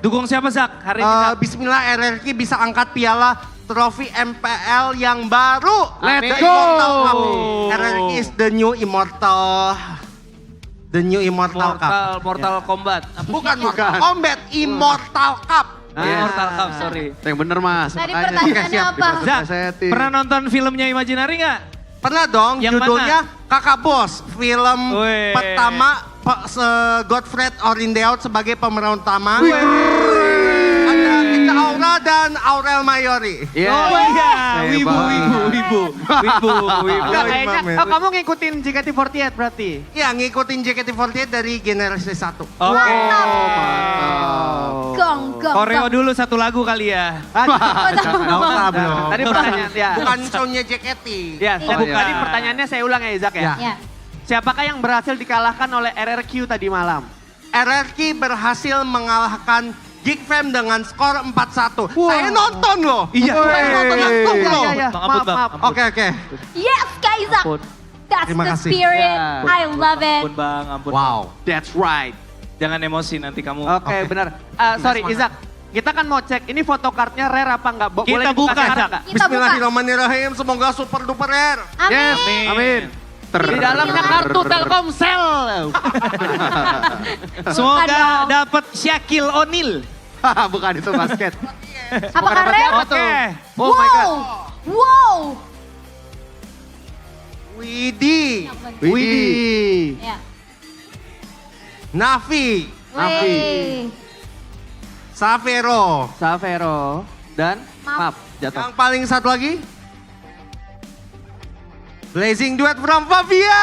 Dukung siapa Zak hari ini Zak? Bismillah RRQ bisa angkat piala trofi MPL yang baru. Let's The go! Immortal Cup. RRQ is the new immortal. The new Immortal Cup. Mortal Kombat. Bukan Mortal Kombat, Immortal Cup. Mortal Cup, sorry. Yang bener mas. Tadi makanya. pertanyaannya apa? Zak, Dipresetin. pernah nonton filmnya Imaginary nggak? Pernah dong, Yang judulnya Kakak Bos. Film Wih. pertama Godfrey Orindeau sebagai pemeran utama. Ada Tika Aura dan Aurel Mayori. Iya. Oh iya, Hebat. wibu. Enggak kayaknya, oh kamu ngikutin JKT48 berarti? Iya, ngikutin JKT48 dari generasi 1. Oke. Gong. Koreo dulu satu lagu kali ya. Nggak usah bro. Tadi pertanyaan ya. Bukan show-nya JKT. Ya, bukan. tadi pertanyaannya saya ulang ya Izak ya. Ya. Siapakah yang berhasil dikalahkan oleh RRQ tadi malam? RRQ berhasil mengalahkan Geek Fam dengan skor 4-1. Saya nonton loh. Iya. Saya nonton langsung loh. Iya. Ampun, Bang. Maaf. Oke. Yes, Kaiza. Ampun. That's Terima the kasih. spirit. Ya. I love it. Ampun Bang, ampun. Wow. That's right. Jangan emosi nanti kamu. Oke, benar. Sorry Izak, kita kan mau cek ini fotokartnya rare apa enggak? Kita buka, sekarang Zak. nggak? Kita buka. Bismillahirrahmanirrahim. Semoga super duper rare. Amin. Amin. Di dalamnya kartu Telkomsel. Semoga dapat Shaquille O'Neal. Bukan itu basket. Apakah rare? Oke. Oh my god. Wow. Widih. Widih. Ya. Navi. Wih. Savero. Savero dan Maaf. jatuh. Yang paling satu lagi. Blazing Duet from Fabia.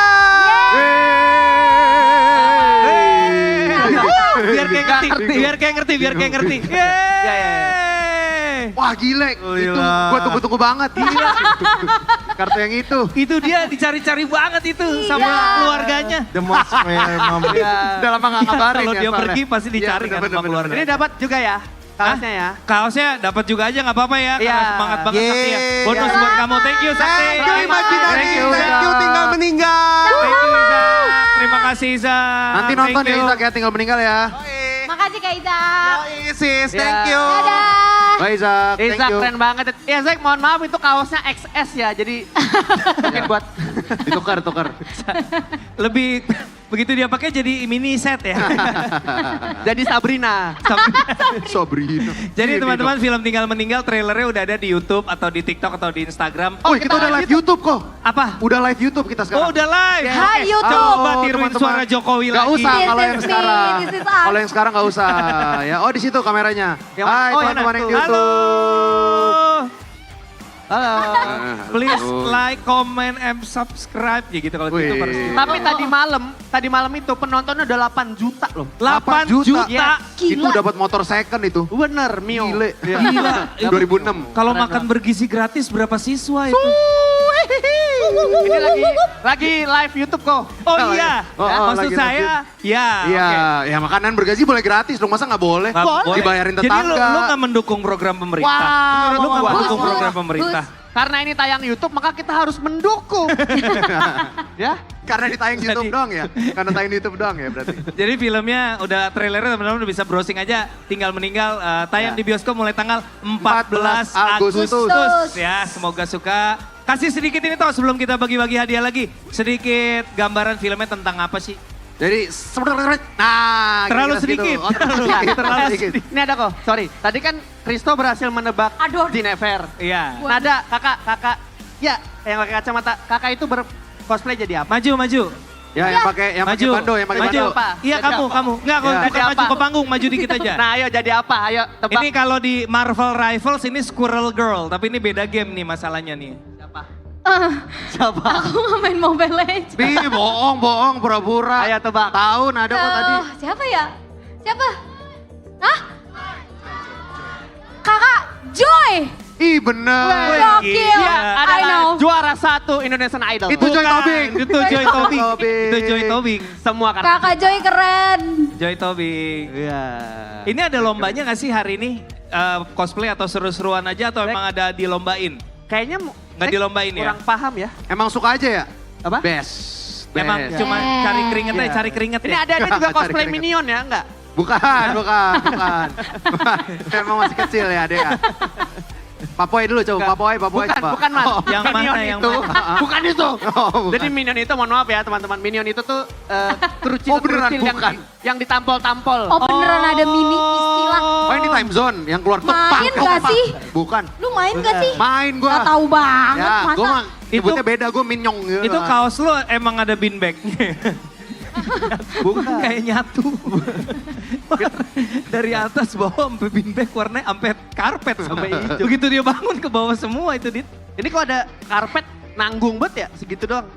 Biar kayak ngerti. Yeay. Wah gile, itu Gila. gue tunggu-tunggu banget. Gila. Kartu yang itu. Itu dia dicari-cari banget itu sama keluarganya. The most rare moment. Udah lama gak ngabarin Kalau ya dia soalnya. pergi pasti dicari Iya, kan bener, sama bener, keluarga. Ini dapat juga ya kaosnya ya. Kaosnya dapat juga aja nggak apa-apa ya. Karena Iya. semangat banget Sakti ya. Yeay. Bonus buat kamu. Thank you Sakti. Thank you Imaginary. Thank you, Thank you Zak. tinggal meninggal. Thank you Izak. Terima kasih Izak. Nanti nonton Thank ya you. Izak ya, tinggal meninggal ya. Makasih Kaiza. Sis, thank Ya. you. Dadah. Bye Izak, thank Izak you. keren banget. Ya Zak mohon maaf itu kaosnya XS ya jadi mungkin buat Ditukar. Lebih begitu dia pakai jadi mini set ya. jadi Sabrina. Sabrina. Jadi teman-teman film Tinggal Meninggal trailernya udah ada di YouTube atau di TikTok atau di Instagram. Oh kita udah live YouTube kok. Apa? Udah live YouTube kita sekarang. Oh udah live. Hai Oke. YouTube. Coba Halo, tiruin teman-teman. suara Jokowi Gak lagi. usah This kalau is yang me, sekarang. this is us. Kalau yang sekarang gak usah. Ya, oh di situ kameranya. Yang- Hai oh, teman-teman enak yang di tuh. Halo. YouTube. Halo. Please like, comment, and subscribe. Ya gitu kalau Wih. gitu harus. Tapi tadi malam itu penontonnya udah 8 juta loh. 8 juta. juta. Itu dapat motor second itu. Bener, Mio. Gile. Gila. 2006. Kalau makan bergizi gratis berapa siswa itu? Ini lagi live YouTube kok. Oh iya. Oh, oh, Maksud lagi saya, ya. Iya, oke. ya makanan bergaji boleh gratis dong, masa nggak boleh? Nggak boleh. Dibayarin Jadi tetangga. lu gak mendukung program pemerintah? Wow, Lu gak wow. mendukung Bus, program bus, pemerintah? Karena ini tayang YouTube maka kita harus mendukung. Ya. Karena ditayang di YouTube doang ya? Karena tayang di YouTube doang ya berarti? Jadi filmnya udah trailernya teman-teman udah bisa browsing aja. Tinggal meninggal tayang di bioskop mulai tanggal 14 Agustus. Agustus. Ya semoga suka. Kasih sedikit ini toh sebelum kita bagi-bagi hadiah lagi. Sedikit gambaran filmnya tentang apa sih? Jadi, nah Terlalu kira-kira sedikit. segitu. Oh, terlalu sedikit. Ini ada kok, sorry. Tadi kan Kristo berhasil menebak Aduh. Jennifer. Iya. Nada, kakak. Ya, yang pakai kacamata. Kakak itu bercosplay jadi apa? Maju. Ya yang pakai Maju. bando, yang pakai Maju. bando. Apa? Iya Jadi kamu. apa? Enggak, kalau Ya. bukan Jadi maju apa? ke panggung, maju dikit aja. Nah ayo jadi apa? Ayo tebak. Ini kalau di Marvel Rivals ini Squirrel Girl, tapi ini beda game nih masalahnya nih. Siapa? Siapa? Aku nggak main Mobile Legends. Bohong, pura-pura. Ayo tebak. Tahu nada kok tadi. Siapa ya? Siapa? Hah? Kakak Joy. Ih bener. Gokil. Iya, I Adalah know. juara 1 Indonesian Idol. Itu Joy Bukan, Tobing. Itu Joy Tobing. Tobing. Itu Joy Tobing. Semua karena. Kakak Joy keren. Joy Tobing. Iya. Ini ada lombanya gak sih hari ini? Cosplay atau seru-seruan aja atau emang ada dilombain? Kayaknya Nggak dilombain ya? kurang paham ya. Emang suka aja ya? Apa? Best. Emang cuma cari keringet aja, Iya. cari keringet Ini ya? ada juga Cari cosplay keringet. Minion ya enggak? Bukan. Emang masih kecil ya, Dek. Papoy dulu coba, Papoy coba. Bukan mas. Yang mana, Minion yang itu. mana? Bukan itu. Oh, bukan. Jadi Minion itu, mohon maaf ya teman-teman. Minion itu tuh kerucil Oh, beneran, bukan. yang ditampol-tampol. Oh beneran ada mini istilah. Oh ini time zone yang keluar Main gak sih? Bukan. Lu main gak sih? Main gua. Gak tahu banget Ya, masa. gua mah nyebutnya beda, gua minyong gitu. Itu kaos lu emang ada beanbagnya. Bukan. Kayak nyatu. Dari atas bawah sampai beanbag warnanya sampai karpet sampai hijau. Begitu dia bangun ke bawah semua itu, Dit. Ini kok ada karpet nanggung banget ya, segitu doang.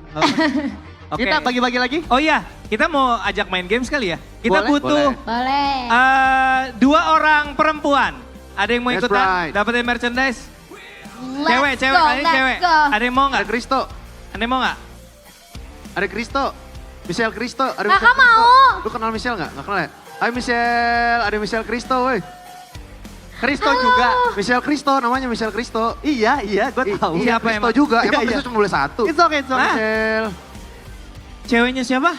Oke. Kita bagi-bagi lagi. Oh iya, kita mau ajak main games kali ya. Kita Boleh, butuh Boleh. 2 orang perempuan. Ada yang mau That's ikutan? right. Dapetin merchandise? Let's Cewek, go, kali ini let's cewek. go. Ada yang mau Ada nggak? Kristo. Ada yang mau nggak? Ada Kristo. Michelle Kristo. Ada Kakak Michelle Kristo. mau. Lu kenal Michelle nggak? Nggak kenal ya? Hai Michelle, ada Michelle Kristo woi. Kristo juga. Michelle Kristo, namanya Michelle Kristo. Iya, gue tahu. Iya, Siapa Kristo emang? juga. Iya, Emang iya. Kristo cuma boleh satu. It's okay. Michelle. Ceweknya siapa?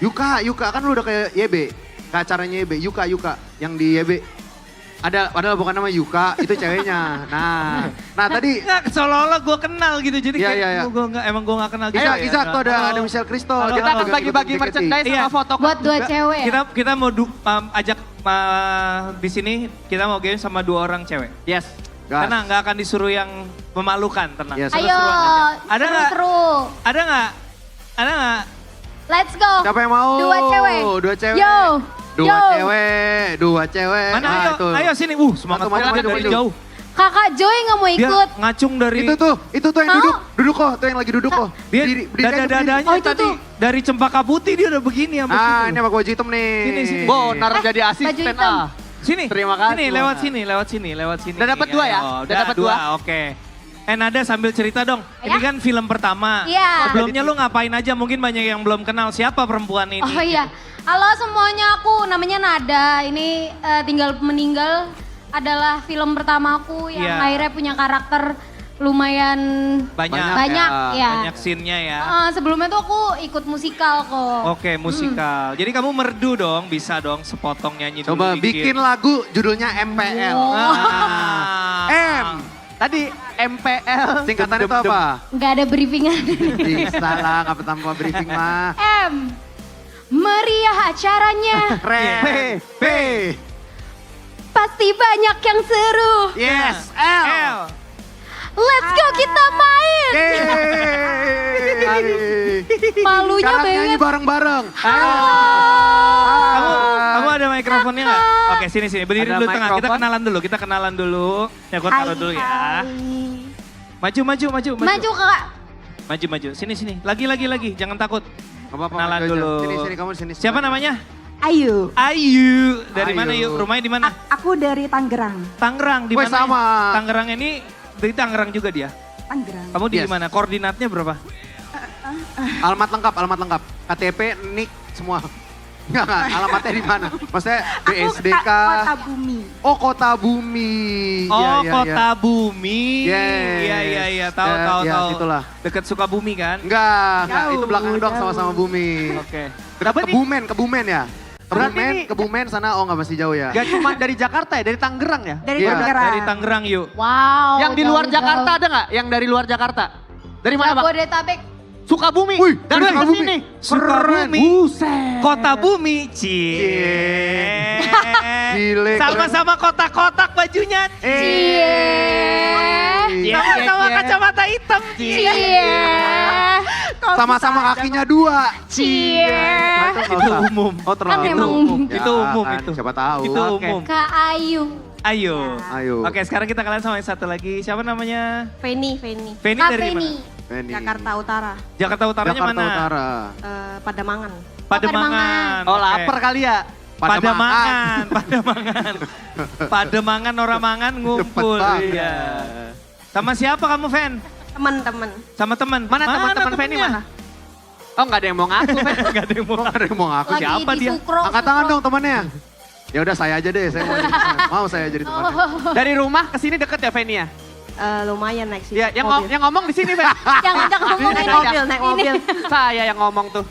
Yuka kan lu udah kayak YB. Ke acaranya YB, Yuka yang di YB. Padahal bukan nama Yuka, itu ceweknya. Nah tadi Nggak, seolah-olah gue kenal gitu. Jadi Iya, kayak iya. emang gue nggak kenal gitu. Isak tuh ada Michelle Kristo. Halo. Dia Kita akan juga bagi-bagi ikut merchandise Iya. sama foto. Buat 2 cewek. Kita mau ajak di sini kita mau game sama 2 orang cewek. Yes. Gas. Karena nggak akan disuruh yang memalukan, tenang. Yes. Ayo, Seru-seruan aja. Ada nggak? seru. Ada nggak? Let's go. Siapa yang mau? 2 cewek. 2 cewek. Yo. 2 cewek. Mana Nah, ayo, ayo sini. Semangat Maju, banget maju, dari maju. jauh. Kakak Joy nggak mau Dia ikut. ngacung dari Itu tuh yang Mau? duduk kok, tuh yang lagi duduk kok. dia Berdiri aja, berdiri. dada-dadanya Oh, itu tadi tuh. dari cempaka putih dia udah begini sampai Ah, situ. ini sama baju hitam nih. Sini. Bonar jadi baju asisten hitam. Sini. Terima kasih, Sini, lewat Bonar. sini. Udah dapat 2 ya? Oh, Udah dapat 2? Oke. Nada sambil cerita dong. Ini Ya. kan film pertama. Iya. Sebelumnya lu ngapain aja? Mungkin banyak yang belum kenal siapa perempuan ini. Oh iya. Halo semuanya, aku namanya Nada. Ini Tinggal Meninggal adalah film pertama aku yang Iya. akhirnya punya karakter lumayan Banyak banyak ya. Banyak scene-nya ya. Sebelumnya tuh aku ikut musikal kok. Oke, musikal. Jadi kamu merdu dong, bisa dong sepotong nyanyi dulu Coba dikit. bikin lagu judulnya MPL. Ah. M. Tadi MPL. Singkatan itu apa? Nggak ada briefingan. Bisa lah, nggak pertama briefing mah. M. Meriah acaranya. P. Pasti banyak yang seru. Yes. L. Let's go kita main. Yeay. Malunya Sekarang nyanyi banget. bareng-bareng. Kamu ada mikrofonnya nggak? Oke, sini. Berdiri Ada dulu tengah. Kita mikrofon? kenalan dulu. Ya, aku taruh dulu ya. Maju. Maju kak. Maju. Sini. Lagi. Jangan takut. Gak apa-apa, Kenalan maju aja. dulu. Sini, kamu sini. Siapa namanya? Ayu, Ayu. Dari Ayu. mana yuk? Rumahnya di mana? aku dari Tangerang. Tangerang. Di Weh, mana? sama. Tangerang ini dari Tangerang juga dia. Tangerang. Kamu di Yes. mana? Koordinatnya berapa? Alamat lengkap. KTP, NIK, semua. Enggak, alamatnya di mana? Maksudnya BSDK. Kota Bumi. Oh, Kota Bumi. Oh, Iya. Kota Bumi. Yes. Iya. Tahu. Ya, situlah. Dekat Sukabumi kan? Enggak, Jauh, itu belakang doang jauh. sama-sama Bumi. Oke. Kebumen ya? Berarti ini- Kebumen sana, oh nggak masih jauh ya? Gak cuma dari Jakarta ya, dari Tangerang ya? Dari Iya. Tangerang. Dari Tangerang yuk. Wow. Yang di luar jauh-jauh. Jakarta ada nggak? Yang dari luar Jakarta? Dari mana bang? Jabodetabek. Sukabumi. Wih, Dan dari ke Sukabumi. sini. Sukabumi. Buset. Kota Bumi. Cie. Gile, Sama-sama kotak-kotak bajunya. Cie. Sama-sama kacamata hitam. Cie. Sama-sama kakinya 2. Cie. Itu umum. Oh Kan terlalu. memang umum. Ya, Itu umum kan, itu. Siapa tahu. Itu Oke. umum. Kak Ayu. Ayo. Ayo. Oke, sekarang kita kalian sama yang satu lagi. Siapa namanya? Feni. Feni Kak dari Feni. mana? Penny. Jakarta Utara. Jakarta Utaranya Jakarta mana? Utara. Pademangan. Pademangan. Oh Oke. lapar kali ya. Pademangan. Pademangan orang mangan ngumpul. Cepet banget. Iya. Sama siapa kamu, Fen? Teman-teman. Sama teman. Mana teman-teman Feni temennya? mana? Oh nggak ada yang mau ngaku Fen. Gak ada yang mau. Ada yang mau ngaku. Lagi Siapa di dia? Sukro. Angkat tangan dong temannya. Ya udah saya aja deh, saya mau jadi temannya. Mau saya jadi temannya. Dari rumah ke sini deket ya Feni ya? Lumayan naik sih. Iya, mobil. yang ngomong di sini Fen. Yang ajak ngomong Naik ini. mobil, naik mobil. Saya yang ngomong tuh.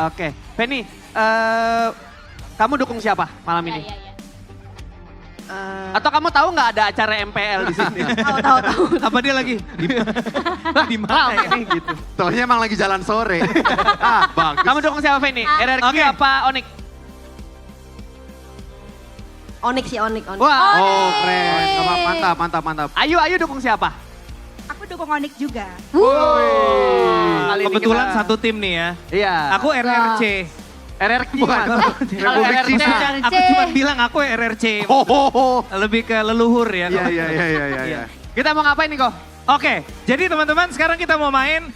Oke, Feni, Kamu dukung siapa malam ini? Iya, iya. Atau kamu tahu nggak ada acara MPL di sini? Tahu. Apa dia lagi? Di mana ya? Rame gitu. Taunya emang lagi jalan sore. Bagus. Kamu dukung siapa Feni? RRQ Oke. apa Onyx? Onyx sih, Onyx. Wah, Oh keren, mantap. Ayu dukung siapa? Aku dukung Onyx juga. Kali ini Kebetulan kita- satu tim nih ya. Iya. Aku RRC. RRQ Bukan. gimana? Kalau Republik RRC, Cina. Aku cuma bilang aku RRC. Oh. Lebih ke leluhur ya. Iya. kita mau ngapain nih kok? Oke, jadi teman-teman sekarang kita mau main.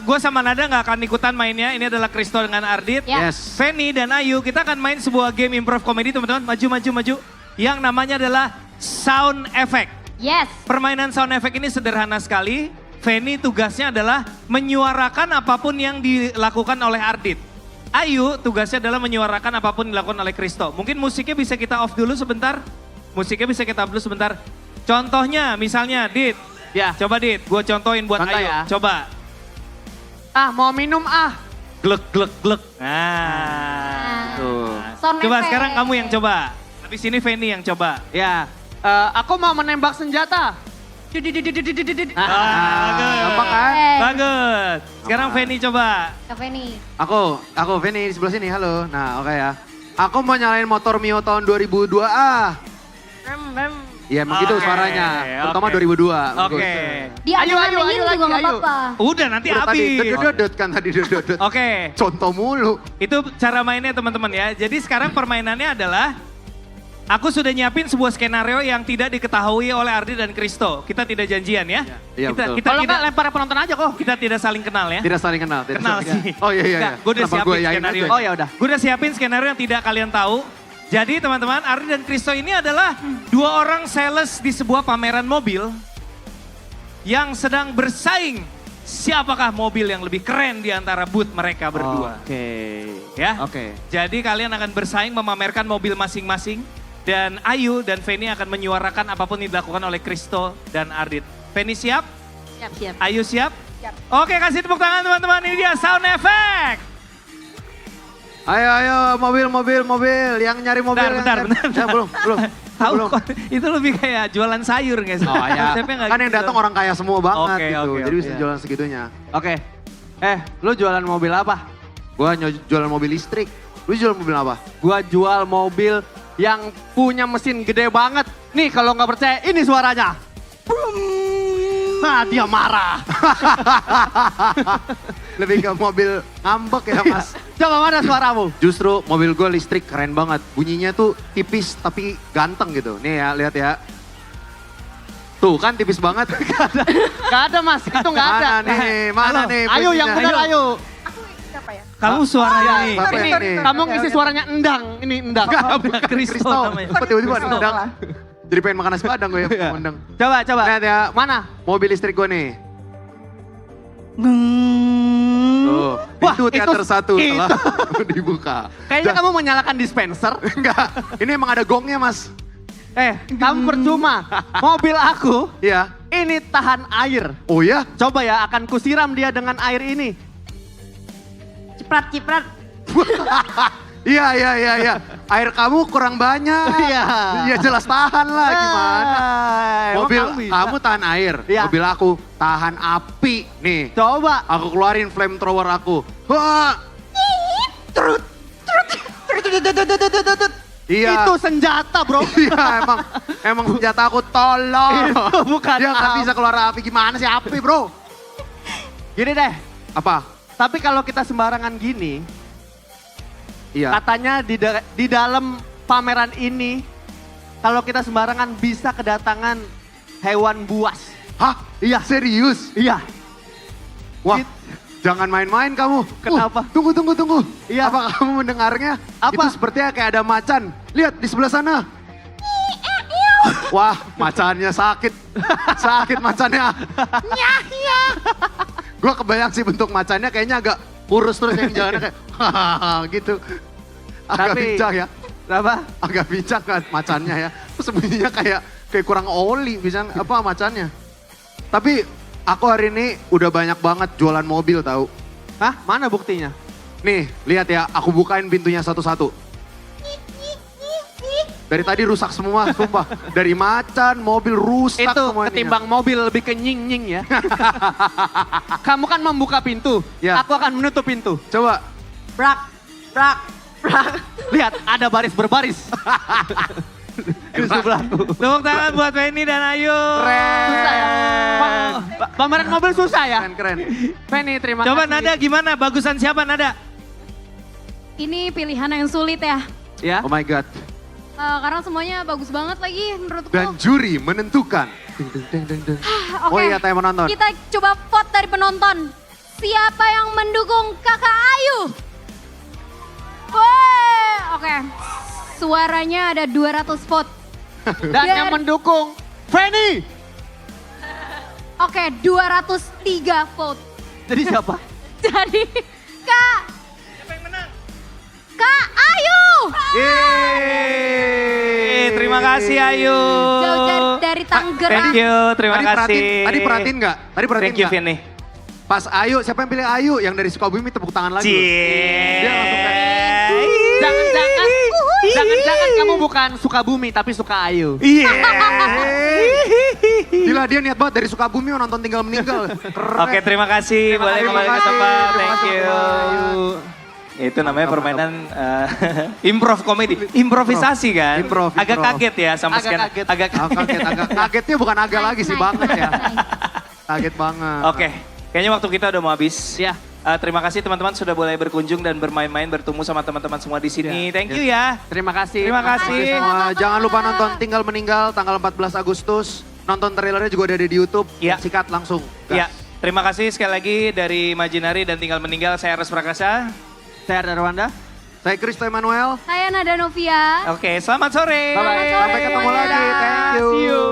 Gue sama Nada nggak akan ikutan mainnya. Ini adalah Kristo dengan Ardit. Ya. Yes. Feni dan Ayu, kita akan main sebuah game improv komedi teman-teman. Maju. Yang namanya adalah sound effect. Yes. Permainan sound effect ini sederhana sekali. Feni tugasnya adalah menyuarakan apapun yang dilakukan oleh Ardit. Ayu tugasnya adalah menyuarakan apapun yang dilakukan oleh Kristo. Mungkin musiknya bisa kita off dulu sebentar. Contohnya misalnya Dit. Ya. Coba Dit, gue contohin buat Contoh Ayu. ya. Coba. Mau minum Glek. Nah. Tuh. Sound Coba effect. sekarang kamu yang coba. Habis ini Feni yang coba. Ya. Aku mau menembak senjata. Bagus. Gampang kan? Bagus. Sekarang Feni coba. Kak Feni. Aku Veni di sebelah sini, halo. Nah oke ya. Aku mau nyalain motor Mio tahun 2002 ah. Iya emang gitu Oke, suaranya. Terutama oke. 2002. Oke. Dia Ayu, ayu juga lagi, nggak ayu. apa-apa. Udah nanti Udah tadi habis. dodot kan tadi dodot. Oke. Contoh mulu. Itu cara mainnya teman-teman ya. Jadi sekarang permainannya adalah aku sudah nyiapin sebuah skenario yang tidak diketahui oleh Ardi dan Kristo. Kita tidak janjian ya. Iya, betul. Kita Kalau tidak nggak lempar penonton aja kok. kita tidak saling kenal ya. Tidak saling kenal. Kenal sih. Oh iya. Gue udah Kenapa siapin gua yain skenario. aja? Oh ya udah. Gue udah siapin skenario yang tidak kalian tahu. Jadi teman-teman, Ardi dan Kristo ini adalah dua orang sales di sebuah pameran mobil yang sedang bersaing siapakah mobil yang lebih keren di antara booth mereka berdua. Oke. Ya. Oke. Jadi kalian akan bersaing memamerkan mobil masing-masing dan Ayu dan Feni akan menyuarakan apapun yang dilakukan oleh Kristo dan Ardit. Feni siap? Siap. Ayu siap? Oke, kasih tepuk tangan teman-teman. Ini dia sound effect. Ayo mobil yang nyari mobil. Bentar. Ya, belum. Tahu Belum. kok, itu lebih kayak jualan sayur nggak sih? Oh ya, Konsepnya nggak kan yang gitu. datang orang kaya semua banget Oke, gitu. oke, Jadi oke. bisa jualan segitunya. Oke. Lu jualan mobil apa? Gua jualan mobil listrik. Lu jualan mobil apa? Gua jual mobil yang punya mesin gede banget. Nih kalau nggak percaya, ini suaranya. Nah dia marah. Lebih ke mobil ngambek ya mas. Coba mana suaramu? Justru mobil gue listrik keren banget. Bunyinya tuh tipis tapi ganteng gitu. Nih ya, lihat ya. Tuh kan tipis banget. Gak ada mas, itu gak ada. Mana nih? Ayo yang bunyinya? benar ayo. Aku siapa ya? Kamu suaranya nih. Bapak Ini ini. kamu ngisi suaranya endang, ini endang. Bukan Kristo namanya. Kok tiba-tiba Kristo. nendang? Jadi pengen makan nasi padang gue ya, nendang. Coba. Lihat ya, Mana? mobil listrik gue nih. Tuh, Wah, pintu teater itu- satu itu. telah dibuka. Kayaknya kamu menyalakan dispenser. Enggak, ini emang ada gongnya mas. Kamu percuma. Mobil aku Iya. ini tahan air. Oh ya? Coba ya, akan kusiram dia dengan air ini. Ciprat. Iya. Air kamu kurang banyak. Iya. Iya jelas tahan lah gimana. Emang Mobil bisa? kamu tahan air, Iya. mobil aku tahan api. Nih, Coba. aku keluarin flamethrower aku. Wah. Iya. Itu senjata bro. Iya emang senjata aku tolong. Itu bukan Dia nggak api. bisa keluar api gimana sih api bro? Gini deh, Apa? tapi kalau kita sembarangan gini, Iya. katanya di dalam pameran ini, kalau kita sembarangan bisa kedatangan hewan buas. Hah? Iya. Serius? Iya. Wah. Jangan main-main kamu. Kenapa? Tunggu. Iya. Apa kamu mendengarnya? Apa? Itu sepertinya kayak ada macan. Lihat di sebelah sana. Wah, macannya sakit. Sakit macannya. Gue kebayang sih bentuk macannya kayaknya agak kurus terus yang jalannya kayak gitu. Agak Tapi- bincang ya. Apa? Agak bincang kan macannya ya. Terus bunyinya kayak kurang oli bisa apa macannya. Tapi aku hari ini udah banyak banget jualan mobil tahu. Hah? Mana buktinya? Nih, lihat ya, aku bukain pintunya satu-satu. Dari tadi rusak semua, sumpah. Dari macan, mobil rusak Itu semuanya. ketimbang mobil lebih ke nying-nying ya. Kamu kan membuka pintu, Ya. aku akan menutup pintu. Coba, Brak, brak, brak. Lihat, ada baris berbaris. Di sebelahku. Tepuk tangan buat Penny dan Ayu. Susah ya. Pameran mobil susah ya. keren-keren. Penny, terima Coba kasih. Nada gimana? Bagusan siapa Nada? Ini pilihan yang sulit ya. Ya. Oh my God. Karena semuanya bagus banget lagi menurutku. Dan juri menentukan. Ding, ding, ding, ding, ding. Oke, Oh iya, tanya menonton. kita coba vote dari penonton. Siapa yang mendukung kakak Ayu? Woi, oke. Suaranya ada 200 vote. Dan yang mendukung Penny. Oke, 203 vote. Jadi siapa? Jadi Kak. Siapa yang menang? Kak Ayu. Yeay. Terima kasih Ayu. Jauh dari Tangerang. Thank you, terima Tadi kasih. perhatiin nggak? Tadi perhatiin Thank you nggak? Vinny. Pas Ayu, siapa yang pilih Ayu? Yang dari Sukabumi tepuk tangan lagi. Dia langsung kayak, Jangan-jangan kamu bukan suka bumi tapi suka Ayu. Iya. gila dia niat banget dari Sukabumi mau nonton Tinggal Meninggal. Keren. Oke, terima kasih. Terima Boleh kasih, kembali ke terima tempat. kasih. Thank Terima you. kasih. Itu namanya permainan improv komedi. Improvisasi kan? Improv. Agak kaget ya sama Agak sekian. kaget. Agak Oh, agak kagetnya bukan agak lagi sih banget ya. Kaget banget. Oke, kayaknya waktu kita udah mau habis. Ya. Terima kasih teman-teman sudah boleh berkunjung dan bermain-main, bertemu sama teman-teman semua di sini. Ya. Thank you ya. Terima kasih. Terima kasih. Oke semua, jangan lupa nonton Tinggal Meninggal tanggal 14 Agustus. Nonton trailernya juga ada di YouTube. Ya. Sikat langsung. Gas. Ya, terima kasih sekali lagi dari Majinari dan Tinggal Meninggal. Saya Aras Prakasa. Saya Darwanda. Saya Kristo Emmanuel. Saya Nada Novia. Oke, selamat sore. Bye-bye. Sampai ketemu lagi. Thank you. See you.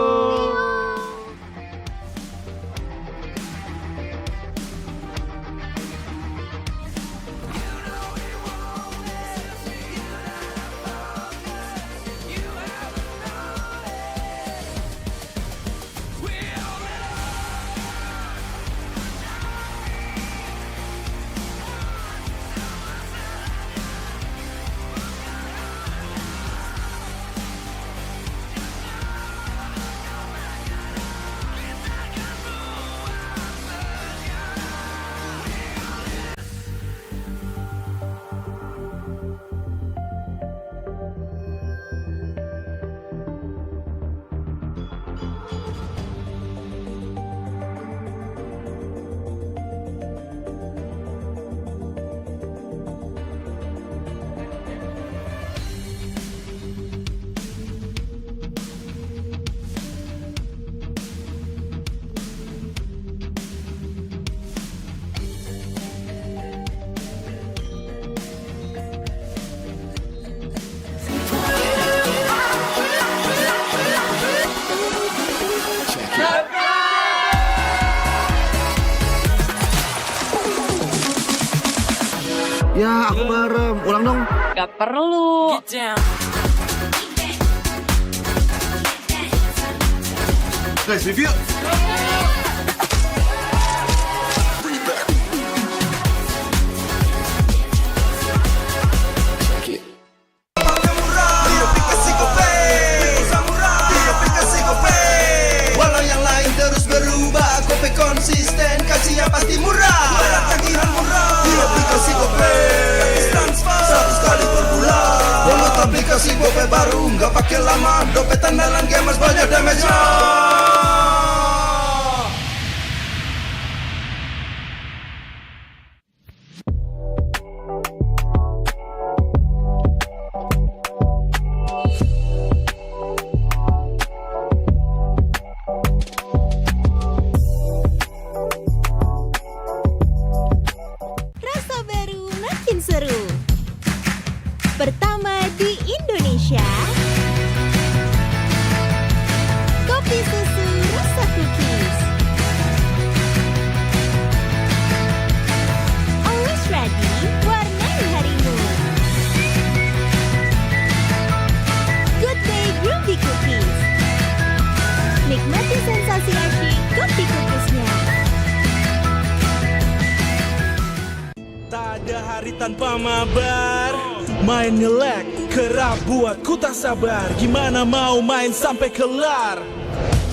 Ya, aku merem. Ulang dong. Gak perlu. Guys, review. Walau yang lain terus berubah, Gope konsisten, kasih yang pasti murah. Bayar tagihan murah di aplikasi Gope. Gratis transfer 100 kali per bulan. Download aplikasi Gope baru, nggak pakai lama. Dompet andalan gamers banyak damage-nya. Rasa baru makin seru. Pertama di Indonesia. Kopi susu rasa cookies. Always ready, warnai harimu. Good Day Groovy Cookies. Nikmati sensasi asyik kopi cookiesnya. Tak ada hari tanpa mabar. Main ngelek, kerap buatku tak sabar. Gimana mau main sampai kelar?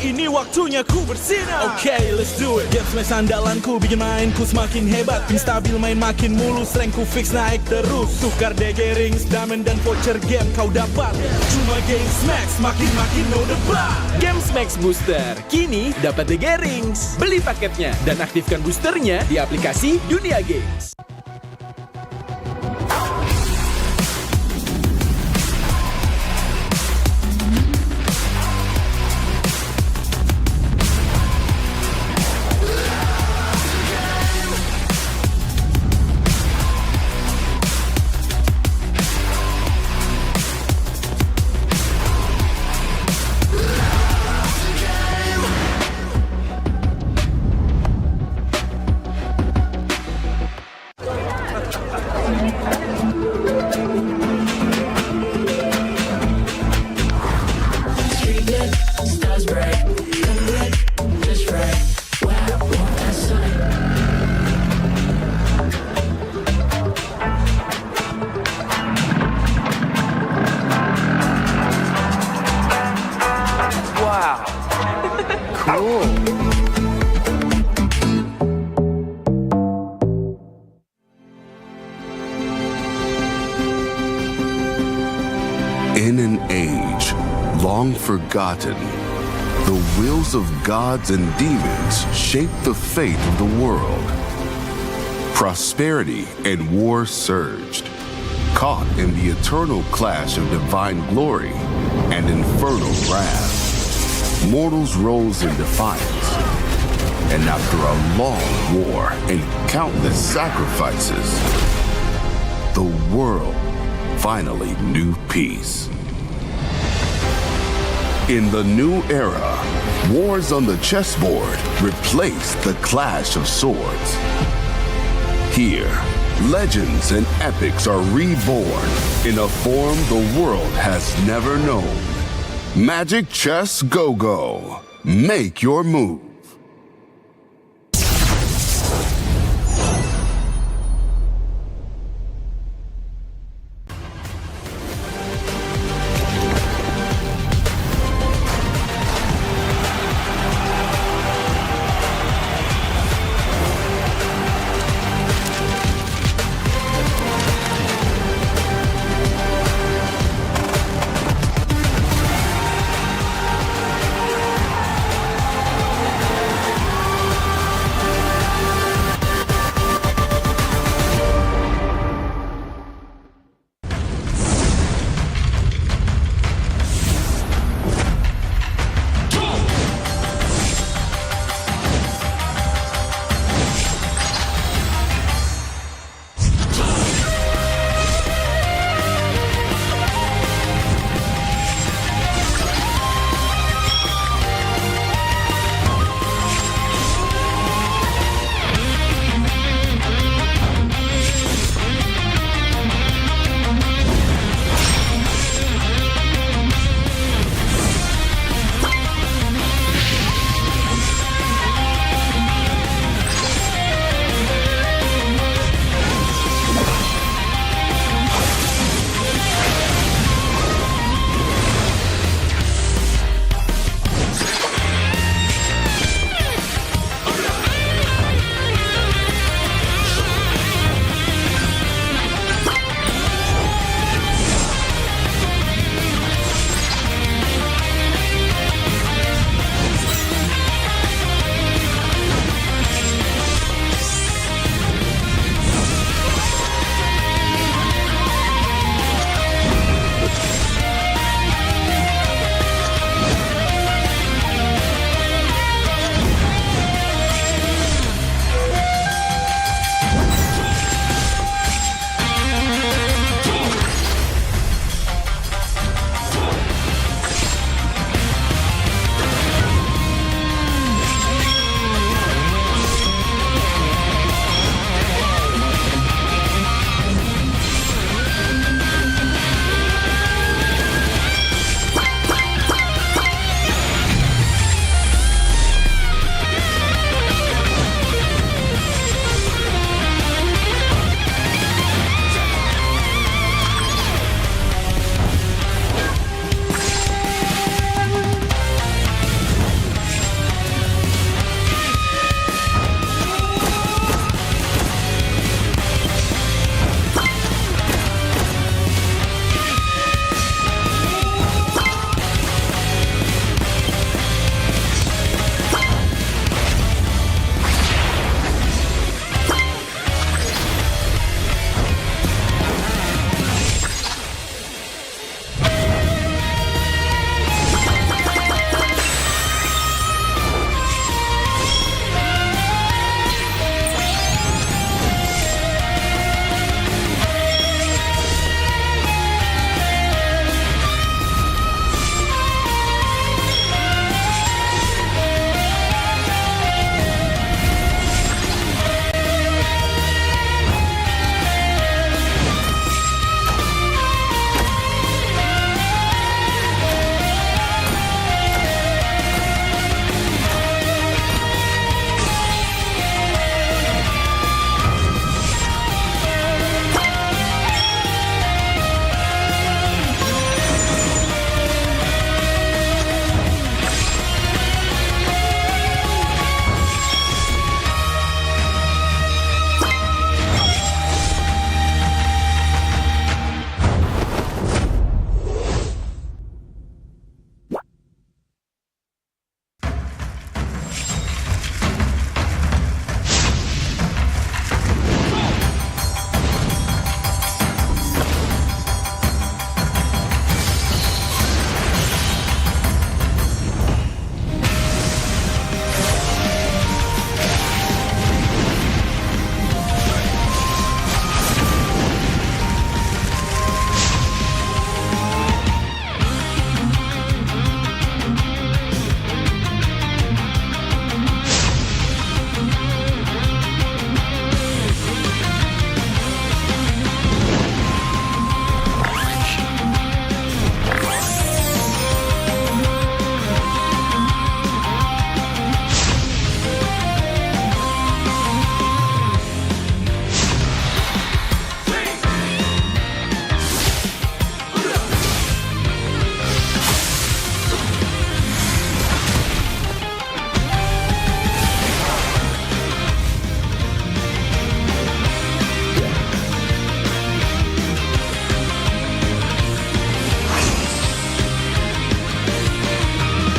Ini waktunya ku bersinar. Okay, let's do it. Game smash andalanku bikin mainku semakin hebat. Pin stabil main makin mulus, rankku fix naik terus. Tukar DG rings, diamond dan voucher game kau dapat. Cuma game smash makin no debat. Games Max Booster, kini dapat DG Rings. Beli paketnya dan aktifkan boosternya di aplikasi Dunia Games. In an age long forgotten, the wills of gods and demons shape the fate of the world. Prosperity and war surged, caught in the eternal clash of divine glory and infernal wrath. Mortals rose in defiance, and after a long war and countless sacrifices, the world finally knew peace. In the new era, wars on the chessboard replaced the clash of swords. Here, legends and epics are reborn in a form the world has never known. Magic Chess Go-Go. Make your move.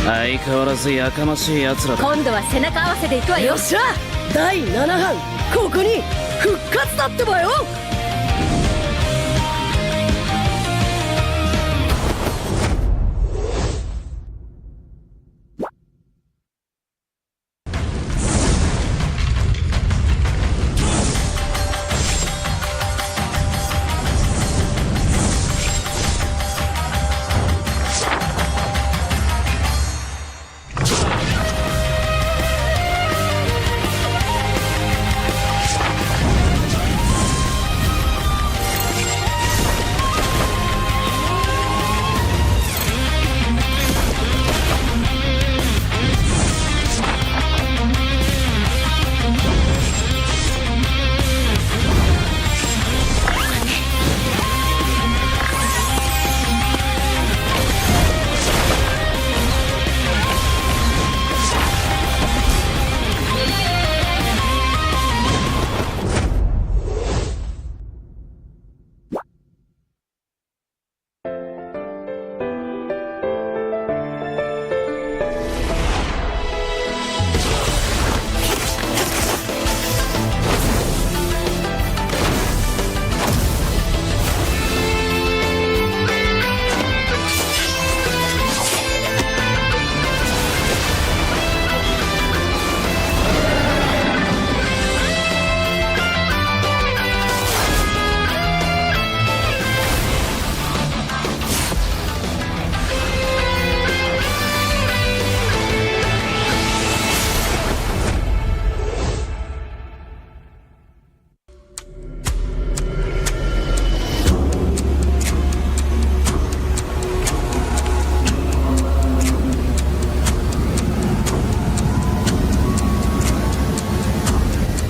相変わらずやかましい奴らだ。今度は背中合わせでいくわよ。よっしゃ、第7班ここに復活だってばよ。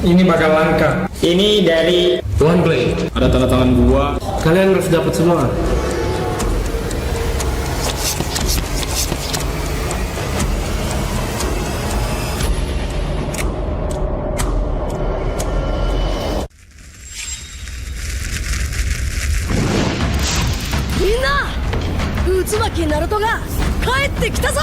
Ini bakal langka. Ini dari One Blade. Ada tanda tangan gua. Kalian harus dapat semua. Minna! Utsumaki Narutoが帰ってきたぞ!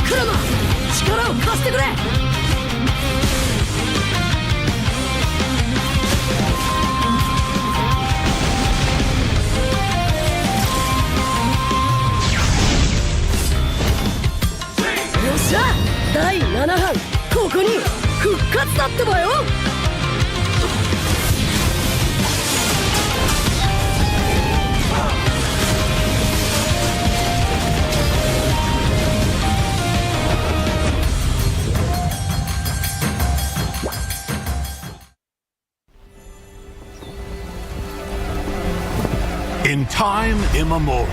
Kurama! 力を貸してくれ! よっしゃ、第7班ここに復活だってばよ。 In time immemorial,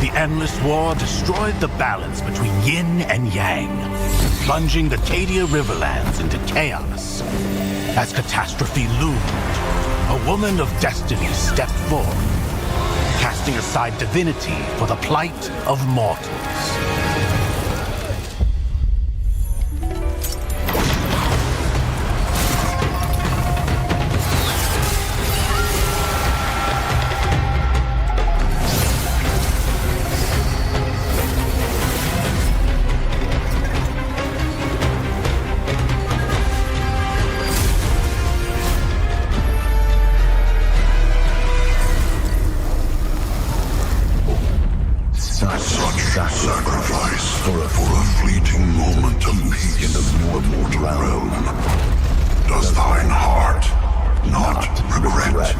the endless war destroyed the balance between yin and yang, plunging the Cadia Riverlands into chaos. As catastrophe loomed, a woman of destiny stepped forth, casting aside divinity for the plight of mortals. Sacrifice for a fleeting moment of peace in the immortal realm. Does thine heart not regret?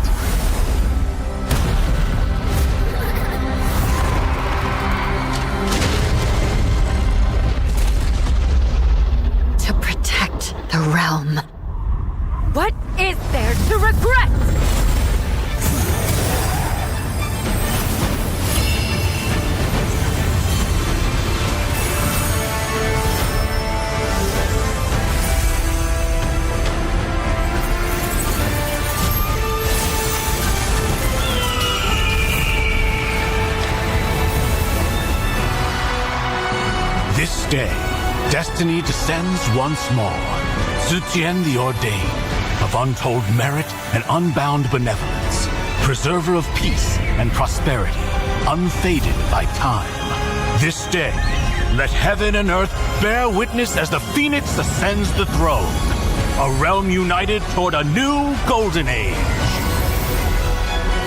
To protect the realm. What is there to regret? day, destiny descends once more. Zutian the Ordained, of untold merit and unbound benevolence, preserver of peace and prosperity, unfaded by time. This day, let heaven and earth bear witness as the Phoenix ascends the throne. A realm united toward a new golden age.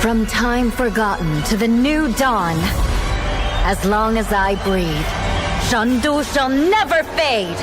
From time forgotten to the new dawn, as long as I breathe, Shandu shall never fade!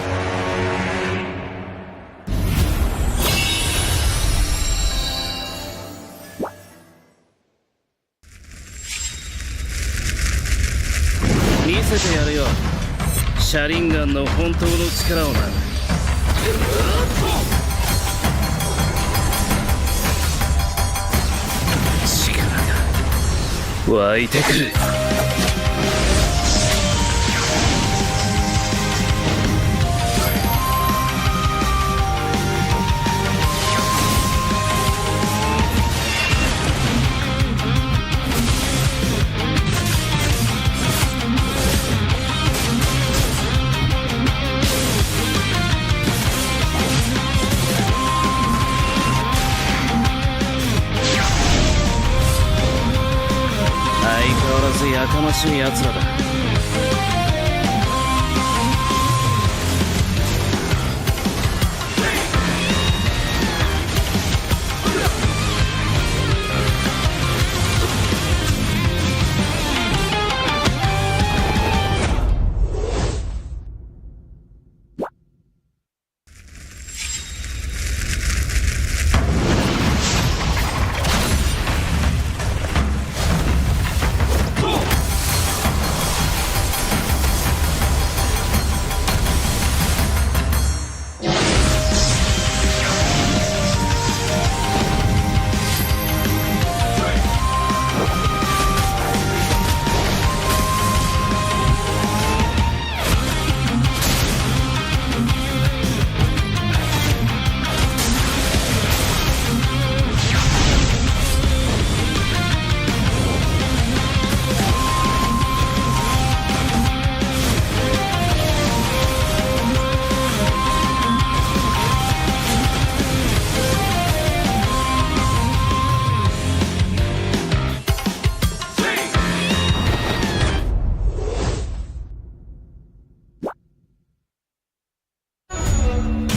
やかましい奴らだ。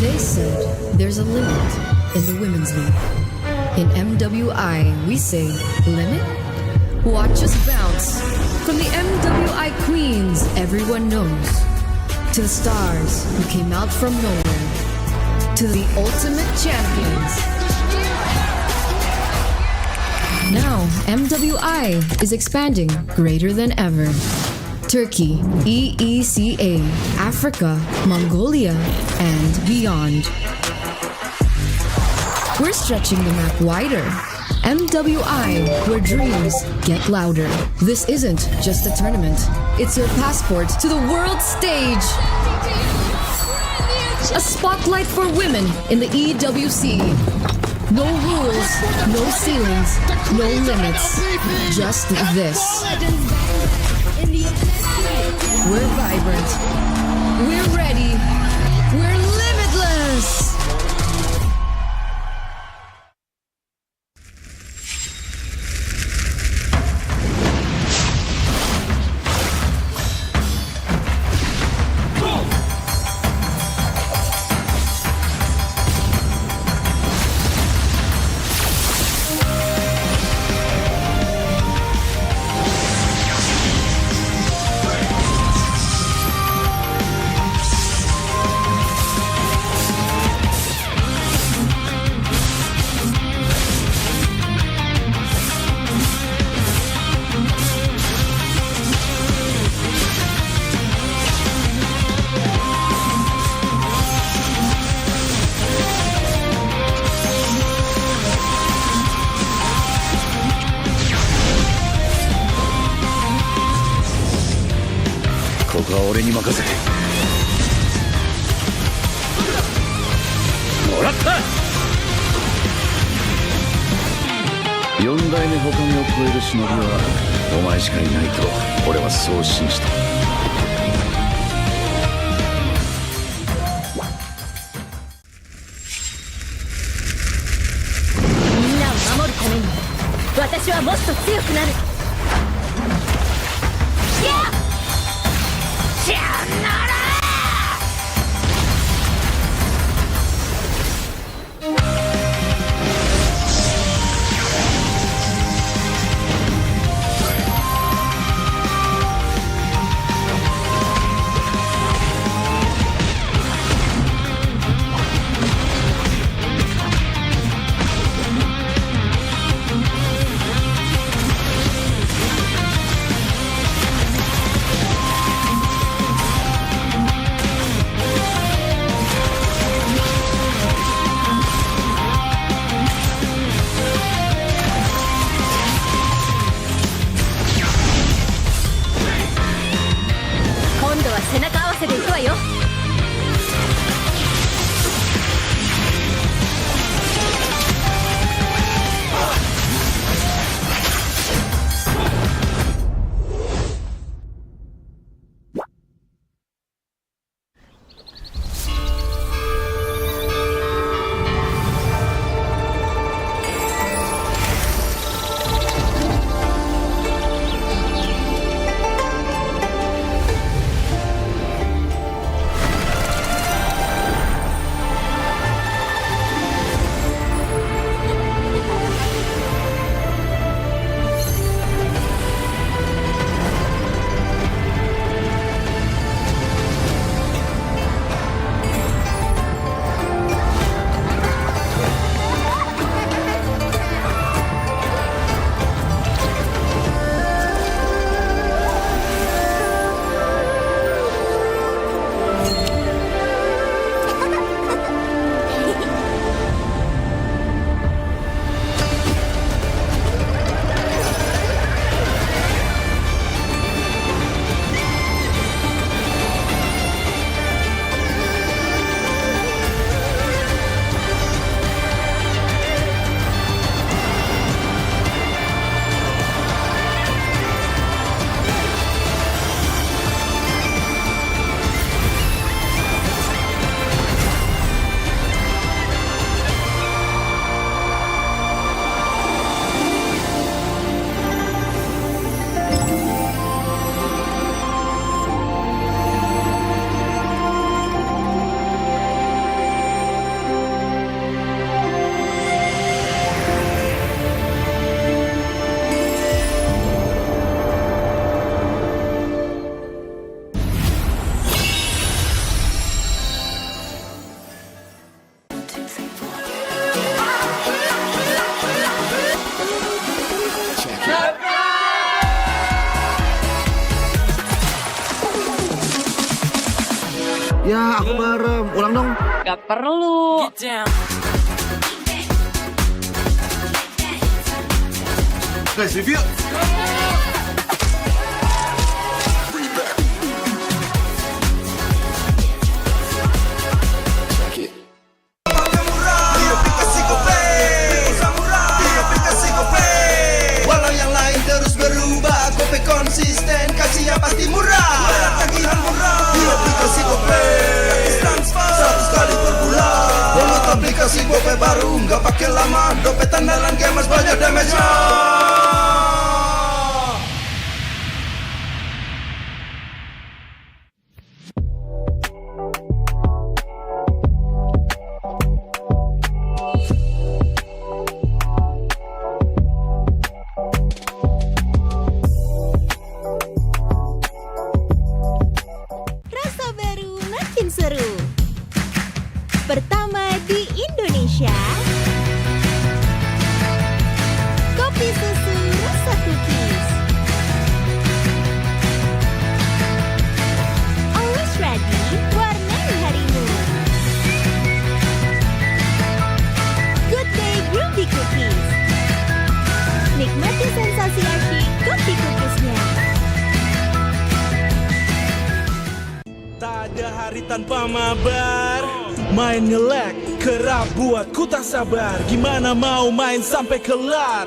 They said there's a limit in the women's league. In MWI, we say, limit? Watch us bounce. From the MWI queens everyone knows, to the stars who came out from nowhere, to the ultimate champions. Now, MWI is expanding greater than ever. Turkey, EECA, Africa, Mongolia, and beyond. We're stretching the map wider. MWI, where dreams get louder. This isn't just a tournament. It's your passport to the world stage. A spotlight for women in the EWC. No rules, no ceilings, no limits. Just this. We're vibrant. We're ready. We're limitless. 私はもっと強くなる。やっしゃあなら今度は背中合わせでいくわよ。Ya, aku merem. Ulang dong. Gak perlu. Guys, review. Walau yang lain terus berubah, Gope konsisten, kasih yang pasti murah. Tagihan murah di aplikasi Gope, gratis transfer 100 kali per bulan. Download aplikasi Gope baru, nggak pakai lama. Dompet andalan gamers banyak damage-nya. Rasa baru makin seru. Pertama di Indonesia, kopi susu rasa cookies. Always ready, warnai harimu. Good Day Groovy Cookies. Nikmati sensasi asyik kopi cookiesnya. Tak ada hari tanpa mabar. Main ngelek, kerap buatku tak sabar. Gimana mau main sampai kelar?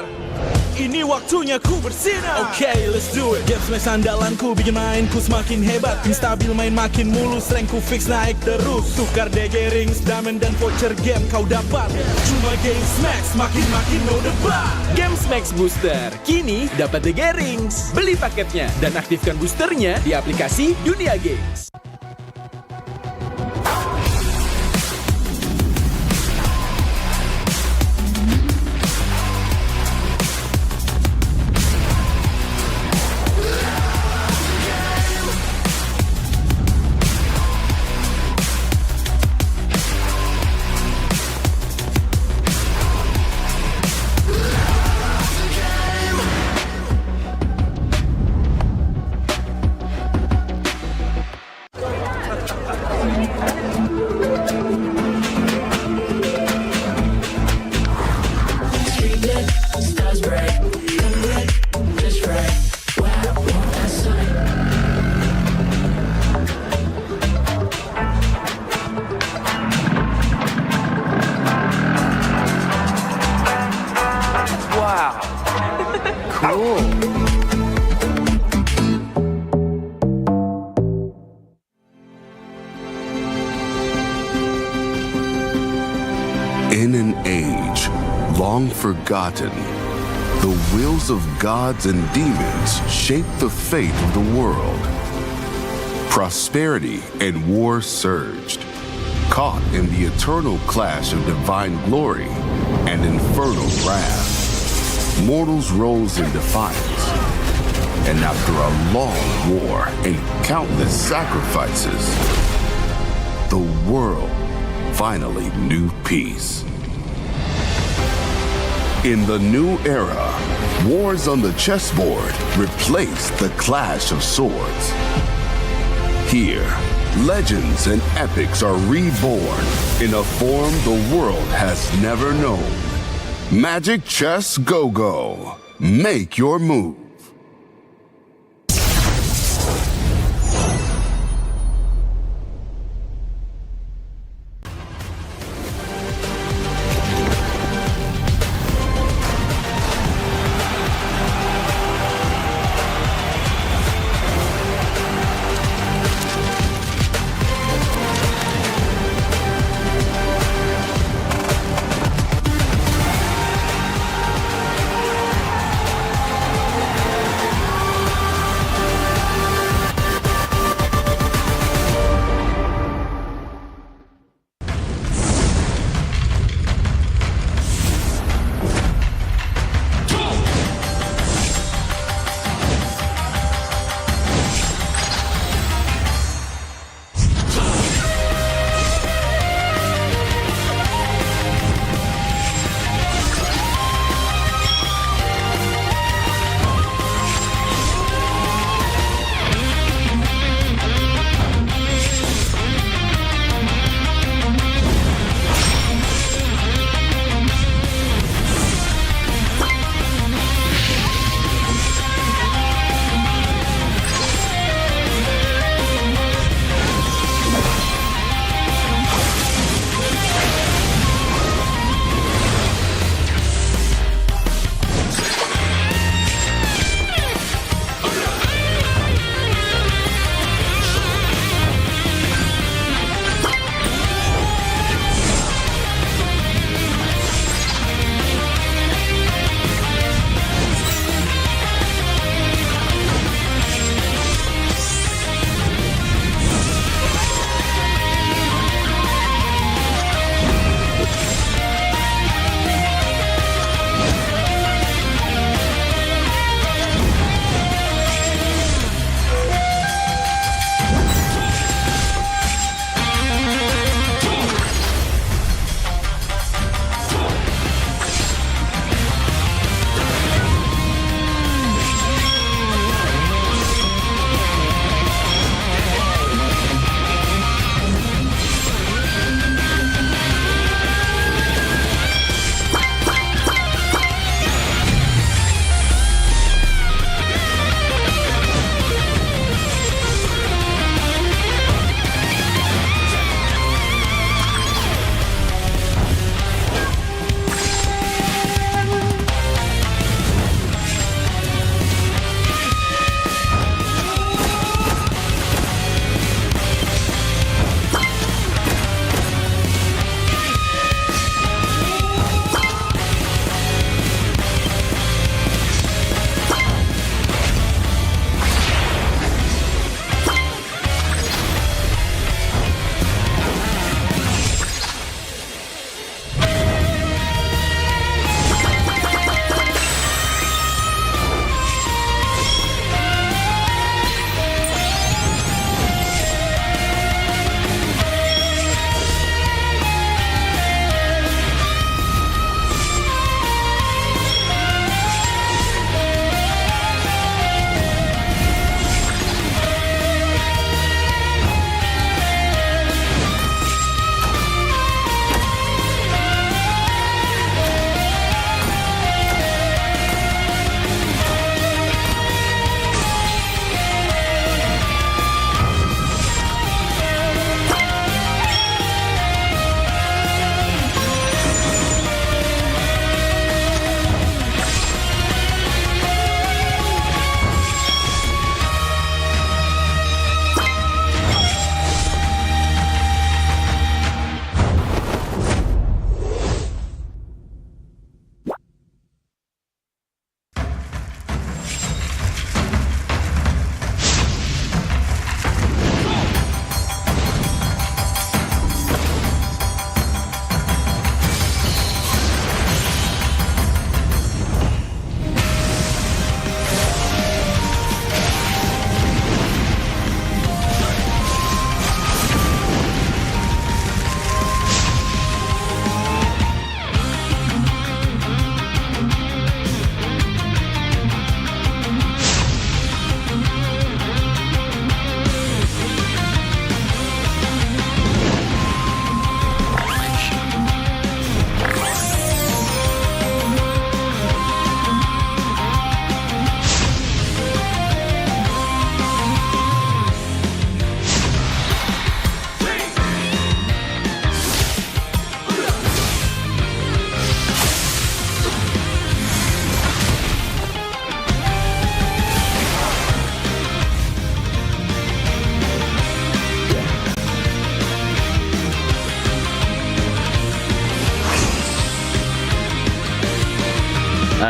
ini waktunya ku bersinar. Okay, let's do it. Game smash andalanku bikin mainku semakin hebat. Tim stabil main makin mulus, rankku fix naik terus. Tukar DG rings, diamond dan voucher game kau dapat. Cuma game smash makin no debat. Game Smash Booster kini dapat DG rings. Beli paketnya dan aktifkan boosternya di aplikasi Dunia Games. In an age long forgotten, the wills of gods and demons shape the fate of the world. Prosperity and war surged, caught in the eternal clash of divine glory and infernal wrath. Mortals rose in defiance, and after a long war and countless sacrifices, the world finally knew peace. In the new era, wars on the chessboard replaced the clash of swords. Here, legends and epics are reborn in a form the world has never known. Magic Chess Go-Go. Make your move.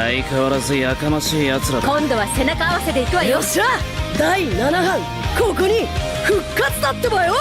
相変わらずやかましい奴らだ。今度は背中合わせで行くわよ。よっしゃ第7班ここに復活だってばよ。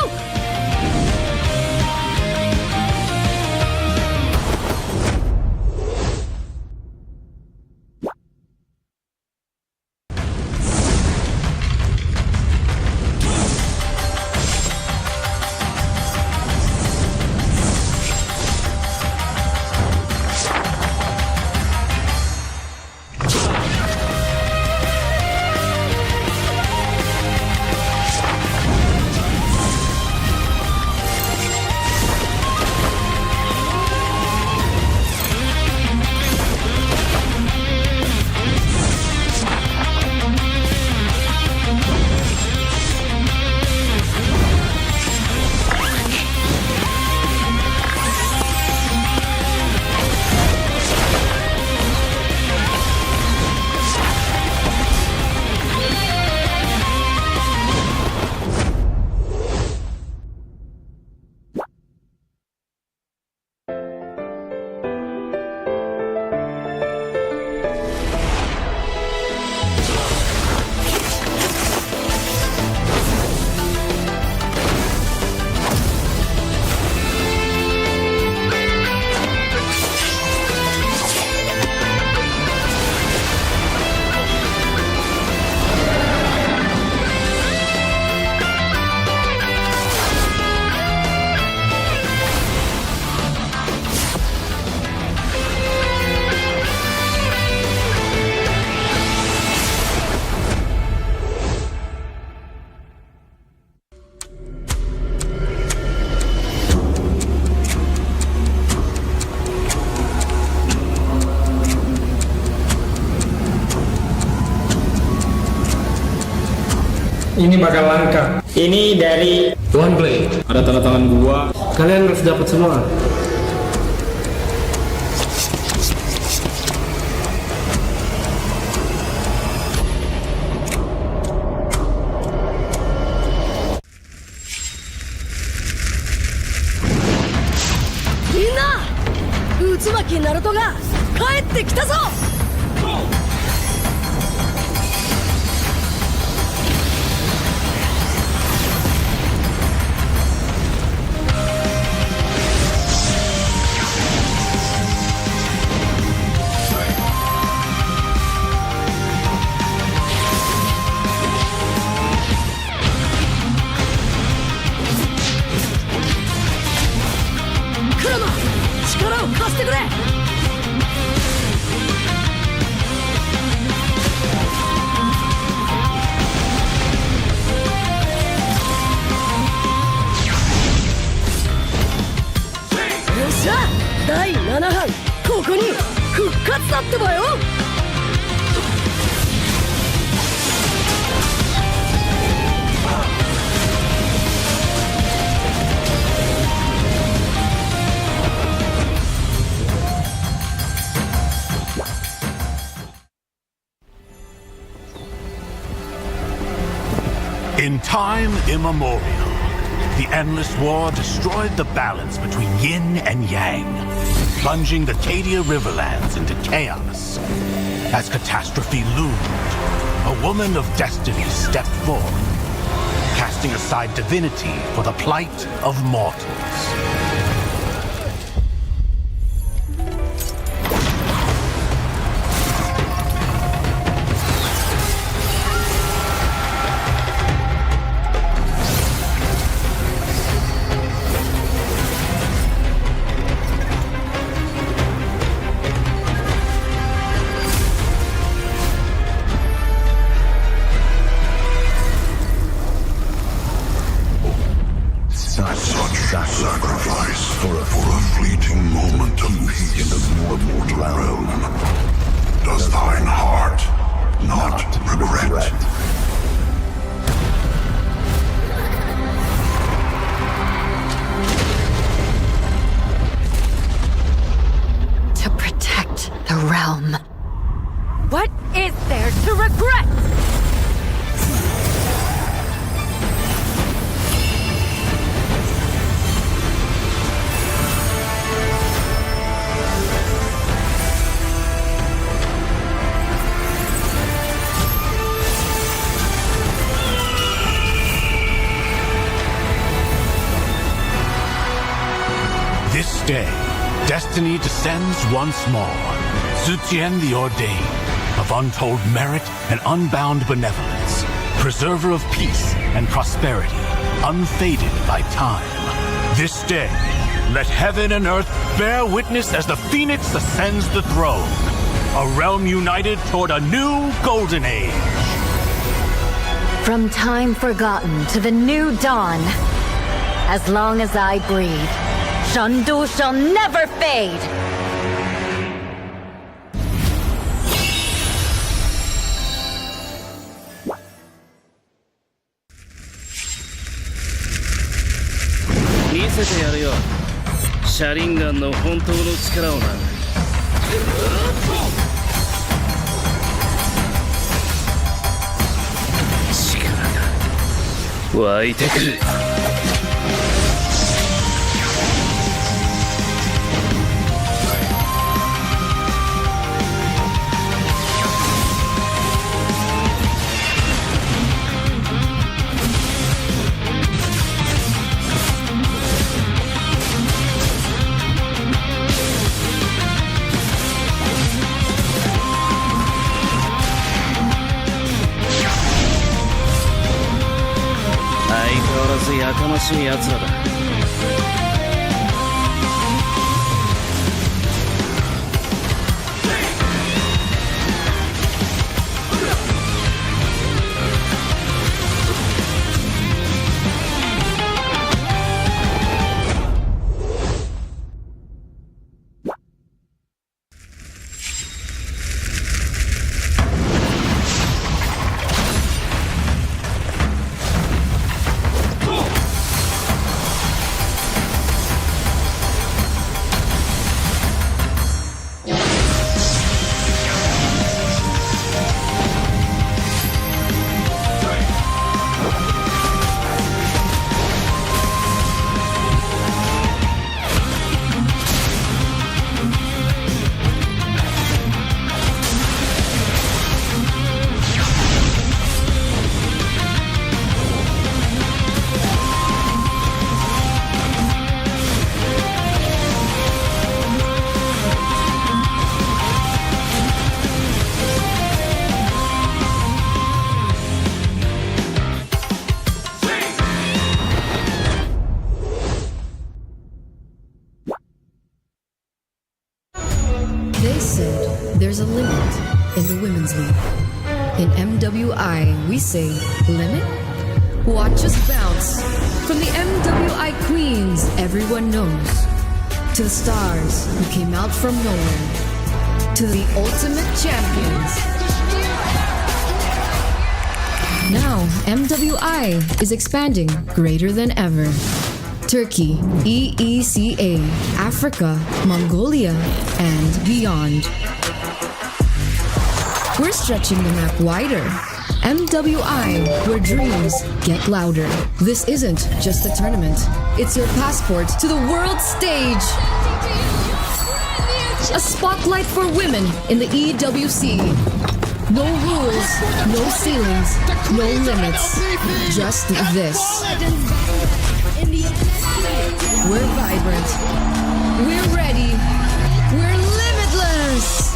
Ini bakal langka. Ini dari One Blade. Ada tanda tangan gua. Kalian harus dapat semua. Minna! Utsumaki Naruto が帰ってきたぞ! Kurama! 力を貸してくれ! よっしゃ第7班ここに復活だってばよ。 In time immemorial, the endless war destroyed the balance between yin and yang, plunging the Cadia Riverlands into chaos. As catastrophe loomed, a woman of destiny stepped forth, casting aside divinity for the plight of mortals. Sacrifice for a fleeting moment of peace in the mortal realm. Does thine heart not regret? To protect the realm. What is there to regret? This day, destiny descends once more. Zutian the Ordained, of untold merit and unbound benevolence, preserver of peace and prosperity, unfaded by time. This day, let heaven and earth bear witness as the Phoenix ascends the throne. A realm united toward a new golden age. From time forgotten to the new dawn, as long as I breathe, Shandu shall never fade! Mise te yaru yo. Sharingan no hontou no chikara o na. 湧いてくる。やかましい奴らだ。They said there's a limit in the women's league. In MWI, we say limit? Watch us bounce from the MWI queens everyone knows, to the stars who came out from nowhere, to the ultimate champions. Now, MWI is expanding greater than ever. Turkey, EECA, Africa, Mongolia, and beyond. We're stretching the map wider. MWI, where dreams get louder. This isn't just a tournament. It's your passport to the world stage. A spotlight for women in the EWC. No rules, no ceilings, no limits. Just this. We're vibrant. We're ready. We're limitless.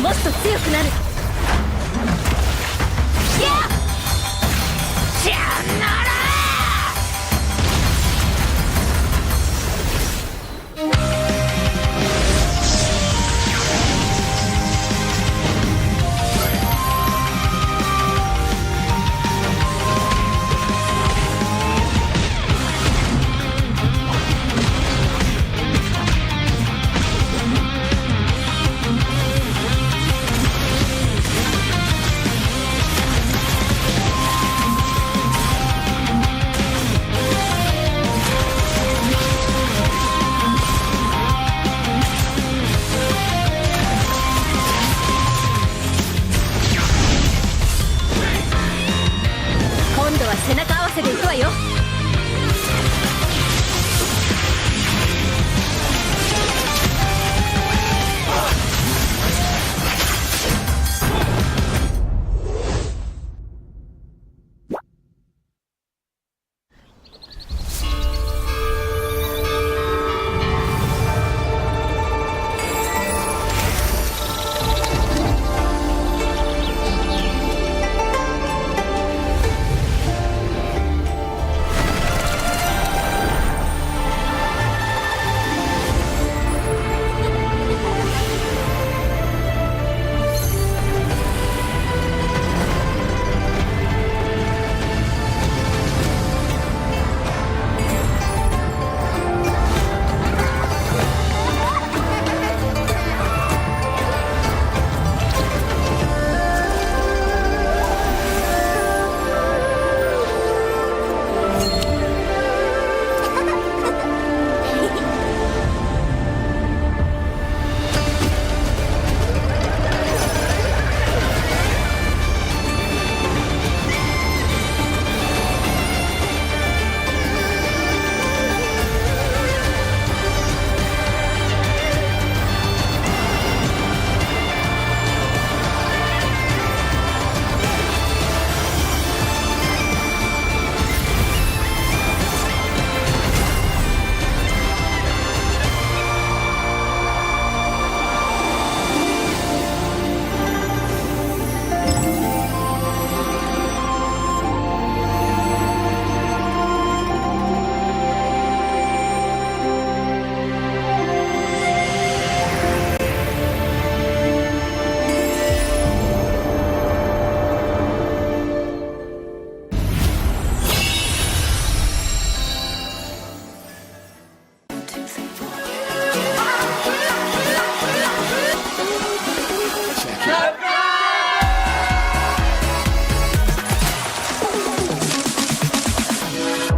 もっと強くなる。さよなら。今度は背中合わせでいくわよ。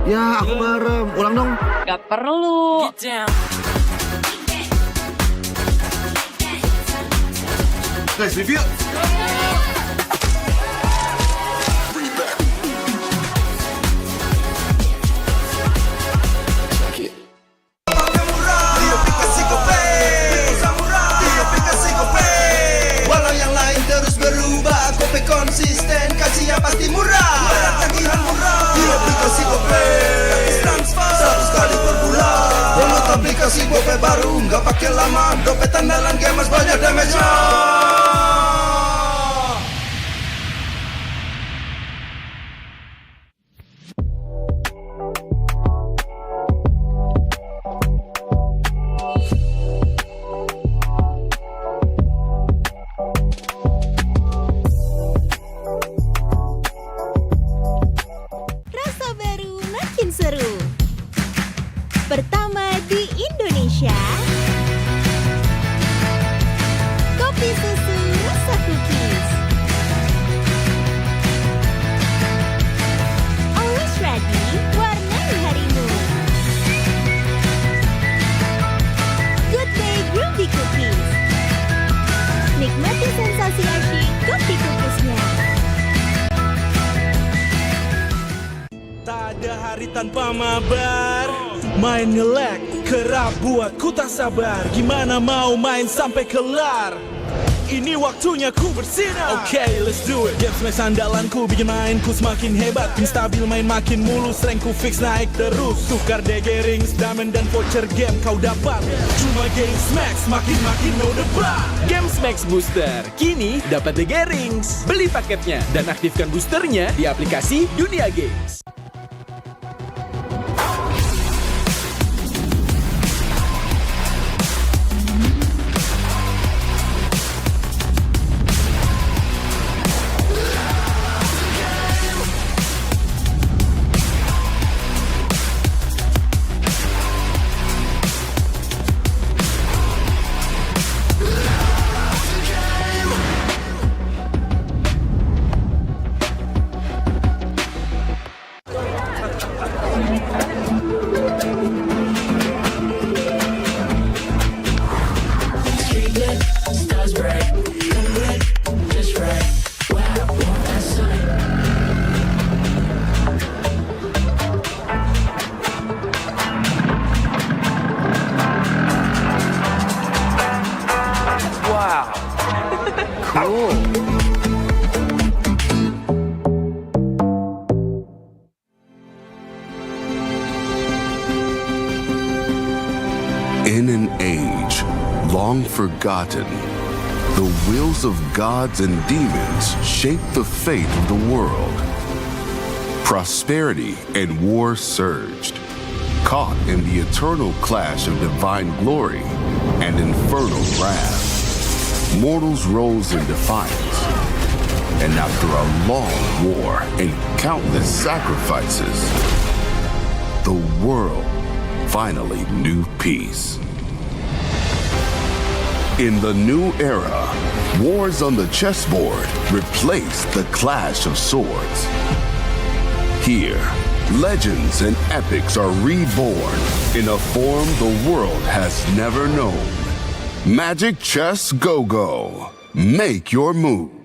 Ya, aku merem. Ulang dong. Gak perlu. Guys, review. Walau yang lain terus berubah, Kope konsisten, kasih yang pasti murah. Bayar tagihan murah di aplikasi Kope, gratis transfer 100 kali per bulan. Download aplikasi Kope baru, nggak pakai lama. Dompet andalan gamers banyak damage-nya. Rasa baru makin seru. Pertama di Indonesia, kopi susu rasa cookies. Always ready, warnai harimu. Good day groovy cookies. Nikmati sensasi asyik kopi cookiesnya. Tak ada hari tanpa mabar. Main ngelek, kerap buat ku tak sabar. Gimana mau main sampai kelar? ini waktunya ku bersinar. Okay, let's do it. Game smash andalanku bikin mainku semakin hebat. Tim stabil main makin mulus, rankku fix naik terus. Tukar DG rings, diamond dan voucher game kau dapat. Cuma game smash makin no debat. Game Max Booster kini dapat DG Rings. Beli paketnya dan aktifkan boosternya di aplikasi Dunia Games. In an age long forgotten, the wills of gods and demons shape the fate of the world. Prosperity and war surged, caught in the eternal clash of divine glory and infernal wrath. Mortals rose in defiance, and after a long war and countless sacrifices, the world finally knew peace. In the new era, wars on the chessboard replaced the clash of swords. Here, legends and epics are reborn in a form the world has never known. Magic Chess Go-Go. Make your move.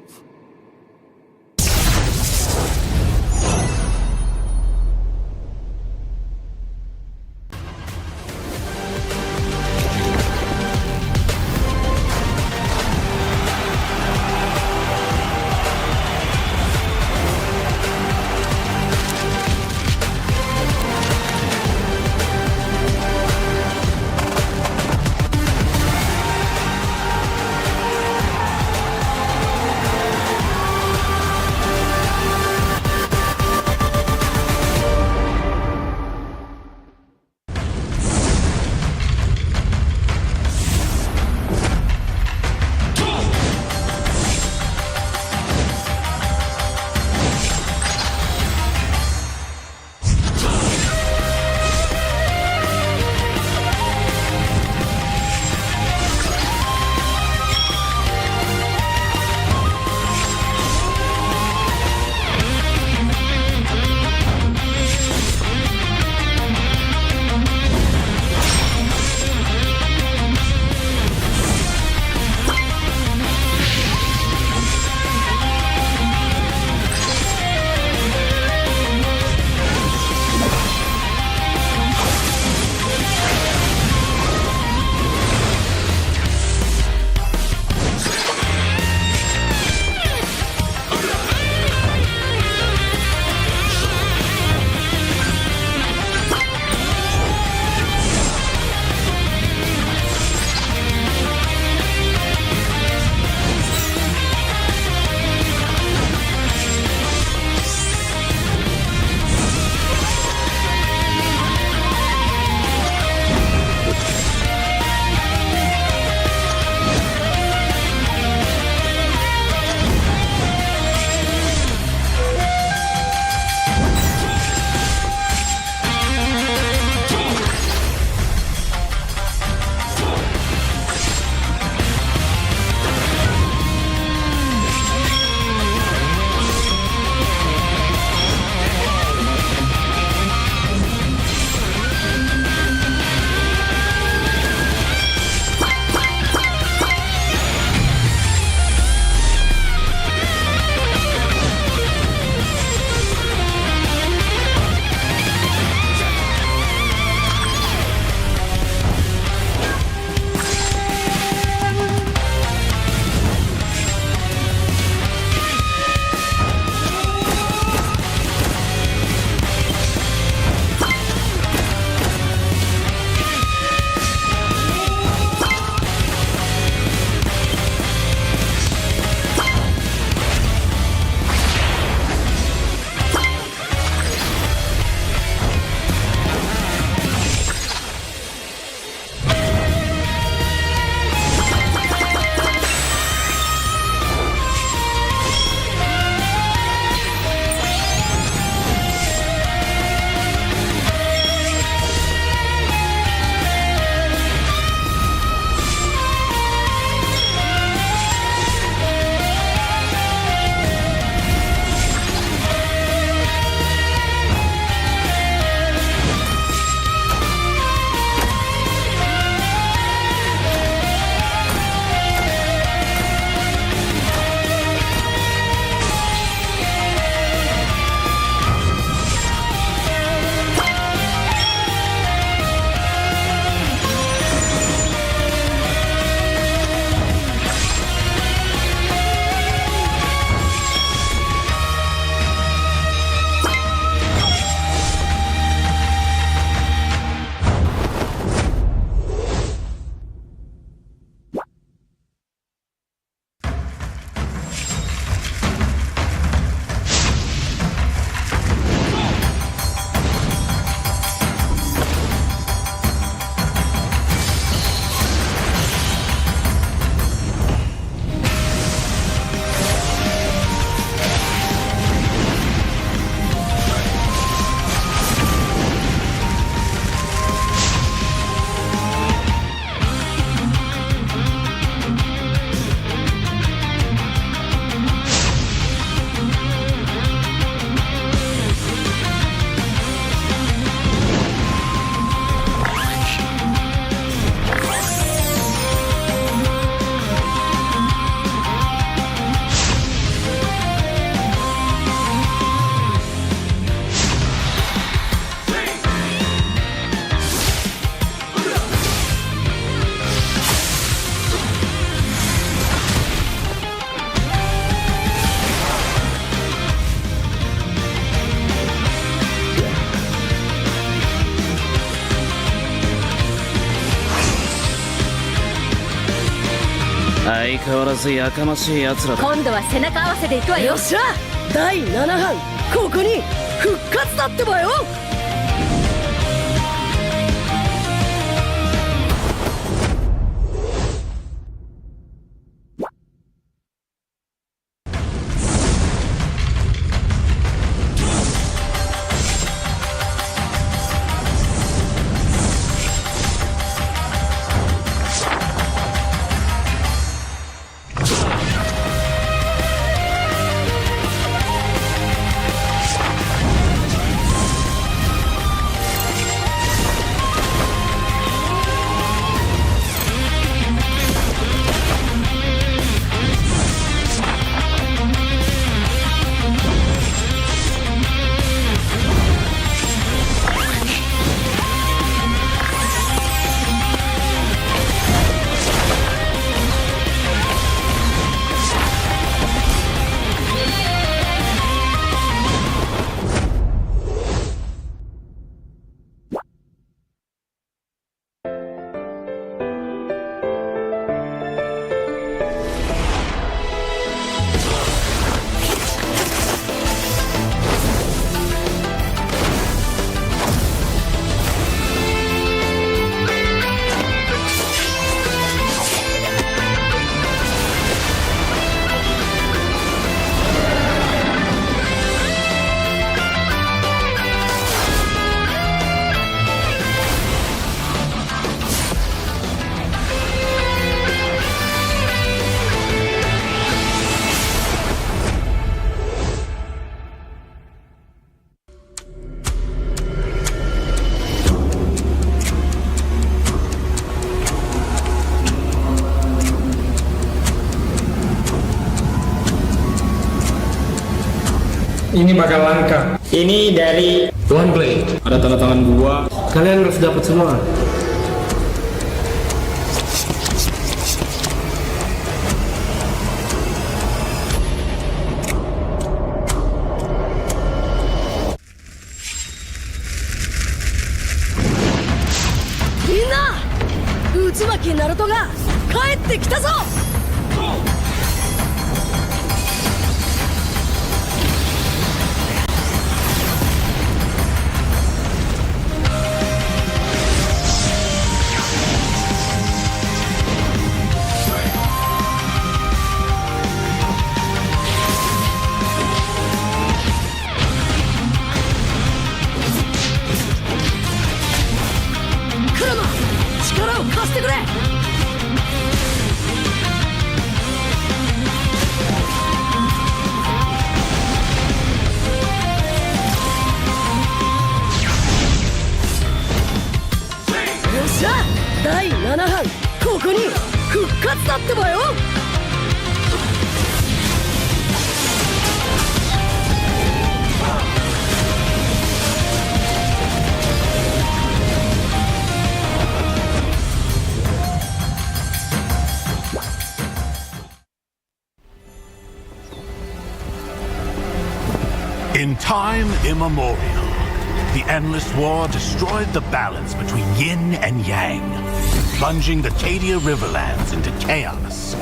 相変わらずやかましい奴らだ。今度は背中合わせで行くわよ。よっしゃ第7班ここに復活だってばよ。Ini bakal langka. Ini dari One Blade. Ada tanda tangan gua. Kalian harus dapat semua. Minna! Utsumaki Narutoが帰ってきたぞ! Kurama! 力を貸してくれ! よっしゃ第7班ここに復活だってばよ. In time immemorial, the endless war destroyed the balance between yin and yang, plunging the Cadia Riverlands into chaos.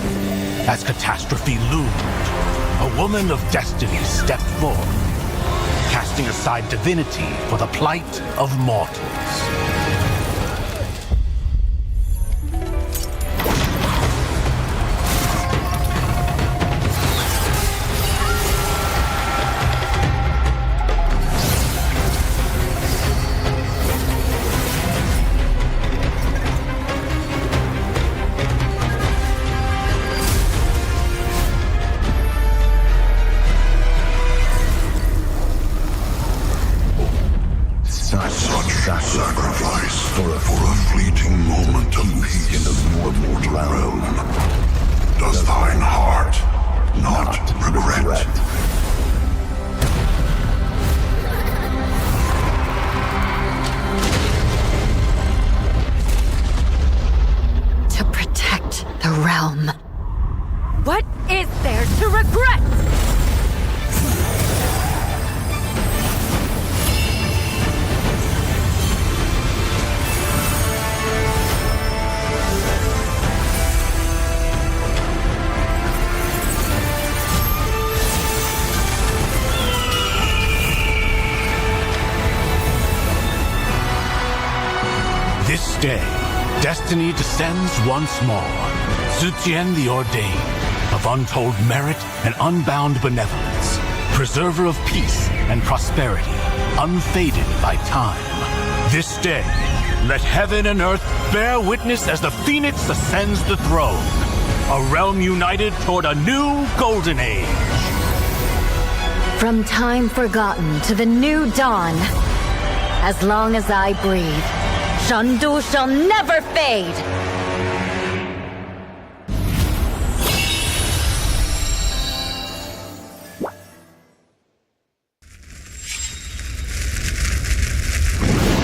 As catastrophe loomed, a woman of destiny stepped forth, casting aside divinity for the plight of mortals. Sacrifice for a fleeting moment of peace in the mortal realm. Does thine heart not regret? To protect the realm. What is there to regret? This day, destiny descends once more. Zutian the Ordained, of untold merit and unbound benevolence, preserver of peace and prosperity, unfaded by time. This day, let heaven and earth bear witness as the Phoenix ascends the throne. A realm united toward a new golden age. From time forgotten to the new dawn, as long as I breathe, Shandu shall never fade!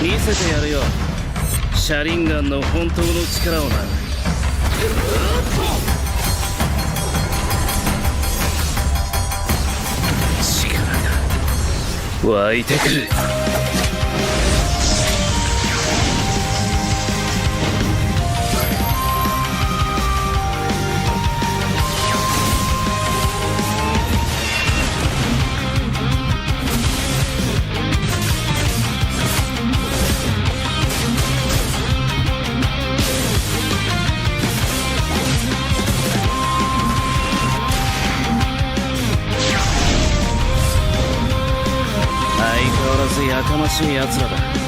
Misete yaru yo. Sharingan no hontou no chikara o na. 湧いてくる。やかましい奴らだ。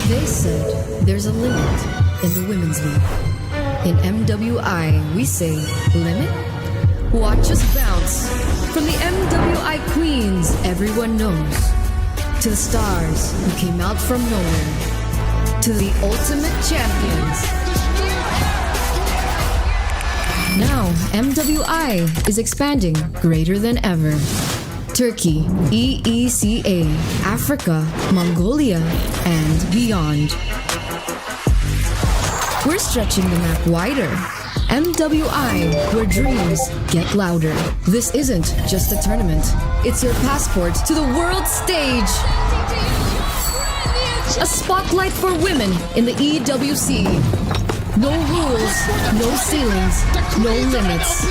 They said there's a limit in the women's league. In MWI, we say limit? Watch us bounce. From the MWI queens everyone knows, to the stars who came out from nowhere, to the ultimate champions. Now, MWI is expanding greater than ever. Turkey, EECA, Africa, Mongolia, and beyond. We're stretching the map wider. MWI, where dreams get louder. This isn't just a tournament. It's your passport to the world stage. A spotlight for women in the EWC. No rules, no ceilings, no limits.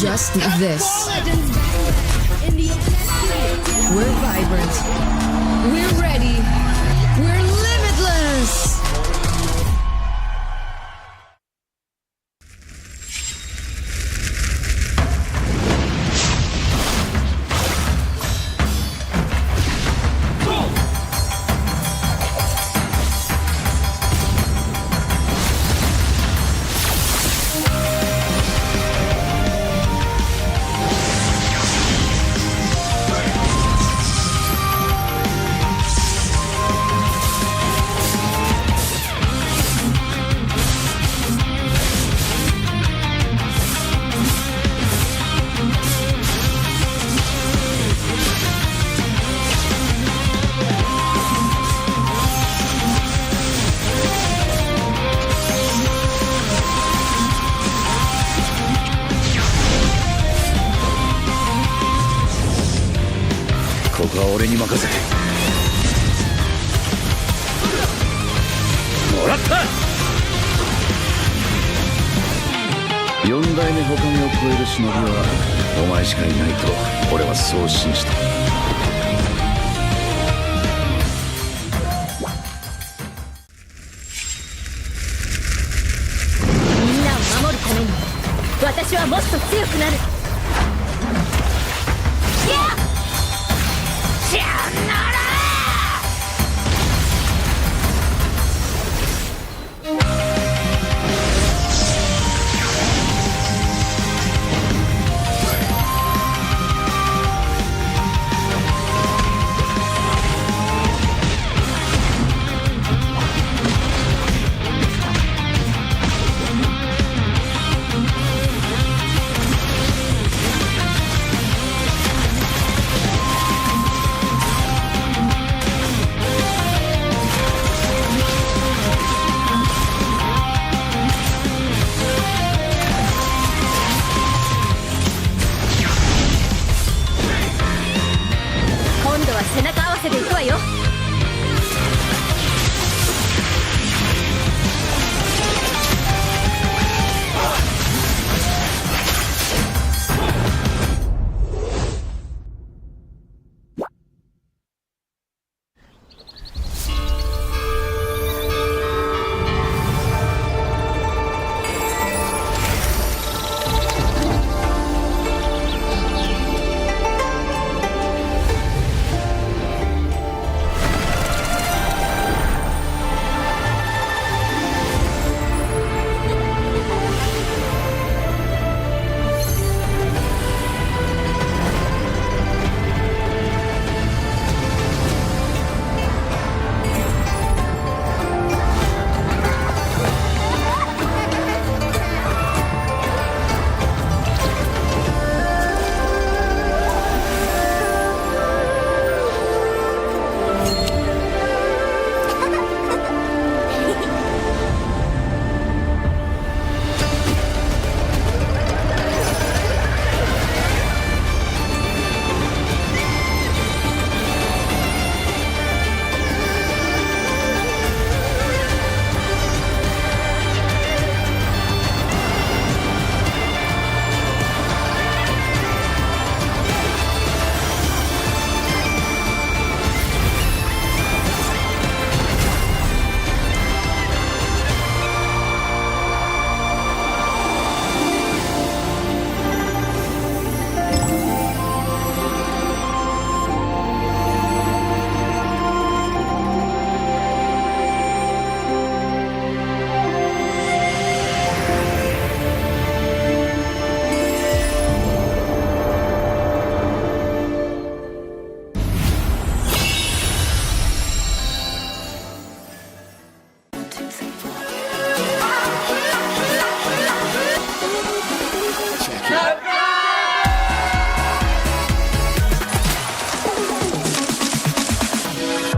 Just this. We're vibrant. We're ready. We're limitless. 私はもっと強くなる。背中合わせで行くわよ。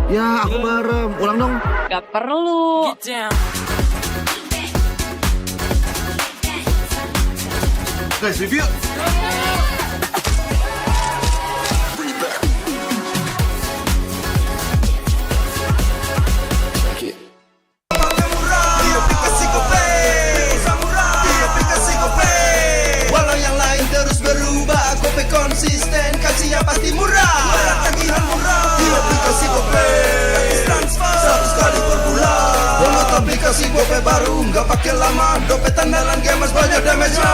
Ya, aku merem. Ulang dong. Gak perlu. Guys, review. Walau yang lain terus berubah, Gope konsisten, kasihnya pasti murah. Tagihan murah di aplikasi Gope, gratis transfer 100 kali per bulan. Download aplikasi Gope baru, nggak pakai lama. Dompet andalan gamers banyak damage-nya.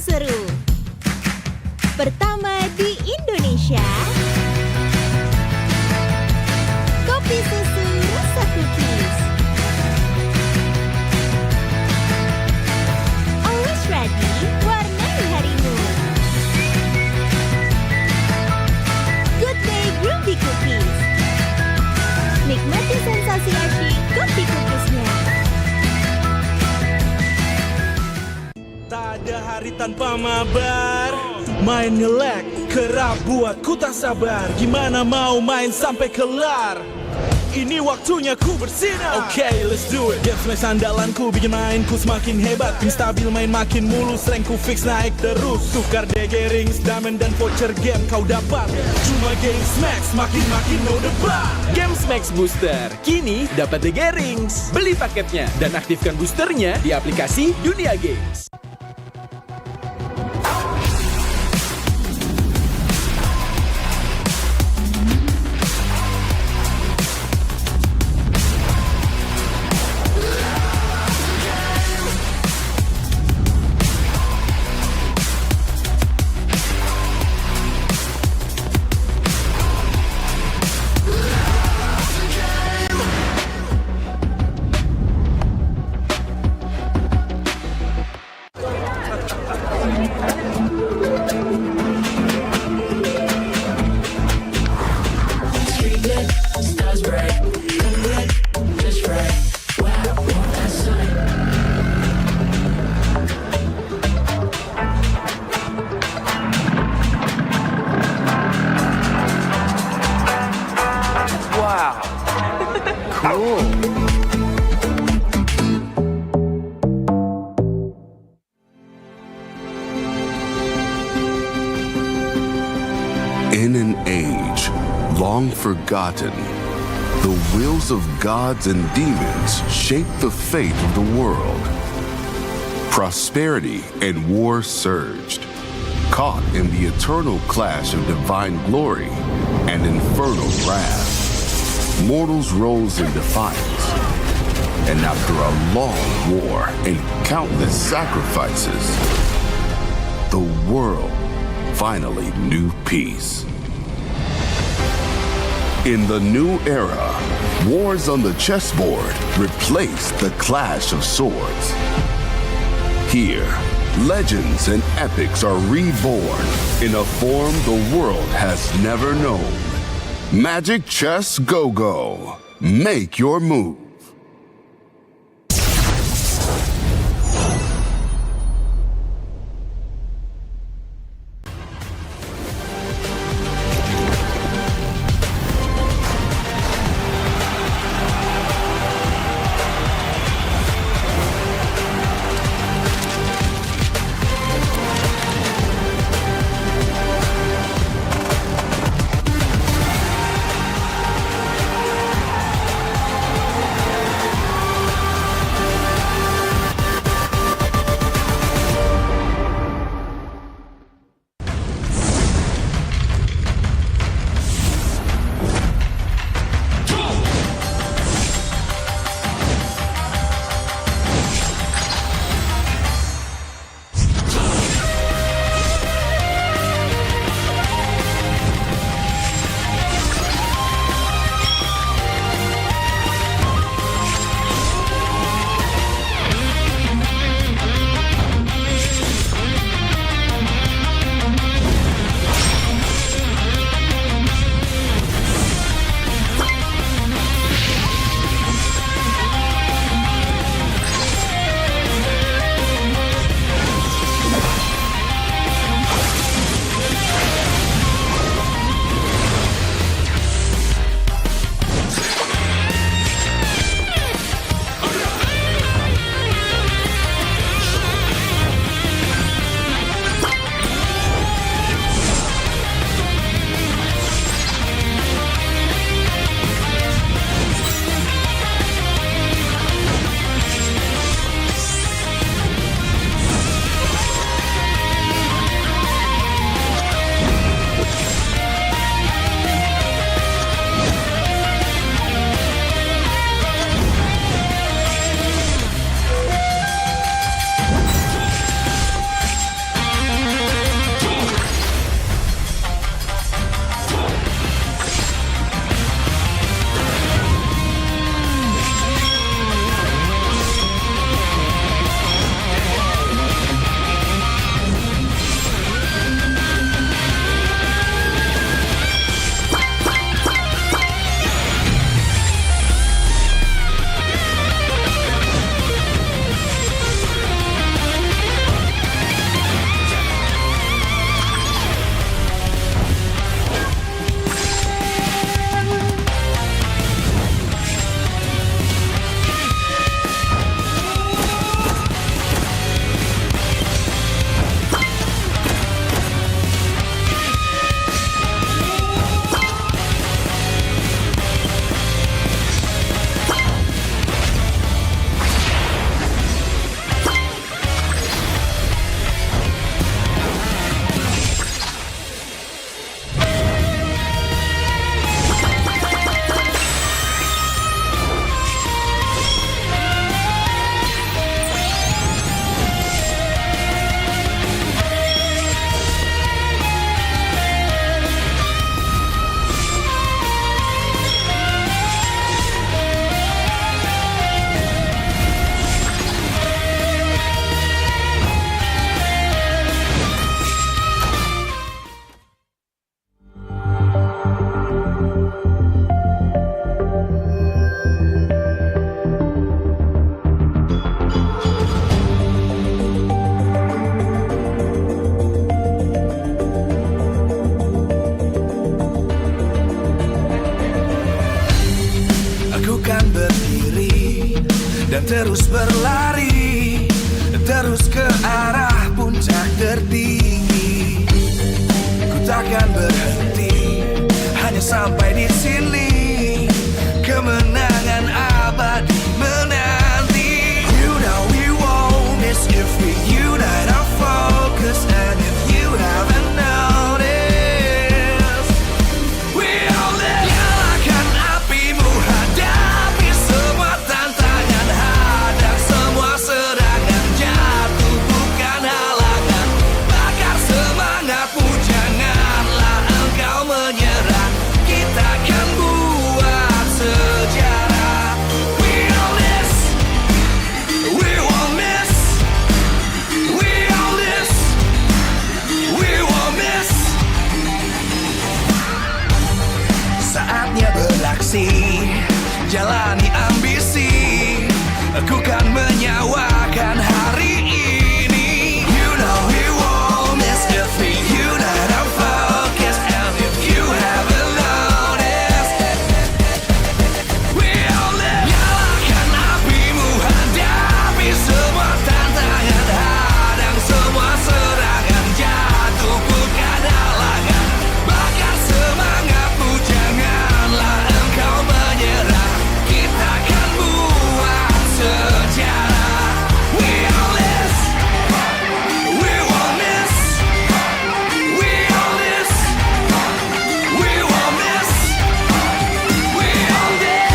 Seru pertama di Indonesia, kopi susu rasa cookies. Always ready, warnai harimu. Good day Groovy Cookies. Nikmati sensasi asyik kopi cookiesnya. Tak ada hari tanpa mabar. Main ngelek, kerap buat ku tak sabar. Gimana mau main sampai kelar? ini waktunya ku bersinar. Oke, let's do it. Game smash andalanku bikin mainku semakin hebat. Tim stabil main makin mulus, rankku fix naik terus. Tukar DG rings, diamond dan voucher game kau dapat. Cuma Game Smash makin no debat. Game Max Booster, kini dapat DG Rings. Beli paketnya dan aktifkan boosternya di aplikasi Dunia Games. In an age long forgotten, the wills of gods and demons shape the fate of the world. Prosperity and war surged, caught in the eternal clash of divine glory and infernal wrath. Mortals rose in defiance, and after a long war and countless sacrifices, the world finally knew peace. In the new era, wars on the chessboard replaced the clash of swords. Here, legends and epics are reborn in a form the world has never known. Magic Chess Go-Go. Make your move. takkan berhenti hanya sampai di sini. Kemenangan abadi menanti. You know we won't miss if we unite our focus. And if you haven't noticed, we all live. Nyalakan apimu, hadapi semua tantangan, hadang semua serangan, jatuh bukan halangan. Bakar semangatmu, janganlah engkau menyerah. Kita akan buat sejarah. We all this, we won't miss. We all this, we won't miss. Saatnya beraksi, jalani ambisi. Aku kan menyawakan hari ini. You know we won't miss if we unite our focus. And if you haven't noticed, we all live. Nyalakan apimu, hadapi semua tantangan, hadang semua serangan, jatuh bukan halangan. Bakar semangatmu, janganlah engkau menyerah. Kita akan buat sejarah. We all this, we won't miss. We all this, we won't miss. We all this.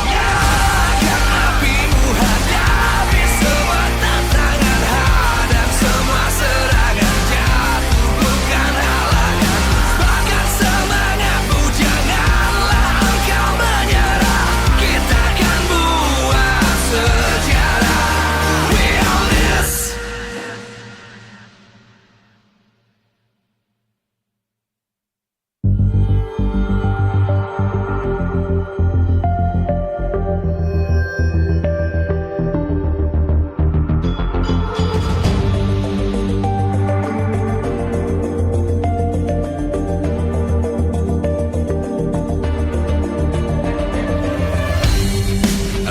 Nyalakan apimu, hadapi semua tantangan, hadang semua serangan, jatuh bukan halangan. Bakar semangatmu, janganlah engkau menyerah. Kita akan buat sejarah. We all this.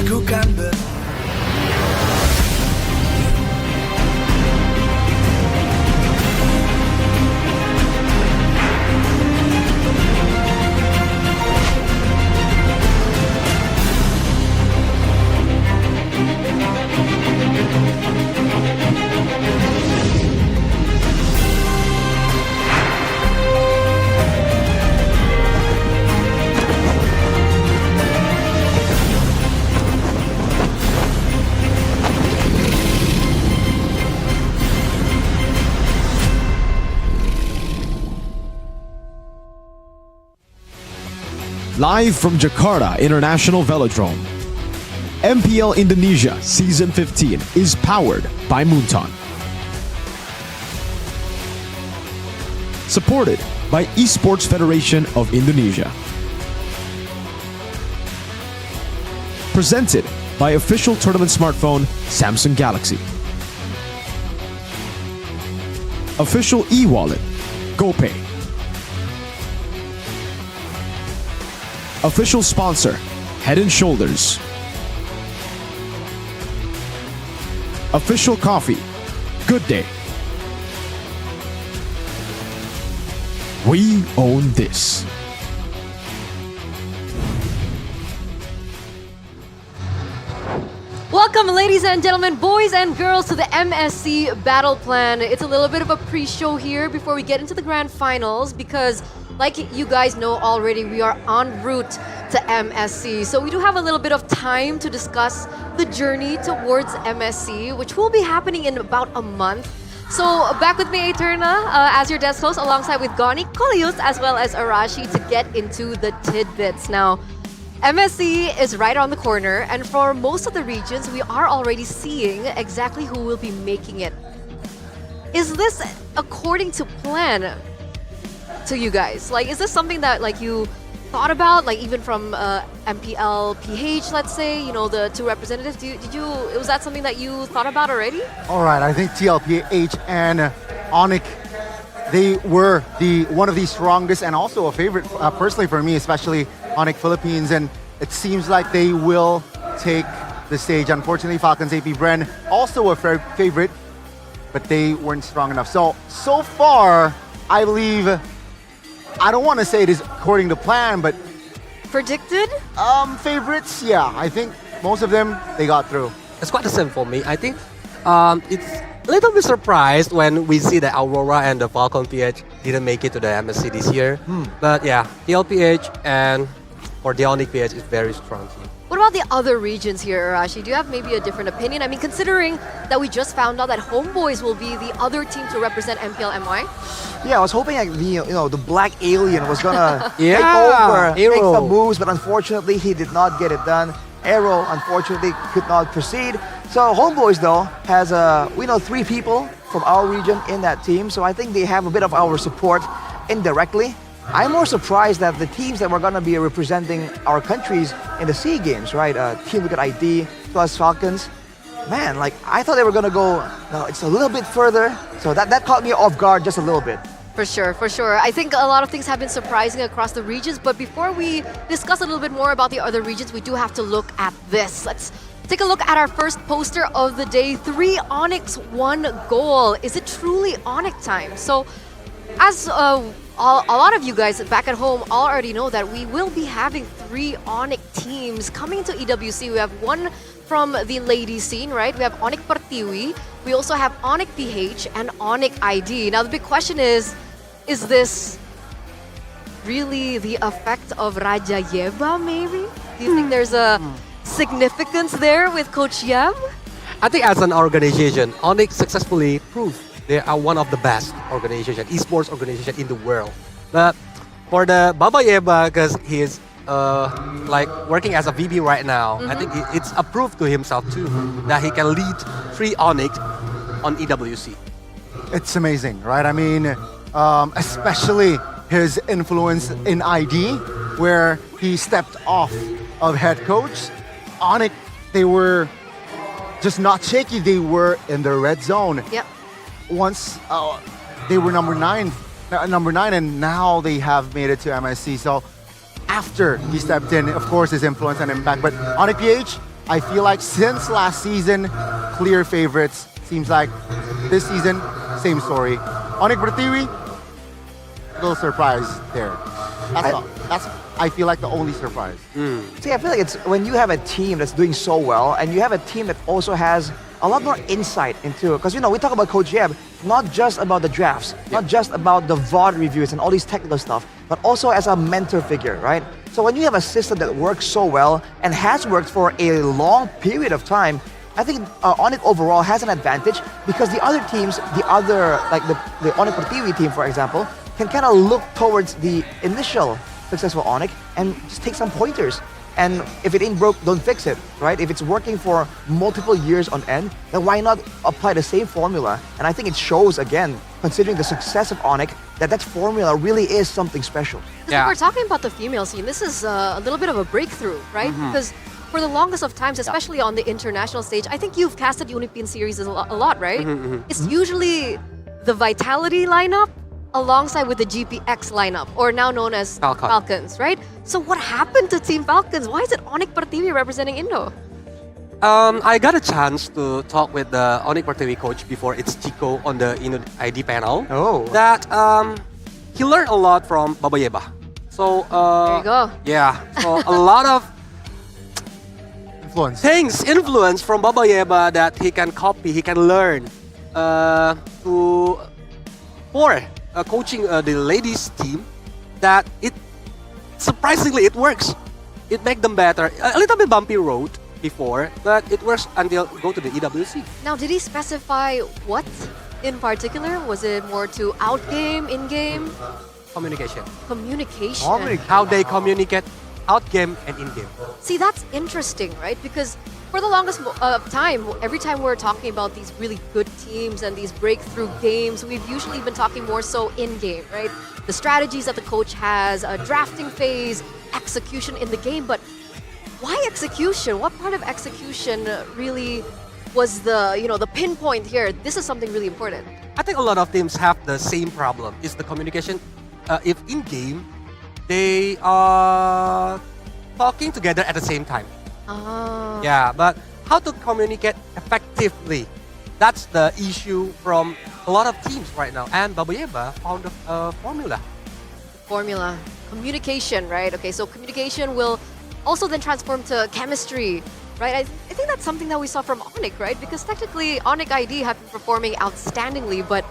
Aku kan Live from Jakarta International Velodrome, MPL Indonesia Season 15 is powered by Moonton. Supported by Esports Federation of Indonesia. Presented by official tournament smartphone Samsung Galaxy. Official e-wallet GoPay. Official sponsor, Head & Shoulders. Official coffee, Good Day. We own this. Welcome, ladies and gentlemen, boys and girls, to the MSC Battle Plan. It's a little bit of a pre-show here before we get into the grand finals because, like you guys know already, we are en route to MSC. So we do have a little bit of time to discuss the journey towards MSC, which will be happening in about a month. So back with me, Eterna, as your desk host, alongside with Goni, Kolius, as well as Arashi, to get into the tidbits. Now, MSC is right around the corner, and for most of the regions, we are already seeing exactly who will be making it. Is this according to plan to you guys? Like, is this something that like you thought about, like even from MPL PH, let's say, you know, the two representatives? Was that something that you thought about already? All right, I think TLPH and Onyx, they were one of the strongest and also a favorite personally for me, especially Onyx Philippines, and it seems like they will take the stage. Unfortunately, Falcons AP Bren also a favorite, but they weren't strong enough. So far, I believe, I don't want to say it is according to plan, but predicted? Favorites, yeah. I think most of them, they got through. It's quite the same for me. I think it's a little bit surprised when we see that Aurora and the Falcon PH didn't make it to the MSC this year. But yeah, DLPH and for the Onyx PH is very strong team. What about the other regions here, Arashi? Do you have maybe a different opinion? I mean, considering that we just found out that Homeboys will be the other team to represent MPL MY. Yeah, I was hoping like the Black Alien was gonna Yeah, take over, make Aero. some moves, but unfortunately he did not get it done. Aero unfortunately could not proceed. So Homeboys though has we know 3 people from our region in that team, so I think they have a bit of our support indirectly. I'm more surprised that the teams that were gonna be representing our countries in the SEA Games, right? Team Wicked ID plus Falcons. Man, like I thought they were gonna go. No, it's a little bit further. So that caught me off guard just a little bit. For sure, for sure. I think a lot of things have been surprising across the regions, but before we discuss a little bit more about the other regions, we do have to look at this. Let's take a look at our first poster of the day. 3 Onyx, 1 goal. Is it truly Onyx time? So, as a lot of you guys back at home all already know that we will be having 3 Onyx teams coming into EWC. We have one from the ladies scene, right? We have Onyx Pertiwi. We also have Onyx PH and Onyx ID. Now the big question is this really the effect of Raja Yeba maybe? Do you think there's a significance there with Coach Yeb? I think as an organization, Onyx successfully proved they are one of the best organization, esports organization in the world. But for the Baba Yeba, because he is like working as a VP right now, I think it's a proof to himself too that he can lead 3 Onyx on EWC. It's amazing, right? I mean, especially his influence in ID, where he stepped off of head coach. Onyx, they were just not shaky. They were in the red zone. Yep. Once they were number 9, and now they have made it to MSC. So after he stepped in, of course, his influence and impact. But Onyx PH, I feel like since last season, clear favorites. Seems like this season, same story. Onyx Pertiwi, little surprise there. That's I feel like the only surprise. See, I feel like it's when you have a team that's doing so well, and you have a team that also has a lot more insight into it. Because we talk about Coach Yeb, not just about the drafts, not just about the VOD reviews and all these technical stuff, but also as a mentor figure, right? So when you have a system that works so well and has worked for a long period of time, I think Onyx overall has an advantage because the other teams, like the Onyx Pertiwi team, for example, can kind of look towards the initial successful Onyx and just take some pointers. And if it ain't broke, don't fix it, right? If it's working for multiple years on end, then why not apply the same formula? And I think it shows again, considering the success of Onyx, that formula really is something special. Because if we're talking about the female scene, this is a little bit of a breakthrough, right? Because for the longest of times, especially on the international stage, I think you've casted Unipin series a lot, right? It's usually the Vitality lineup alongside with the GPX lineup, or now known as Falcons, right? So what happened to Team Falcons? Why is it Onyx Pertiwi representing Indo? I got a chance to talk with the Onyx Pertiwi coach before it's Chico on the ID panel. Oh. That he learned a lot from Baba Yeba. So there you go. Yeah. So a lot of influence from Baba Yeba that he can copy, he can learn for coaching the ladies team. That it surprisingly it works. It makes them better. A little bit bumpy road before, but it works until go to the EWC. Now, did he specify what in particular? Was it more to outgame, in-game? Communication. Communication. How they communicate out-game and in-game. See, that's interesting, right? Because for the longest time, every time we're talking about these really good teams and these breakthrough games, we've usually been talking more so in-game, right? The strategies that the coach has, a drafting phase, execution in the game, but why execution? What part of execution really was the pinpoint here? This is something really important. I think a lot of teams have the same problem. Is the communication. If in game, they are talking together at the same time. Oh. Yeah, but how to communicate effectively. That's the issue from a lot of teams right now. And Baba Yeba found a formula. Formula. Communication, right? Okay, so communication will also then transform to chemistry, right? I think that's something that we saw from Onyx, right? Because technically, Onyx ID have been performing outstandingly, but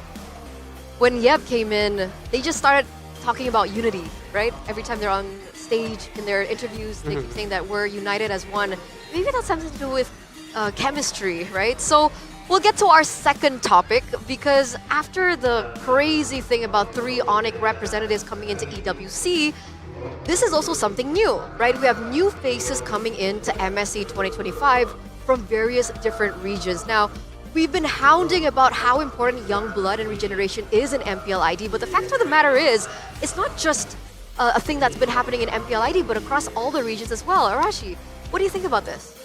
when Yeb came in, they just started talking about unity, right? Every time they're on stage in their interviews, they keep saying that we're united as one. Maybe that's something to do with chemistry, right? So we'll get to our second topic because after the crazy thing about 3 Onyx representatives coming into EWC, this is also something new, right? We have new faces coming into MSC 2025 from various different regions. Now, we've been hounding about how important young blood and regeneration is in MPL ID, but the fact of the matter is, it's not just a thing that's been happening in MPL ID, but across all the regions as well. Arashi, what do you think about this?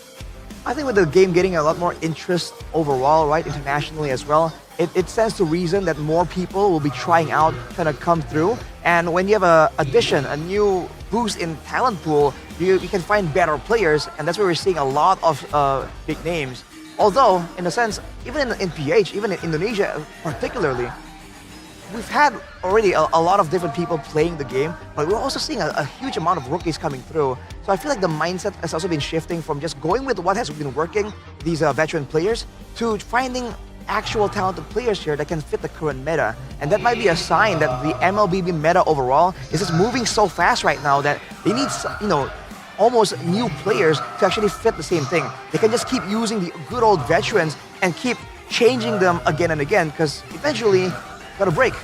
I think with the game getting a lot more interest overall, right, internationally as well, it stands to reason that more people will be trying out, kind of come through. And when you have a new boost in talent pool, you can find better players, and that's where we're seeing a lot of big names. Although, in a sense, even in PH, even in Indonesia particularly, we've had already a lot of different people playing the game, but we're also seeing a huge amount of rookies coming through. So I feel like the mindset has also been shifting from just going with what has been working, these veteran players, to finding actual talented players here that can fit the current meta. And that might be a sign that the MLBB meta overall is just moving so fast right now that they need, almost new players to actually fit the same thing. They can just keep using the good old veterans and keep changing them again and again because eventually gotta break.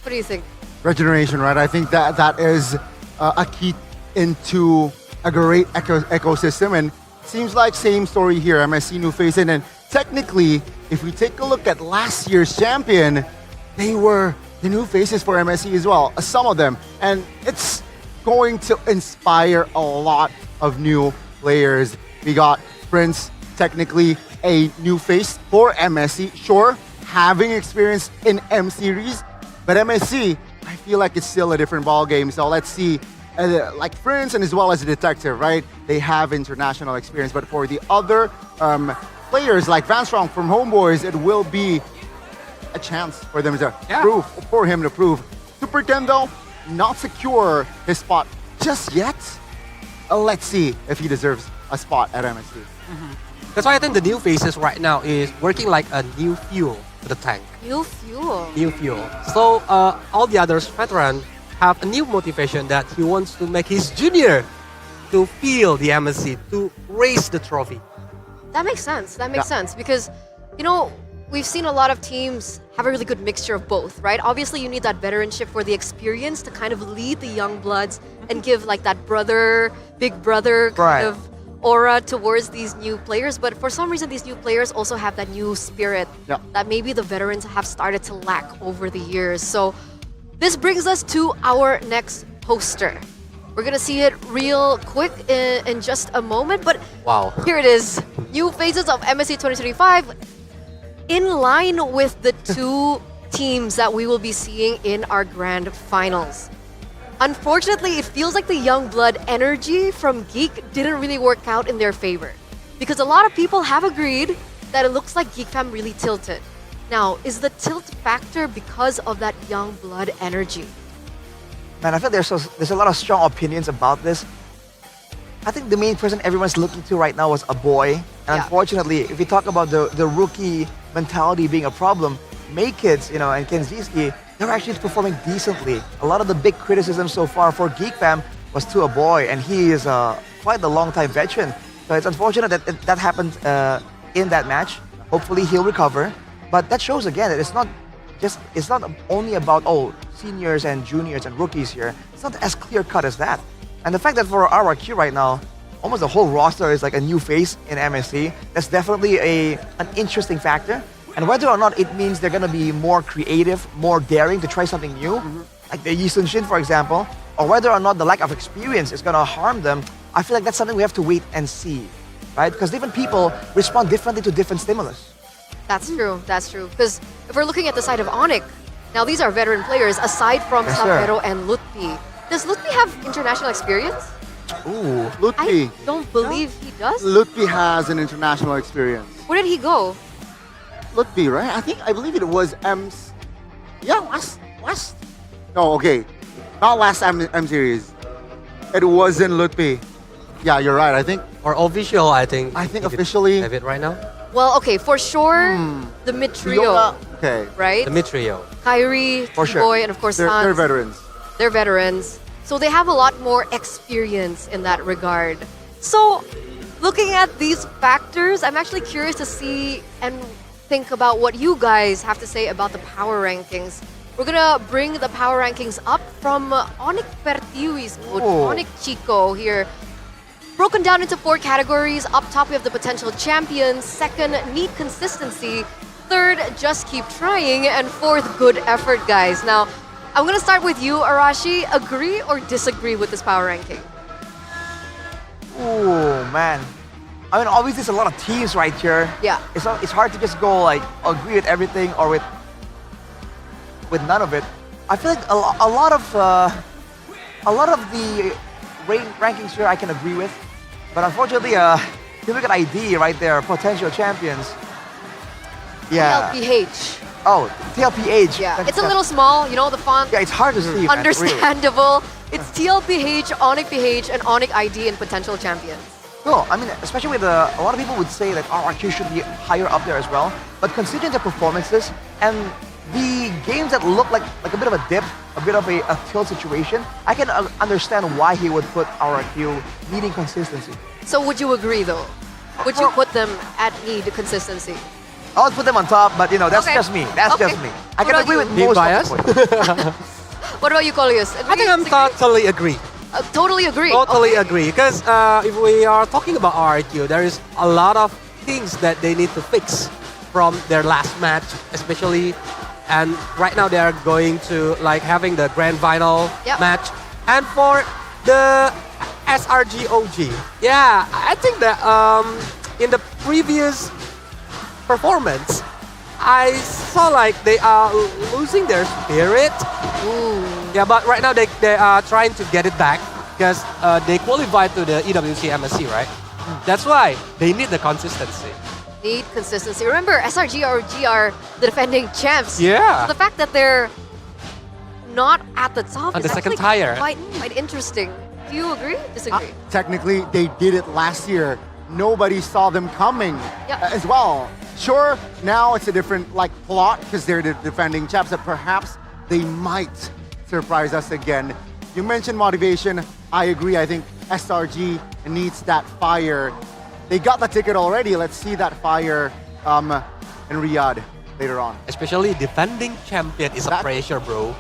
What do you think? Regeneration, right? I think that is a key into a great ecosystem, and seems like same story here. MSC new face in, and technically, if we take a look at last year's champion, they were the new faces for MSC as well. Some of them, and it's going to inspire a lot of new players. We got Prince, technically a new face for MSC. Sure, having experience in M Series, but MSC, I feel like it's still a different ball game. So let's see, like Prince and as well as the Detective, right? They have international experience, but for the other players like Van Strong from Homeboys, it will be a chance for them to prove, for him to prove. Super Ken though, not secure his spot just yet. Let's see if he deserves a spot at MSC. That's why I think the new faces right now is working like a new fuel to the tank. New fuel. New fuel. So all the others veterans have a new motivation that he wants to make his junior to feel the MSC, to raise the trophy. That makes sense. That makes sense because, we've seen a lot of teams have a really good mixture of both, right? Obviously, you need that veteranship for the experience to kind of lead the young bloods and give like that big brother kind of aura towards these new players. But for some reason, these new players also have that new spirit that maybe the veterans have started to lack over the years. So this brings us to our next poster. We're gonna see it real quick in just a moment, but here it is. New faces of MSC 2025 in line with the 2 teams that we will be seeing in our grand finals. Unfortunately, it feels like the young blood energy from Geek didn't really work out in their favor because a lot of people have agreed that it looks like Geek Fam really tilted. Now, is the tilt factor because of that young blood energy? Man, I feel there's a lot of strong opinions about this. I think the main person everyone's looking to right now was a boy. And unfortunately, if we talk about the rookie mentality being a problem, May Kids, and Kenziski, they're actually performing decently. A lot of the big criticism so far for Geek Fam was to a boy, and he is quite a long-time veteran. So it's unfortunate that that happened in that match. Hopefully he'll recover. But that shows again that it's not only about seniors and juniors and rookies here. It's not as clear-cut as that. And the fact that for RRQ right now, almost the whole roster is like a new face in MSC, that's definitely an interesting factor. And whether or not it means they're going to be more creative, more daring to try something new, like the Yi Sun Shin, for example, or whether or not the lack of experience is going to harm them, I feel like that's something we have to wait and see, right? Because different people respond differently to different stimulus. That's true. That's true. Because if we're looking at the side of Onyx, now these are veteran players aside from Sapero and Lutfi. Does Lutfi have international experience? Ooh, Lutfi. I don't believe he does. Lutfi has an international experience. Where did he go? Lutfi, right? I believe it was M's. Yeah, last. No, okay, not last M series. It wasn't Lutfi. Yeah, you're right. I think Or official, I think. you could officially- have it right now. Well, okay, for sure, the mid trio, Fiona- Okay. right? The mid trio. Kyrie, For sure. Boy, and of course They're Sans. veterans. They're veterans. So they have a lot more experience in that regard. So looking at these factors, I'm actually curious to see and think about what you guys have to say about the power rankings. We're gonna bring the power rankings up from Onik Pertiwi's coach, Oh. Onik Chico here. Broken down into 4 categories. Up top, we have the potential champions. Second, need consistency. Third, just keep trying. And fourth, good effort, guys. Now, I'm gonna start with you, Arashi. Agree or disagree with this power ranking? Ooh, man. I mean, obviously, there's a lot of teams right here. Yeah. It's hard to just go like agree with everything or with none of it. I feel like a lot of the rankings here I can agree with, but unfortunately, if you look at ID right there, potential champions. Yeah. LPH. Oh, TLPH. Yeah, it's a little small, you know, the font. Yeah, it's hard to see. man, really. Understandable. It's TLPH, Onic PH, and Onic ID and potential champions. No, I mean, especially with a lot of people would say that RRQ should be higher up there as well. But considering the performances and the games that look like a bit of a dip, a bit of a tilt situation, I can understand why he would put RRQ needing consistency. So would you agree though? Would you put them at need consistency? I would put them on top, but you know, that's Okay. just me. That's Okay. just me. I What can about agree you? with Being most biased? of the points. What about you, Colius? I think I'm totally agree. Totally agree. Totally Okay. agree. Because if we are talking about RRQ, there is a lot of things that they need to fix from their last match, especially. And right now they are going to like having the grand final Yep. match. And for the SRGOG, yeah, I think that in the previous performance, I saw like they are losing their spirit. Yeah, but right now they are trying to get it back because they qualified to the EWC MSC, right? That's why they need the consistency. Need consistency. Remember, SRGRG are the defending champs. Yeah. So the fact that they're not at the top On is the second actually tier. quite interesting. Do you agree? Disagree? Technically, they did it last year. Nobody saw them coming Yep. as well. Sure, now it's a different plot because they're the defending champs, that perhaps they might surprise us again. You mentioned motivation. I agree. I think SRG needs that fire. They got the ticket already. Let's see that fire in Riyadh later on. Especially defending champion is a pressure, bro.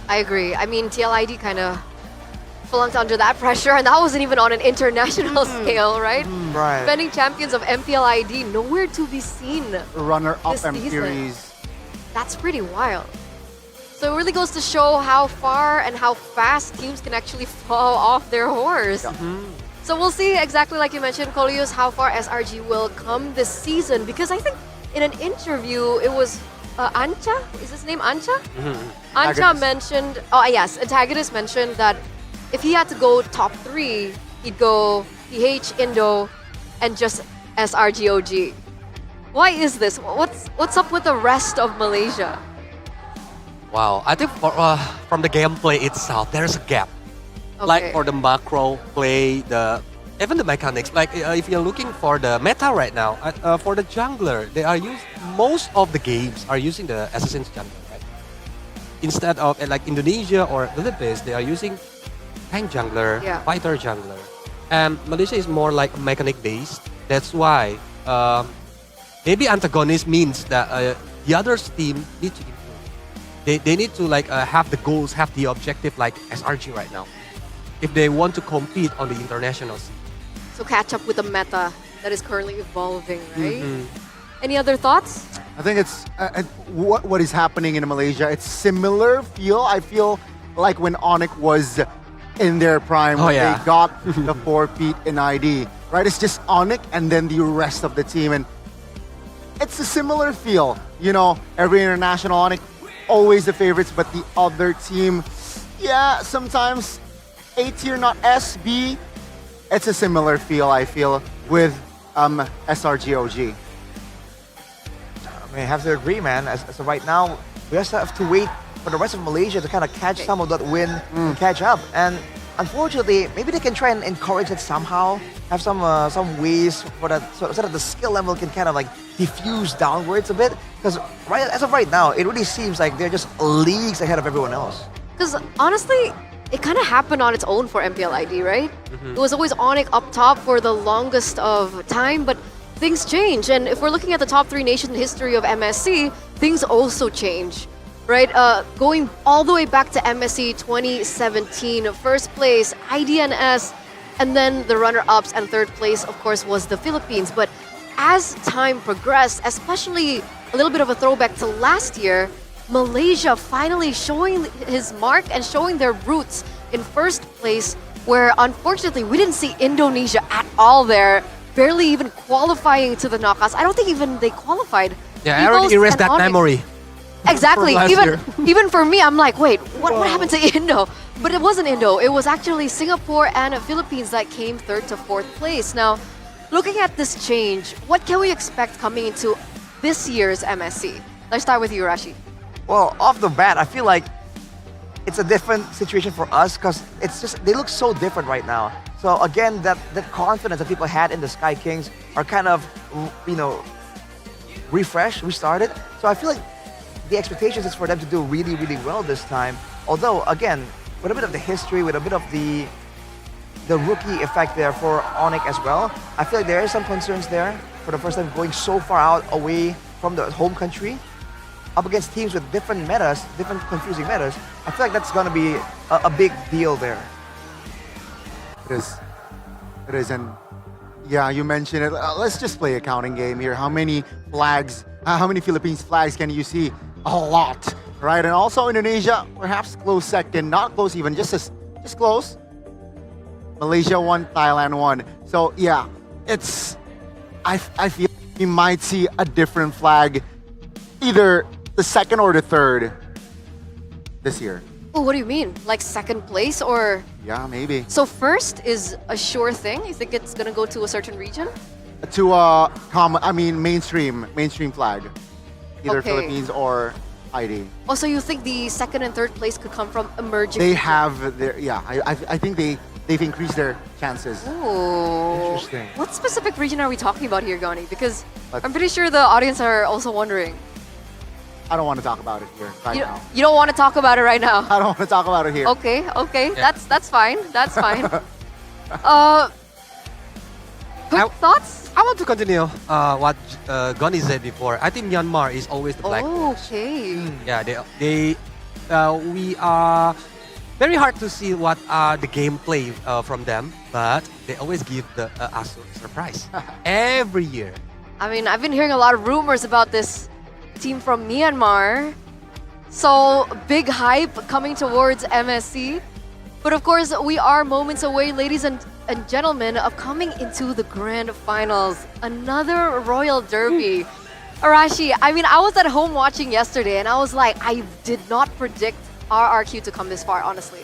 I agree. I mean, TLID kind of flunked under that pressure, and that wasn't even on an international scale, right? Right. Defending champions of MPL ID, nowhere to be seen. Runner-up This M season. series. That's pretty wild. So it really goes to show how far and how fast teams can actually fall off their horse. So we'll see exactly like you mentioned, Colius, how far SRG will come this season. Because I think in an interview, it was Ancha? Is his name Ancha? Ancha Antagonist. mentioned, Antagonist mentioned that if he had to go top 3, he'd go PH, Indo, and just SRGOG. Why is this? What's up with the rest of Malaysia? Wow, I think from the gameplay itself, there's a gap. Okay. Like for the macro play, even the mechanics. Like if you're looking for the meta right now, for the jungler, they are most of the games are using the assassin's jungler, right? Instead of like Indonesia or Philippines, they are using tank jungler, Yeah. fighter jungler, and Malaysia is more like mechanic based. That's why maybe antagonist means that the other team need to improve. They need to like have the goals, have the objective like SRG right now, if they want to compete on the international scene. So catch up with the meta that is currently evolving, right? Mm-hmm. Any other thoughts? I think it's what is happening in Malaysia. It's similar feel. I feel like when Onic was in their prime, when yeah. they got the 4 feet in ID, right? It's just Onic and then the rest of the team, and it's a similar feel. You know, every international Onic, always the favorites, but the other team, yeah, sometimes A tier, not S, B, it's a similar feel, I feel, with SRGOG. I mean, I have to agree, man. As of right now, we just have to wait for the rest of Malaysia to kind of catch some of that win and catch up. And unfortunately, maybe they can try and encourage it somehow, have some ways for that, so that the skill level can kind of like diffuse downwards a bit. Because as of right now, it really seems like they're just leagues ahead of everyone else. Because honestly, it kind of happened on its own for MPL ID, right? It was always Onyx up top for the longest of time, but things change. And if we're looking at the top 3 nations in history of MSC, things also change, right? Going all the way back to MSC 2017, first place, IDNS, and then the runner-ups and third place, of course, was the Philippines. But as time progressed, especially a little bit of a throwback to last year, Malaysia finally showing his mark and showing their roots in first place, where unfortunately we didn't see Indonesia at all there, barely even qualifying to the knockouts. I don't think even they qualified. Yeah, I already erased that memory. Exactly. From last year. Even for me, I'm like, wait, what happened to Indo? But it wasn't Indo. It was actually Singapore and the Philippines that came 3rd to 4th place. Now, looking at this change, what can we expect coming into this year's MSC? Let's start with you, Rashi. Well, off the bat, I feel like it's a different situation for us because it's just they look so different right now. So again, that confidence that people had in the Sky Kings are kind of, restarted. So I feel like the expectations is for them to do really, really well this time. Although, again, with a bit of the history, with a bit of the rookie effect there for Onyx as well, I feel like there is some concerns there for the first time going so far out away from the home country, up against teams with different metas, different confusing metas. I feel like that's going to be a big deal there. It is, and yeah, you mentioned it. Let's just play a counting game here. How many flags, how many Philippines flags can you see? A lot, right? And also Indonesia, perhaps close second, not close even, just close. Malaysia won, Thailand won. So yeah, I feel we might see a different flag, either the second or the third this year. Oh, what do you mean? Like second place or? Yeah, maybe. So first is a sure thing? You think it's gonna go to a certain region? To mainstream flag. Either Okay. Philippines or ID. Oh, so you think the second and third place could come from emerging? They region? have their, I think they've increased their chances. Ooh. Interesting. What specific region are we talking about here, Gani? Because Let's- I'm pretty sure the audience are also wondering. I don't want to talk about it here right now. You don't want to talk about it right now. I don't want to talk about it here. Okay, Yeah. that's fine. That's fine. Quick thoughts? I want to continue what Goni said before. I think Myanmar is always the black horse. Okay. Yeah, we are very hard to see what are the gameplay from them, but they always give us a surprise every year. I mean, I've been hearing a lot of rumors about this team from Myanmar. So, big hype coming towards MSC. But of course, we are moments away, ladies and gentlemen, of coming into the grand finals. Another Royal Derby. Arashi, I mean, I was at home watching yesterday and I was like, I did not predict RRQ to come this far, honestly.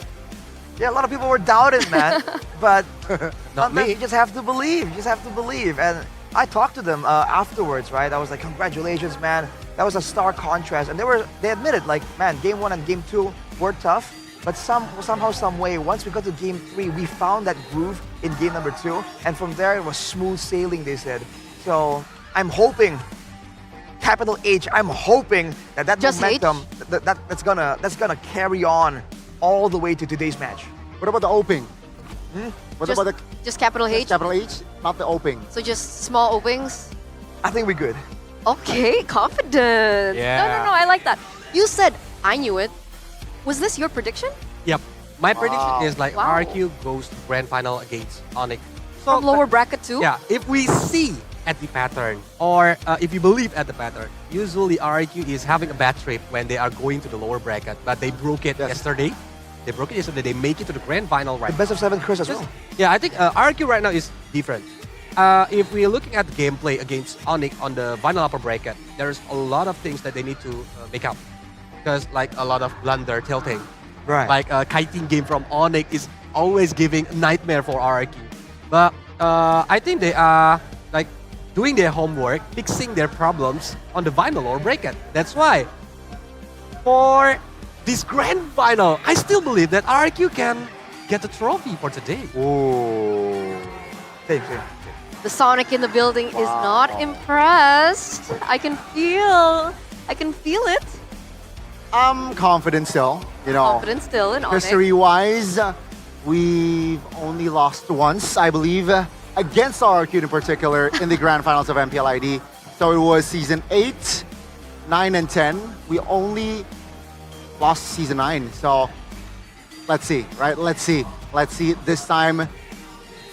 Yeah, a lot of people were doubting, man. But Not sometimes me. you just have to believe. You just have to believe. And I talked to them afterwards, right? I was like, congratulations, man. That was a stark contrast. And they admitted, like, man, game 1 and game 2 were tough. But somehow, some way, once we got to game 3, we found that groove in game number 2. And from there, it was smooth sailing, they said. So I'm hoping, capital H, I'm hoping that Just momentum, that's gonna carry on all the way to today's match. What about the opening? What Just- about the Just capital H? capital H? Not the opening. So just small openings? I think we're good. Okay, confident. Yeah. No, I like that. You said I knew it. Was this your prediction? Yep. My prediction Wow. is like Wow. RQ goes to grand final against Onyx. From lower bracket too? Yeah, if we see at the pattern, or if you believe at the pattern, usually RQ is having a bad trip when they are going to the lower bracket, but they broke it yesterday. They broke it yesterday. They make it to the grand final right. The best of 7 Chris as well. Yeah, I think RQ right now is different. If we're looking at the gameplay against Onyx on the final upper bracket, there's a lot of things that they need to make up. Because like a lot of blunder tilting. Right. Like a kiting game from Onyx is always giving nightmare for RQ. But I think they are like doing their homework, fixing their problems on the vinyl or bracket. That's why for this grand final, I still believe that RQ can get the trophy for today. Oh. Same. The Sonic in the building is not impressed. I can feel it. I'm confident still. You know, Confident still in Onyx. history-wise, we've only lost once, I believe, against RQ in particular in the grand finals of MPL ID. So it was season 8, 9, and 10. We only lost season 9. So let's see, right? Let's see this time.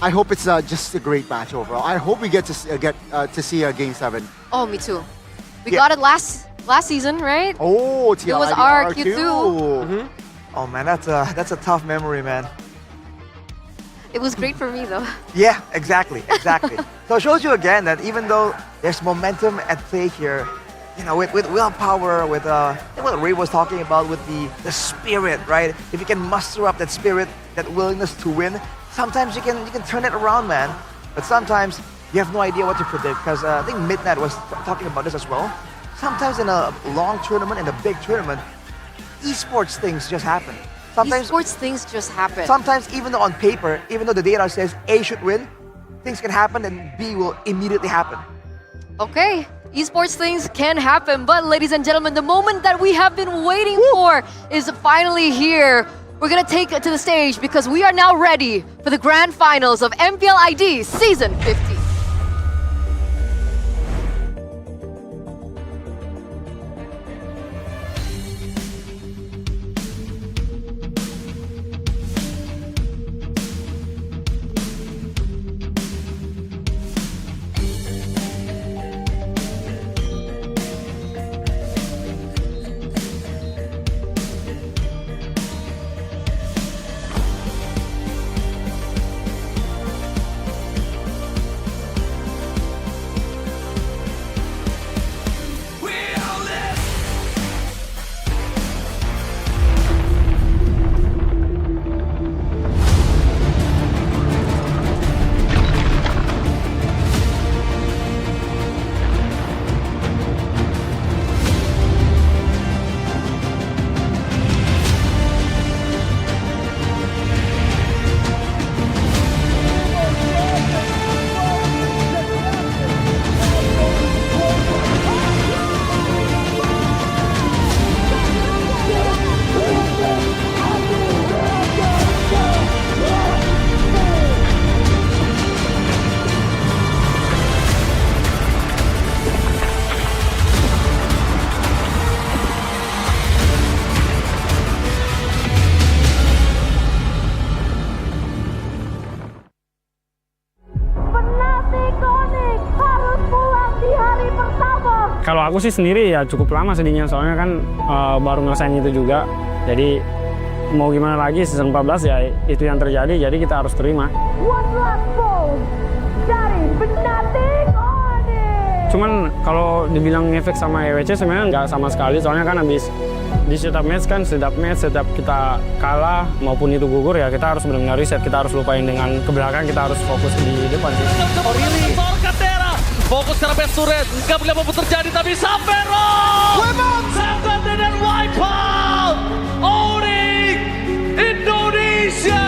I hope it's just a great match overall. I hope we get to see a game 7. Oh, me too. We got it last season, right? Oh, it was RQ too. Mm-hmm. Oh man, that's a tough memory, man. It was great for me though. Yeah, exactly. So it shows you again that even though there's momentum at play here, you know, with willpower, with what Ray was talking about, with the spirit, right? If you can muster up that spirit, that willingness to win, sometimes you can turn it around, man. But sometimes you have no idea what to predict, because I think Midnight was talking about this as well. Sometimes in a long tournament, in a big tournament, esports things just happen. Sometimes esports things just happen. Sometimes even though on paper, even though the data says A should win, things can happen and B will immediately happen. Okay, esports things can happen, but ladies and gentlemen, the moment that we have been waiting for is finally here. We're gonna take it to the stage because we are now ready for the grand finals of MPL ID Season 15. Kalau aku sih sendiri ya cukup lama sedihnya, soalnya kan baru ngerasain itu juga. Jadi mau gimana lagi, season 14 ya itu yang terjadi, jadi kita harus terima. Cuman kalau dibilang efek sama EWC sebenarnya nggak sama sekali, soalnya kan habis di setiap match kan, setiap kita kalah maupun itu gugur ya kita harus benar-benar reset, kita harus lupain dengan ke belakang, kita harus fokus di depan sih. Fokus karena best turret, nggak boleh apa terjadi, tapi Sampero! S15 dan Wipeout! Onyx Indonesia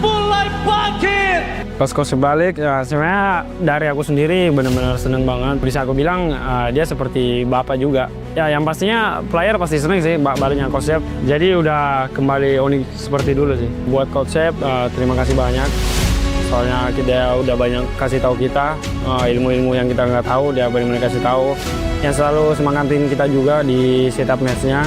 mulai bangkit! Kos sebalik, ya sebenarnya dari aku sendiri benar-benar seneng banget. Bisa aku bilang dia seperti bapak juga. Ya yang pastinya player pasti seneng sih baliknya Kosep. Jadi udah kembali Onyx seperti dulu sih. Buat Kosep terima kasih banyak. Soalnya dia udah banyak kasih tahu kita ilmu-ilmu yang kita nggak tahu, dia benar-benar kasih tahu. Yang selalu semangatin kita juga di setup matchnya.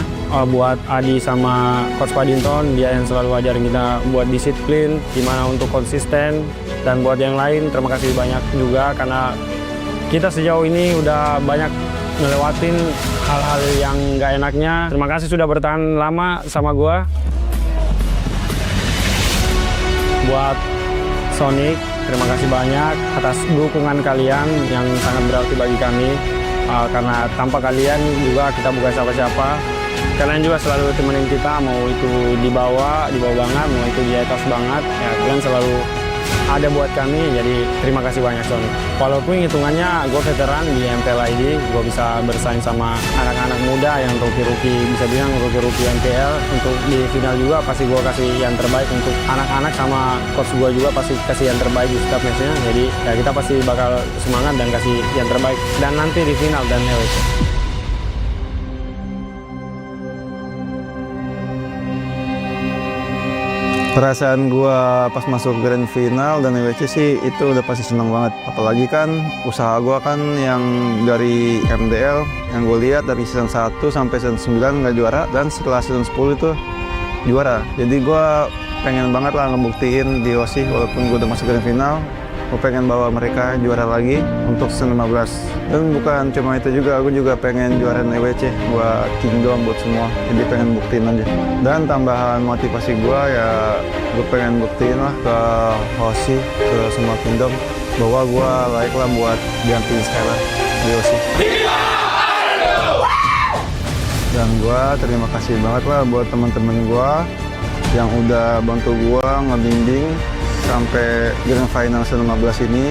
Buat Adi sama Coach Paddington, dia yang selalu ajarin kita buat disiplin, gimana untuk konsisten. Dan buat yang lain, terima kasih banyak juga karena kita sejauh ini udah banyak ngelewatin hal-hal yang nggak enaknya. Terima kasih sudah bertahan lama sama gua. Buat Sonic, terima kasih banyak atas dukungan kalian yang sangat berarti bagi kami. Karena tanpa kalian juga kita bukan siapa-siapa. Kalian juga selalu temenin kita, mau itu di bawah banget, mau itu di atas banget. Ya, kalian selalu ada buat kami, jadi terima kasih banyak Son. Walaupun hitungannya gue veteran di MPL ID, gue bisa bersaing sama anak-anak muda yang rookie-rookie, bisa bilang rookie-rookie MPL. Untuk di final juga pasti gue kasih yang terbaik untuk anak-anak, sama coach gue juga pasti kasih yang terbaik di setiap matchnya. Jadi ya kita pasti bakal semangat dan kasih yang terbaik. Dan nanti di final dan LWC. Perasaan gue pas masuk grand final dan WC sih itu udah pasti seneng banget. Apalagi kan usaha gue kan yang dari MDL yang gue lihat dari season 1 sampai season 9 nggak juara, dan setelah season 10 itu juara. Jadi gue pengen banget lah ngebuktiin di OSI walaupun gue udah masuk grand final. Gue pengen bawa mereka juara lagi untuk season 15. Dan bukan cuma itu juga, aku juga pengen juara EWC buat Kingdom, buat semua. Jadi pengen buktiin aja. Dan tambahan motivasi gue ya, gue pengen buktiin lah ke OSI, ke semua Kingdom, bahwa gue layak lah buat gantiin Skylar di OSI. Dan gue terima kasih banget lah buat teman-teman gue yang udah bantu gue ngebimbing sampai grand final season 15 ini,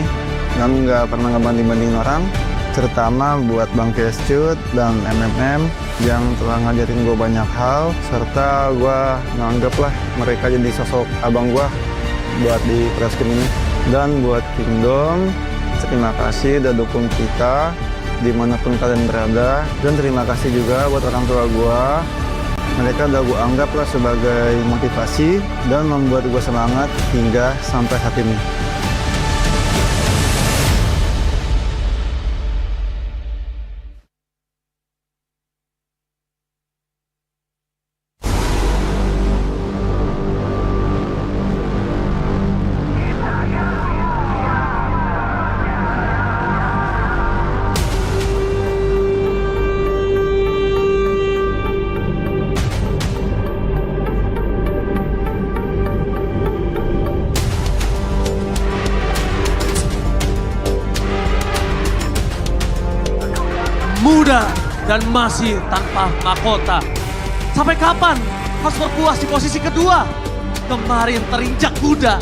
dan nggak pernah ngebanding-bandingin orang, terutama buat Bang Kescut dan MMM yang telah ngajarin gue banyak hal, serta gue nganggep lah mereka jadi sosok abang gue buat di Praskin ini. Dan buat Kingdom, terima kasih udah dukung kita dimanapun kalian berada, dan terima kasih juga buat orang tua gue. Mereka udah gue anggap lah sebagai motivasi dan membuat gue semangat hingga sampai saat ini. Muda dan masih tanpa mahkota. Sampai kapan harus berpuas di posisi kedua? Kemarin terinjak kuda,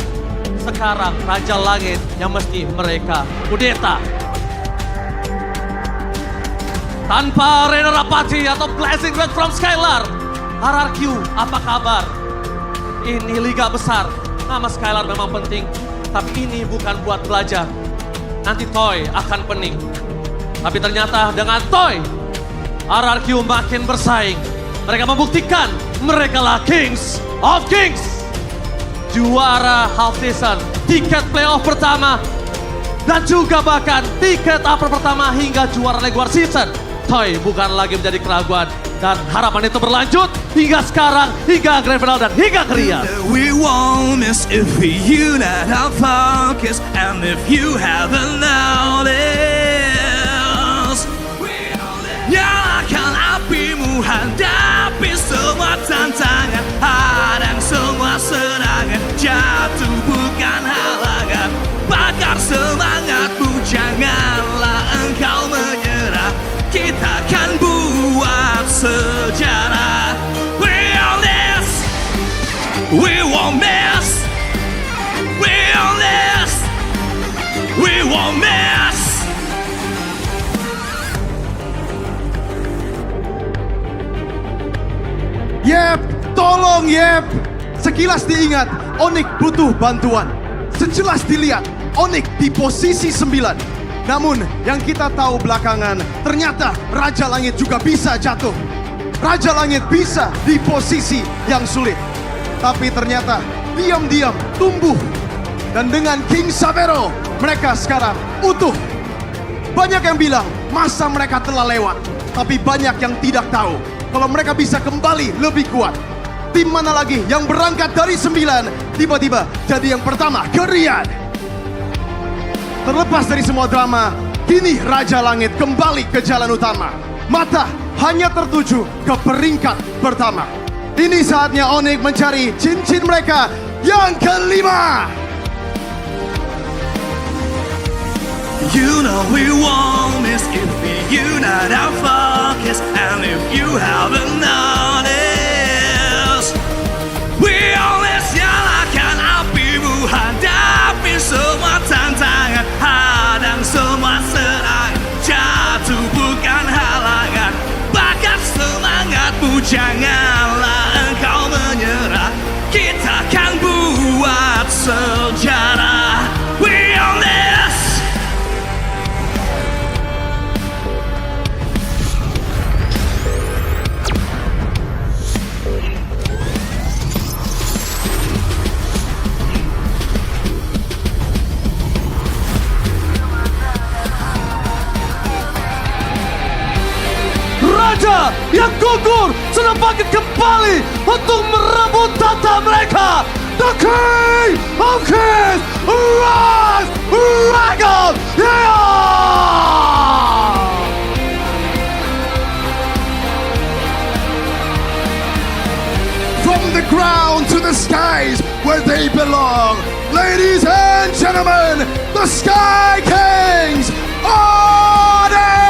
sekarang Raja Langit yang mesti mereka kudeta. Tanpa Rainer Apache atau Blazing Red from Skylar, RRQ apa kabar? Ini liga besar, nama Skylar memang penting, tapi ini bukan buat belajar. Nanti Toy akan pening. Tapi ternyata dengan Toy, RRQ makin bersaing. Mereka membuktikan mereka lah Kings of Kings. Juara half season, tiket playoff pertama, dan juga bahkan tiket upper pertama hingga juara regular season. Toy bukan lagi menjadi keraguan, dan harapan itu berlanjut hingga sekarang, hingga grand final dan hingga kriya. We won't miss if we unite our focus, and if you haven't noticed. Nyalakan apimu, hadapi semua tantangan, hadang semua serangan, jatuh bukan halangan. Bakar semangatmu, janganlah engkau menyerah. Kita akan buat sejarah. We on this, we won't miss. We on this, we won't miss. Yep, tolong Yep. Sekilas diingat, Onyx butuh bantuan. Sejelas dilihat, Onyx di posisi 9. Namun yang kita tahu belakangan, ternyata Raja Langit juga bisa jatuh. Raja Langit bisa di posisi yang sulit. Tapi ternyata diam-diam tumbuh. Dan dengan King Savero, mereka sekarang utuh. Banyak yang bilang masa mereka telah lewat. Tapi banyak yang tidak tahu kalau mereka bisa kembali lebih kuat. Tim mana lagi yang berangkat dari 9 tiba-tiba jadi yang pertama ke Riyadh. Terlepas dari semua drama, kini Raja Langit kembali ke jalan utama. Mata hanya tertuju ke peringkat pertama. Ini saatnya Onyx mencari cincin mereka yang kelima. You know we won't miss if we unite our focus, and if you haven't noticed, we always nyalakan apimu, hadapi janganlah engkau menyerah. Kita akan buat sejarah. We on this. Raja yang gugur sedang bangkit kembali untuk merebut tata mereka. The King of Kings, Rise Dragon! Yeah! From the ground to the skies where they belong. Ladies and gentlemen, the Sky Kings, Onyx!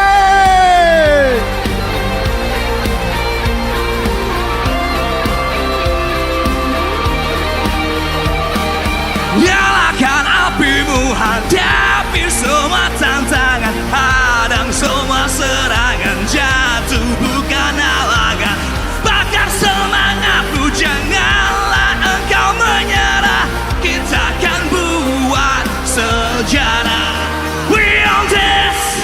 Nyalakan apimu, hadapi semua tantangan, hadang semua serangan, jatuh bukan halangan. Bakar semangatmu, janganlah engkau menyerah. Kita akan buat sejarah. We on this.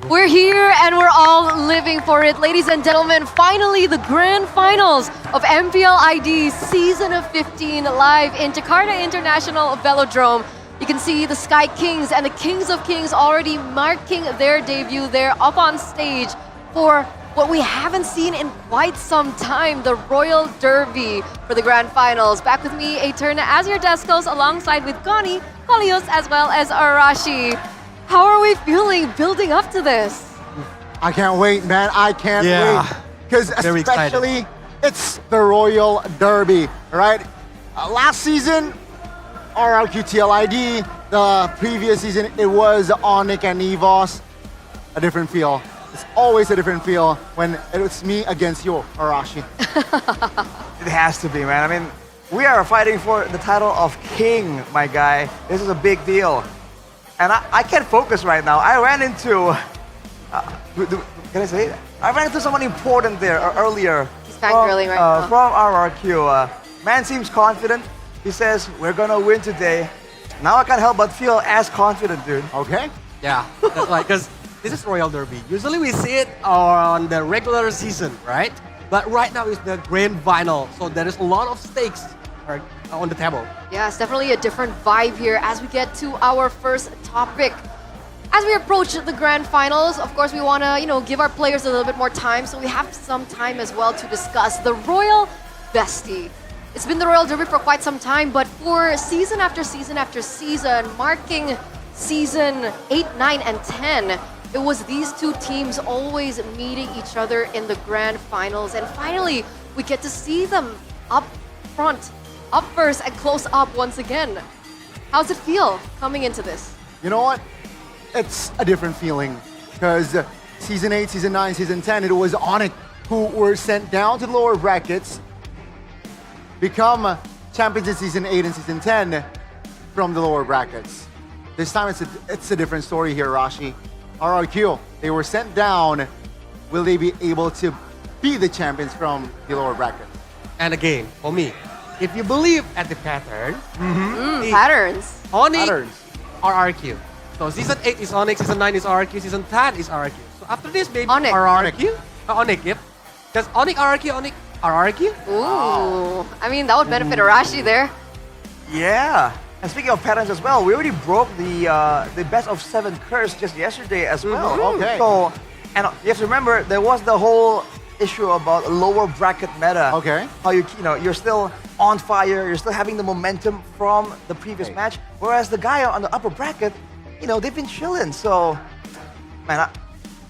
We're here and we're all living for it. Ladies and gentlemen, finally the grand finals of MPL ID Season of 15 live in Jakarta International Velodrome. You can see the Sky Kings and the Kings of Kings already marking their debut there up on stage for what we haven't seen in quite some time, the Royal Derby for the grand finals. Back with me, Eterna as your Descos alongside with Connie, Kolios as well as Arashi. How are we feeling building up to this? I can't wait, man. I can't wait. Because Very especially, it's the Royal Derby, right? Last season, RRQTLID. The previous season, it was Onyx and Evos. A different feel. It's always a different feel when it's me against you, Arashi. It has to be, man. I mean, we are fighting for the title of King, my guy. This is a big deal. And I can't focus right now. I ran into, can I say it? I ran into someone important there earlier. He's fangirling right now. From RRQ. Man seems confident. He says, we're gonna win today. Now I can't help but feel as confident, dude. Okay. Yeah, that's right. Because this is Royal Derby. Usually we see it on the regular season, right? But right now it's the grand final, so there is a lot of stakes on the table. Yeah, it's definitely a different vibe here as we get to our first topic. As we approach the grand finals, of course, we want to, give our players a little bit more time, so we have some time as well to discuss the Royal Bestie. It's been the Royal Derby for quite some time, but for season after season after season, marking season 8, 9, and 10, it was these two teams always meeting each other in the grand finals, and finally, we get to see them up front, up first, and close up once again. How's it feel coming into this? You know what? It's a different feeling because season 8, season 9, season 10, it was Onyx who were sent down to the lower brackets, become champions in season 8 and season 10 from the lower brackets. This time it's a different story here, Rashi. RRQ, they were sent down. Will they be able to be the champions from the lower bracket? And again, for me, if you believe at the pattern, Patterns. Onyx RRQ. So season 8 is Onyx, season 9 is RRQ, season 10 is RRQ. So after this, maybe Onyx. RRQ? Onyx, yep. Because Onyx RRQ, Onyx RRQ? Ooh, I mean, that would benefit Arashi there. Yeah. And speaking of patterns as well, we already broke the best of 7 curse just yesterday as well. Okay. So, and you have to remember, there was the whole issue about lower bracket meta. Okay. How you're still on fire, you're still having the momentum from the previous match, whereas the guy on the upper bracket, they've been chilling. So, man,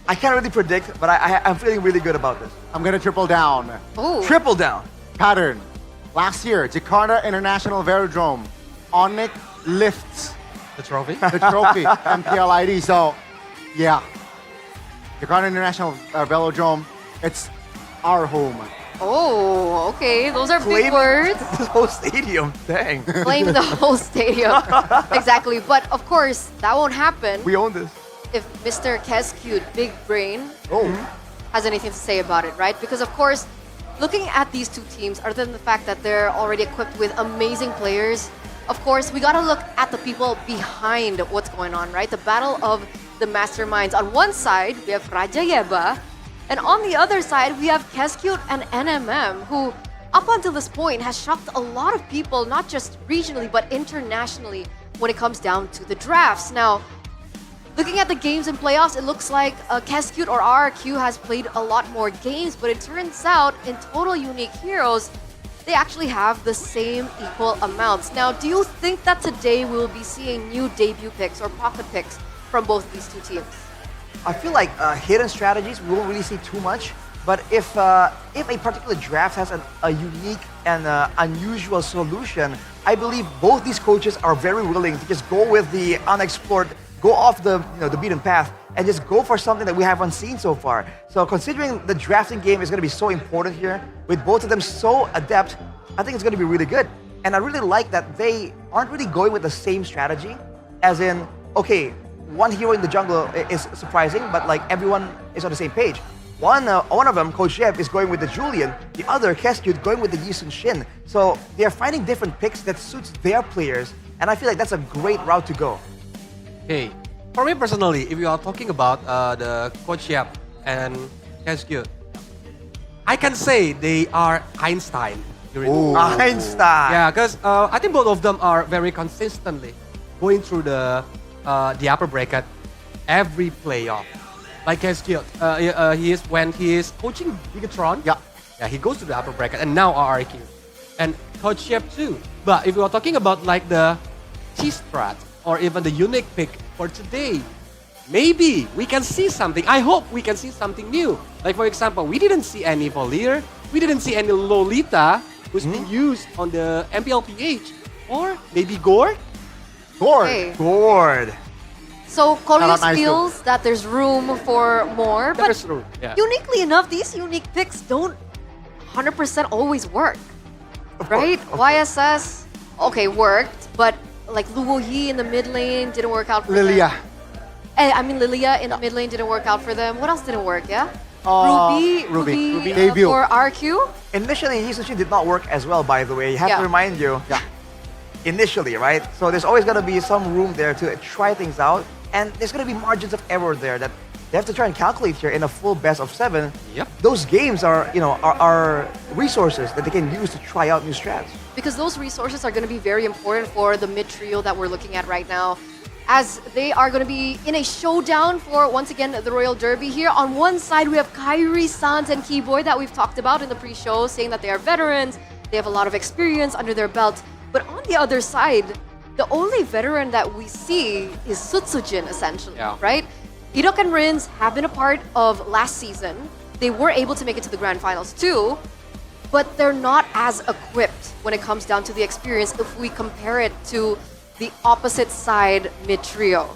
I can't really predict, but I'm feeling really good about this. I'm gonna triple down. Ooh. Triple down. Pattern. Last year, Jakarta International Velodrome, Onyx lifts The trophy? the trophy, MPL ID. So, yeah, Jakarta International Velodrome, it's our home. Oh, okay. Those are big Claiming words. the whole stadium. Dang. Claim the whole stadium. Exactly. But of course, that won't happen We own this. if Mr. Kescute, Big Brain, Oh. has anything to say about it, right? Because of course, looking at these two teams, other than the fact that they're already equipped with amazing players, of course, we gotta look at the people behind what's going on, right? The battle of the masterminds. On one side, we have Raja Yeba, and on the other side, we have Kescute and NMM, who up until this point has shocked a lot of people, not just regionally, but internationally when it comes down to the drafts. Now, looking at the games and playoffs, it looks like Kescute or RRQ has played a lot more games, but it turns out in total unique heroes, they actually have the same equal amounts. Now, do you think that today we will be seeing new debut picks or pocket picks from both these two teams? I feel like hidden strategies we won't really see too much. But if a particular draft has a unique and unusual solution, I believe both these coaches are very willing to just go with the unexplored, go off the the beaten path, and just go for something that we haven't seen so far. So considering the drafting game is going to be so important here, with both of them so adept, I think it's going to be really good. And I really like that they aren't really going with the same strategy, as in, okay, one hero in the jungle is surprising, but like everyone is on the same page. One of them, Coach Jeb, is going with the Julian. The other, Kescute, going with the Yisun Shin. So they're finding different picks that suits their players, and I feel like that's a great route to go. Hey, for me personally, if you are talking about the Coach Yap and Kescute, I can say they are Einstein. Einstein. Yeah, because I think both of them are very consistently going through the upper bracket every playoff. Like Kescute, when he is coaching Bigatron, yeah, he goes to the upper bracket, and now RRQ, and Coach Yap too. But if we are talking about like the T-Strat or even the unique pick for today, maybe we can see something. I hope we can see something new. Like for example, we didn't see any Volier, we didn't see any Lolita who's been used on the MPL PH, or maybe Gord. Okay. Gord. So Corlius nice feels that there's room for more, but There's room, yeah. uniquely enough, these unique picks don't 100% always work, right? YSS, okay, worked, but like Luo Yi in the mid lane didn't work out for Lilia. them. I mean, Lilia in the mid lane didn't work out for them. What else didn't work, yeah? Ruby Debut. for RQ? Initially, Yisun did not work as well, by the way. I have Yeah. to remind you. Yeah. Initially, right? So there's always going to be some room there to try things out. And there's going to be margins of error there that they have to try and calculate here in a full best of 7. Yep. Those games are, are resources that they can use to try out new strats. Because those resources are going to be very important for the mid trio that we're looking at right now, as they are going to be in a showdown for, once again, the Royal Derby here. On one side, we have Kyrie, Sans, and Keyboy that we've talked about in the pre-show, saying that they are veterans, they have a lot of experience under their belt. But on the other side, the only veteran that we see is Sutsujin, essentially, right? Idok and Rins have been a part of last season. They were able to make it to the grand finals too, but they're not as equipped when it comes down to the experience if we compare it to the opposite side mid-trio.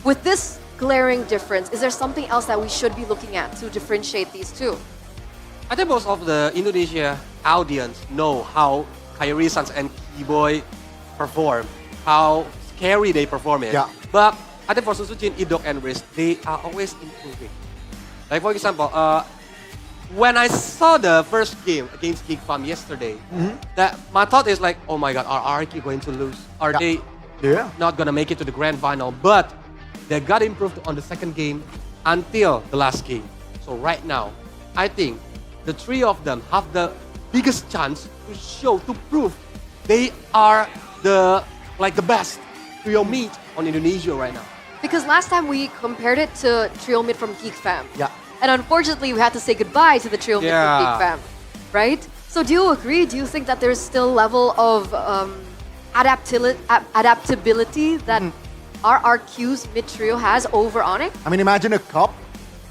With this glaring difference, is there something else that we should be looking at to differentiate these two? I think most of the Indonesia audience know how Kyrie, Sans, and Keyboy perform, how scary they perform it. Yeah. But I think for Susujin, Idok, and Riz, they are always improving. Like for example, when I saw the first game against Geek Farm yesterday, that my thought is like, oh my god, are RRQ going to lose? Are they not gonna make it to the grand final? But they got improved on the second game until the last game. So right now, I think the three of them have the biggest chance to prove they are the best trio meet on Indonesia right now. Because last time we compared it to trio mid from Geek Fam. Yeah. And unfortunately, we had to say goodbye to the trio mid from Geek Fam, right? So do you agree? Do you think that there's still level of adaptability that RRQ's mid trio has over Onyx? I mean, imagine a cup.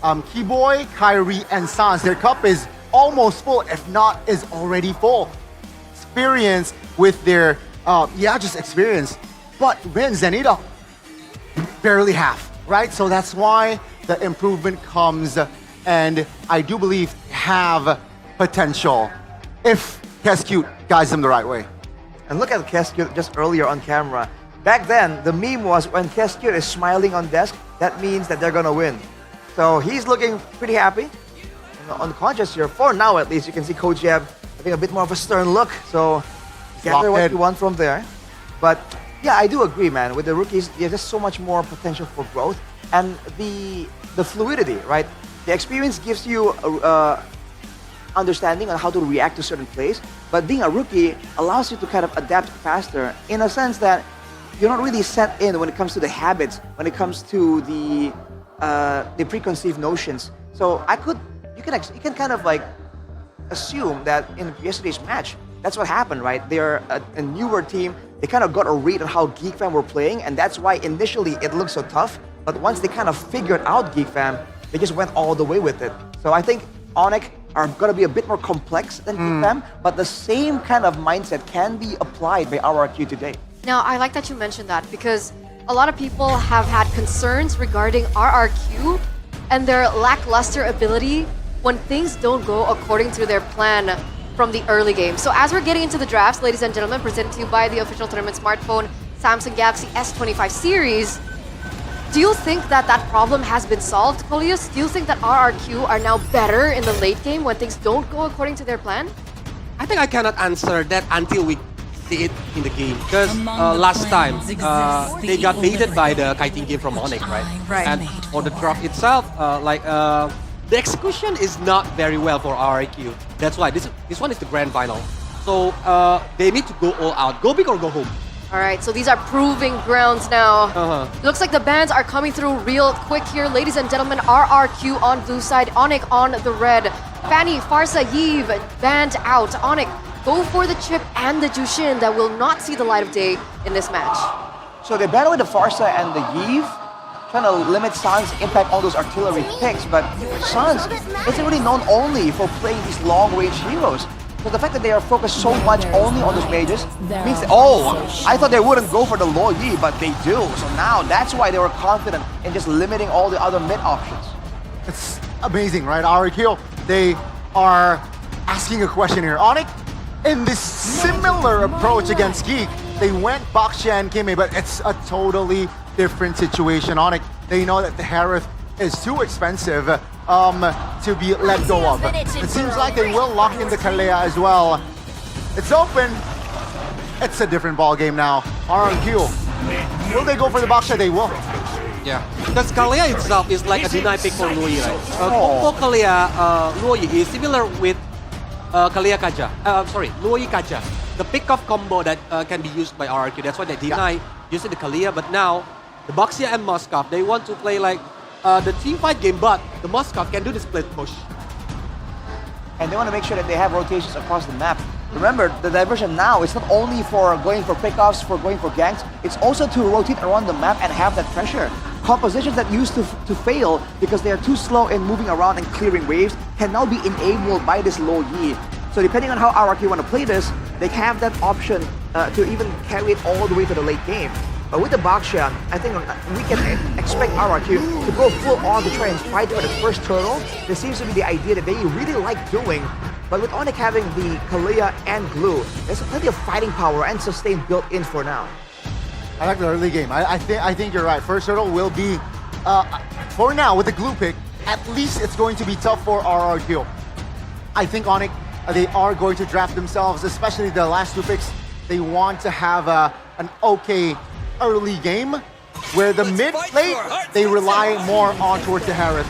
Keyboy, Kyrie, and Sans. Their cup is almost full, if not is already full. Experience with their, just experience. But Rins and Idok, barely half, right? So that's why the improvement comes, and I do believe have potential if Kescute guides them the right way. And look at Kescute just earlier on camera. Back then, the meme was when Kescute is smiling on desk, that means that they're gonna win. So he's looking pretty happy. And on the contrast here, for now at least, you can see Coach Jeb having a bit more of a stern look. So gather what you want from there. But yeah, I do agree, man. With the rookies, there's just so much more potential for growth. And the fluidity, right? The experience gives you understanding on how to react to certain plays, but being a rookie allows you to kind of adapt faster in a sense that you're not really set in when it comes to the habits, when it comes to the preconceived notions. So you can kind of like assume that in yesterday's match, that's what happened, right? They're a newer team. They kind of got a read on how Geek Fam were playing, and that's why initially it looked so tough. But once they kind of figured out Geek Fam, they just went all the way with it. So I think Onyx are going to be a bit more complex than Geek Fam, but the same kind of mindset can be applied by RRQ today. Now, I like that you mentioned that because a lot of people have had concerns regarding RRQ and their lackluster ability when things don't go according to their plan from the early game. So as we're getting into the drafts, ladies and gentlemen, presented to you by the official tournament smartphone Samsung Galaxy S25 series, do you think that that problem has been solved, Coleus? Do you think that RRQ are now better in the late game when things don't go according to their plan? I think I cannot answer that until we see it in the game. Because last time, they got baited by the kiting game from Onyx, right? Right. And for the drop itself, the execution is not very well for RRQ. That's why this one is the grand final. So they need to go all out. Go big or go home. All right, so these are proving grounds now. Looks like the bans are coming through real quick here. Ladies and gentlemen, RRQ on blue side, Onyx on the red. Fanny, Farsa, Yves banned out. Onyx, go for the chip and the Jushin that will not see the light of day in this match. So they battle with the Farsa and the Yves, trying to limit San's impact on those artillery picks, but Sans isn't really known only for playing these long-range heroes. So the fact that they are focused so much only on those mages means that, I thought they wouldn't go for the Lo Yi, but they do. So now that's why they were confident in just limiting all the other mid options. It's amazing, right? RRQ, they are asking a question here. Onyx, in this similar approach against Geek, they went Baksha and Kime, but it's a totally different situation. Onyx, they know that the Harith is too expensive to be let go of. It seems like they will lock in the Kalea as well. It's open. It's a different ball game now. RRQ, will they go for the Baksha? They will. Yeah, because Kalea itself is like a deny pick for Luoyi, right? Combo Kalea Luoyi is similar with Kalea Kaja. Luoyi Kaja. The pick-off combo that can be used by RRQ. That's why they deny using the Kalea. But now, the Baxia and Moskov, they want to play like the team fight game, but the Moskov can do the split push. And they want to make sure that they have rotations across the map. Remember, the diversion now is not only for going for pickoffs, for going for ganks, it's also to rotate around the map and have that pressure. Compositions that used to fail because they are too slow in moving around and clearing waves can now be enabled by this Lo Yi. So depending on how RRQ want to play this, they have that option to even carry it all the way to the late game. But with the Baksha, I think we can expect RRQ to go full on to try and fight for the first turtle. This seems to be the idea that they really like doing. But with Onyx having the Kalea and Glue, there's plenty of fighting power and sustain built in for now. I like the early game. I think you're right. First turtle will be, for now, with the Glue pick, at least it's going to be tough for RRQ. I think Onyx, they are going to draft themselves, especially the last two picks. They want to have an okay early game where the mid late they rely more on towards the Harith.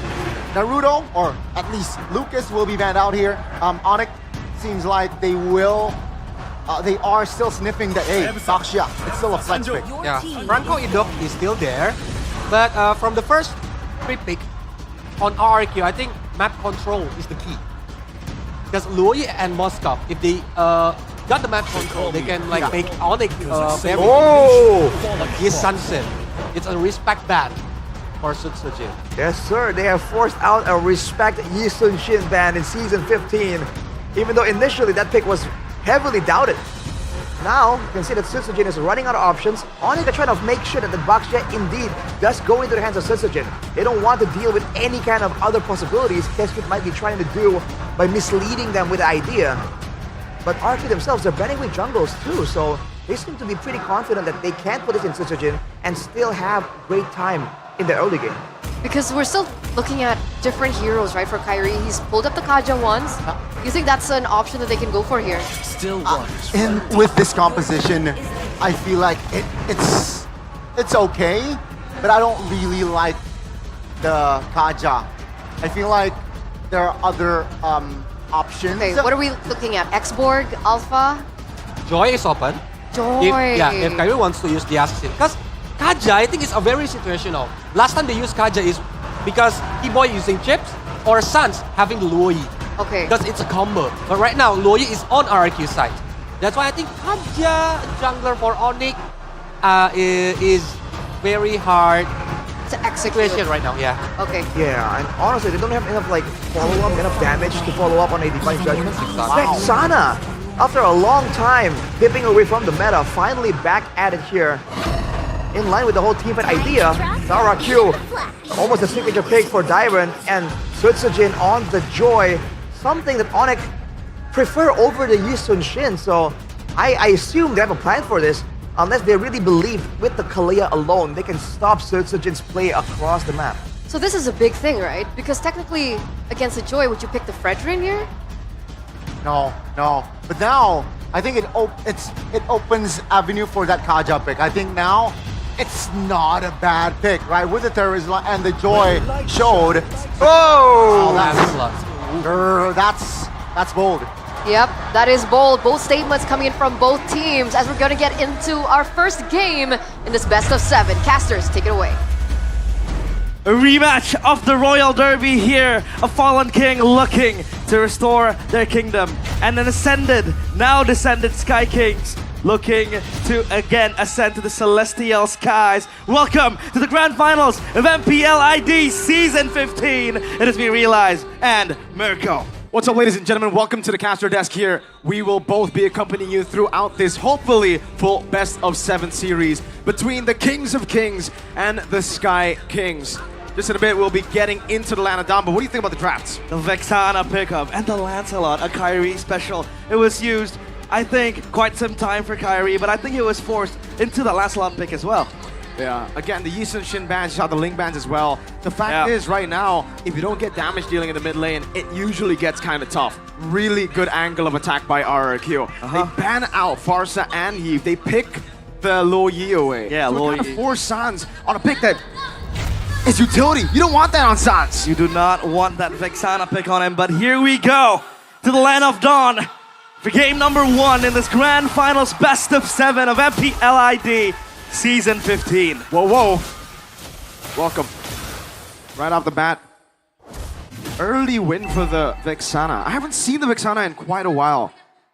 Naruto, or at least Lucas, will be banned out here. Onyx seems like they will. They are still sniffing the Baksha. It's still a flex pick. Yeah, Franco Idok is still there, but from the first free pick on RRQ, I think map control is the key. Because Luoyi and Moskov, if they got the map control, they can like make Onyx very his sunset. It's a respect ban for Sun Sujin. Yes, sir. They have forced out a respect Yi Sun Shin ban in Season 15, even though initially that pick was heavily doubted. Now, you can see that Sutsujin is running out of options. Onyx are trying to make sure that the Baxia indeed does go into the hands of Sutsujin. They don't want to deal with any kind of other possibilities Kesfit might be trying to do by misleading them with the idea. But RQ themselves, they're banning with jungles too, so they seem to be pretty confident that they can put this in Sutsujin and still have great time in the early game. Because we're still looking at different heroes, right, for Kyrie. He's pulled up the Kaja once. You think that's an option that they can go for here? Still one. And with this composition, I feel like it's okay, but I don't really like the Kaja. I feel like there are other options. Okay, what are we looking at? X-Borg, Alpha? Joy is open. Joy. If Kyrie wants to use the assassin. Because Kaja, I think, is a very situational. Last time they used Kaja is because T-Boy using chips or Sans having the Luoyi. Okay. Because it's a combo. But right now, Luoyi is on RQ side. That's why I think Kaja jungler for Onyx is very hard to execute right now. Yeah. Okay. Yeah, and honestly, they don't have enough like follow-up, enough damage to follow up on a Divine Judgment. Vexana, after a long time dipping away from the meta, finally back at it here. In line with the whole teamfight idea, Zara Q, almost a signature pick for Dyron, and Sutsujin on the Joy, something that Onyx prefer over the Yisun Shin. So I assume they have a plan for this, unless they really believe with the Kalia alone, they can stop Sutsujin's play across the map. So this is a big thing, right? Because technically, against the Joy, would you pick the Fredrin here? No. But now, I think it opens avenue for that Kaja pick. I think now, it's not a bad pick, right? With the terrorist and the Joy showed. Oh, that's bold. Yep, that is bold. Both statements coming in from both teams as we're going to get into our first game in this best of 7. Casters, take it away. A rematch of the Royal Derby here. A fallen king looking to restore their kingdom. And an now descended Sky Kings looking to again ascend to the celestial skies. Welcome to the grand finals of MPL ID Season 15. It has been realized and Mirko. What's up, ladies and gentlemen? Welcome to the caster desk here. We will both be accompanying you throughout this, hopefully, full best of 7 series between the Kings of Kings and the Sky Kings. Just in a bit, we'll be getting into the land of Dawn, but what do you think about the drafts? The Vexana pickup and the Lancelot, a Kyrie special. It was used, I think, quite some time for Kyrie, but I think it was forced into the Lancelot pick as well. Yeah, again, the Yisun Shin bans, you saw the Ling bans as well. The fact is, right now, if you don't get damage dealing in the mid lane, it usually gets kind of tough. Really good angle of attack by RRQ. They ban out Farsa and Yves. They pick the Lo Yi away. Yeah, so Lo kind of Yi. force Sans on a pick that is utility. You don't want that on Sans. You do not want that Vexana pick on him, but here we go to the land of Dawn for game number 1 in this grand finals best of 7 of MPL ID Season 15. Whoa. Welcome. Right off the bat. Early win for the Vexana. I haven't seen the Vexana in quite a while.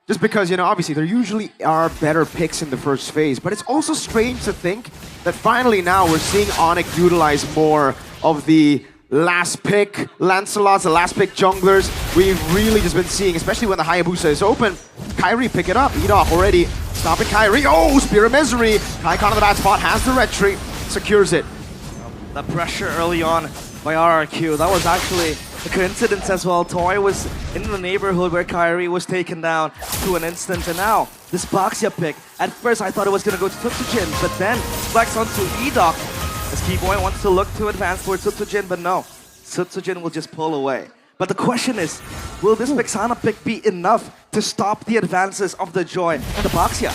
Just because, obviously there usually are better picks in the first phase, but it's also strange to think that finally now we're seeing Onyx utilize more of the last pick Lancelots, the last pick junglers. We've really just been seeing, especially when the Hayabusa is open, Kyrie pick it up. Edoch already stopping Kyrie. Oh, Spear of Misery. Kaikon on the bad spot, has the retreat, secures it. The pressure early on by RRQ, that was actually a coincidence as well. Toy was in the neighborhood where Kyrie was taken down to an instant, and now this Baxia pick. At first I thought it was going to go to Sutsujin, but then flex onto Edoch. As T-Boy wants to look to advance towards Sutsujin, but no, Sutsujin will just pull away. But the question is, will this Vexana pick be enough to stop the advances of the Joy and the Baxia?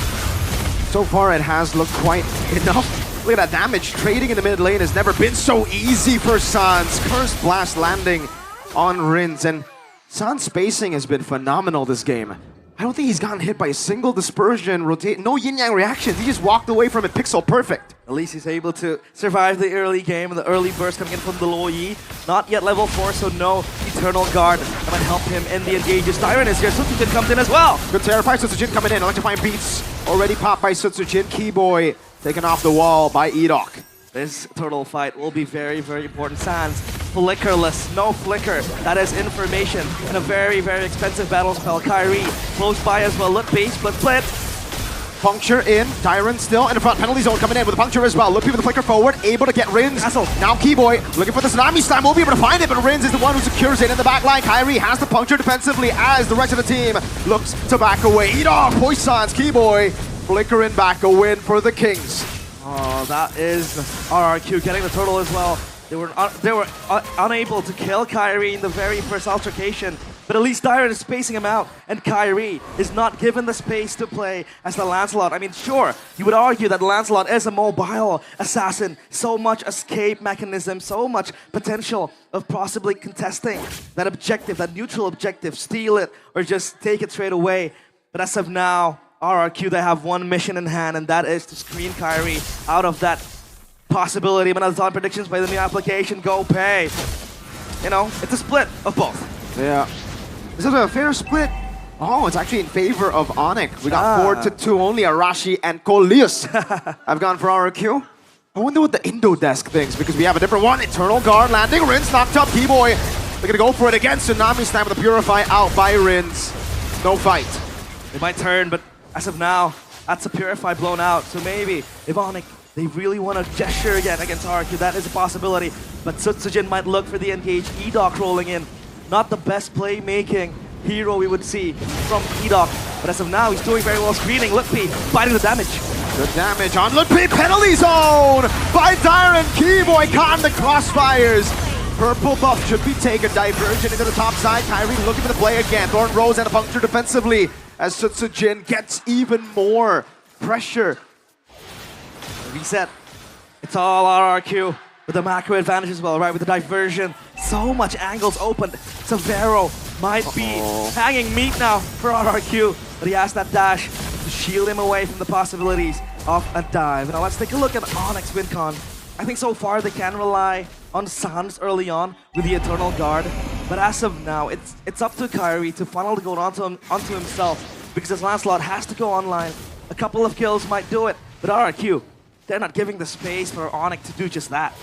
So far it has looked quite enough. Look at that damage. Trading in the mid lane has never been so easy for Sans. Curse Blast landing on Rins, and Sans spacing has been phenomenal this game. I don't think he's gotten hit by a single dispersion, rotate, no yin-yang reactions. He just walked away from it pixel perfect. At least he's able to survive the early game, the early burst coming in from the Lo Yi. Not yet level 4, so no Eternal Guard that might help him in the engages. Dyron is here, Sutsujin comes in as well. Good terrify, Sutsujin coming in. Electrifying beats already popped by Sutsujin. Keyboy taken off the wall by Edoch. This turtle fight will be very, very important. Sans, flickerless, no flicker. That is information and a very, very expensive battle spell. Kyrie, close by as well. Look, base, but split. Puncture in. Tyron still in the front. Penalty zone coming in with a puncture as well. Looking for the flicker forward. Able to get Rins. Now Keyboy looking for the tsunami slam. Won't be able to find it, but Rins is the one who secures it in the back line. Kyrie has the puncture defensively as the rest of the team looks to back away. Edog, Poissons, Keyboy flickering back, a win for the Kings. Oh, that is RRQ getting the turtle as well. They were unable to kill Kyrie in the very first altercation, but at least Dyron is spacing him out, and Kyrie is not given the space to play as the Lancelot. I mean, sure, you would argue that Lancelot is a mobile assassin, so much escape mechanism, so much potential of possibly contesting that objective, that neutral objective, steal it or just take it straight away. But as of now, RRQ, they have one mission in hand, and that is to screen Kyrie out of that possibility. Manazon predictions by the new application, go pay. You know, it's a split of both. Yeah. This is a fair split. Oh, it's actually in favor of Onyx. We got 4-2 only. Arashi and Colius have gone for RRQ. I wonder what the Indo desk thinks, because we have a different one. Eternal Guard landing. Rins knocked up. Keyboy, they're gonna go for it again. Tsunami Slam with the Purify out by Rins. No fight. They might turn, but as of now, that's a Purify blown out. So maybe if Onyx, they really want to gesture again against RRQ, that is a possibility. But Sutsujin might look for the engage. Edok rolling in. Not the best playmaking hero we would see from Edok. But as of now, he's doing very well screening. Lutpi fighting the damage. Good damage on Lutpi. Penalty zone by Dyron. Keyboy caught in the crossfires. Purple buff should be taken. Diversion into the top side. Kyrie looking for the play again. Thorn Rose and a puncture defensively as Sutsujin gets even more pressure. Reset. It's all RRQ with the macro advantage as well, right? With the diversion. So much angles opened. Severo might be hanging meat now for RRQ, but he has that dash to shield him away from the possibilities of a dive. Now let's take a look at Onyx WinCon. I think so far they can rely on Sans early on with the Eternal Guard, but as of now, it's up to Kyrie to finally go onto himself, because his Lancelot has to go online. A couple of kills might do it, but RRQ, they're not giving the space for Onyx to do just that.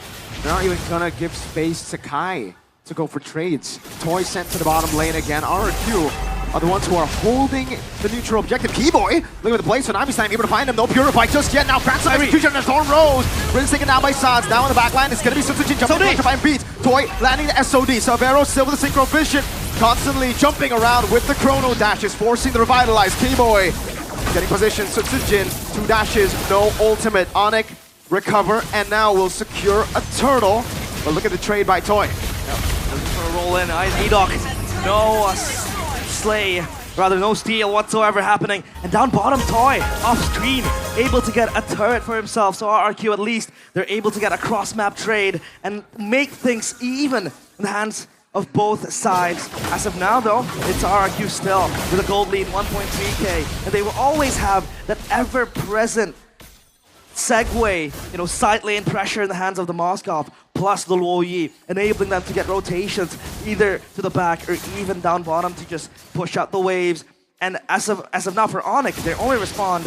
They're not even gonna give space to Kai to go for trades. Toy sent to the bottom lane again. RRQ are the ones who are holding the neutral objective. Keyboy, looking at the play, Tsunami Slam, able to find him. No Purify just yet. Now grabs some execution and Thorn Rose. Rins taken down by Sans. Now in the back line, it's gonna be Sutsujin jumping to find beat. Toy landing the SOD. Savero still with the Synchro Vision. Constantly jumping around with the Chrono Dashes, forcing the Revitalize. Keyboy getting position. Sutsujin, 2 dashes, no ultimate. Onyx recover, and now will secure a turtle. But look at the trade by Toy. Looking for a roll in. Edok, no slay, rather no steal whatsoever happening. And down bottom, Toy, off screen, able to get a turret for himself. So RRQ, at least, they're able to get a cross-map trade and make things even in the hands of both sides. As of now, though, it's RRQ still with a gold lead, 1.3k. And they will always have that ever-present segue, you know, side lane pressure in the hands of the Moskov, plus the Luo Yi, enabling them to get rotations either to the back or even down bottom to just push out the waves. And as of now for Onyx, their only response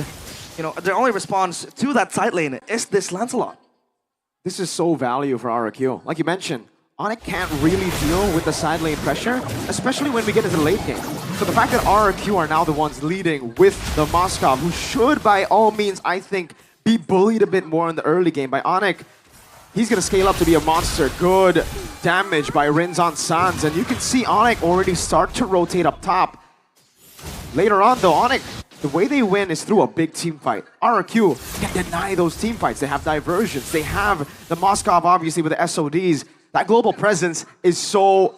to that side lane is this Lancelot. This is so value for RRQ. Like you mentioned, Onyx can't really deal with the side lane pressure, especially when we get into the late game. So the fact that RRQ are now the ones leading with the Moskov, who should by all means, I think, be bullied a bit more in the early game by Onyx. He's going to scale up to be a monster. Good damage by Rins on Sans. And you can see Onyx already start to rotate up top. Later on though, Onyx, the way they win is through a big team fight. RRQ can deny those team fights. They have diversions. They have the Moskov obviously with the SODs. That global presence is so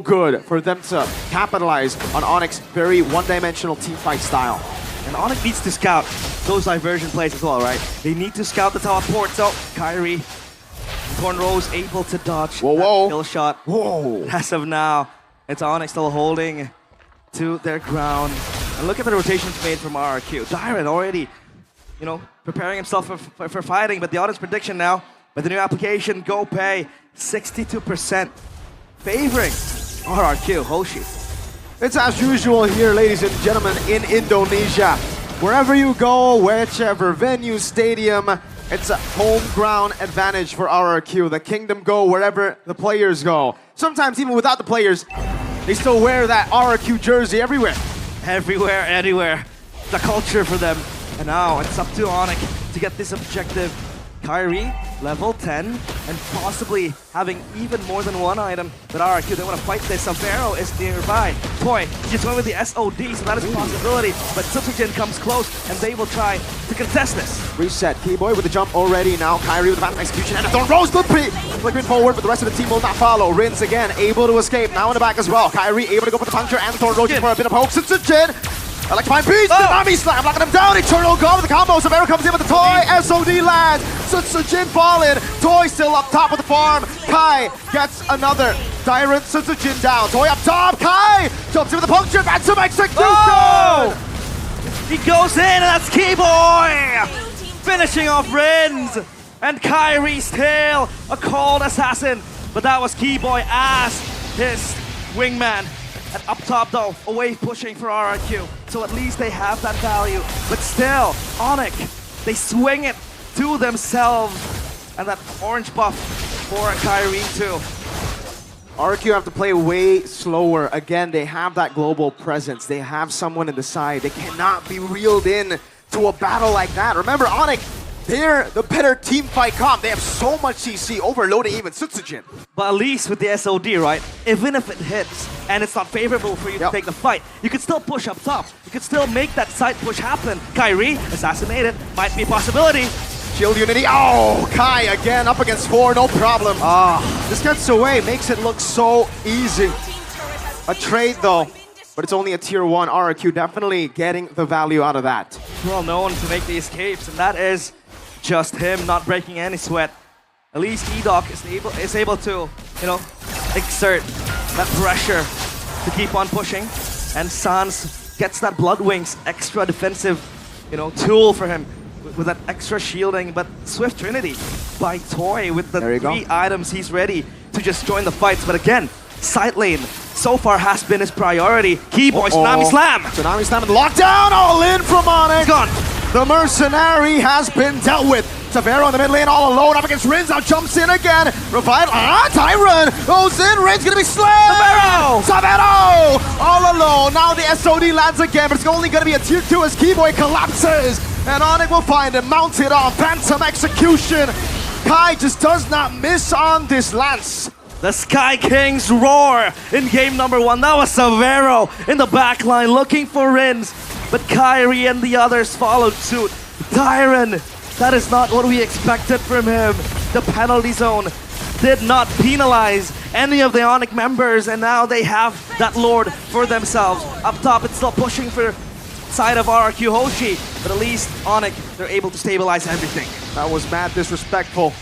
good for them to capitalize on Onyx's very one-dimensional team fight style. And Onyx needs to scout those diversion plays as well, right? They need to scout the teleport. So Kyrie, Thorn Rose able to dodge that kill shot. As of now, it's Onyx still holding to their ground. And look at the rotations made from RRQ. Dyron already, you know, preparing himself for fighting, but the audience prediction now, with the new application, Go Pay, 62% favoring RRQ. Hoshi. It's as usual here, ladies and gentlemen, in Indonesia. Wherever you go, whichever venue, stadium, it's a home ground advantage for RRQ. The Kingdom go wherever the players go. Sometimes even without the players, they still wear that RRQ jersey everywhere. Everywhere, anywhere. The culture for them. And now it's up to Onyx to get this objective. Kyrie, level 10, and possibly having even more than one item. But RRQ, they want to fight this. Savero is nearby. Toy, he's going with the SOD, so that is a possibility. But Tsubsujin comes close, and they will try to contest this. Reset. Keyboy with the jump already. Now Kyrie with the battle execution and a thorn rose. Good P. Flickering forward, but the rest of the team will not follow. Rins again, able to escape. Now in the back as well. Kyrie able to go for the puncture and the thorn rose for a bit of hope. Tsubsujin. Electrifying beast, Tsunami Slam, locking him down, Eternal God with the combo, Savero comes in with the Toy, SOD lands, Tsubsujin falling, Toy still up top with the farm, Kai gets another, Tyrant, Tsubsujin down, Toy up top, Kai jumps in with the puncture, Phantom execution! He goes in, and that's Keyboy! Finishing off Rins, and Kyrie's tail, a cold assassin, but that was Keyboy as his wingman. And up top though, a wave pushing for RRQ. So at least they have that value. But still, Onyx, they swing it to themselves. And that orange buff for Kyrie too. RRQ have to play way slower. Again, they have that global presence. They have someone in the side. They cannot be reeled in to a battle like that. Remember, Onyx, they're the better team fight comp. They have so much CC, overloading even Tsubsujin. But at least with the SOD, right? Even if it hits and it's not favorable for you to take the fight, you can still push up top. You can still make that side push happen. Kyrie, assassinated, might be a possibility. Shield Unity, oh, Kai again up against 4, no problem. This gets away, makes it look so easy. A trade though, but it's only a tier 1. RRQ definitely getting the value out of that. Well known to make the escapes, and that is just him not breaking any sweat. At least E-Doc is able to, you know, exert that pressure to keep on pushing. And Sans gets that Blood Wings extra defensive, you know, tool for him with that extra shielding. But Swift Trinity by Toy with the 3 items, he's ready to just join the fights. But again, side lane so far has been his priority. Keyboy, Tsunami Slam! Tsunami Slam and lockdown, all in from Onyx! Gone! The Mercenary has been dealt with. Savero in the mid lane all alone up against Rins, now jumps in again. Revival, Tyrant goes in, Rins gonna be slammed! Savero! All alone, now the SOD lands again, but it's only gonna be a tier 2 as Keyboy collapses. And Onyx will find him mounted on Phantom Execution. Kai just does not miss on this lance. The Sky Kings roar in game number 1. That was Savero in the backline looking for Rins. But Kyrie and the others followed suit. Tyron, that is not what we expected from him. The penalty zone did not penalize any of the Onyx members, and now they have that Lord for themselves. Up top, it's still pushing for side of RRQ Hoshi, but at least Onyx, they're able to stabilize everything. That was mad disrespectful.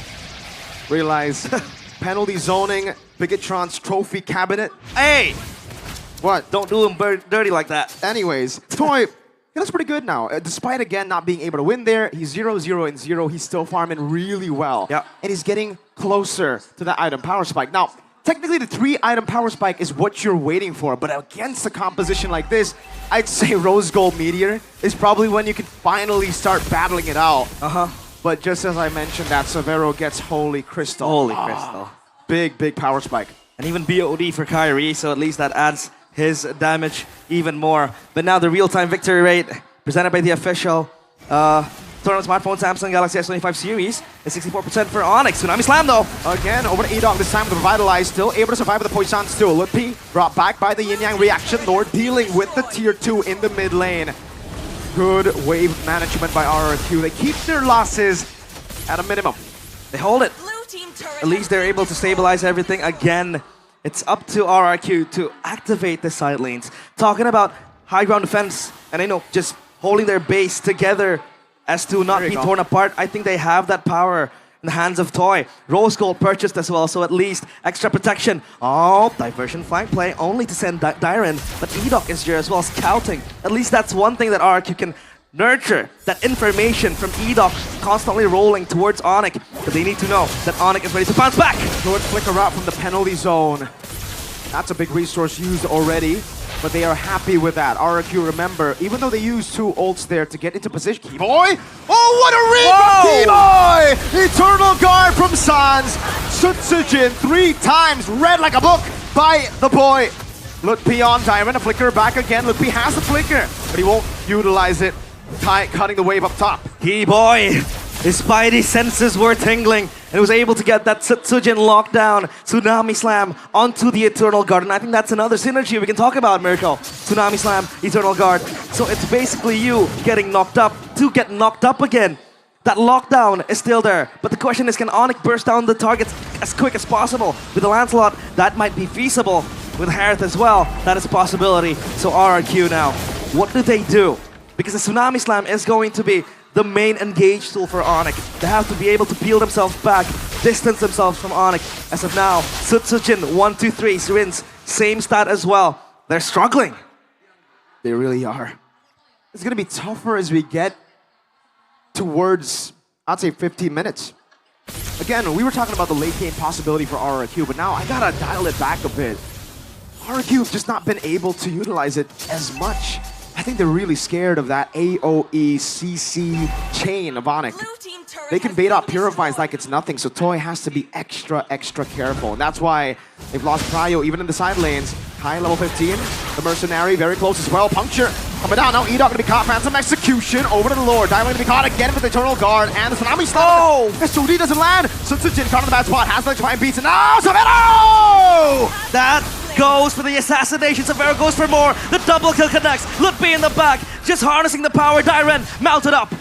Realize, penalty zoning, Bigatron's trophy cabinet. Hey! What? Don't do him dirty like that. Anyways, Toy, he looks pretty good now. Despite, again, not being able to win there, he's 0-0-0. He's still farming really well. Yeah. And he's getting closer to that item power spike. Now, technically, the 3-item power spike is what you're waiting for, but against a composition like this, I'd say Rose Gold Meteor is probably when you can finally start battling it out. But just as I mentioned, that Savero gets Holy Crystal. Holy Crystal. Big, big power spike. And even BOD for Kyrie, so at least that adds his damage even more. But now the real-time victory rate presented by the official tournament smartphone Samsung Galaxy S25 series is 64% for Onyx. Tsunami Slam though. Again, over to E-Dog, this time with Revitalize, still able to survive with the Poison still. Lippy brought back by the Yin Yang reaction. Lord dealing with the tier 2 in the mid lane. Good wave management by RRQ. They keep their losses at a minimum. They hold it. At least they're able to stabilize everything again. It's up to RRQ to activate the side lanes. Talking about high ground defense and, you know, just holding their base together as to not be torn apart. I think they have that power in the hands of Toy. Rose Gold purchased as well, so at least extra protection. Oh, diversion flank play only to send Dyren, but E-Doc is here as well, scouting. At least that's one thing that RRQ can nurture, that information from E-Doc constantly rolling towards Onyx. But they need to know that Onyx is ready to bounce back. Good flicker out from the penalty zone. That's a big resource used already, but they are happy with that. RRQ, remember, even though they used 2 ults there to get into position. Keyboy! Oh, what a read from Keyboy! Eternal Guard from Sans. Tsubsujin 3 times read like a book by the boy. Lutpi on Diamond, a flicker back again. Lutpi has the flicker, but he won't utilize it. Tai cutting the wave up top. Boy, his spidey senses were tingling and was able to get that Setsujin lockdown, Tsunami Slam onto the Eternal Guard. And I think that's another synergy we can talk about, Miracle. Tsunami Slam, Eternal Guard. So it's basically you getting knocked up to get knocked up again. That lockdown is still there. But the question is, can Onyx burst down the targets as quick as possible? With the Lancelot, that might be feasible. With Harith as well, that is a possibility. So RRQ now, what do they do? Because the Tsunami Slam is going to be the main engage tool for Onyx. They have to be able to peel themselves back, distance themselves from Onyx. As of now, Setsujin, 1, 2, 3, Syrinz, same stat as well. They're struggling. They really are. It's gonna be tougher as we get towards, I'd say 15 minutes. Again, we were talking about the late game possibility for RRQ, but now I gotta dial it back a bit. RRQ have just not been able to utilize it as much. I think they're really scared of that AoE CC chain of Onyx. They can bait out Purifies like it's nothing, so Toy has to be extra careful. And that's why they've lost Prio even in the side lanes. High level 15, the Mercenary very close as well. Puncture coming down, now Edok gonna be caught, Phantom Execution over to the Lord. Diamond gonna be caught again with the Eternal Guard, and the Tsunami Slam. Oh! SOD doesn't land, Setsujin caught in the bad spot, has the try and beats it now, Savero! That goes for the assassination. Savero goes for more. The double kill connects. Lutpi in the back, just harnessing the power. Dyren mounted up.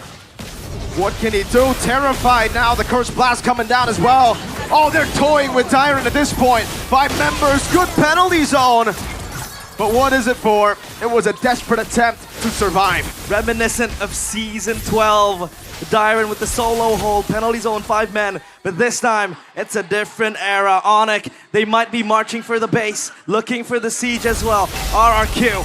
What can he do? Terrified now. The Curse Blast coming down as well. Oh, they're toying with Dyren at this point. 5 members, good penalty zone. But what is it for? It was a desperate attempt to survive. Reminiscent of Season 12. Dyren with the solo hold, penalty zone 5 men. But this time, it's a different era. Onyx, they might be marching for the base, looking for the siege as well. RRQ,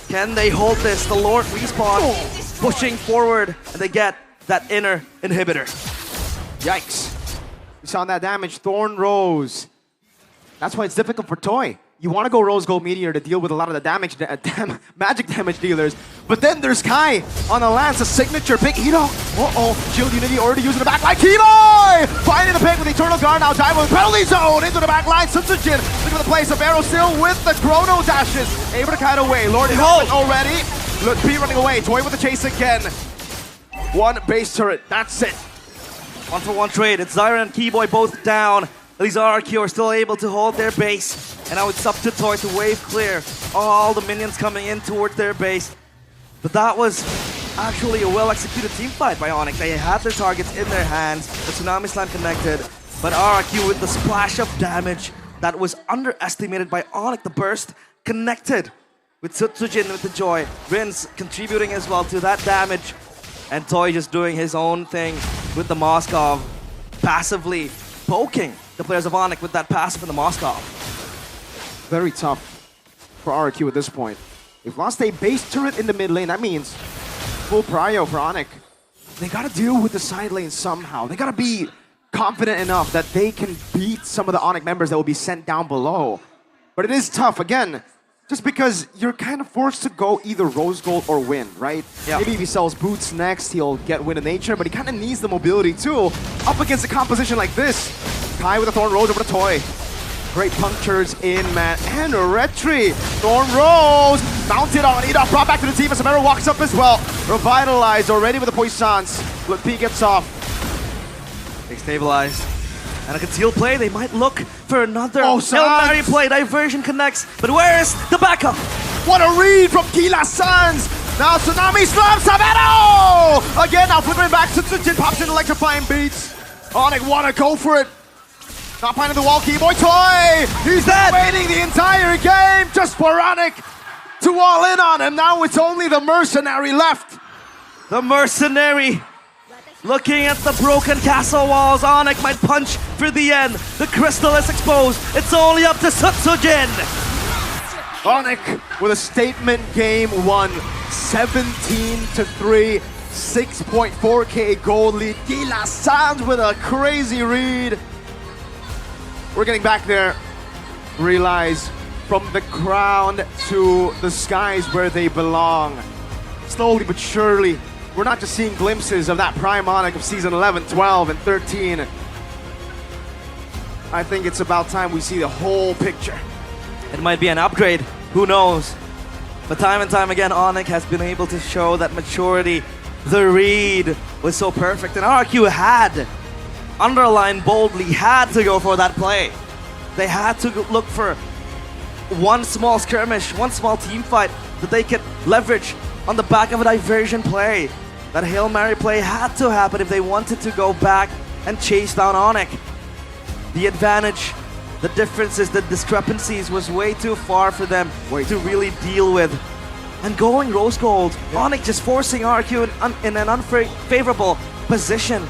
can they hold this? The Lord respawn, pushing forward, and they get that inner inhibitor. Yikes. We saw that damage. Thorn Rose. That's why it's difficult for Toy. You want to go Rose Gold Meteor to deal with a lot of the damage, magic damage dealers. But then there's Kai on the Lance, a signature. Big Edo. Uh-oh. Shield Unity already using the back line. Keyboy! Finding the pick with Eternal Guard now. Dive with penalty zone into the back line. Setsujin looking for the place of Arrow still with the Chrono Dashes. Able to kite away. Lord is already. Lutpi running away. Toy with the chase again. One base turret. That's it. 1-for-1 trade. It's Dyren and Keyboy both down. These RRQ are still able to hold their base. And now it's up to Toy to wave clear all the minions coming in towards their base. But that was actually a well-executed team fight by Onyx. They had their targets in their hands. The Tsunami Slam connected. But RRQ with the splash of damage that was underestimated by Onyx. The burst connected with Setsujin with the Joy. Rinz contributing as well to that damage. And Toy just doing his own thing with the Moskov, passively poking the players of Onyx with that passive in the Moskov. Very tough for RRQ at this point. They've lost a base turret in the mid lane. That means full prio for Onyx. They gotta deal with the side lane somehow. They gotta be confident enough that they can beat some of the Onyx members that will be sent down below. But it is tough, again, just because you're kind of forced to go either Rose Gold or win, right? Yeah. Maybe if he sells boots next, he'll get Win of Nature, but he kind of needs the mobility too, up against a composition like this. Kai with a Thorn Rose over to Toy. Great punctures in, man, and a Retri. Thorn Rose mounted on Edok, brought back to the team as Samara walks up as well. Revitalized already with the Poissons. Lutpi gets off. They stabilized. And a concealed play, they might look for another Oh, Hail Mary play. Diversion connects, but where's the backup? What a read from Kila Sans! Now Tsunami Slam Savero! Again, now flipping back, Setsujin pops in electrifying beats. Onyx wanna go for it. Not finding the wall, Keyboy Toy! He's dead! Waiting the entire game just for Onyx to wall in on him. Now it's only the Mercenary left. The Mercenary looking at the broken castle walls. Onyx might punch for the end. The crystal is exposed. It's only up to Setsujin. Onyx with a statement game one, 17-3, 6.4k gold lead. Kila Sans with a crazy read. We're getting back there. Realize from the ground to the skies where they belong. Slowly but surely, we're not just seeing glimpses of that prime Onyx of season 11, 12, and 13. I think it's about time we see the whole picture. It might be an upgrade, who knows? But But time and time again, Onyx has been able to show that maturity. The read was so perfect, and RRQ had, underlined boldly, had to go for that play. They had to look for one small skirmish, one small team fight that they could leverage on the back of a diversion play. That Hail Mary play had to happen if they wanted to go back and chase down Onyx. The advantage, the differences, the discrepancies was way too far for them to really deal with. And going rose gold, Onyx just forcing RQ in an unfavorable position.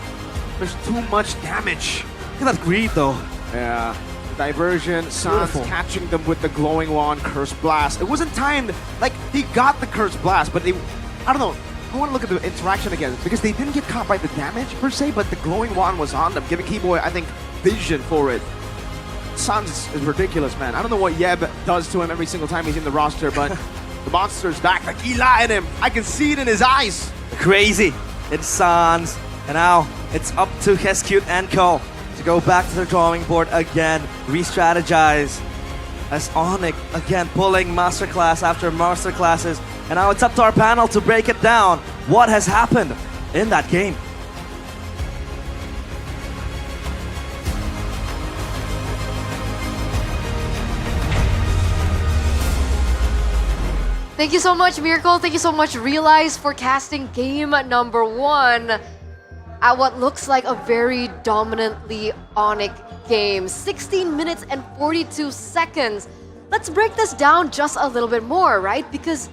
There's too much damage. Look at that greed though. Yeah. The diversion, Sans catching them with the glowing wand, Curse Blast. It wasn't timed, like he got the Curse Blast, but they, I don't know, I want to look at the interaction again, because they didn't get caught by the damage per se, but the glowing wand was on them, giving Keyboy, I think, vision for it. Sans is ridiculous, man. I don't know what Yeb does to him every single time he's in the roster, but the monster's back, like Eli in him. I can see it in his eyes. Crazy. It's Sans. And now it's up to Heskute and Co. to go back to the drawing board again, re-strategize. As Onyx again pulling masterclass after masterclasses. And now it's up to our panel to break it down. What has happened in that game? Thank you so much, Miracle. Thank you so much, Realize, for casting game number 1 at what looks like a very dominantly Onyx game. 16 minutes and 42 seconds. Let's break this down just a little bit more, right? Because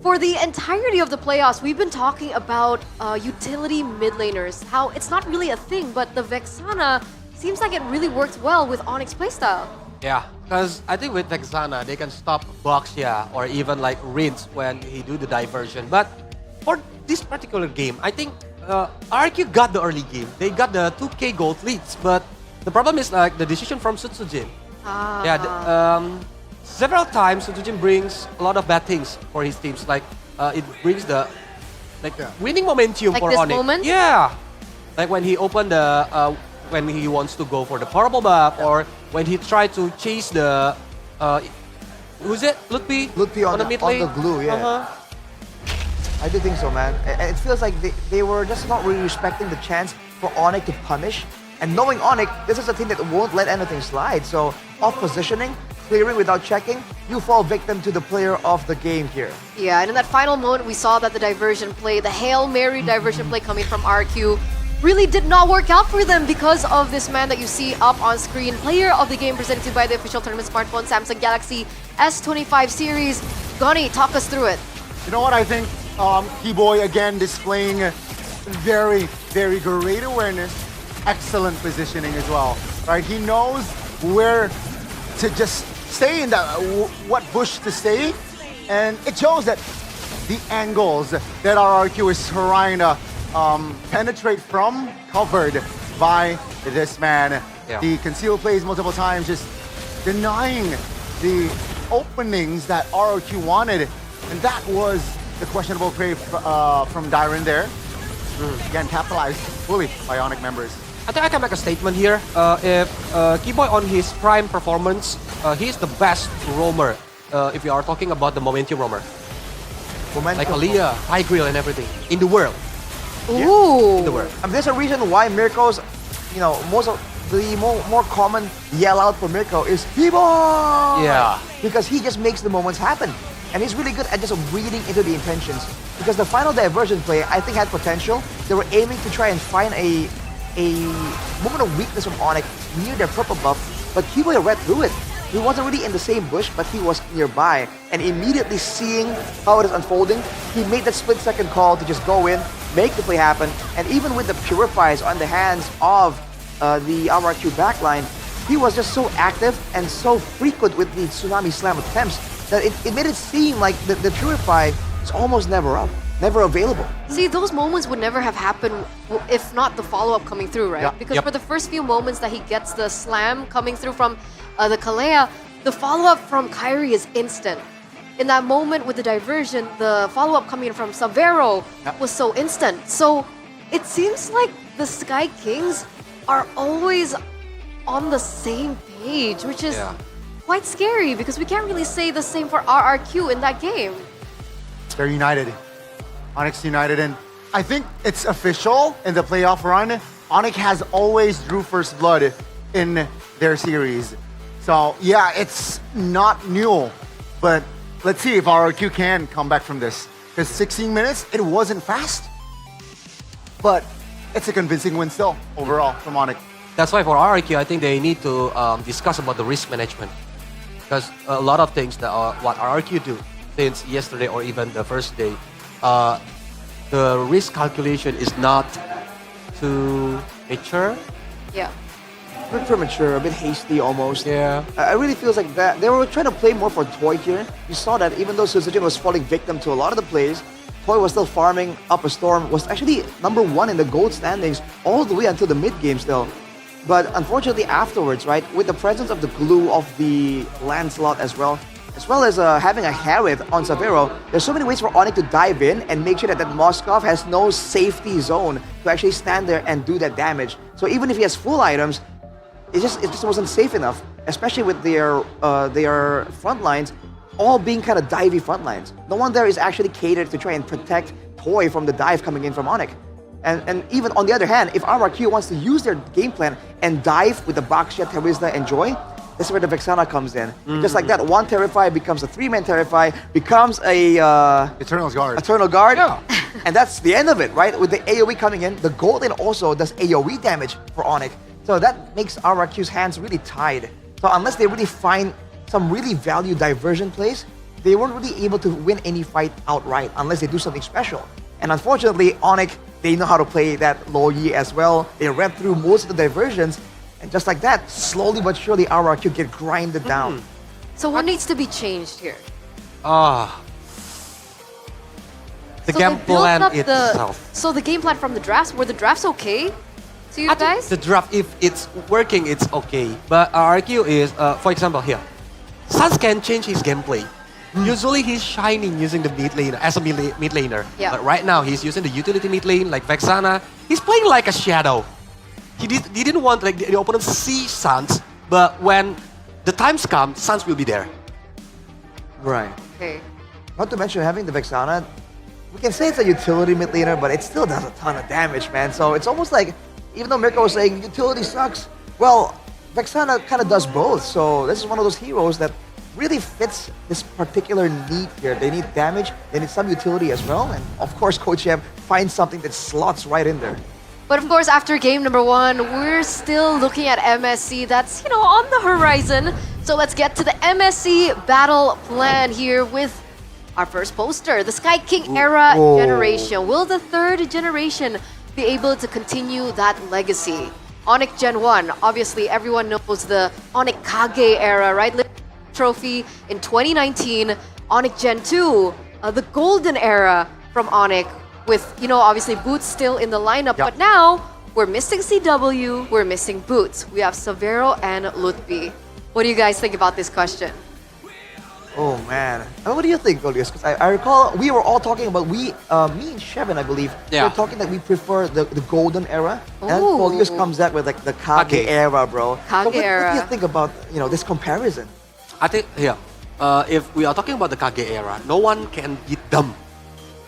for the entirety of the playoffs, we've been talking about utility mid laners, how it's not really a thing, but the Vexana seems like it really works well with Onyx playstyle. Yeah, because I think with Vexana, they can stop Boxia or even like Rinse when he do the diversion. But for this particular game, I think RQ got the early game. They got the 2k gold leads, but the problem is like the decision from Sutsujin. Yeah, several times Sutsujin brings a lot of bad things for his teams. Like it brings the winning momentum Like for this Onyx. moment? Yeah, like when he opened the when he wants to go for the purple buff, or when he tried to chase the who's it? Lutfi on the mid lane. On the glue, yeah. I do think so, man. It feels like they were just not really respecting the chance for Onyx to punish. And knowing Onyx, this is a team that won't let anything slide. So off positioning, clearing without checking, you fall victim to the player of the game here. Yeah, and in that final moment, we saw that the diversion play, the Hail Mary diversion play coming from RQ, really did not work out for them because of this man that you see up on screen. Player of the game presented by the official tournament smartphone, Samsung Galaxy S25 series. Goni, talk us through it. You know what, I think Keyboy again displaying very, very great awareness, excellent positioning as well, right? He knows where to just stay in that, what bush to stay, and it shows that the angles that RRQ is trying to penetrate from, covered by this man. Yeah. The concealed plays multiple times, just denying the openings that RRQ wanted, and that was the questionable play from Dyron there. Again, capitalized fully by Onyx members. I think I can make a statement here. If Keyboy on his prime performance, he's the best roamer. If you are talking about the momentum roamer, like Aliyah, Tigreal, and everything in the world. Ooh. In the world. There's a reason why Mirko's, most of the more common yell out for Mirko is Keyboy! Yeah. Because he just makes the moments happen. And he's really good at just reading into the intentions. Because the final diversion play, I think, had potential. They were aiming to try and find a moment of weakness from Onyx near their purple buff, but Keyboy read through it. He wasn't really in the same bush, but he was nearby. And immediately seeing how it is unfolding, he made that split-second call to just go in, make the play happen, and even with the Purifies on the hands of the RRQ backline, he was just so active and so frequent with the Tsunami Slam attempts that it made it seem like the Purify is almost never up, never available. See, those moments would never have happened if not the follow-up coming through, right? Yeah. Because for the first few moments that he gets the slam coming through from the Kalea, the follow-up from Kyrie is instant. In that moment with the diversion, the follow-up coming from Savero was so instant. So it seems like the Sky Kings are always on the same page, which is quite scary because we can't really say the same for RRQ in that game. They're united. Onyx united, and I think it's official in the playoff run. Onyx has always drew first blood in their series. So yeah, it's not new, but let's see if RRQ can come back from this. Because 16 minutes, it wasn't fast, but it's a convincing win still overall from Onyx. That's why for RRQ, I think they need to discuss about the risk management. Because a lot of things that what RRQ do since yesterday or even the first day, the risk calculation is not too mature. Yeah. A bit premature, a bit hasty almost. Yeah. I really feels like that. They were trying to play more for Toy here. You saw that even though Suzujin was falling victim to a lot of the plays, Toy was still farming up a storm, was actually number 1 in the gold standings all the way until the mid game still. But unfortunately afterwards, right, with the presence of the glue of the Lancelot as well as having a Harith on Savero, there's so many ways for Onyx to dive in and make sure that Moskov has no safety zone to actually stand there and do that damage. So even if he has full items, it just wasn't safe enough, especially with their front lines all being kind of divey front lines. No one there is actually catered to try and protect Toy from the dive coming in from Onyx. And even on the other hand, if RRQ wants to use their game plan and dive with the Baxia, Terizla, and Joy, that's where the Vexana comes in. Just like that, one Terrify becomes a 3-man Terrify, becomes a Eternal's Guard. Eternal Guard, and that's the end of it, right? With the AoE coming in, the Golden also does AoE damage for Onyx. So that makes RRQ's hands really tied. So unless they really find some really value diversion plays, they weren't really able to win any fight outright unless they do something special. And unfortunately, Onyx, they know how to play that low Yi as well. They read through most of the diversions, and just like that, slowly but surely RRQ get grinded down. So what needs to be changed here? The So game they built plan up itself. So the game plan from the drafts, were the drafts okay to you guys? The draft, if it's working, it's okay. But RRQ is, for example, here, Sans can change his gameplay. Usually he's shining using the mid lane as a mid laner. Yeah. But right now he's using the utility mid lane like Vexana. He's playing like a shadow. He didn't want like the opponent to see Sans, but when the times come, Sans will be there. Right. Okay. Not to mention having the Vexana, we can say it's a utility mid laner, but it still does a ton of damage, man. So it's almost like, even though Mirko was saying utility sucks, well, Vexana kind of does both. So this is one of those heroes that really fits this particular need here. They need damage, they need some utility as well, and of course Coach M finds something that slots right in there. But of course, after game number 1, we're still looking at MSC. That's, on the horizon. So let's get to the MSC battle plan here with our first poster, the Sky King era generation. Will the 3rd generation be able to continue that legacy? Onyx Gen 1, obviously everyone knows the Onyx Kage era, right? Trophy in 2019. Onyx Gen 2, the golden era from Onyx with, obviously Boots still in the lineup. But now, we're missing CW, we're missing Boots. We have Savero and Lutfi. What do you guys think about this question? Oh man, what do you think, Golius? Because I recall we were all talking about, me and Shevin, I believe, we were talking that we prefer the golden era. And then Golius comes out with like the Kage era, bro. Kage era. What do you think about, this comparison? I think, if we are talking about the Kage era, no one can beat them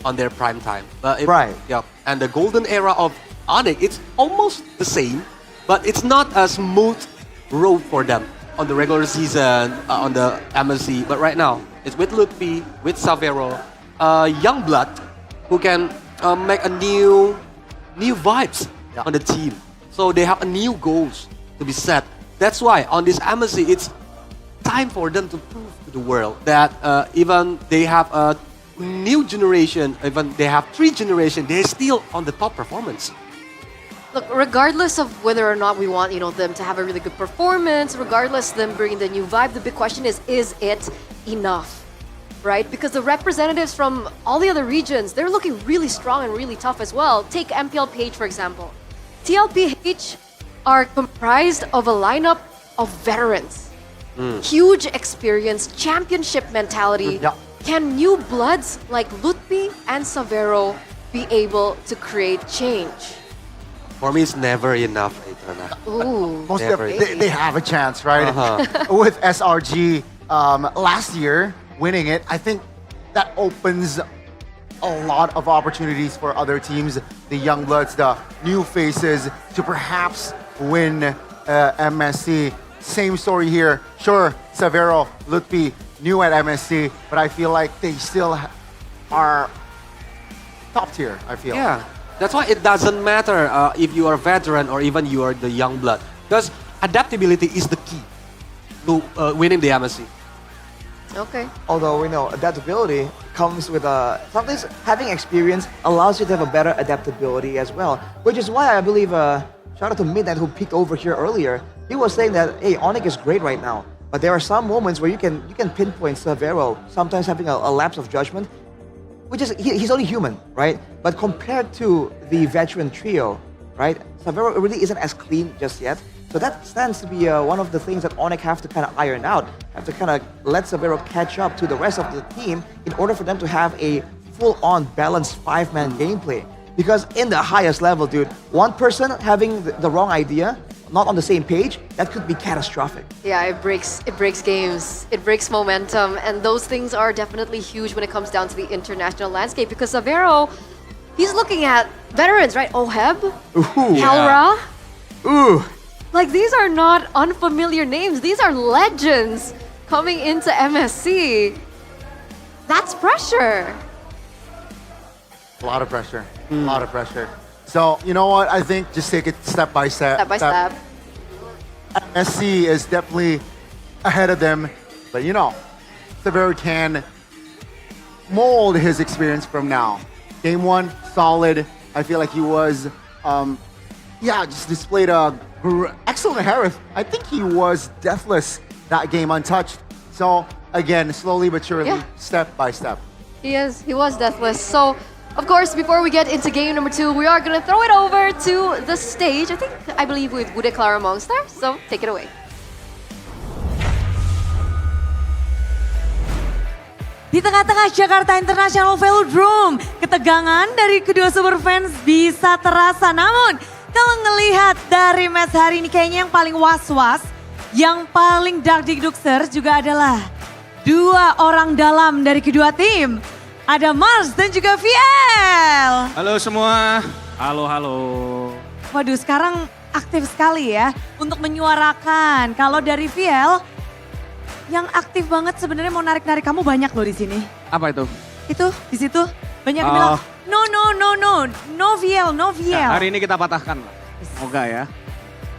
on their prime time. Right. Yeah. And the golden era of Onyx, it's almost the same, but it's not a smooth road for them on the regular season, on the MSC. But right now, it's with Lutfi, with Savero, young blood who can make a new vibes on the team. So they have a new goals to be set. That's why on this MSC, it's time for them to prove to the world that even they have a new generation, even they have 3 generations, they're still on the top performance. Look, regardless of whether or not we want, them to have a really good performance, regardless of them bringing the new vibe, the big question is it enough, right? Because the representatives from all the other regions, they're looking really strong and really tough as well. Take MPLPH, for example. TLPH are comprised of a lineup of veterans. Huge experience, championship mentality. Can new bloods like Lutfi and Savero be able to create change? For me, it's never enough, Aitana. Ooh. Most Never. they have a chance, right? With SRG last year winning it, I think that opens a lot of opportunities for other teams, the young bloods, the new faces, to perhaps win MSC. Same story here. Sure, Severo, Lutfi, new at MSC, but I feel like they still are top tier, I feel. Yeah, that's why it doesn't matter if you are a veteran or even you are the young blood. Because adaptability is the key to winning the MSC. Okay. Although, adaptability comes with sometimes having experience allows you to have a better adaptability as well. Which is why I believe, shout out to Midnight who peeked over here earlier. He was saying that, hey, Onyx is great right now. But there are some moments where you can pinpoint Severo, sometimes having a lapse of judgment, which is, he's only human, right? But compared to the veteran trio, right, Severo really isn't as clean just yet. So that stands to be one of the things that Onyx have to kind of iron out, have to kind of let Severo catch up to the rest of the team in order for them to have a full-on balanced five-man gameplay. Because in the highest level, dude, one person having the wrong idea, not on the same page, that could be catastrophic. Yeah, it breaks games, it breaks momentum, and those things are definitely huge when it comes down to the international landscape. Because Severo, he's looking at veterans, right? Oheb, Kalra. Ooh. Like, these are not unfamiliar names. These are legends coming into MSC. That's pressure. A lot of pressure. A lot of pressure. So, you know what? I think just take it step by step. Step by step. MSC is definitely ahead of them. But, Severo can mold his experience from now. Game 1, solid. I feel like he was, just displayed a excellent Harith. I think he was deathless that game, untouched. So, again, slowly but surely, step by step. He was deathless. So, of course, before we get into game number 2, we are going to throw it over to the stage. I believe with Bude Clara Monster. So, take it away. Di tengah-tengah Jakarta International Velodrome, ketegangan dari kedua super fans bisa terasa. Namun, kalau ngelihat dari match hari ini kayaknya yang paling was-was, yang paling dark-dikdukser juga adalah dua orang dalam dari kedua tim. Ada Mars dan juga VL. Halo semua. Halo. Waduh, sekarang aktif sekali ya untuk menyuarakan. Kalau dari VL, yang aktif banget sebenarnya mau narik-narik kamu banyak loh di sini. Apa itu? Itu di situ banyak yang bilang no VL. Ya, hari ini kita patahkan lah. Semoga ya.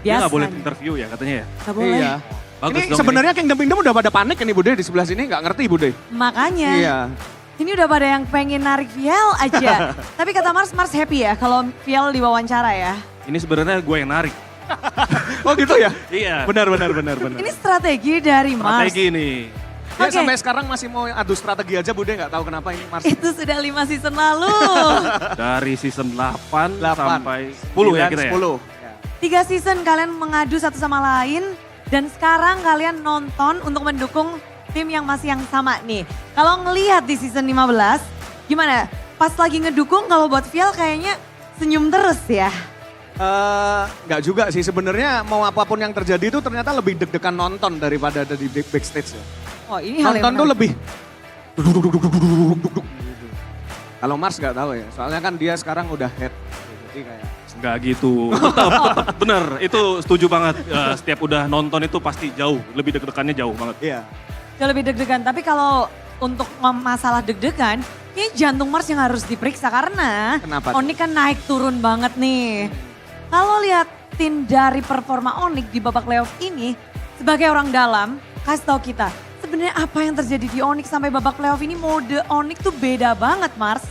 Dia nggak boleh interview ya katanya ya. Nggak boleh. Iya. Bagus ini dong sebenarnya Kingdom udah pada panik ini Bude di sebelah sini nggak ngerti Bude. Makanya. Iya. Ini udah pada yang pengen narik VL aja. Tapi kata Mars happy ya kalau VL diwawancara ya. Ini sebenarnya gue yang narik. Oh gitu ya? Iya. Benar. Ini strategi dari Mars. Strategi nih. Dia sampai sekarang masih mau adu strategi aja Bude, nggak tahu kenapa ini Mars. Itu sudah 5 season lalu. Dari season 8 sampai 10 ya kita ya? 10. 3 season kalian mengadu satu sama lain dan sekarang kalian nonton untuk mendukung tim yang masih yang sama nih. Kalau ngelihat di season 15, gimana? Pas lagi ngedukung kalau buat VL kayaknya senyum terus ya? Nggak juga sih, sebenarnya mau apapun yang terjadi itu ternyata lebih deg-degan nonton daripada ada di backstage ya. Oh ini hal yang nonton tuh lebih kalau Mars nggak tahu ya, soalnya kan dia sekarang udah head, jadi kayak nggak gitu. Tetap bener, itu setuju banget. Setiap udah nonton itu pasti jauh, lebih deg-degannya jauh banget. Iya. Jauh lebih deg-degan, tapi kalau untuk masalah deg-degan, ini jantung Mars yang harus diperiksa karena Onyx kan naik turun banget nih. Kalau liatin dari performa Onyx di babak playoff ini, sebagai orang dalam, kasih tahu kita, sebenarnya apa yang terjadi di Onyx sampai babak playoff ini, mode Onyx tuh beda banget, Mars.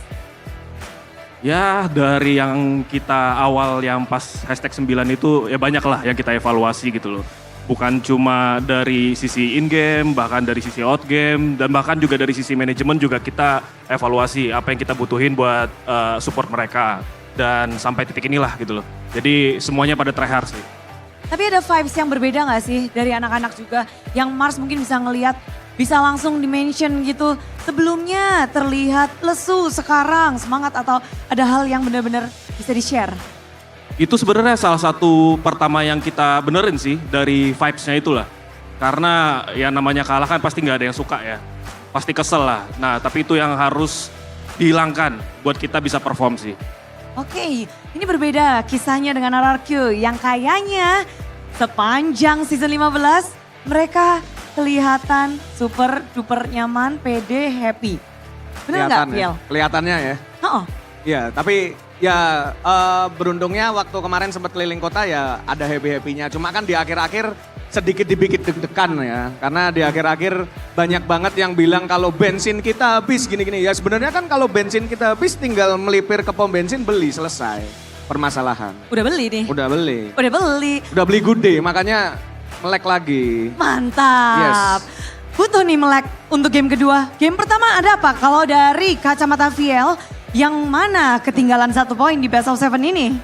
Ya dari yang kita awal yang pas #9 itu ya banyak lah yang kita evaluasi gitu loh. Bukan cuma dari sisi in-game, bahkan dari sisi out-game, dan bahkan juga dari sisi manajemen juga kita evaluasi apa yang kita butuhin buat support mereka. Dan sampai titik inilah gitu loh. Jadi semuanya pada tryhard sih. Tapi ada vibes yang berbeda gak sih dari anak-anak juga yang Mars mungkin bisa ngelihat, bisa langsung di-mention gitu. Sebelumnya terlihat lesu, sekarang semangat atau ada hal yang benar-benar bisa di-share? Itu sebenarnya salah satu pertama yang kita benerin sih dari vibes-nya itulah. Karena ya namanya kalah kan pasti nggak ada yang suka ya. Pasti kesel lah. Nah tapi itu yang harus dihilangkan buat kita bisa perform sih. Oke, ini berbeda kisahnya dengan RRQ yang kayaknya sepanjang season 15 mereka kelihatan super duper nyaman, pede, happy. Bener nggak, Kelihatan ya, Fiel? kelihatannya ya. Oh, Iya, tapi ya beruntungnya waktu kemarin sempat keliling kota ya ada happy-happynya. Cuma kan di akhir-akhir sedikit dikit deg-degan ya. Karena di akhir-akhir banyak banget yang bilang kalau bensin kita habis gini-gini. Ya sebenarnya kan kalau bensin kita habis tinggal melipir ke pom bensin beli selesai permasalahan. udah beli nih. Udah beli. Udah beli. Udah beli good day makanya melek lagi. Mantap. Yes. Butuh nih melek untuk game kedua. Game pertama ada apa? Kalau dari kacamata Fiel, yang mana ketinggalan 1 poin di best of 7 ini?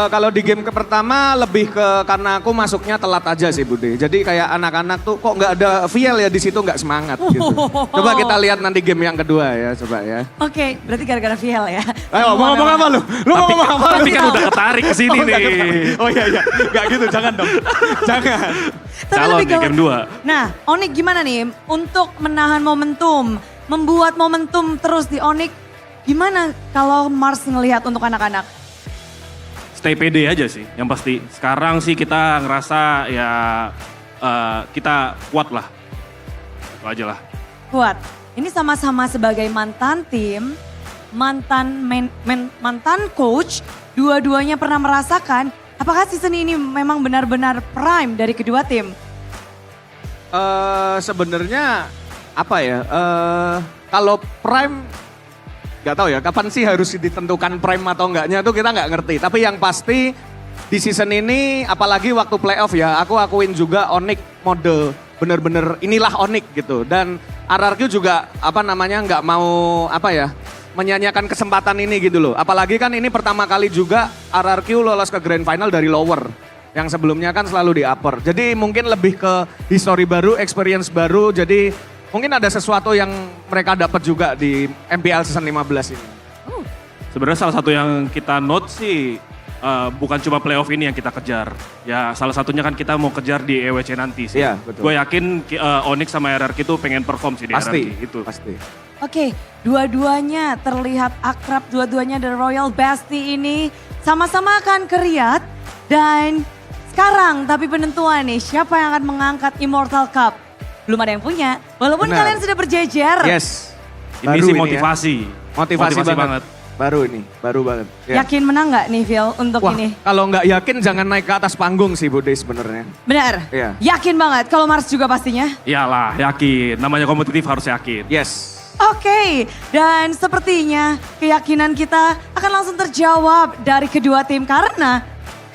Kalau di game pertama lebih ke karena aku masuknya telat aja sih Bude. Jadi kayak anak-anak tuh kok nggak ada Viel ya di situ nggak semangat gitu. Coba kita lihat nanti game yang kedua ya coba ya. Oke, berarti gara-gara Fiel ya. Ayo mau ngomong apa lu? Lu mau ngomong apa? Tapi kan udah ketarik ke sini nih. Oh iya, nggak gitu jangan dong. Jangan. Calon di game 2. Nah, Onyx gimana nih untuk menahan momentum, membuat momentum terus di Onyx? Gimana kalau Mars ngelihat untuk anak-anak? Stay pede aja sih yang pasti. Sekarang sih kita ngerasa ya kita kuat lah. Itu aja lah. Kuat. Ini sama-sama sebagai mantan tim, mantan coach, dua-duanya pernah merasakan apakah season ini memang benar-benar prime dari kedua tim? Sebenarnya apa ya? Kalau prime gak tahu ya kapan sih harus ditentukan prime atau enggaknya tuh kita nggak ngerti. Tapi yang pasti di season ini apalagi waktu playoff ya aku akuin juga Onyx mode bener-bener inilah Onyx gitu. Dan RRQ juga apa namanya nggak mau apa ya menyanyiakan kesempatan ini gitu loh. Apalagi kan ini pertama kali juga RRQ lolos ke grand final dari lower. Yang sebelumnya kan selalu di upper. Jadi mungkin lebih ke history baru, experience baru. Jadi mungkin ada sesuatu yang mereka dapat juga di MPL season 15 ini. Sebenarnya salah satu yang kita note sih bukan cuma playoff ini yang kita kejar. Ya salah satunya kan kita mau kejar di EWC nanti sih. Iya, betul. Gue yakin Onyx sama RRQ itu pengen perform sih di Pasti, RRQ itu. Pasti. Oke, dua-duanya terlihat akrab, dua-duanya The Royal Bestie ini sama-sama akan ke Riyadh. Dan sekarang tapi penentuan nih siapa yang akan mengangkat Immortal Cup. Belum ada yang punya, walaupun Benar. kalian sudah berjejer. Yes. Ini sih motivasi. Ya. Motivasi banget. Baru ini, baru banget. Ya. Yakin menang nggak nih Phil untuk Wah, ini? kalau nggak yakin jangan naik ke atas panggung sih Bude sebenarnya. Benar? Iya. Yakin banget, kalau Mars juga pastinya? Iyalah, yakin. Namanya kompetitif harus yakin. Yes. Oke, dan sepertinya keyakinan kita akan langsung terjawab dari kedua tim karena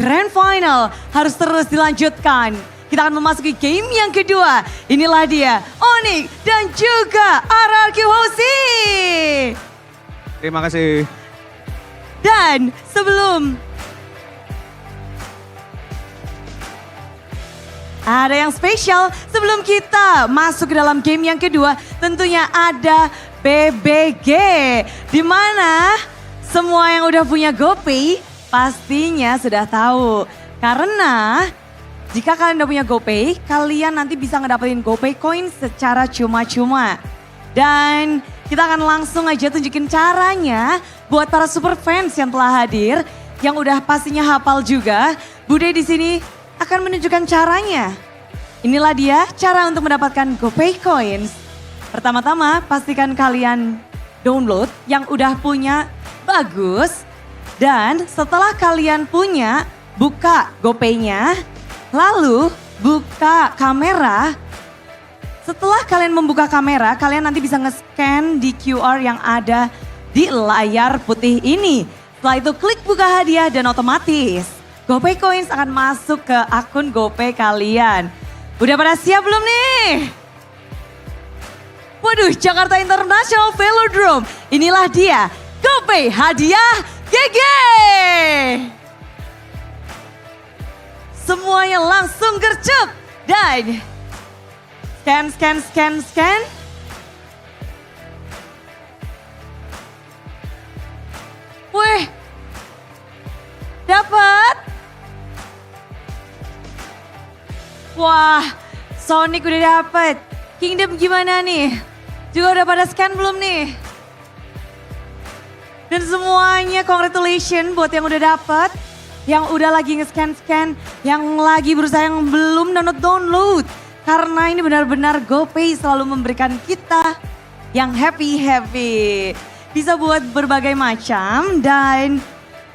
Grand Final harus terus dilanjutkan. Kita akan memasuki game yang kedua. Inilah dia, Onyx dan juga RRQ Hoshi. Terima kasih. Dan sebelum ada yang spesial, sebelum kita masuk ke dalam game yang kedua, tentunya ada BBG. Di mana semua yang udah punya GoPay pastinya sudah tahu. Karena jika kalian udah punya GoPay, kalian nanti bisa ngedapetin GoPay coin secara cuma-cuma. Dan kita akan langsung aja tunjukin caranya buat para super fans yang telah hadir, yang udah pastinya hafal juga. Bude di sini akan menunjukkan caranya. Inilah dia cara untuk mendapatkan GoPay coins. Pertama-tama pastikan kalian download yang udah punya bagus. Dan setelah kalian punya, buka GoPay-nya. Lalu buka kamera. Setelah kalian membuka kamera, kalian nanti bisa nge-scan di QR yang ada di layar putih ini. Setelah itu klik buka hadiah dan otomatis GoPay Coins akan masuk ke akun GoPay kalian. Udah pada siap belum nih? Waduh, Jakarta International Velodrome. Inilah dia, GoPay hadiah GG. Semuanya langsung gercep dan scan. Wih, dapat Wah, Sonic udah dapet. Kingdom gimana nih? Juga udah pada scan belum nih? Dan semuanya congratulations buat yang udah dapet. Yang udah lagi nge-scan-scan. Yang lagi berusaha yang belum download. Karena ini benar-benar GoPay selalu memberikan kita yang happy-happy. Bisa buat berbagai macam dan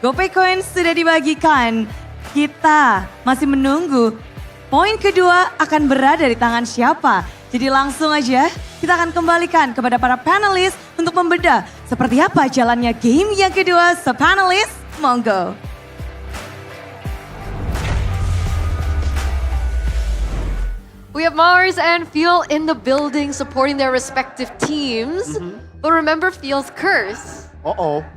GoPay Coins sudah dibagikan. Kita masih menunggu poin kedua akan berada di tangan siapa. Jadi langsung aja kita akan kembalikan kepada para panelis untuk membedah seperti apa jalannya game yang kedua. So panelis, monggo. We have Mars and Fuel in the building supporting their respective teams. But remember Fuel's curse.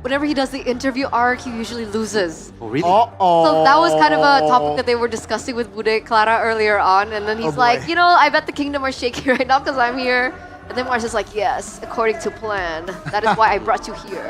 Whenever he does the interview, RRQ usually loses. Oh, really? So that was kind of a topic that they were discussing with Bude Clara earlier on. And then he's like, you know, I bet the kingdom are shaking right now because I'm here. And then Mars is like, yes, according to plan. That is why I brought you here.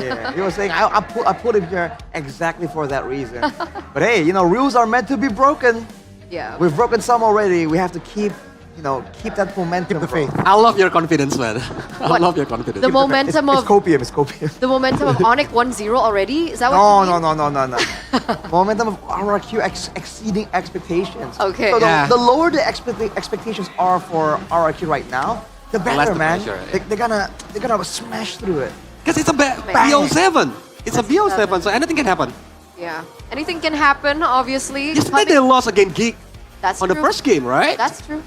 Yeah, he was saying, I put him here exactly for that reason. But hey, you know, rules are meant to be broken. Yeah. We've broken some already. We have to keep that momentum. Keep the faith. I love your confidence, man. I love your confidence. The momentum It's copium. The momentum of Onyx 1-0 already? Is that what you mean? No. Momentum of RRQ exceeding expectations. Okay. So the lower the expectations are for RRQ right now, the better, man. Pressure, They're gonna smash through it. Because it's a BO7. It's a BO7, so anything can happen. Yeah. Anything can happen, obviously. Yesterday they lost against Geek That's on true. the first game, right? That's true.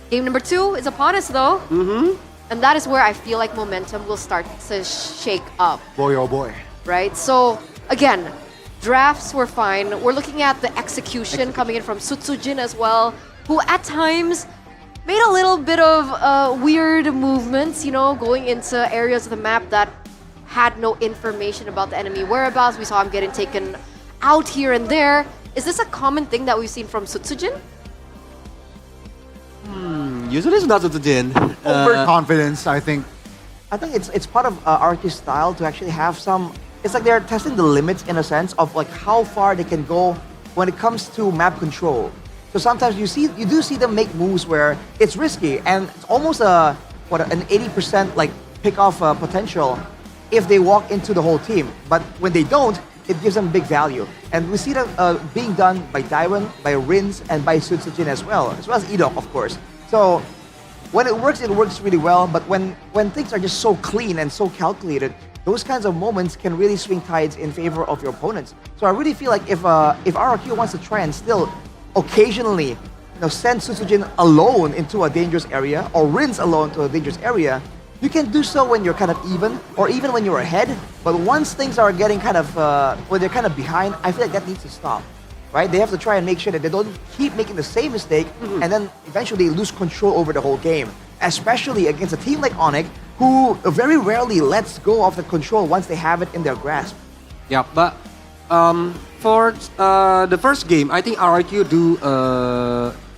Game number 2 is upon us though. And that is where I feel like momentum will start to shake up. Boy, oh boy. Right? So again, drafts were fine. We're looking at the execution coming in from Sutsujin as well, who at times made a little bit of weird movements, you know, going into areas of the map that had no information about the enemy whereabouts. We saw him getting taken out here and there. Is this a common thing that we've seen from Sutsujin? Usually it's not Sutsujin. Overconfidence, I think. I think it's part of RRQ's style to actually have some. It's like they're testing the limits in a sense of like how far they can go when it comes to map control. So sometimes you do see them make moves where it's risky and it's almost an 80% like pick off potential if they walk into the whole team. But when they don't, it gives them big value. And we see that being done by Daiwan, by Rins, and by Sutsujin as well as Edok, of course. So when it works really well. But when things are just so clean and so calculated, those kinds of moments can really swing tides in favor of your opponents. So I really feel like if RRQ wants to try and still occasionally send Sutsujin alone into a dangerous area or Rins alone to a dangerous area, you can do so when you're kind of even or even when you're ahead. But once things are getting kind of, when they're kind of behind, I feel like that needs to stop, right? They have to try and make sure that they don't keep making the same mistake and then eventually lose control over the whole game. Especially against a team like Onyx, who very rarely lets go of the control once they have it in their grasp. Yeah, but for the first game, I think RRQ do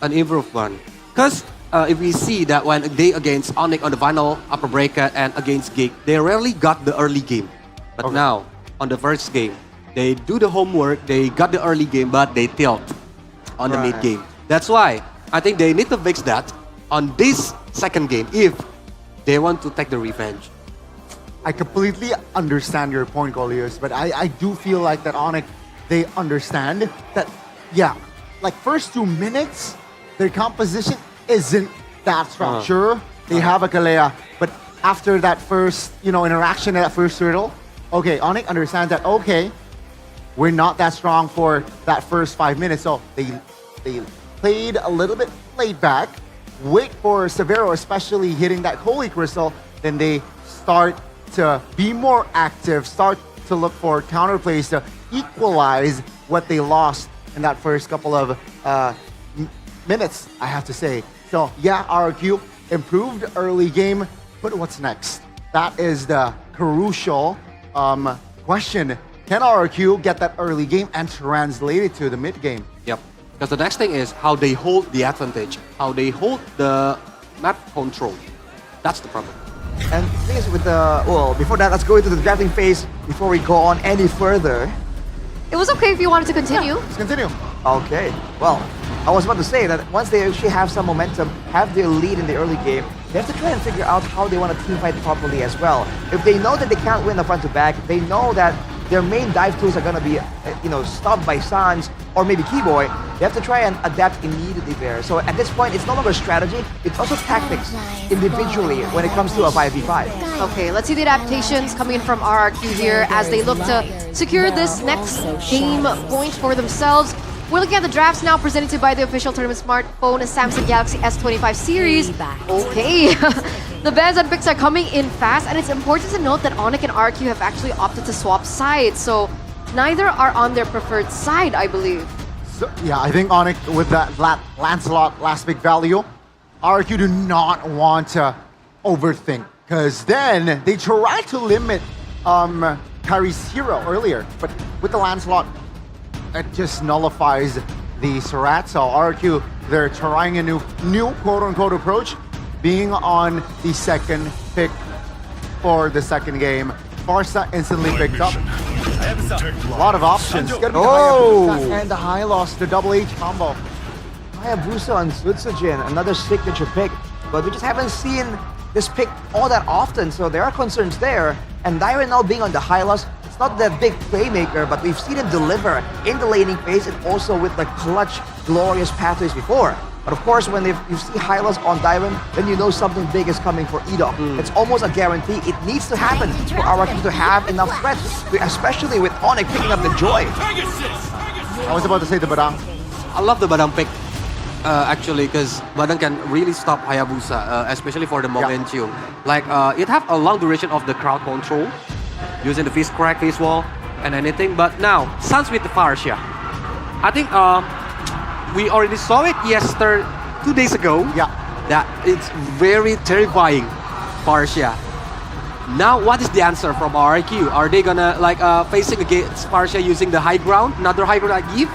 an improved one. Because if we see that when they against Onyx on the final upper bracket and against Geek, they rarely got the early game. But now, on the first game, they do the homework, they got the early game, but they tilt on the mid game. That's why I think they need to fix that on this second game if they want to take the revenge. I completely understand your point, Golius, but I do feel like that Onyx, they understand that, yeah, like first 2 minutes, their composition isn't that strong. Sure, they have a Kalea, but after that first, interaction, that first turtle, okay, Onyx understands that, okay, we're not that strong for that first 5 minutes, so they played a little bit laid back, wait for Severo, especially hitting that Holy Crystal, then they start to be more active, start to look for counterplays to equalize what they lost in that first couple of minutes, I have to say. So yeah, RRQ improved early game, but what's next? That is the crucial question. Can RRQ get that early game and translate it to the mid game? Yep. Because the next thing is how they hold the advantage, how they hold the map control. That's the problem. And the thing is with before that, let's go into the drafting phase before we go on any further. It was okay if you wanted to continue. Yeah, let's continue. Okay, well, I was about to say that once they actually have some momentum, have their lead in the early game, they have to try and figure out how they want to team fight properly as well. If they know that they can't win the front to back, they know that their main dive tools are going to be, stopped by Sans or maybe Keyboy, they have to try and adapt immediately there. So at this point, it's no longer strategy, it's also tactics individually when it comes to a 5v5. Okay, let's see the adaptations coming in from RRQ here as they look to secure this next game point for themselves. We're looking at the drafts now presented to you by the official tournament smartphone Samsung Galaxy S25 series. Okay, the bans and picks are coming in fast, and it's important to note that Onyx and RQ have actually opted to swap sides, so neither are on their preferred side, I believe. So, yeah, I think Onyx with that Lancelot last pick value, RQ do not want to overthink, because then they try to limit Kyrie's hero earlier, but with the Lancelot, it just nullifies the Surratt. So RQ, they're trying a new quote-unquote approach, being on the second pick for the second game. Farsa instantly picked up. A lot of options. It's gonna be Hayabusa and the high loss, the double H combo. Hayabusa on Zutsujin, another signature pick, but we just haven't seen this pick all that often, so there are concerns there. And Dyron now being on the high loss, it's not that big playmaker, but we've seen him deliver in the laning phase and also with the clutch, glorious pathways before. But of course, when you see Hylos on Dyron, then you know something big is coming for Edok. It's almost a guarantee. It needs to happen for our team to have enough threats, especially with Onyx picking up the Joy. I was about to say the Badang. I love the Badang pick, actually, because Badang can really stop Hayabusa, especially for the momentum. Like, it have a long duration of the crowd control, using the face crack, face wall, and anything. But now, Sans with the Farsia. I think we already saw it 2 days ago. Yeah. That it's very terrifying, Farsia. Now, what is the answer from RRQ? Are they gonna facing against Farsia using the high ground, another high ground like Eve,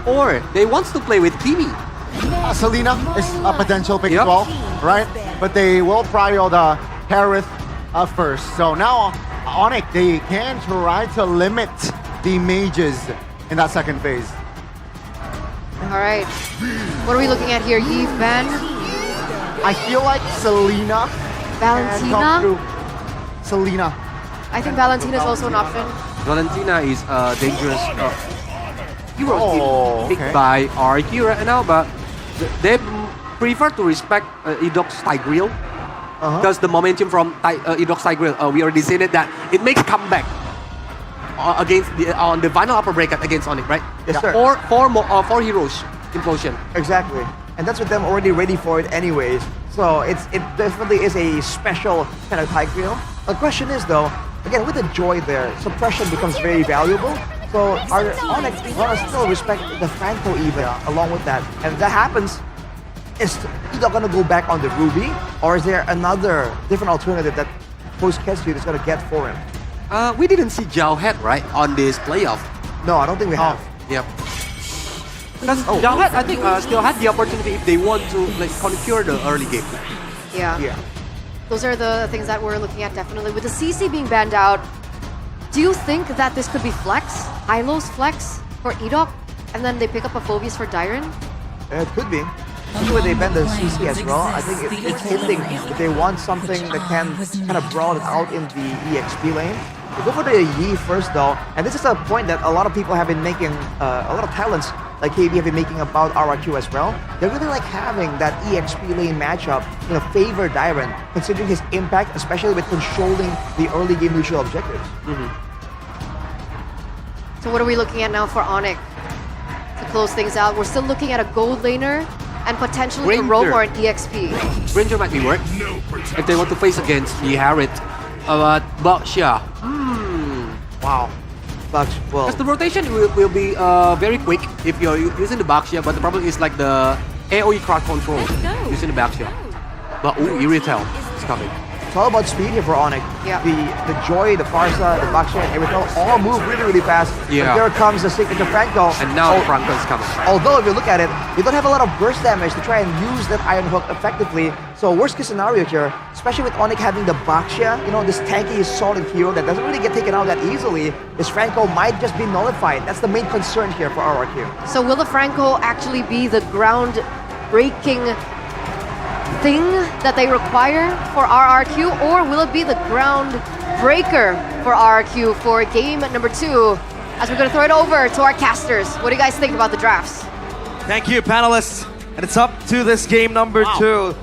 or they wants to play with Kimi? Selena is a potential pick as well, right? But they will prio the Harith first. So now, Onyx, they can try to limit the mages in that second phase. All right, what are we looking at here? Eve, Ben? I feel like Selena. Valentina? Selena. I think Valentina is also an option. Valentina is a dangerous hero picked by RRQ right now, but they prefer to respect Edok's Tigreal because the momentum from Edok's Tigreal, we already said it, that it makes comeback against on the final upper bracket against Onyx, right? Yes, sir. Four heroes implosion. Exactly, and that's with them already ready for it anyways. So it definitely is a special kind of Tigreal. The question is though, again with the Joy there, suppression becomes very valuable. So our Onyx want to still respect the Franco even along with that, and if that happens, is Edok gonna go back on the Ruby, or is there another different alternative that Post Ketsu is gonna get for him? We didn't see Zhao Head, right, on this playoff. No, I don't think we have. Yep. Because Zhao Head, I think, still had the opportunity if they want to conquer the early game. Yeah. Those are the things that we're looking at definitely. With the CC being banned out, do you think that this could be flex? Hylos flex for Edok? And then they pick up a Phobius for Dyron? It could be. Especially when they ban the CC as well. I think it's hinting that they want something that can kind of broaden out in the EXP lane. They go for the Yi first though, and this is a point that a lot of people have been making, a lot of talents like KB have been making about RRQ as well. They're really like having that EXP lane matchup, favor Dyron, considering his impact, especially with controlling the early game neutral objectives. So what are we looking at now for Onyx to close things out? We're still looking at a gold laner and potentially a roam or an EXP. Ranger might be work if they want to face against the Harith. But Baxia. Wow. Well, because the rotation will be very quick if you're using the Baxia, but the problem is like the AoE crowd control using the Baxia. But Irrital is coming. It's all about speed here for Onyx. Yeah. The Joy, the Farsa, the Baksha, and everything all move really, really fast. Yeah. But there comes the signature Franco. And now Franco's coming. Although if you look at it, you don't have a lot of burst damage to try and use that Iron Hook effectively. So worst case scenario here, especially with Onyx having the Baksha, you know, this tanky solid hero that doesn't really get taken out that easily, this Franco might just be nullified. That's the main concern here for RRQ. So will the Franco actually be the ground-breaking thing that they require for RRQ, or will it be the ground breaker for RRQ for game number 2? As we're gonna throw it over to our casters. What do you guys think about the drafts? Thank you, panelists. And it's up to this game number 2.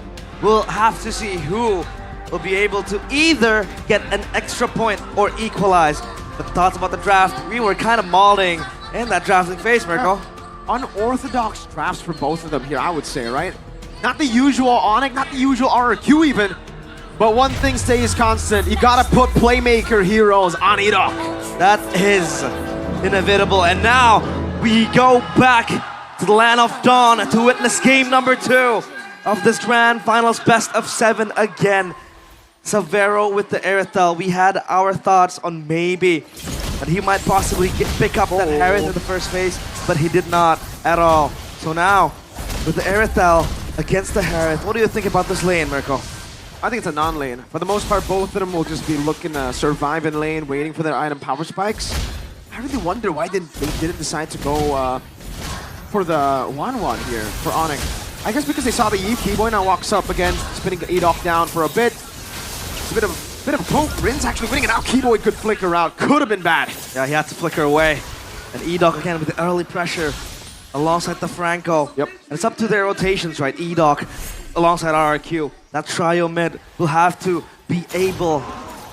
We'll have to see who will be able to either get an extra point or equalize. The thoughts about the draft, we were kind of mauling in that drafting phase, Mirko. Unorthodox drafts for both of them here, I would say, right? Not the usual Onyx, not the usual RRQ even. But one thing stays constant. You gotta put playmaker heroes on Edok. That is inevitable. And now we go back to the land of Dawn to witness game number 2 of this grand finals best of 7 again. Savero with the Aerithel. We had our thoughts on maybe that he might possibly pick up that Harith in the first phase, but he did not at all. So now, with the Aerithel against the Harith, what do you think about this lane, Mirko? I think it's a non-lane. For the most part, both of them will just be looking to survive in lane, waiting for their item power spikes. I really wonder why they didn't decide to go for the 1-1 here for Onyx. I guess because they saw the Eve. Keyboy now walks up again, spinning Edok down for a bit. It's a bit of a poke. Rin's actually winning, and now Keyboy could flicker out. Could have been bad. Yeah, he had to flicker away. And Edok again with the early pressure alongside the Franco. Yep. And it's up to their rotations, right? Edok alongside RRQ. That trio mid will have to be able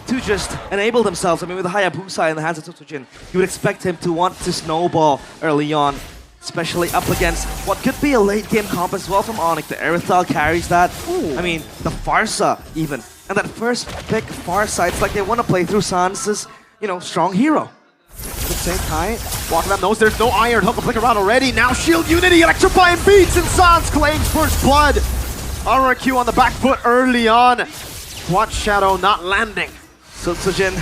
to just enable themselves. I mean, with the Hayabusa in the hands of Tsujin, you would expect him to want to snowball early on, especially up against what could be a late game comp as well from Onyx. The Aerithel carries that. I mean, the Farsa even. And that first pick Farsa, it's like they want to play through Sans' strong hero. Good save, Kai. Walking up knows there's no Iron Hook to flick around already. Now Shield Unity, electrifying beats, and Sans claims first blood. RRQ on the back foot early on. Watch Shadow not landing. So Tsujin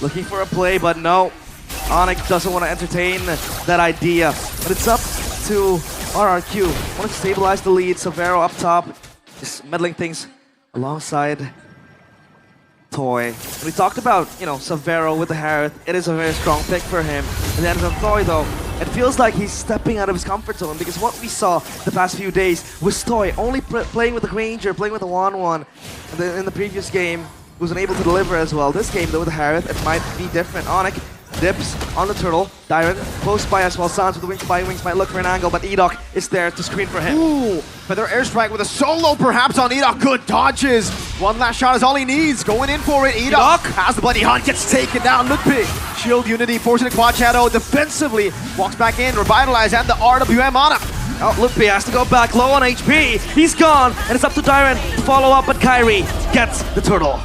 looking for a play, but no. Onyx doesn't want to entertain that idea. But it's up to RRQ. Want to stabilize the lead. Savero up top, just meddling things alongside Toy. And we talked about, Savero with the Harith. It is a very strong pick for him. And then from Toy, though, it feels like he's stepping out of his comfort zone, because what we saw the past few days was Toy only playing with the Granger, playing with the 1-1. And then in the previous game, he was unable to deliver as well. This game, though, with the Harith, it might be different. Onyx dips on the turtle. Dyron close by as well. Sans with the wings by wings might look for an angle, but Edok is there to screen for him. Ooh, Feather Airstrike with a solo perhaps on Edok. Good dodges. One last shot is all he needs. Going in for it. Edok has the Bloody Hunt, gets taken down. Ludwig. Shield Unity forcing a quad shadow defensively. Walks back in, revitalize, and the RWM on him. Oh, Ludwig has to go back low on HP. He's gone, and it's up to Dyron to follow up, but Kyrie gets the turtle.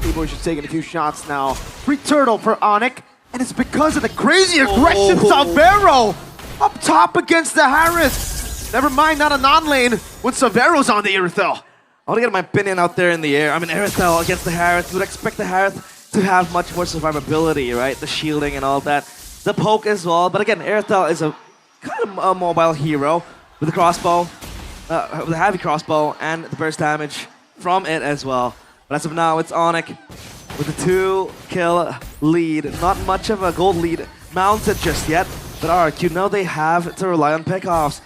Keyboy's just taking a few shots now. Free turtle for Onyx. And it's because of the crazy aggression Savero up top against the Harith. Never mind, not a non-lane when Savero's on the Aerithel. I want to get my opinion out there in the air. I mean, Aerithel against the Harith. You would expect the Harith to have much more survivability, right? The shielding and all that. The poke as well. But again, Aerithel is a kind of a mobile hero with a crossbow, with a heavy crossbow, and the burst damage from it as well. But as of now, it's Onyx with a 2-kill lead. Not much of a gold lead mounted just yet, but RRQ know they have to rely on pickoffs.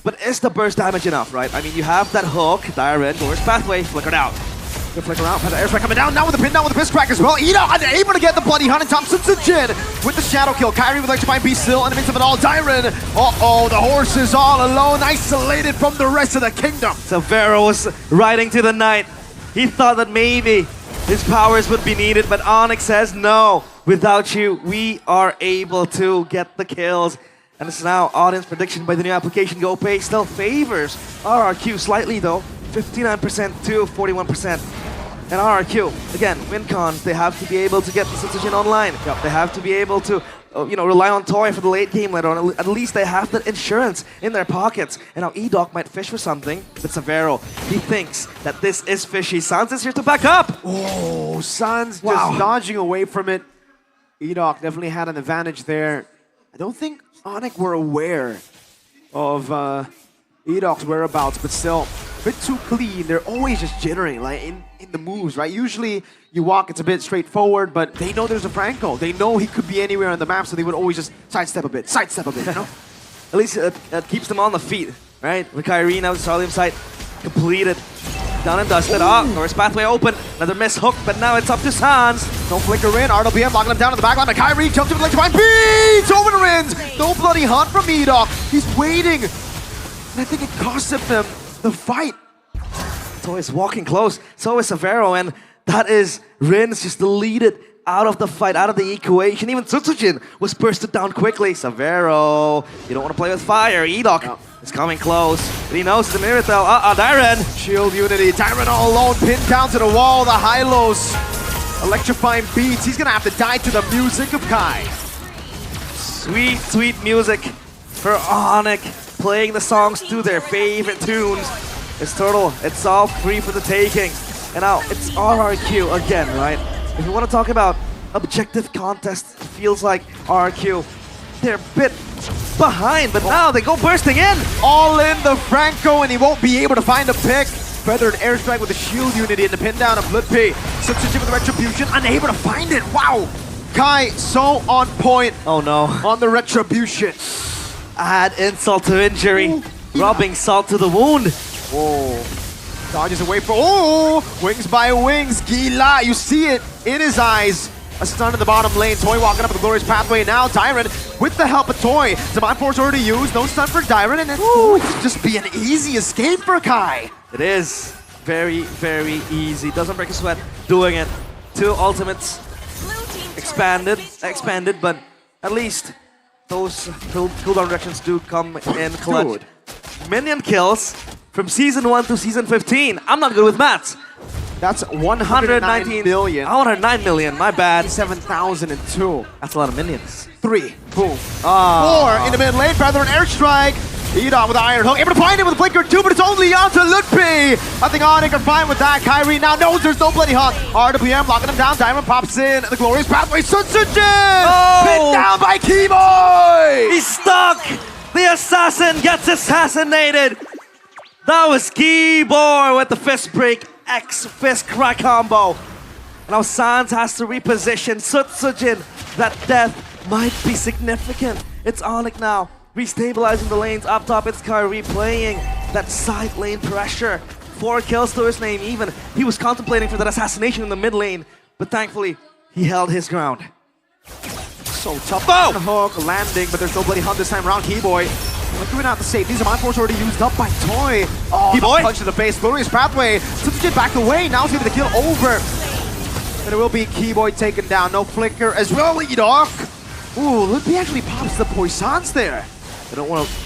But is the burst damage enough, right? I mean, you have that hook, Dyron, Doors Pathway, flickered out. Good flicker out, Feather Airstrike coming down, now with the pin down with the Piss Crack as well. Edok unable to get the Bloody Hunt, and Thompson Jin with the Shadow Kill. Kyrie with Electrifying Beast still in the midst of it all. Dyron, the horse is all alone, isolated from the rest of the kingdom. Savero was riding to the night. He thought that maybe his powers would be needed, but Onyx says no. Without you, we are able to get the kills. And it's now audience prediction by the new application GoPay still favors RRQ slightly though, 59% to 41%. And RRQ, again, win cons, they have to be able to get the Citizen online. They have to be able to rely on Toy for the late game later on. At least they have that insurance in their pockets. And now E-Doc might fish for something, but Severo, he thinks that this is fishy. Sans is here to back up. Oh, Sans just dodging away from it. E-Doc definitely had an advantage there. I don't think Onyx were aware of E-Doc's whereabouts, but still, a bit too clean. They're always just jittering, like in the moves, right? Usually you walk, it's a bit straightforward, but they know there's a Franco. They know he could be anywhere on the map, so they would always just sidestep a bit, you know? At least it keeps them on the feet, right? With Kyrie now, the Starlium site completed. Done and dusted. Norris pathway open. Another miss hook, but now it's up to Sans. No flicker in. RWM locking him down in the back line. Kyrie jumps to the electrifying beats over the Rins. No bloody hunt from E-Doc. He's waiting. And I think it cost him the fight. Toy is walking close. So is Severo, and that is Rins just deleted out of the fight, out of the equation. Even Tsutsujin was bursted down quickly. Severo, you don't want to play with fire. E-Doc is coming close. But he knows it's a Miratel. Dyren. Shield unity. Dyren all alone, pinned down to the wall. The high-lows. Electrifying beats. He's going to have to die to the music of Kai. Sweet, sweet music for Onyx. Playing the songs to their favorite tunes. It's Turtle. It's all free for the taking. And now it's RRQ again, right? If you want to talk about objective contest, it feels like RRQ, they're a bit behind, but now they go bursting in. All in the Franco, and he won't be able to find a pick. Feathered airstrike with the shield unity and the pin down of Blitp. Substitute with the retribution, unable to find it. Wow. Kai so on point. Oh no. On the retribution. Add insult to injury. Rubbing salt to the wound. Oh. Dodges away from, wings by wings. Gila, you see it in his eyes. A stun in the bottom lane. Toy walking up the glorious pathway now. Dyren with the help of Toy. Divine Force already used. No stun for Dyren, and it's going to just be an easy escape for Kai. It is very, very easy. Doesn't break a sweat doing it. 2 ultimates expanded, but at least those cooldown reductions do come in clutch. Good. Minion kills from Season 1 to Season 15. I'm not good with maths. That's 119 million. 109 million, my bad. 7,002. That's a lot of minions. 3. Boom. 4 in the mid lane. Feather and airstrike. E-Doc with the iron hook. Able to find it with a flicker too, but it's only on to Lutpi. I think Onyx are fine with that. Kyrie now knows there's no bloody hunt. RWM locking him down. Diamond pops in. The glorious pathway. Sutsujin! Pinned down by Keyboy! He's stuck! The assassin gets assassinated! That was Keyboy with the fist break. X-fist crack combo. Now Sans has to reposition Sutsujin. That death might be significant. It's Onyx now, restabilizing the lanes up top. It's Kyrie playing that side lane pressure. 4 kills to his name even. He was contemplating for that assassination in the mid lane, but thankfully, he held his ground. So tough. Oh! Hook landing, but there's no bloody hunt this time around. Keyboy. Giving out the save. These are Mind Force already used up by Toy. Oh, Keyboy. Punch to the face. Glorious pathway. Sutsujin backed away. Now he's going to get the kill over. And it will be Keyboy taken down. No flicker as well. E-Doc. Ooh, Lutpi actually pops the Poissons there. They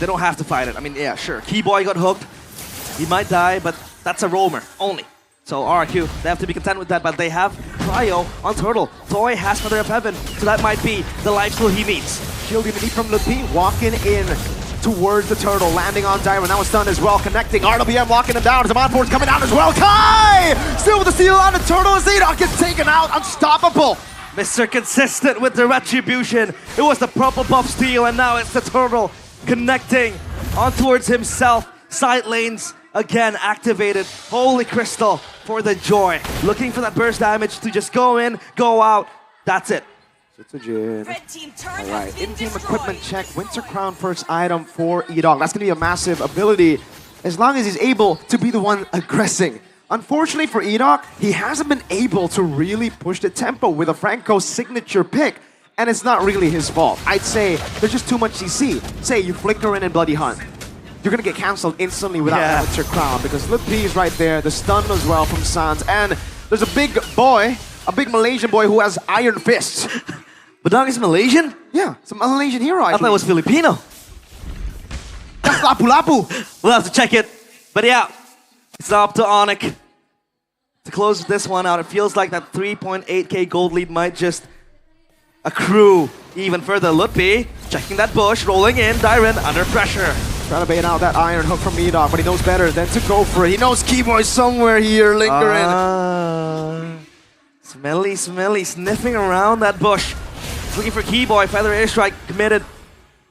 don't have to fight it. I mean, yeah, sure. Keyboy got hooked. He might die, but that's a roamer only. So RRQ, they have to be content with that, but they have Cryo on Turtle. Toy has Mother of Heaven, so that might be the lifesteal he needs. Shield unity from Lutpi, walking in towards the Turtle, landing on Dyren. That was done as well, connecting. RWM walking him down. Zaman Force coming down as well. Kai! Still with the seal on the Turtle as E-Doc gets taken out. Unstoppable. Mr. Consistent with the retribution. It was the purple buff steal, and now it's the Turtle connecting on towards himself. Side lanes again activated. Holy Crystal for the joy. Looking for that burst damage to just go in, go out. That's it. Sutsujin. Alright, in-game equipment check. Winter Crown first item for E-Doc. That's going to be a massive ability as long as he's able to be the one aggressing. Unfortunately for E-Doc, he hasn't been able to really push the tempo with a Franco signature pick. And it's not really his fault. I'd say there's just too much CC. Say you flicker in and Bloody Hunt. You're going to get cancelled instantly without Winter Crown because Lutpi is right there. The stun as well from Sans. And there's a big boy, a big Malaysian boy who has iron fists. Badang is Malaysian? Yeah, it's a Malaysian hero. I thought it was Filipino. That's Lapu-Lapu. We'll have to check it. But yeah, it's up to Onyx to close this one out. It feels like that 3.8k gold lead might just accrue even further. Lutpi checking that bush, rolling in, Dyron under pressure. Trying to bait out that iron hook from Edok, but he knows better than to go for it. He knows Keyboy somewhere here lingering. Smelly, sniffing around that bush. He's looking for Keyboy, feather airstrike committed,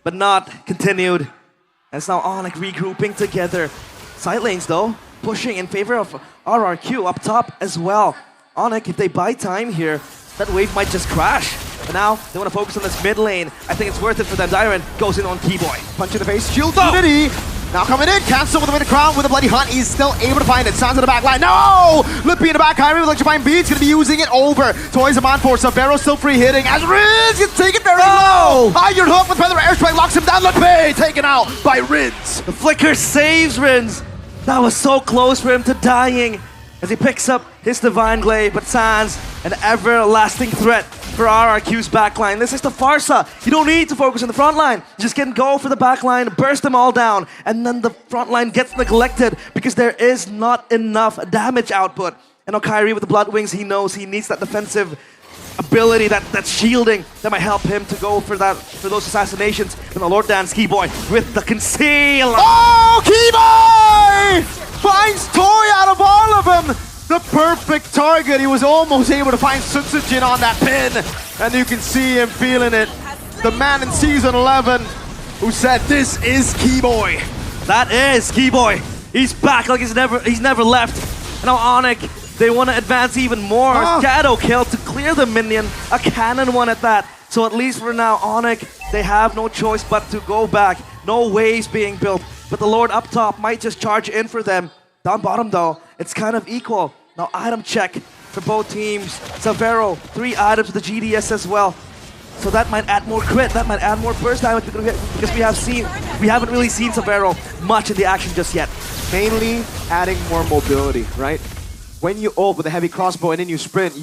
but not continued. And it's now Onyx regrouping together. Side lanes though, pushing in favor of RRQ up top as well. Onyx, if they buy time here, that wave might just crash. But now, they want to focus on this mid lane. I think it's worth it for them. Dyron goes in on Keyboy. Punch in the face, shield Unity. Now coming in, cancel with the Winter Crown with a Bloody Hunt. He's still able to find it. Sounds in the back line. No! Lippy in the back, Kyrie with Electrifying Beats. Gonna be using it over. Toys him on for Savero, still free hitting. As Riz gets taken very low. Iron Hook with Feather Airstrike locks him down. Lippy taken out by Riz. The flicker saves Rins. That was so close for him to dying as he picks up his Divine Glaive, but Sans, an everlasting threat for RRQ's backline. This is the Farsa. You don't need to focus on the front line. You just can go for the backline, burst them all down, and then the front line gets neglected because there is not enough damage output. And Kyrie with the Blood Wings, he knows he needs that defensive ability, that shielding that might help him to go for those assassinations. And the Lord Dance Keyboy with the conceal. Oh, Keyboy finds Toy out of all of them. The perfect target. He was almost able to find Sutsujin on that pin. And you can see him feeling it. The man in Season 11 who said, this is Keyboy. That is Keyboy. He's back like he's never left. And now Onyx, they want to advance even more. Shadow kill to clear the minion. A cannon one at that. So at least for now, Onyx, they have no choice but to go back. No waves being built. But the Lord up top might just charge in for them. Down bottom though, it's kind of equal. Now item check for both teams. Savero, 3 items to the GDS as well. So that might add more crit, that might add more burst damage because we haven't really seen Savero much in the action just yet. Mainly adding more mobility, right? When you ult with a heavy crossbow and then you sprint,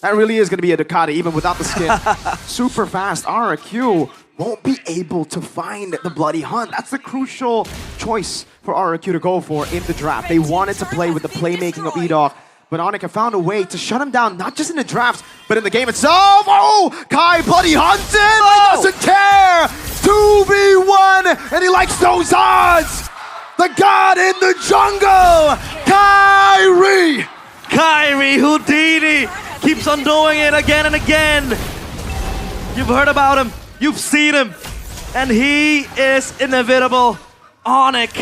that really is going to be a Ducati even without the skin. Super fast. RRQ won't be able to find the Bloody Hunt. That's the crucial choice for RRQ to go for in the draft. They wanted to play with the playmaking of Edok, but Onyx have found a way to shut him down, not just in the drafts, but in the game itself. Oh, Kai Bloody Hunted! He doesn't care! 2v1, and he likes those odds! The god in the jungle, Kyrie! Kyrie Houdini keeps on doing it again and again. You've heard about him, you've seen him, and he is inevitable. Onyx,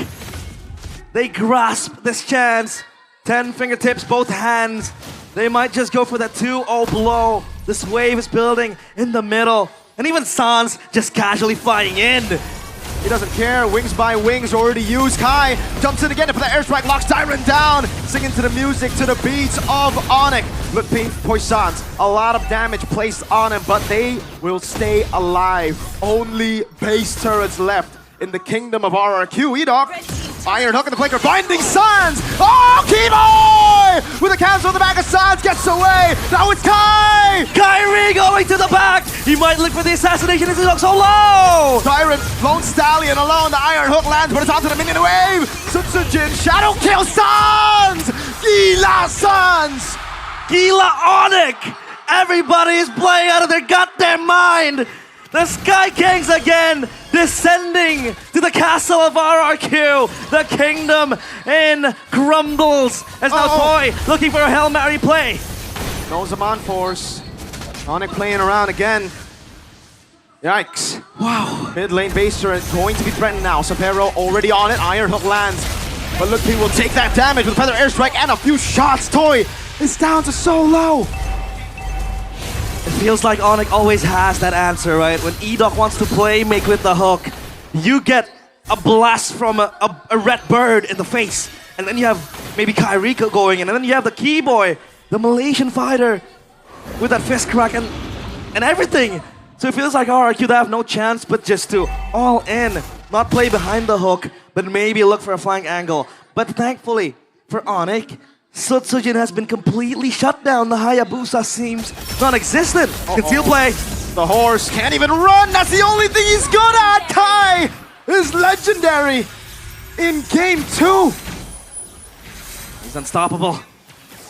they grasp this chance. 10 fingertips, both hands. They might just go for that 2-0 blow. This wave is building in the middle. And even Sans just casually flying in. He doesn't care. Wings by wings already used. Kai jumps in again for the airstrike, locks Dyron down, singing to the music, to the beats of Onyx. Look, Poissons, a lot of damage placed on him, but they will stay alive. Only base turrets left in the kingdom of RRQ. Edok, Iron Hook in the flanker, binding Sans. Oh, Keyboy! With a cancel in the back of Sans, gets away. Now it's Kai! Kyrie going to the back. He might look for the assassination as he looks so low. Tyrant, Lone Stallion alone. The Iron Hook lands, but it's onto the minion wave. Sutsujin, Shadow kill Sans! Gila Sans! Gila Onyx! Everybody is playing out of their goddamn mind. The Sky Kings again descending to the castle of RRQ. The kingdom in crumbles. As now Toy looking for a Hail Mary play. Knows him on force. Onyx playing around again. Yikes. Wow. Mid lane base turret going to be threatened now. Sapero already on it. Iron Hook lands. But Look, he will take that damage with a Feather Airstrike and a few shots. Toy is down to so low. It feels like Onyx always has that answer, right? When Edok wants to play make with the hook, you get a blast from a red bird in the face. And then you have maybe Kyrie going in. And then you have the Keyboy, the Malaysian fighter, with that fist crack and everything. So it feels like RRQ, they have no chance but just to all in. Not play behind the hook, but maybe look for a flank angle. But thankfully for Onyx, Sutsujin has been completely shut down. The Hayabusa seems non-existent. Conceal play. The horse can't even run. That's the only thing he's good at. Kai is legendary in game 2. He's unstoppable.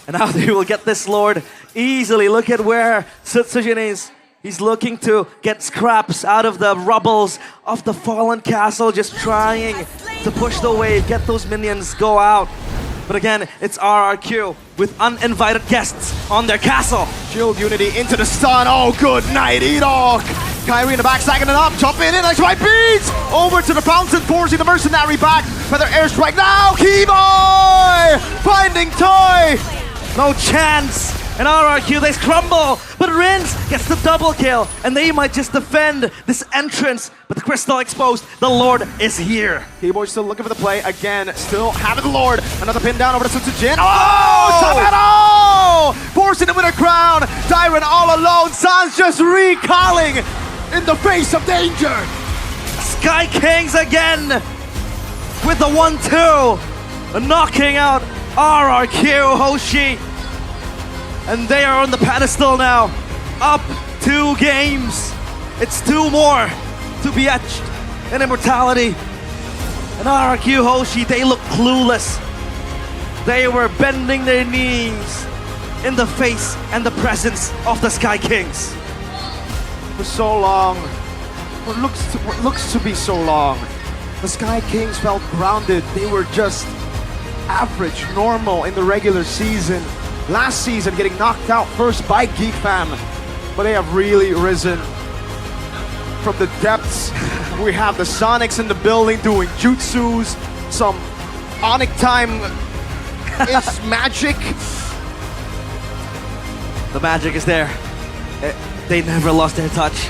And now they will get this Lord easily. Look at where Sutsujin is. He's looking to get scraps out of the rubbles of the fallen castle, just trying to push the wave, get those minions, go out. But again, it's RRQ with uninvited guests on their castle. Shield Unity into the stun. Oh, good night, Edok. Kyrie in the back, stacking it up, jumping in, nice right beats! Over to the fountain, forcing the mercenary back. Feather airstrike now, Keyboy! Finding Toy! No chance. And RRQ, they crumble. But Rins gets the double kill. And they might just defend this entrance. But the crystal exposed. The Lord is here. Keyboy still looking for the play. Again, still having the Lord. Another pin down over to Jin. Oh! Sabero! Forcing him with a crown. Dyron all alone. Sans just recalling in the face of danger. Sky Kings again with the 1-2. Knocking out RRQ Hoshi. And they are on the pedestal now. Up 2 games. It's 2 more to be etched in immortality. And RRQ Hoshi, they look clueless. They were bending their knees in the face and the presence of the Sky Kings. For so long, what looks to be so long, the Sky Kings felt grounded. They were just average, normal in the regular season. Last season, getting knocked out first by Geek Fam, but they have really risen from the depths. We have the Sonics in the building doing jutsus, some Onyx time is magic. The magic is there. They never lost their touch.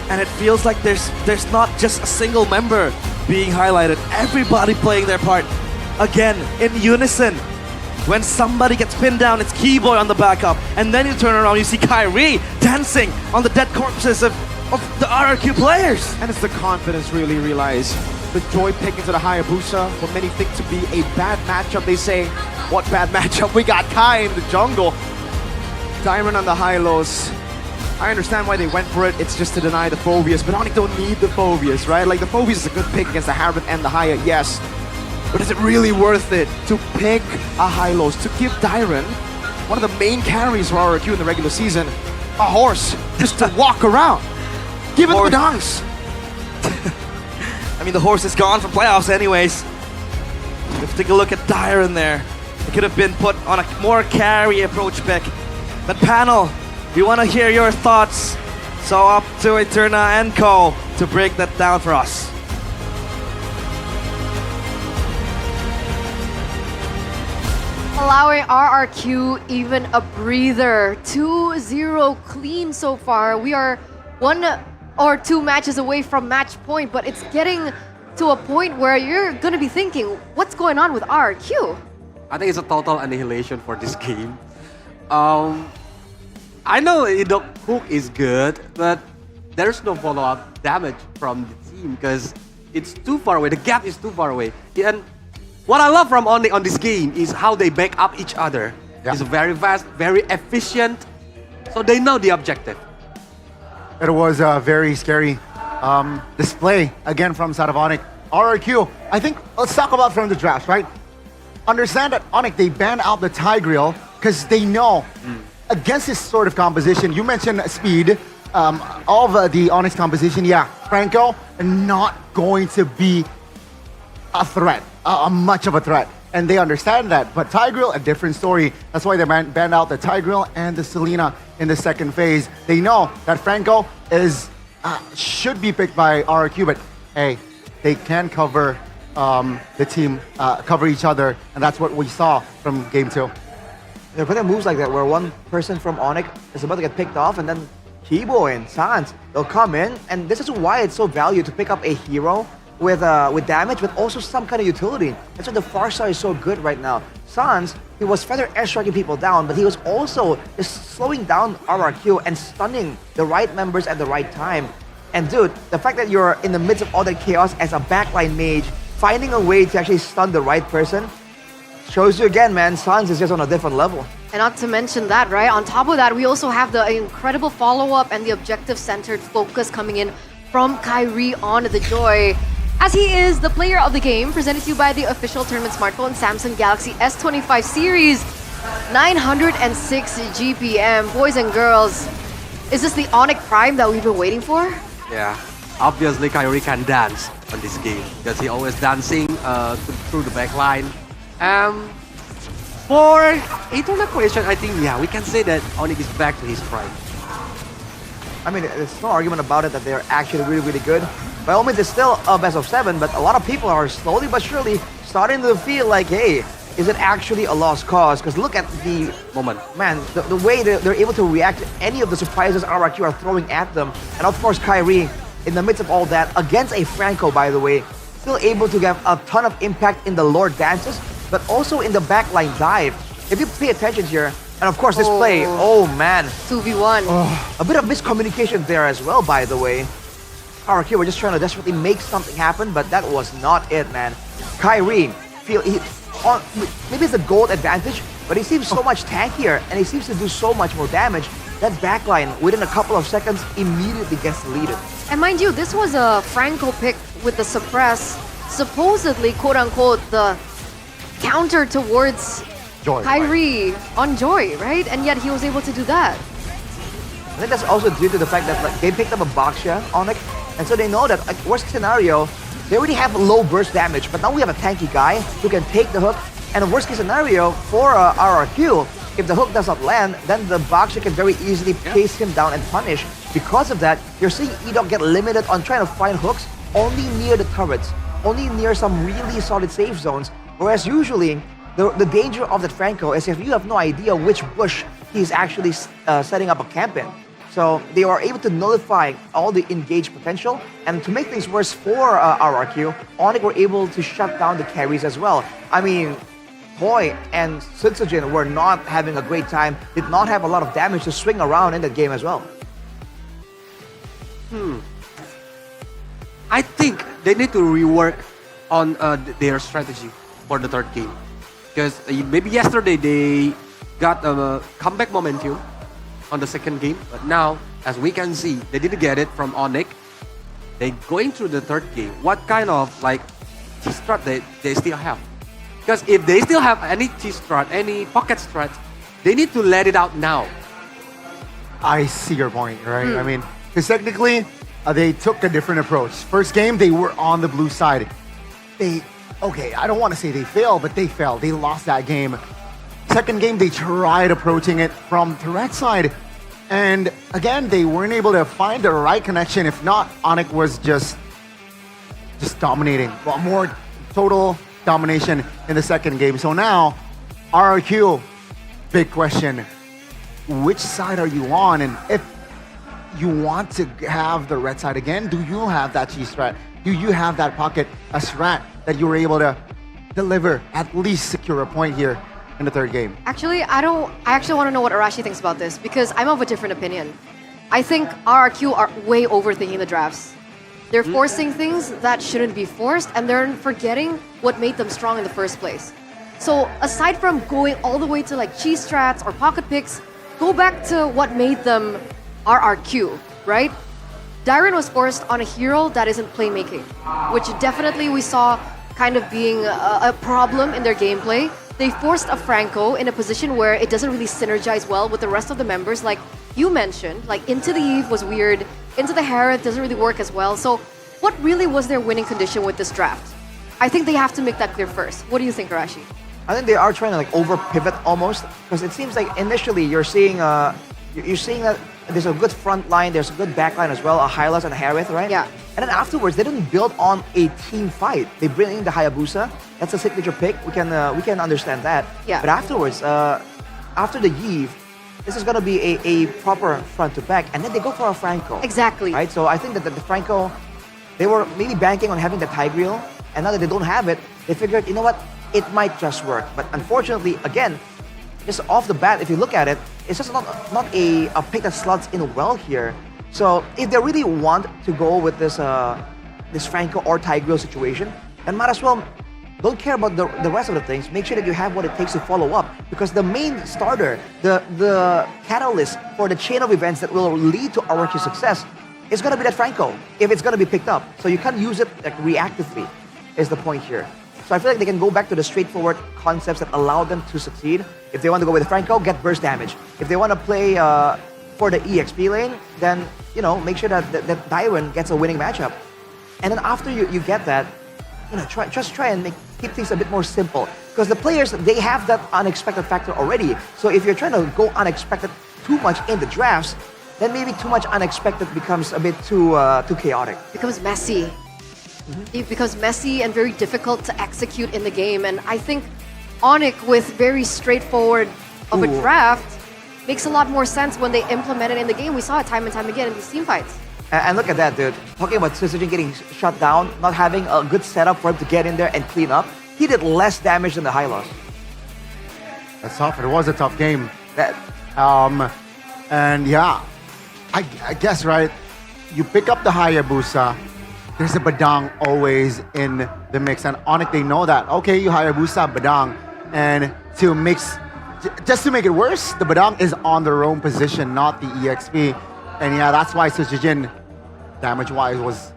And it feels like there's not just a single member being highlighted. Everybody playing their part. Again, in unison. When somebody gets pinned down, it's Keyboy on the backup. And then you turn around, you see Kyrie dancing on the dead corpses of the RRQ players. And it's the confidence really realize. The joy pick into the Hayabusa, what many think to be a bad matchup. They say, what bad matchup? We got Kai in the jungle. Diamond on the high-lows. I understand why they went for it. It's just to deny the Phobius. But Onyx don't need the Phobius, right? Like the Phobius is a good pick against the Harvard and the Haya, yes. But is it really worth it to pick a high-lows, to give Dyron, one of the main carries for RRQ in the regular season, a horse just to walk around? Give it the dunks. I mean, the horse is gone from playoffs anyways. Let's take a look at Dyron there. It could have been put on a more carry approach pick. But panel, we want to hear your thoughts. So up to Eterna and Co. to break that down for us. Allowing RRQ even a breather. 2-0 clean so far. We are 1 or 2 matches away from match point, but it's getting to a point where you're going to be thinking, what's going on with RRQ? I think it's a total annihilation for this game. I know the hook is good, but there's no follow-up damage from the team because it's too far away. The gap is too far away. And what I love from Onyx on this game is how they back up each other. Yeah. It's very fast, very efficient, so they know the objective. It was a very scary display, again, from side of Onyx. RRQ, I think, let's talk about from the draft, right? Understand that Onyx, they ban out the Tigreal because they know against this sort of composition, you mentioned speed, all of the Onyx composition, yeah, Franco, not going to be a threat, much of a threat. And they understand that. But Tigreal, a different story. That's why they banned out the Tigreal and the Selena in the second phase. They know that Franco should be picked by RRQ, but hey, they can cover the team, cover each other, and that's what we saw from game 2. They're putting moves like that where one person from Onyx is about to get picked off and then Keyboy and Sans, they'll come in, and this is why it's so valued to pick up a hero with damage, but also some kind of utility. That's why the Farsight is so good right now. Sans, he was feather airstriking people down, but he was also just slowing down RRQ and stunning the right members at the right time. And dude, the fact that you're in the midst of all that chaos as a backline mage, finding a way to actually stun the right person, shows you again, man, Sans is just on a different level. And not to mention that, right? On top of that, we also have the incredible follow-up and the objective-centered focus coming in from Kyrie on the Joy. As he is the player of the game, presented to you by the official tournament smartphone Samsung Galaxy S25 series, 906 GPM. Boys and girls, Is this the Onyx Prime that we've been waiting for? Yeah, obviously Kyrie can dance on this game because he always dancing through the back line. For eternal question, I think, yeah, we can say that Onyx is back to his prime. I mean, there's no argument about it that they're actually really, really good. By all means, it's still a best of 7, but a lot of people are slowly but surely starting to feel like, hey, is it actually a lost cause? Because look at the moment. Man, the way they're able to react to any of the surprises RRQ are throwing at them. And of course, Kyrie, in the midst of all that, against a Franco, by the way, still able to have a ton of impact in the Lord dances, but also in the backline dive. If you pay attention here, and of course this play, oh man. 2v1. A bit of miscommunication there as well, by the way. RRQ were just trying to desperately make something happen, but that was not it, man. Kyrie, maybe it's a gold advantage, but he seems so much tankier, and he seems to do so much more damage. That backline, within a couple of seconds, immediately gets deleted. And mind you, this was a Franco pick with the suppress, supposedly, quote-unquote, the counter towards Joy, Kyrie on Joy, right? And yet he was able to do that. I think that's also due to the fact that they picked up a Baksha Onyx, and so they know that, worst scenario, they already have low burst damage, but now we have a tanky guy who can take the hook, and a worst case scenario for RRQ, if the hook does not land, then the Baksha can very easily chase him down and punish. Because of that, you're seeing Edok get limited on trying to find hooks only near the turrets, only near some really solid safe zones, whereas usually, the danger of that Franco is if you have no idea which bush he's actually setting up a camp in. So they are able to nullify all the engaged potential, and to make things worse for RRQ, Onyx were able to shut down the carries as well. I mean, Toy and Sunsujin were not having a great time, did not have a lot of damage to swing around in that game as well. I think they need to rework on their strategy for the third game. Because maybe yesterday they got a comeback momentum on the second game, but now, as we can see, they didn't get it from Onyx. They going through the third game. What kind of strat they still have? Because if they still have any T-strat, any pocket strat, they need to let it out now. I see your point, right? I mean, because technically, they took a different approach. First game, they were on the blue side. Okay, I don't want to say they failed, but they failed. They lost that game. Second game, they tried approaching it from the red side. And again, they weren't able to find the right connection. If not, Onyx was just dominating. Well, more total domination in the second game. So now, RRQ, big question. Which side are you on? And if you want to have the red side again, do you have that G-strat? Do you have that pocket, a strat that you were able to deliver, at least secure a point here in the third game? Actually, I actually want to know what Arashi thinks about this, because I'm of a different opinion. I think RRQ are way overthinking the drafts. They're forcing things that shouldn't be forced, and they're forgetting what made them strong in the first place. So aside from going all the way to cheese strats or pocket picks, go back to what made them RRQ, right? Dyron was forced on a hero that isn't playmaking, which definitely we saw kind of being a problem in their gameplay. They forced a Franco in a position where it doesn't really synergize well with the rest of the members, like you mentioned. Into the Eve was weird, Into the Harith doesn't really work as well. So what really was their winning condition with this draft? I think they have to make that clear first. What do you think, Arashi? I think they are trying to over pivot almost, because it seems like initially you're seeing that there's a good front line, there's a good back line as well, a Hylas and a Harith, right? Yeah. And then afterwards, they didn't build on a team fight. They bring in the Hayabusa. That's a signature pick. We can understand that. Yeah. But afterwards, after the Eve, this is gonna be a proper front to back, and then they go for a Franco. Exactly. Right. So I think that the Franco, they were maybe banking on having the Tigreal, and now that they don't have it, they figured, you know what, it might just work. But unfortunately, again, just off the bat, if you look at it, it's just not a pick that slots in well here. So if they really want to go with this this Franco or Tigreal situation, then might as well don't care about the rest of the things. Make sure that you have what it takes to follow up, because the main starter, the catalyst for the chain of events that will lead to RRQ's success is gonna be that Franco, if it's gonna be picked up. So you can't use it reactively, is the point here. So I feel like they can go back to the straightforward concepts that allow them to succeed. If they want to go with Franco, get burst damage. If they want to play for the EXP lane, then make sure that Dairon gets a winning matchup. And then after you get that, try and keep things a bit more simple. Because the players, they have that unexpected factor already. So if you're trying to go unexpected too much in the drafts, then maybe too much unexpected becomes a bit too chaotic. Becomes messy. It becomes messy and very difficult to execute in the game. And I think Onyx with very straightforward of a draft makes a lot more sense when they implement it in the game. We saw it time and time again in these team fights. And look at that, dude. Talking about Suzuki getting shut down, not having a good setup for him to get in there and clean up, he did less damage than the high loss. That's tough. It was a tough game. And yeah, I guess, right, you pick up the Hayabusa, there's a Badang always in the mix. And Onyx, they know that. Okay, you Hayabusa, Badang. And just to make it worse, the Badang is on their own position, not the EXP. And yeah, that's why Sujin, damage-wise, was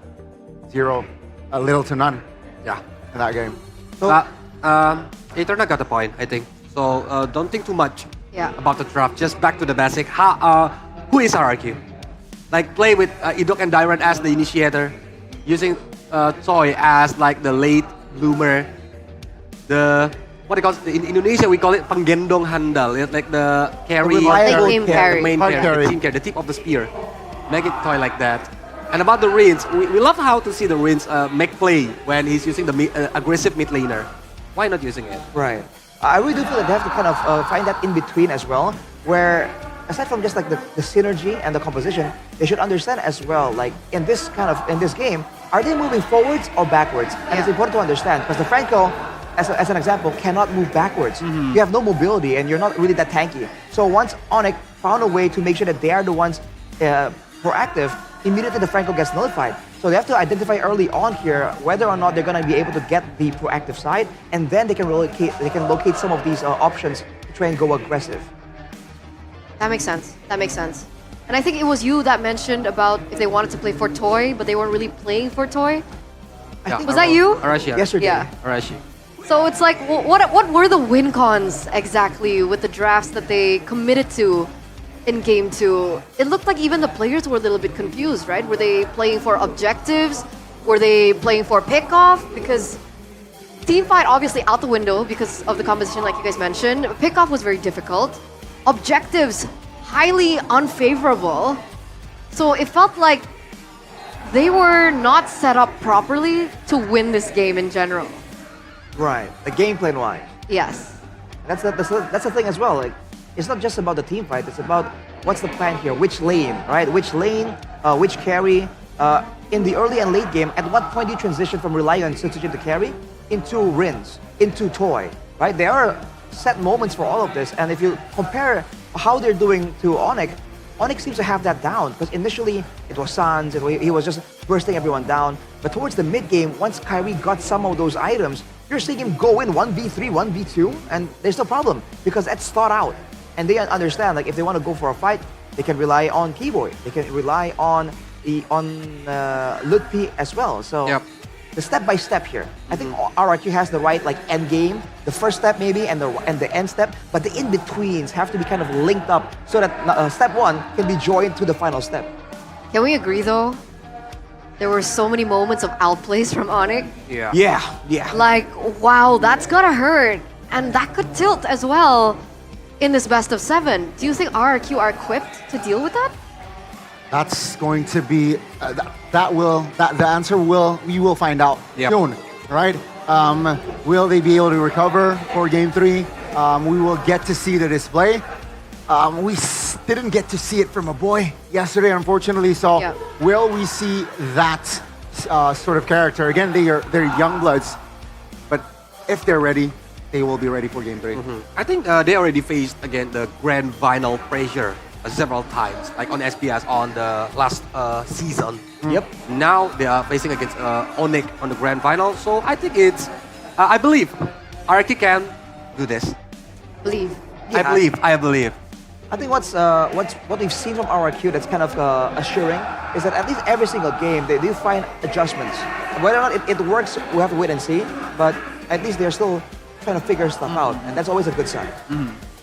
0, a little to none. Yeah, in that game. So, Eterna got the point, I think. So don't think too much about the draft. Just back to the basic. Who is RRQ? Like play with Idok and Dairon as the initiator, using Choi as like the late bloomer. What they call it, in Indonesia we call it penggendong handal. It's like the carry, the main carry, the team carry, the tip of the spear. Make it Choi like that. And about the Rins, we love how to see the Rins make play when he's using the aggressive mid laner. Why not using it? Right. I really do feel that they have to kind of find that in between as well, where aside from just like the synergy and the composition, they should understand as well, like in this game, are they moving forwards or backwards? And it's important to understand because the Franco, as an example, cannot move backwards. You have no mobility and you're not really that tanky. So once Onyx found a way to make sure that they are the ones proactive, immediately the Franco gets nullified. So they have to identify early on here whether or not they're going to be able to get the proactive side, and then they can locate some of these options to try and go aggressive. That makes sense. That makes sense. And I think it was you that mentioned about if they wanted to play for Toy, but they weren't really playing for Toy. Was that you? Arashi. Yesterday. Yeah. Arashi. So it's like, what were the win cons exactly with the drafts that they committed to in Game 2? It looked like even the players were a little bit confused, right? Were they playing for objectives? Were they playing for pickoff? Because teamfight obviously out the window because of the composition like you guys mentioned. Pickoff was very difficult. Objectives, highly unfavorable. So it felt like they were not set up properly to win this game in general. Right, the gameplay wise. Yes. That's the thing as well. Like, it's not just about the team fight. It's about what's the plan here, which lane, right? Which lane, which carry. In the early and late game, at what point do you transition from relying on Sutsujin to carry into Rins, into Toy, right? There are set moments for all of this, and if you compare how they're doing to Onyx, Onyx seems to have that down because initially it was Sans, he was just bursting everyone down. But towards the mid game, once Kyrie got some of those items, you're seeing him go in 1v3, 1v2, and there's no problem because that's thought out. And they understand, like if they want to go for a fight, they can rely on Keyboy, they can rely on Lutpi as well. So the step by step here, I think RRQ has the right like end game, the first step maybe, and the end step, but the in betweens have to be kind of linked up so that step one can be joined to the final step. Can we agree though? There were so many moments of outplays from Onyx. Yeah. Like, wow, that's gotta hurt. And that could tilt as well in this best of 7. Do you think RRQ are equipped to deal with that? That's going to be the answer we will find out soon, right? Will they be able to recover for Game 3? We will get to see the display. We didn't get to see it from a boy yesterday, unfortunately. So will we see that sort of character again? They're young bloods, but if they're ready, they will be ready for Game 3. I think they already faced again the grand final pressure several times, like on SPS on the last season. Now they are facing against Onyx on the grand final. So I think it's, I believe, RRQ can do this. Believe. I believe. I think what we've seen from RRQ that's kind of assuring is that at least every single game they do find adjustments. Whether or not it works, we have to wait and see. But at least they're still trying to figure stuff out, and that's always a good sign.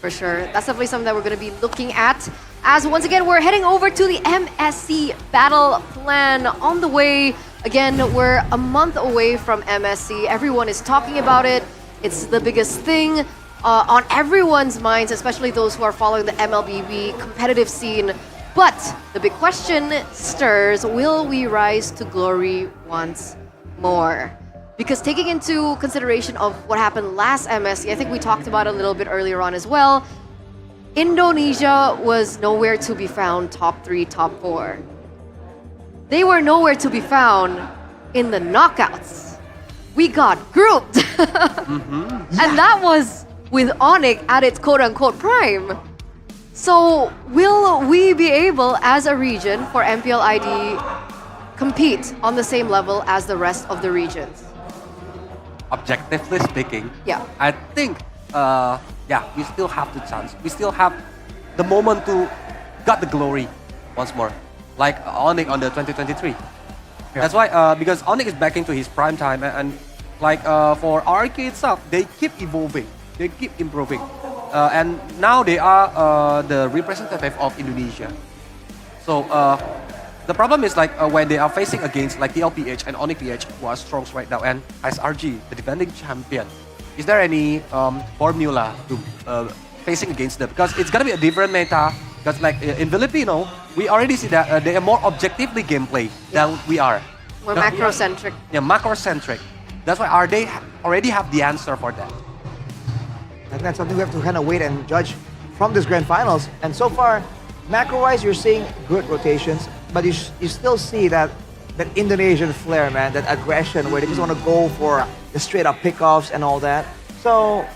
For sure. That's definitely something that we're going to be looking at. As once again, we're heading over to the MSC Battle Plan on the way. Again, we're a month away from MSC. Everyone is talking about it. It's the biggest thing on everyone's minds, especially those who are following the MLBB competitive scene. But the big question stirs, will we rise to glory once more? Because taking into consideration of what happened last MSC, I think we talked about it a little bit earlier on as well, Indonesia was nowhere to be found top 3, top 4. They were nowhere to be found in the knockouts. We got grouped. And that was with Onyx at its quote-unquote prime. So will we be able, as a region, for MPL ID, compete on the same level as the rest of the regions? Objectively speaking, Yeah. I think, we still have the chance. We still have the moment to got the glory once more, like Onyx on the 2023. That's why, because Onyx is back into his prime time, and for RK itself, they keep evolving, they keep improving, and now they are the representative of Indonesia. So the problem is when they are facing against TLPH and Onyx PH, who are strong right now, and SRG, the defending champion. Is there any formula to facing against them? Because it's gonna be a different meta. Because in Filipino, we already see that they are more objectively gameplay than we are. More macro-centric. Yeah, macro-centric. That's why they already have the answer for that. And that's something we have to kind of wait and judge from this grand finals. And so far, macro-wise, you're seeing good rotations, but you still see that Indonesian flair, man, that aggression where they just want to go for the straight-up pickoffs and all that. So,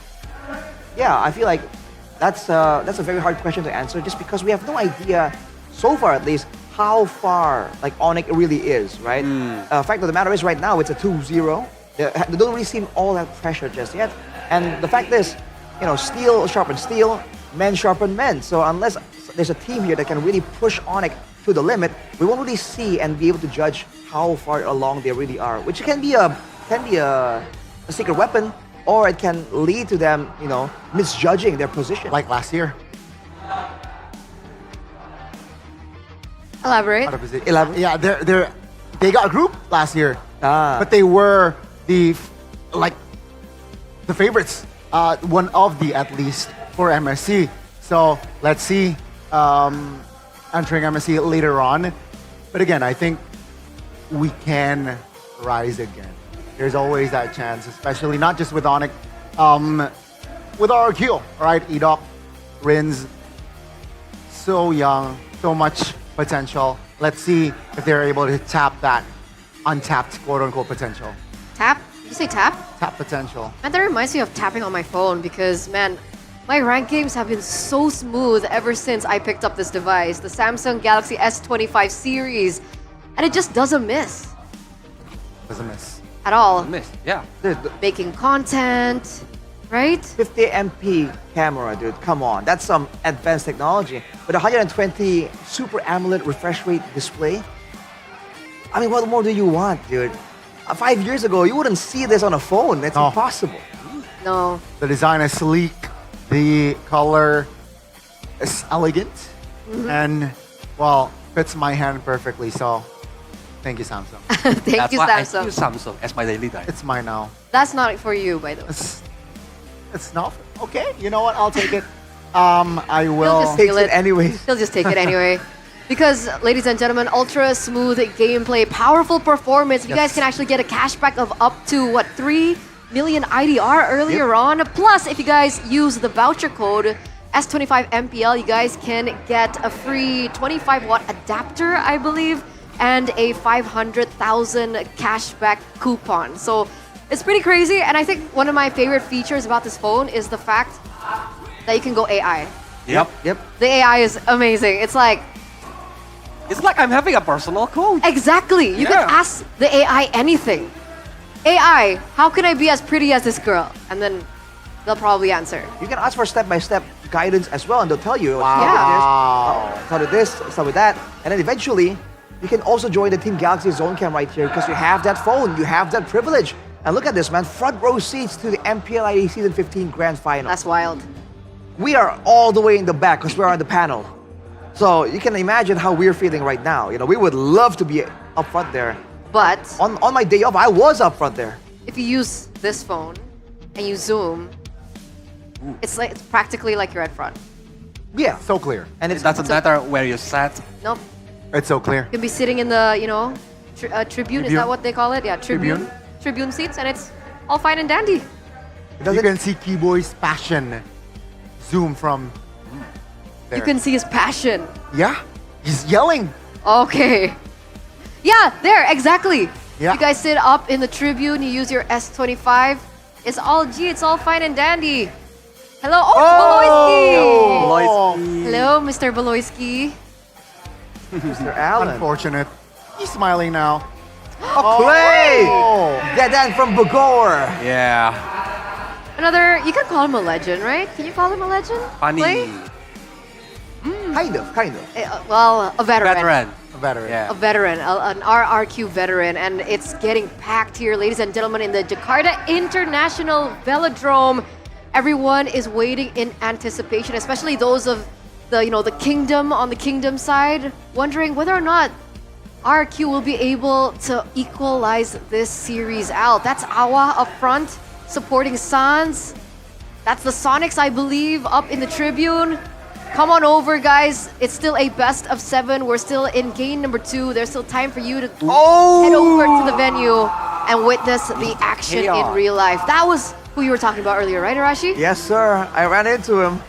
yeah, I feel like that's a very hard question to answer, just because we have no idea, so far at least, how far Onyx really is, right? Fact of the matter is, right now it's a 2-0. They don't really seem all that pressure just yet. And the fact is, steel sharpen steel, men sharpen men. So unless there's a team here that can really push Onyx to the limit, we won't really see and be able to judge how far along they really are, which can be a secret weapon, or it can lead to them, misjudging their position. Like last year. Elaborate. Yeah, they got grouped last year, but they were the favorites, one of the at least for MSC. So let's see, entering MSC later on. But again, I think we can rise again. There's always that chance, especially not just with Onyx, with RQ, right? Edok, Rins, so young, so much potential. Let's see if they're able to tap that untapped quote-unquote potential. Tap? Did you say tap? Tap potential. Man, that reminds me of tapping on my phone because, man, my ranked games have been so smooth ever since I picked up this device, the Samsung Galaxy S25 series, and it just doesn't miss. Doesn't miss. At all. Doesn't miss, yeah. Dude, making content, right? 50 MP camera, dude, come on. That's some advanced technology. With 120 Super AMOLED refresh rate display, I mean, what more do you want, dude? 5 years ago, you wouldn't see this on a phone. That's impossible. No. The design is sleek. The color is elegant. And, well, fits my hand perfectly. So, thank you, Samsung. Thank you, That's Samsung. why I use Samsung as my daily diet. It's mine now. That's not for you, by the way. It's not. Okay, you know what? I'll take it. I will. He'll just steal it anyway. He'll just take it anyway. Because, ladies and gentlemen, ultra smooth gameplay, powerful performance. You guys can actually get a cashback of up to, 3 million IDR earlier on. Plus, if you guys use the voucher code S25MPL, you guys can get a free 25-watt adapter, I believe, and a 500,000 cashback coupon. So it's pretty crazy. And I think one of my favorite features about this phone is the fact that you can go AI. Yep. The AI is amazing. It's like I'm having a personal coach. Exactly. You can ask the AI anything. AI, how can I be as pretty as this girl? And then they'll probably answer. You can ask for step-by-step guidance as well, and they'll tell you, start with this, start with that. And then eventually, you can also join the Team Galaxy Zone Cam right here because you have that phone, you have that privilege. And look at this, man, front row seats to the MPL ID Season 15 Grand Final. That's wild. we are all the way in the back because we're on the panel. So you can imagine how we're feeling right now. You know, we would love to be up front there. But On my day off, I was up front there. if you use this phone and you zoom, it's practically like you're at front. Yeah. So clear. And it doesn't matter where you sat. Nope. It's so clear. You can be sitting in the, tribune. Is that what they call it? Yeah, tribune. Tribune. Tribune seats, and it's all fine and dandy. You can see Keyboy's passion zoom from there. You can see his passion. Yeah, he's yelling. Okay. Yeah, there, exactly. Yeah. You guys sit up in the tribune, you use your S25. It's all it's all fine and dandy. Hello, Beloyski. Hello, Mr. Beloyski. Mr. Allen. Unfortunate. He's smiling now. Play! Get that from Bogor. Yeah. Another, you can call him a legend, right? Can you call him a legend? Funny. Play? Kind of. Well, a veteran. A veteran. Yeah. A veteran, an RRQ veteran, and it's getting packed here, ladies and gentlemen, in the Jakarta International Velodrome. Everyone is waiting in anticipation, especially those of the kingdom on the kingdom side, wondering whether or not RRQ will be able to equalize this series out. That's Awa up front, supporting Sans. That's the Sonics, I believe, up in the tribune. Come on over, guys. It's still a best of 7. We're still in game number 2. There's still time for you to head over to the venue and witness the action in real life. That was who you were talking about earlier, right, Arashi? Yes, sir. I ran into him,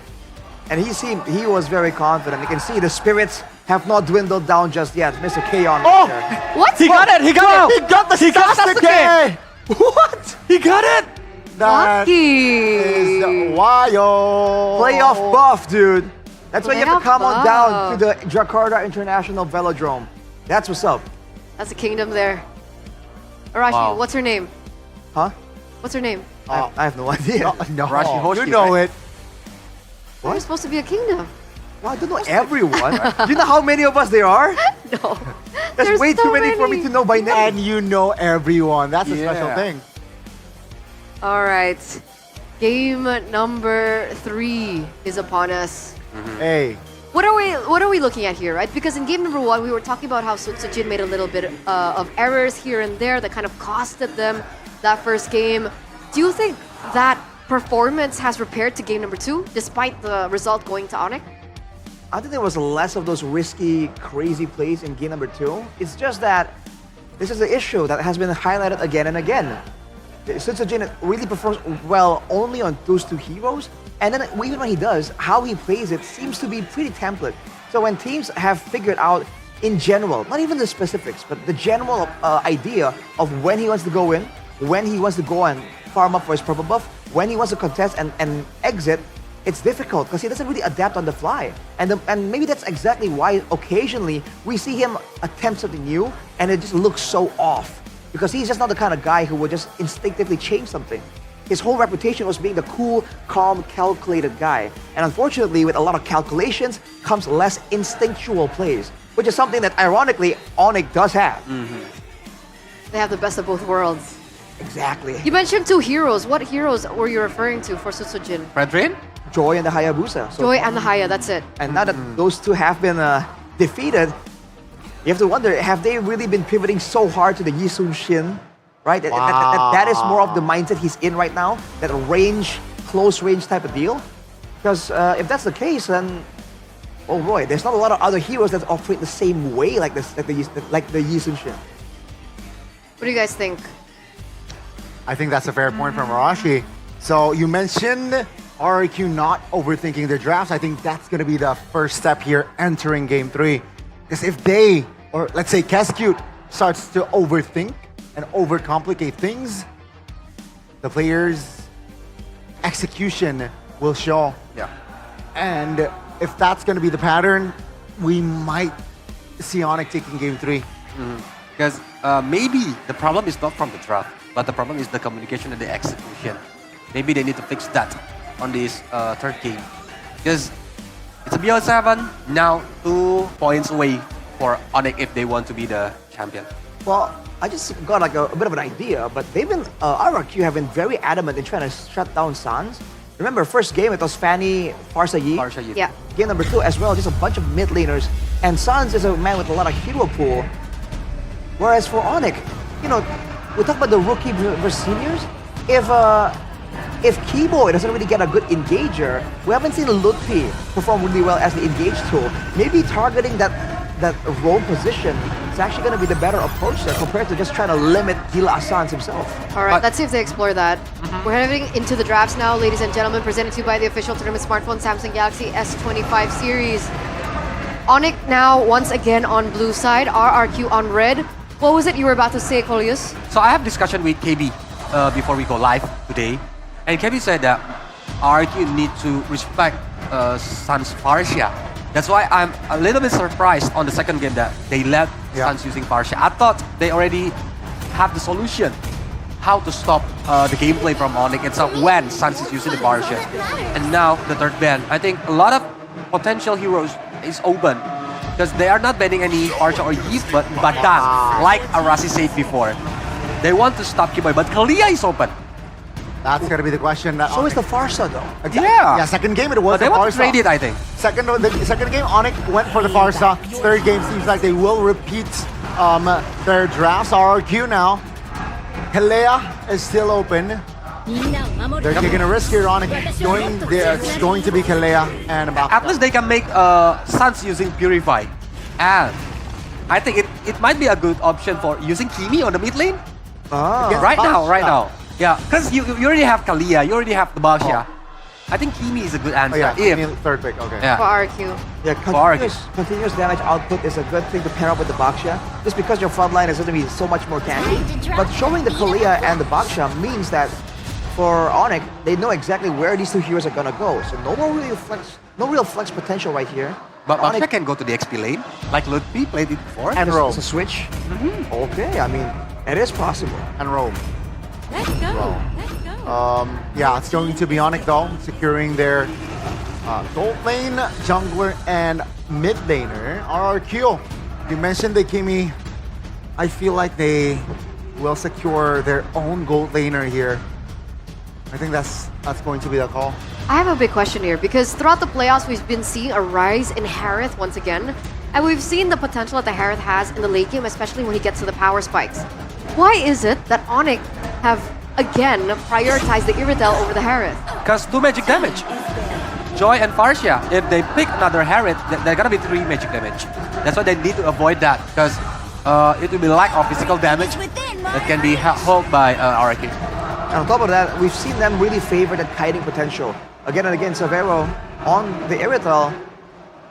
and he was very confident. You can see the spirits have not dwindled down just yet. Mr. K-On. What? He got it! He got it! He got the Sasuke! What? He got it! That is wild. Playoff buff, dude. That's why you have to Playoff come on down to the Jakarta International Velodrome. That's what's up. That's the kingdom there. Arashi, Wow. what's her name? Huh? What's her name? I have no idea. You know it. Why are you supposed to be a kingdom? Well, I don't know everyone. Do you know how many of us there are? No. There's There's way so too many for me many. to know by name. And you know everyone. That's a special Yeah. thing. All right. Game number 3 is upon us. Hey. What are we looking at here, right? Because in game number 1, we were talking about how Sujin made a little bit of errors here and there that kind of costed them that first game. Do you think that performance has repaired to game number 2, despite the result going to Onyx? I think there was less of those risky, crazy plays in game number 2. It's just that this is the issue that has been highlighted again and again. Sujin really performs well only on those 2 heroes, and then even when he does, how he plays it seems to be pretty template. So when teams have figured out in general, not even the specifics, but the general idea of when he wants to go in, when he wants to go and farm up for his purple buff, when he wants to contest and exit, it's difficult because he doesn't really adapt on the fly. And maybe that's exactly why occasionally we see him attempt something new and it just looks so off. Because he's just not the kind of guy who would just instinctively change something. His whole reputation was being the cool, calm, calculated guy. And unfortunately, with a lot of calculations comes less instinctual plays, which is something that ironically Onyx does have. They have the best of both worlds. Exactly. You mentioned 2 heroes. What heroes were you referring to for Sujin? Brethren? Joy and the Hayabusa. So Joy and the Haya, that's it. And now that those 2 have been defeated, you have to wonder, have they really been pivoting so hard to the Yisun Shin? Right? That is more of the mindset he's in right now, that range, close range type of deal. Because if that's the case, then, oh boy, there's not a lot of other heroes that operate the same way like the Yisun Shin. What do you guys think? I think that's a fair point from Arashi. So you mentioned RRQ not overthinking their drafts. I think that's going to be the first step here entering game 3. Because if they, or let's say Cascute, starts to overthink and overcomplicate things, the players' execution will show. Yeah. And if that's going to be the pattern, we might see Onyx taking game 3. Because maybe the problem is not from the draft, but the problem is the communication and the execution. Maybe they need to fix that on this third game. Because it's a BL7, now 2 points away for Onyx if they want to be the champion. Well, I just got like a bit of an idea, but they've been, RRQ have been very adamant in trying to shut down Sans. Remember, first game it was Fanny, Farsa Yi. Yeah. Game number 2 as well, just a bunch of mid laners. And Suns is a man with a lot of hero pool. Whereas for Onyx, you know, we talk about the rookie versus seniors. If Kibo doesn't really get a good engager, we haven't seen Lutfi perform really well as the engage tool. Maybe targeting that roam position is actually going to be the better approach there compared to just trying to limit Gila Asans himself. All right, let's see if they explore that. We're heading into the drafts now, ladies and gentlemen, presented to you by the official tournament smartphone Samsung Galaxy S25 series. Onyx now once again on blue side, RRQ on red. What was it you were about to say, Colius? So I have discussion with KB before we go live today. And KB said that RRQ need to respect Sans Farsia. That's why I'm a little bit surprised on the second game that they let Sans using Farsia. I thought they already have the solution how to stop the gameplay from Onyx. It's when Sans is using the Farsia. And now the third ban. I think a lot of potential heroes is open because they are not banning any Farsia or Yeast, but Badang, like Arasi said before. They want to stop Kiboy, but Kalia is open. That's gonna be the question. So is the Farsa though. Exactly. Yeah. Yeah, second game it was But they the want to Farsa. trade it, I think. The second game, Onyx went for the Farsa. Third game seems like they will repeat their drafts. RRQ now. Kalea is still open. They're taking a risk here. Onyx it's going to be Kalea and about. At least they can make Sans using Purify. And I think it might be a good option for using Kimi on the mid lane. Right now. Yeah, because you already have Kalia, you already have the Basha. I think Kimi is a good answer. Kimi, third pick, okay. Yeah. For RRQ. Yeah, continuous damage output is a good thing to pair up with the Baksha, just because your front line is going to be so much more tanky. But showing the Kalia and the Baksha means that for Onyx, they know exactly where these two heroes are going to go. So no real flex potential right here. But Baksha can go to the XP lane, like Lutfi played it before. And roam. It's a switch. Okay, I mean, it is possible. And roam. Let's go. Let's go. Yeah, it's going to be Onyx though, securing their gold lane, jungler, and mid laner. RRQ, you mentioned the Kimi. I feel like they will secure their own gold laner here. I think that's going to be the call. I have a big question here because throughout the playoffs, we've been seeing a rise in Harith once again. And we've seen the potential that the Harith has in the late game, especially when he gets to the power spikes. Why is it that Onyx have again prioritized the Iridel over the Harith? Because 2 magic damage. Joy and Farsia, if they pick another Harith, they're gonna be 3 magic damage. That's why they need to avoid that, because it will be lack of physical damage that can be held by RRQ. And on top of that, we've seen them really favor that kiting potential. Again and again, Savero on the Iridel,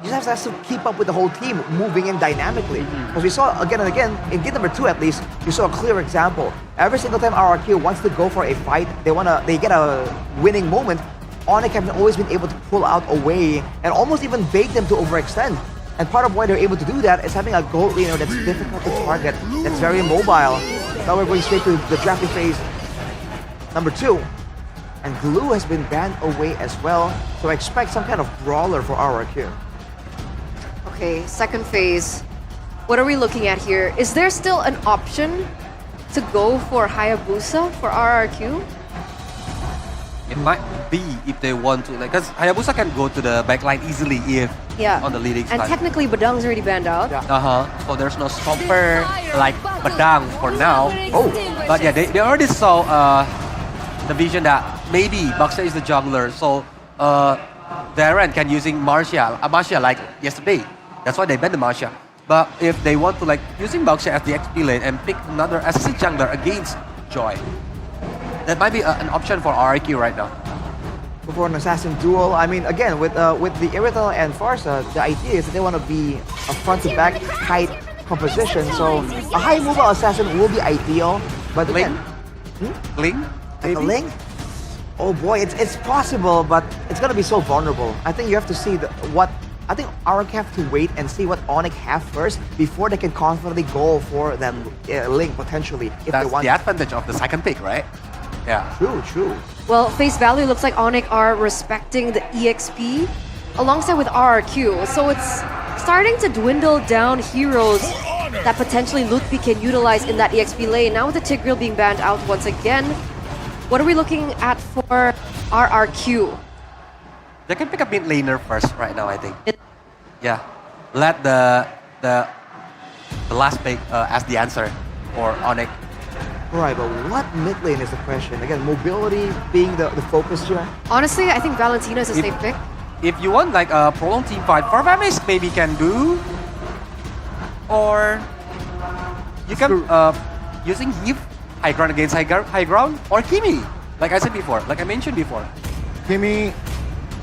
you just have to keep up with the whole team moving in dynamically. Because we saw again and again, in game number 2 at least, you saw a clear example. Every single time RRQ wants to go for a fight, they get a winning moment, Onyx have always been able to pull out away and almost even bait them to overextend. And part of why they're able to do that is having a gold laner that's difficult to target, that's very mobile. Now we're going straight to the drafting phase number 2. And Glue has been banned away as well, so I expect some kind of brawler for RRQ. Okay, second phase. What are we looking at here? Is there still an option to go for Hayabusa for RRQ? It might be if they want to, like, because Hayabusa can go to the backline easily if on the leading and side. technically Badang's already banned out. So there's no stopper like Badang for now. But yeah, they already saw the vision that maybe Baksha is the jungler, so Darren can using Marcia like yesterday. That's why they banned the Marcia. But if they want to like using Baksha as the XP lane and pick another assassin jungler against Joy, that might be an option for RRQ right now. For an assassin duel, I mean, again, with the Iridel and Farsa, the idea is that they want to be a front-to-back kite composition. So a high mobile assassin will be ideal. But again, Ling? Like a Ling? Oh boy, it's possible, but it's gonna be so vulnerable. I think you have to see I think RRQ have to wait and see what Onyx have first before they can confidently go for them Ling potentially if That's they want. the advantage of the second pick, right? Yeah. True. Well, face value looks like Onyx are respecting the EXP alongside with RRQ. So it's starting to dwindle down heroes that potentially Lutfi can utilize in that EXP lane. Now with the Tigreal being banned out once again, what are we looking at for RRQ? They can pick a mid laner first right now, I think. Yeah, let the last pick as the answer for Onyx. Right, but what mid lane is the question? Again, mobility being the focus here. Honestly, I think Valentina is a safe pick. If you want like a prolonged team fight, Farvamis maybe can do, or you can using Eve high ground against high ground, or Kimi, like I said before, like I mentioned before. Kimi,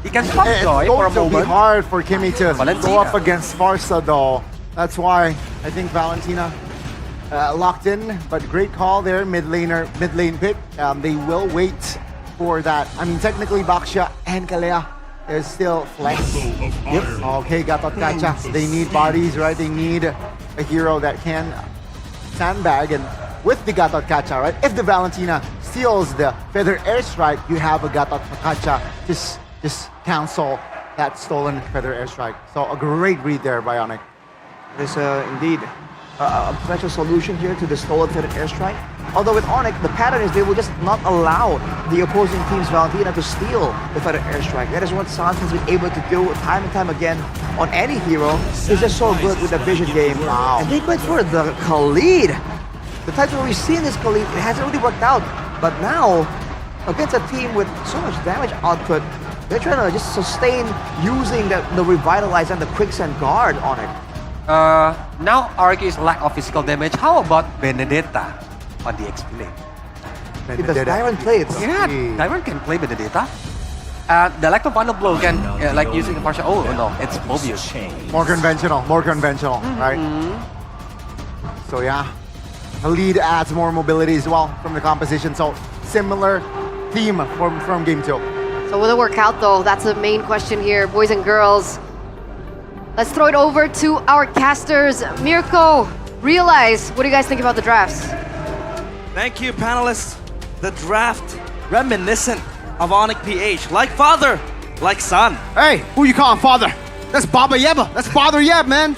he can stop it's Joy for a going to moment. be hard for Kimi to Valentina. go up against Varsa though. That's why I think Valentina locked in, but great call there, mid lane pick. They will wait for that. I mean, technically Baksha and Kalea is still flex. Yep. Okay, Gatot Kacha. They need bodies, right? They need a hero that can sandbag, and with the Gatot Kacha, right? If the Valentina steals the Feather Airstrike, you have a Gatot Kacha just cancel that stolen Feather Airstrike. So a great read there by Onyx. There's indeed a potential solution here to the stolen Feather Airstrike. Although with Onyx, the pattern is they will just not allow the opposing team's Valentina to steal the Feather Airstrike. That is what Sans has been able to do time and time again on any hero. He's just so good with the vision game. Wow. And they went for the Khalid. The times where we've seen this Khalid, it hasn't really worked out. But now, against a team with so much damage output, they're trying to just sustain using the Revitalize and the Quicksand Guard on it. Now RRQ is lack of physical damage. How about Benedetta on the XP lane? Does Tyrant play it? Yeah, Tyrant can play Benedetta. The lack of final blow can like using the partial. Oh no, it's Mobius. More conventional, right? So yeah, the lead adds more mobility as well from the composition. So similar theme from game 2. So will it work out though? That's the main question here, boys and girls. Let's throw it over to our casters. Mirko, Realize, what do you guys think about the drafts? Thank you, panelists. The draft reminiscent of Onyx PH. Like father, like son. Hey, who you calling father? That's Baba Yeba. That's Father Yeb, man.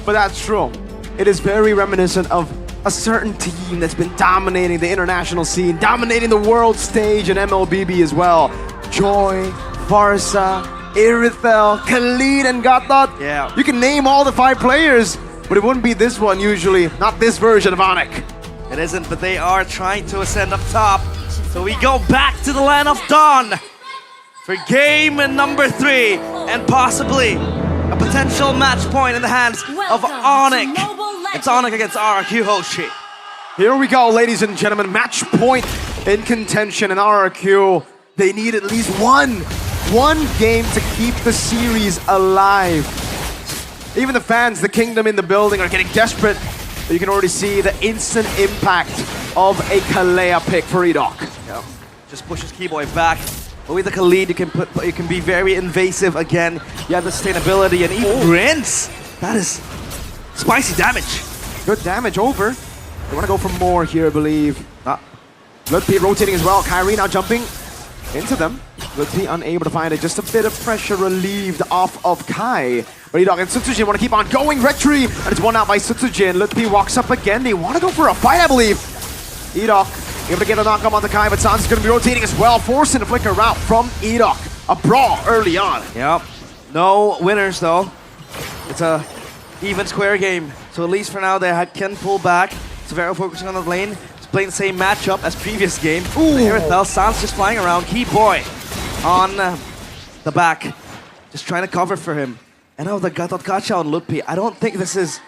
But that's true. It is very reminiscent of a certain team that's been dominating the international scene, dominating the world stage and MLBB as well. Joy, Varsa, Irithel, Khalid, and Gatot. Yeah. You can name all the 5 players, but it wouldn't be this one usually. Not this version of Onyx. It isn't, but they are trying to ascend up top. So we go back to the land of Dawn for game number 3 and possibly a potential match point in the hands of Onyx. It's Onyx against RRQ Hoshi. Here we go, ladies and gentlemen. Match point in contention in RRQ. They need at least one game to keep the series alive. Even the fans, the kingdom in the building, are getting desperate. You can already see the instant impact of a Kalea pick for Edok. Yeah. Just pushes Keyboy back. But with the Khalid, you can be very invasive again. You have the sustainability and even grins. That is spicy damage. Good damage over. They want to go for more here, I believe. Lutpi rotating as well. Kyrie now jumping into them. Lutpi unable to find it. Just a bit of pressure relieved off of Kai. But Edok and Sutsujin want to keep on going. Retry, and it's won out by Sutsujin. Lutpi walks up again. They want to go for a fight, I believe. Edok able to get a knock-up on the Kai, but Sans is going to be rotating as well, forcing a flicker route from Edok. A brawl early on. Yep. No winners, though. It's a even square game. So at least for now, they can pull back. Severo focusing on the lane. He's playing the same matchup as previous game. Irithel, Sans just flying around. Keyboy on the back. Just trying to cover for him. And now the Gatot Kacha on Lutpi. I don't think this is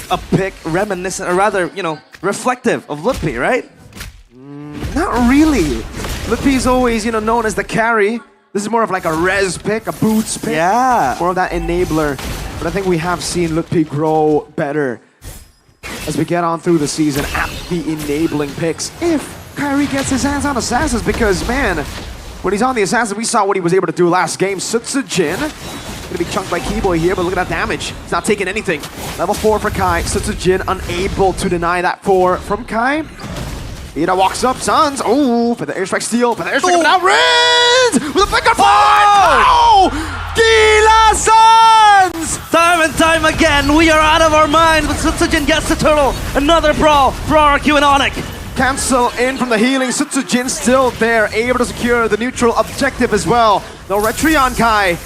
a pick reminiscent, or rather, you know, reflective of Lutpi, right? Not really. Lutpi is always, you know, known as the carry. This is more of like a res pick, a boots pick. Yeah. More of that enabler. But I think we have seen Lutpi grow better as we get on through the season at the enabling picks. If Kyrie gets his hands on Assassins, because, man, when he's on the Assassin, we saw what he was able to do last game. Sutsujin gonna be chunked by Keyboy here, but look at that damage. He's not taking anything. Level 4 for Kai. Sutsujin unable to deny that 4 from Kai. Ida walks up, Sans. Oh, for the airstrike steal, for the airstrike coming out. Riz! With a flicker forward! Oh! Gila Sans! Time and time again, we are out of our mind, but Sutsujin gets the turtle. Another brawl for RRQ and Onyx. cancel in from the healing. Sutsujin still there, able to secure the neutral objective as well. No retry on Kai.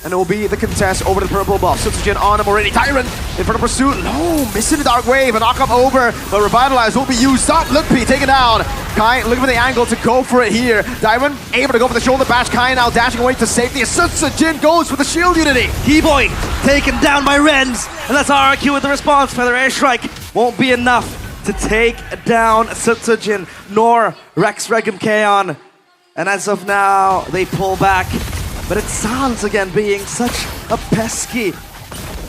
And it will be the contest over the purple buff. Sutsujin on him already. Tyrant in front of pursuit. No, missing the dark wave. A knock-up over, but Revitalize will be used up. Lutpi taken down. Kai looking for the angle to go for it here. Tyrant able to go for the shoulder bash. Kai now dashing away to safety. Sutsujin goes for the shield unity. Keyboy taken down by Renz. And that's RRQ with the response. Feather Airstrike won't be enough to take down Sutsujin nor Rex Regum Kaon. And as of now, they pull back. But it sounds again being such a pesky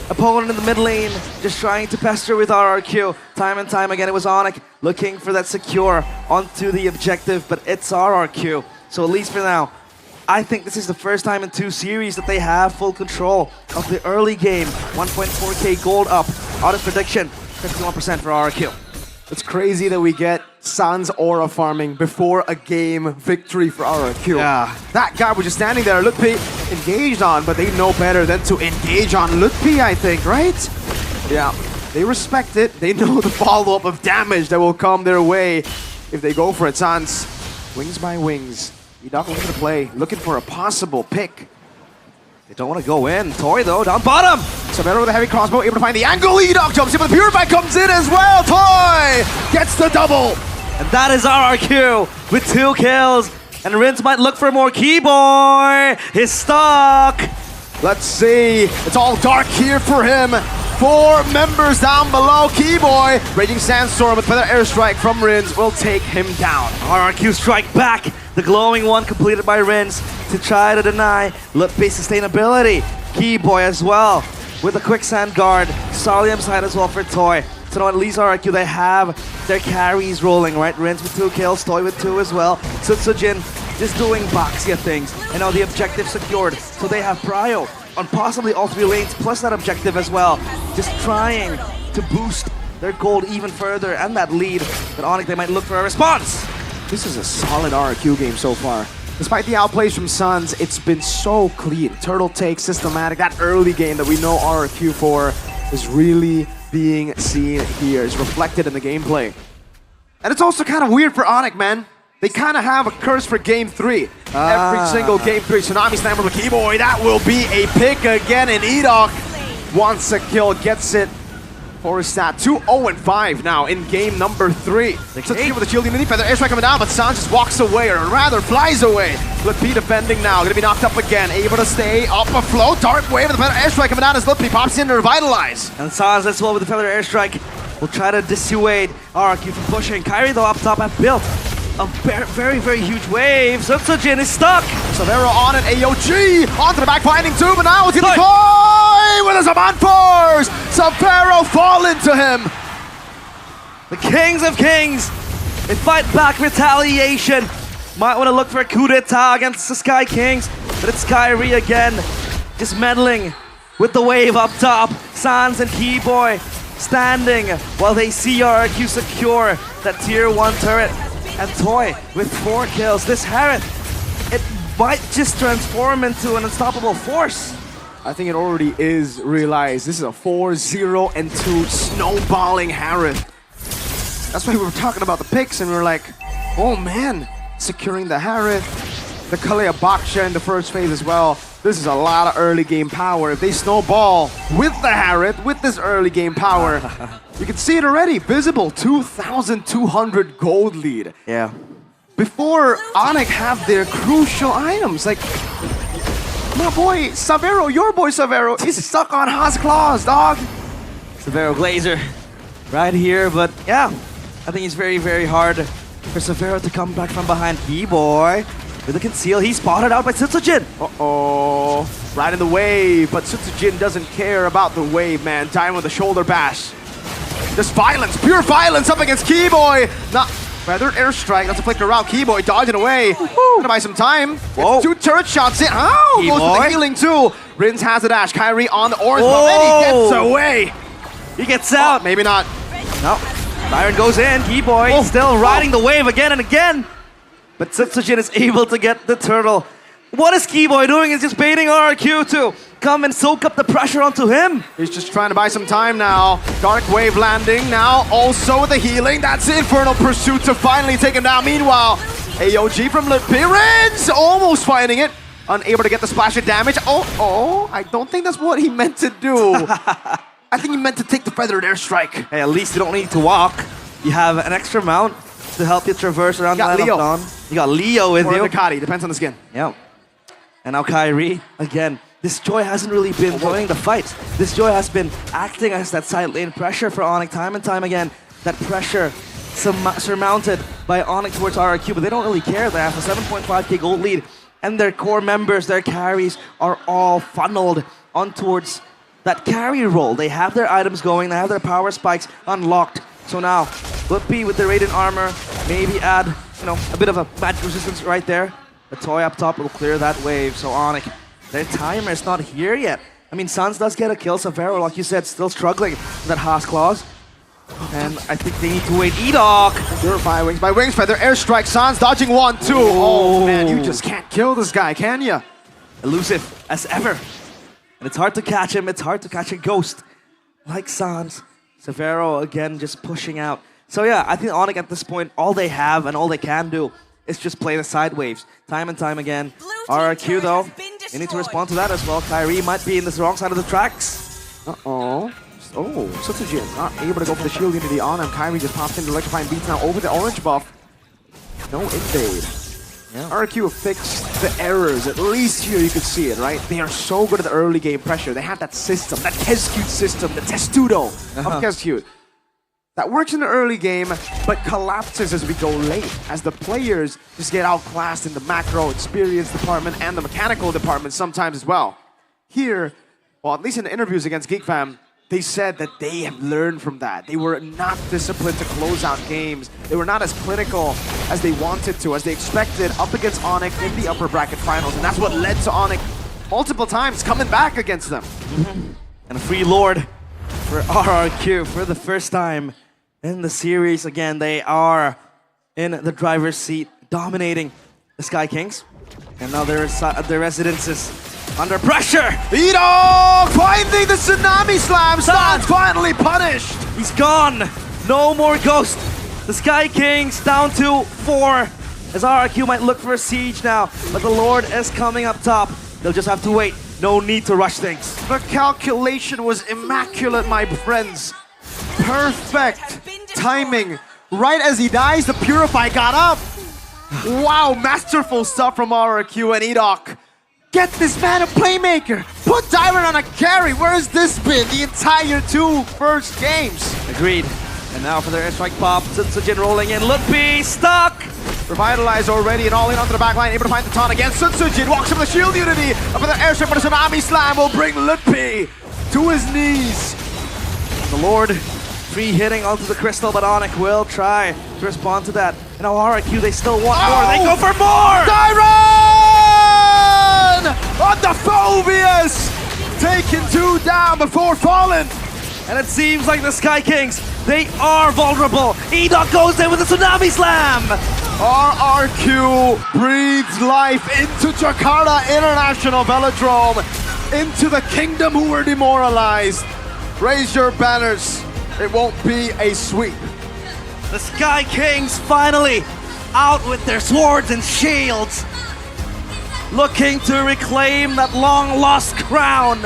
opponent in the mid lane, just trying to pester with RRQ. Time and time again, it was Onyx looking for that secure onto the objective, but it's RRQ. So at least for now, I think this is the first time in 2 series that they have full control of the early game. 1.4k gold up. Honest prediction, 51% for RRQ. It's crazy that we get Sans aura farming before a game victory for RRQ. Yeah. That guy was just standing there, Lutpi engaged on, but they know better than to engage on Lutpi, I think, right? Yeah, they respect it. They know the follow-up of damage that will come their way if they go for it. Sans, wings by wings. Edok looking to play, looking for a possible pick. They don't want to go in. Toy though, down bottom. Savero with a heavy crossbow, able to find the angle. Edok jumps in, but the Purify comes in as well. Toy gets the double. And that is RRQ with 2 kills. And Rince might look for more. Keyboy, he's stuck. Let's see. It's all dark here for him. 4 members down below. Keyboy, Raging Sandstorm with Feather Airstrike from Rins will take him down. RRQ strike back. The glowing one completed by Rins to try to deny Lutpi sustainability. Keyboy as well with a quicksand guard. Solium side as well for Toy. So now at least RRQ, they have their carries rolling, right? Rins with 2 kills, Toy with 2 as well. Sutsujin just doing Boxia things. And now the objective secured. So they have Prio on possibly all 3 lanes, plus that objective as well. Just trying to boost their gold even further and that lead. But Onyx, they might look for a response. This is a solid RRQ game so far. Despite the outplays from Suns, it's been so clean. Turtle take, systematic. That early game that we know RRQ for is really being seen here. It's reflected in the gameplay. And it's also kind of weird for Onyx, man. They kind of have a curse for game 3. Every single game 3. Tsunami Slammer with Keyboy. That will be a pick again. And Edok wants a kill, gets it. For his stat, 2-0-5 now in game number 3. Sutsujin with the shield unity, Feather Airstrike coming down, but Sans just walks away, or rather flies away. Lutpi defending now, gonna be knocked up again, able to stay up afloat. Dark wave with the Feather Airstrike coming down as Lutpi pops in to revitalize. And Sans as well with the Feather Airstrike will try to dissuade RRQ from pushing. Kyrie though up top have built a very, very huge wave. Sutsujin is stuck. Savero on an AOG, onto the back finding 2, but now it's gonna Toy with a Zaman Force! Savero fall into him. The Kings of Kings, they fight back retaliation. Might want to look for a coup d'etat against the Sky Kings, but it's Kyrie again, just meddling with the wave up top. Sans and Keyboy standing while they see RRQ secure that tier 1 turret. And Toy with 4 kills. This Harith, it might just transform into an unstoppable force. I think it already is realized. This is a 4-0-2 snowballing Harith. That's why we were talking about the picks and we were like, oh man, securing the Harith, the Kalea Baksha in the first phase as well. This is a lot of early game power. If they snowball with the Harith, with this early game power, you can see it already, visible, 2,200 gold lead. Yeah. Before Onyx have their crucial items, like, my boy Savero, your boy Savero, is stuck on Haas Claws, dog. Savero Glazer right here, but yeah, I think it's very, very hard for Savero to come back from behind. Keyboy with the conceal, he's spotted out by Sutsujin. Uh-oh, right in the wave, but Sutsujin doesn't care about the wave, man. Dying with the shoulder bash. Just violence, pure violence up against Keyboy. Not Feather Airstrike, that's a flicker around. Keyboy dodging away. Gonna buy some time. Whoa. 2 turret shots in. Oh, goes for the healing too. Rins has a dash. Kyrie on the orange buff, and he gets away. He gets out. Maybe not. No. Byron goes in. Keyboy still riding the wave again and again. But Sutsujin is able to get the turtle. What is Keyboy doing? He's just baiting RRQ to come and soak up the pressure onto him. He's just trying to buy some time now. Dark Wave landing now, also with the healing. That's Infernal Pursuit to finally take him down. Meanwhile, AOG from Lepirins almost fighting it. Unable to get the splash of damage. Oh, I don't think that's what he meant to do. I think he meant to take the feathered airstrike. Hey, at least you don't need to walk. You have an extra mount to help you traverse around the land of Dawn. You got Leo with you. Or Ducati, depends on the skin. Yeah. And now Kyrie, again, this Joy hasn't really been joining the fight. This Joy has been acting as that side lane pressure for Onyx time and time again. That pressure surmounted by Onyx towards RRQ, but they don't really care. They have a 7.5k gold lead, and their core members, their carries, are all funneled on towards that carry role. They have their items going, they have their power spikes unlocked. So now, Lippy with the Radiant Armor, maybe add, a bit of a magic resistance right there. The Toy up top will clear that wave, so Onyx, their timer is not here yet. I mean, Suns does get a kill, Severo, like you said, still struggling with that Haas Claws. And I think they need to wait. Edok! Purify Wings by Wings Feather, airstrike, Sans dodging 1, 2. Oh man, you just can't kill this guy, can ya? Elusive as ever. And it's hard to catch him, it's hard to catch a ghost. Like Sans. Severo again just pushing out. So yeah, I think Onyx at this point, all they have and all they can do is just play the side waves. Time and time again. RRQ though, they need to respond to that as well. Kyrie might be in the wrong side of the tracks. Uh-oh. Oh, Sutsujin not able to go for the shield unity on him. Kyrie just pops into electrifying beats now over the orange buff. No invade. Yeah. RQ fixed the errors. At least here you could see it, right? They are so good at the early game pressure. They have that system, that Kescute system, the testudo of Kescute. That works in the early game, but collapses as we go late, as the players just get outclassed in the macro experience department and the mechanical department sometimes as well. Here, well, at least in the interviews against GeekFam, they said that they have learned from that. They were not disciplined to close out games. They were not as clinical as they wanted to, as they expected up against Onyx in the upper bracket finals. And that's what led to Onyx multiple times coming back against them. And a free Lord for RRQ for the first time in the series. Again, they are in the driver's seat, dominating the Sky Kings. And now their residences under pressure. Edok finding the Tsunami Slam. Sans finally punished. He's gone. No more Ghost. The Sky Kings down to 4. As RRQ might look for a siege now, but the Lord is coming up top. They'll just have to wait. No need to rush things. The calculation was immaculate, my friends. Perfect timing. Right as he dies, the Purify got up. Wow, masterful stuff from RRQ and Edok. Get this man a playmaker. Put Dyron on a carry. Where has this been the entire 2 first games? Agreed. And now for their airstrike pop, Sutsujin rolling in. Lutpi stuck. Revitalized already and all in onto the back line. Able to find the taunt again. Sutsujin walks from the shield unity. Up with the airstrike, but a Tsunami Slam will bring Lutpi to his knees. The Lord free hitting onto the crystal, but Onyx will try to respond to that. And now RRQ, they still want more. They go for more! Dyron! On the Phobius! Taking 2 down before falling. And it seems like the Sky Kings, they are vulnerable. Edok goes in with the Tsunami Slam! RRQ breathes life into Jakarta International Velodrome, into the kingdom who were demoralized. Raise your banners. It won't be a sweep. The Sky Kings finally out with their swords and shields, looking to reclaim that long-lost crown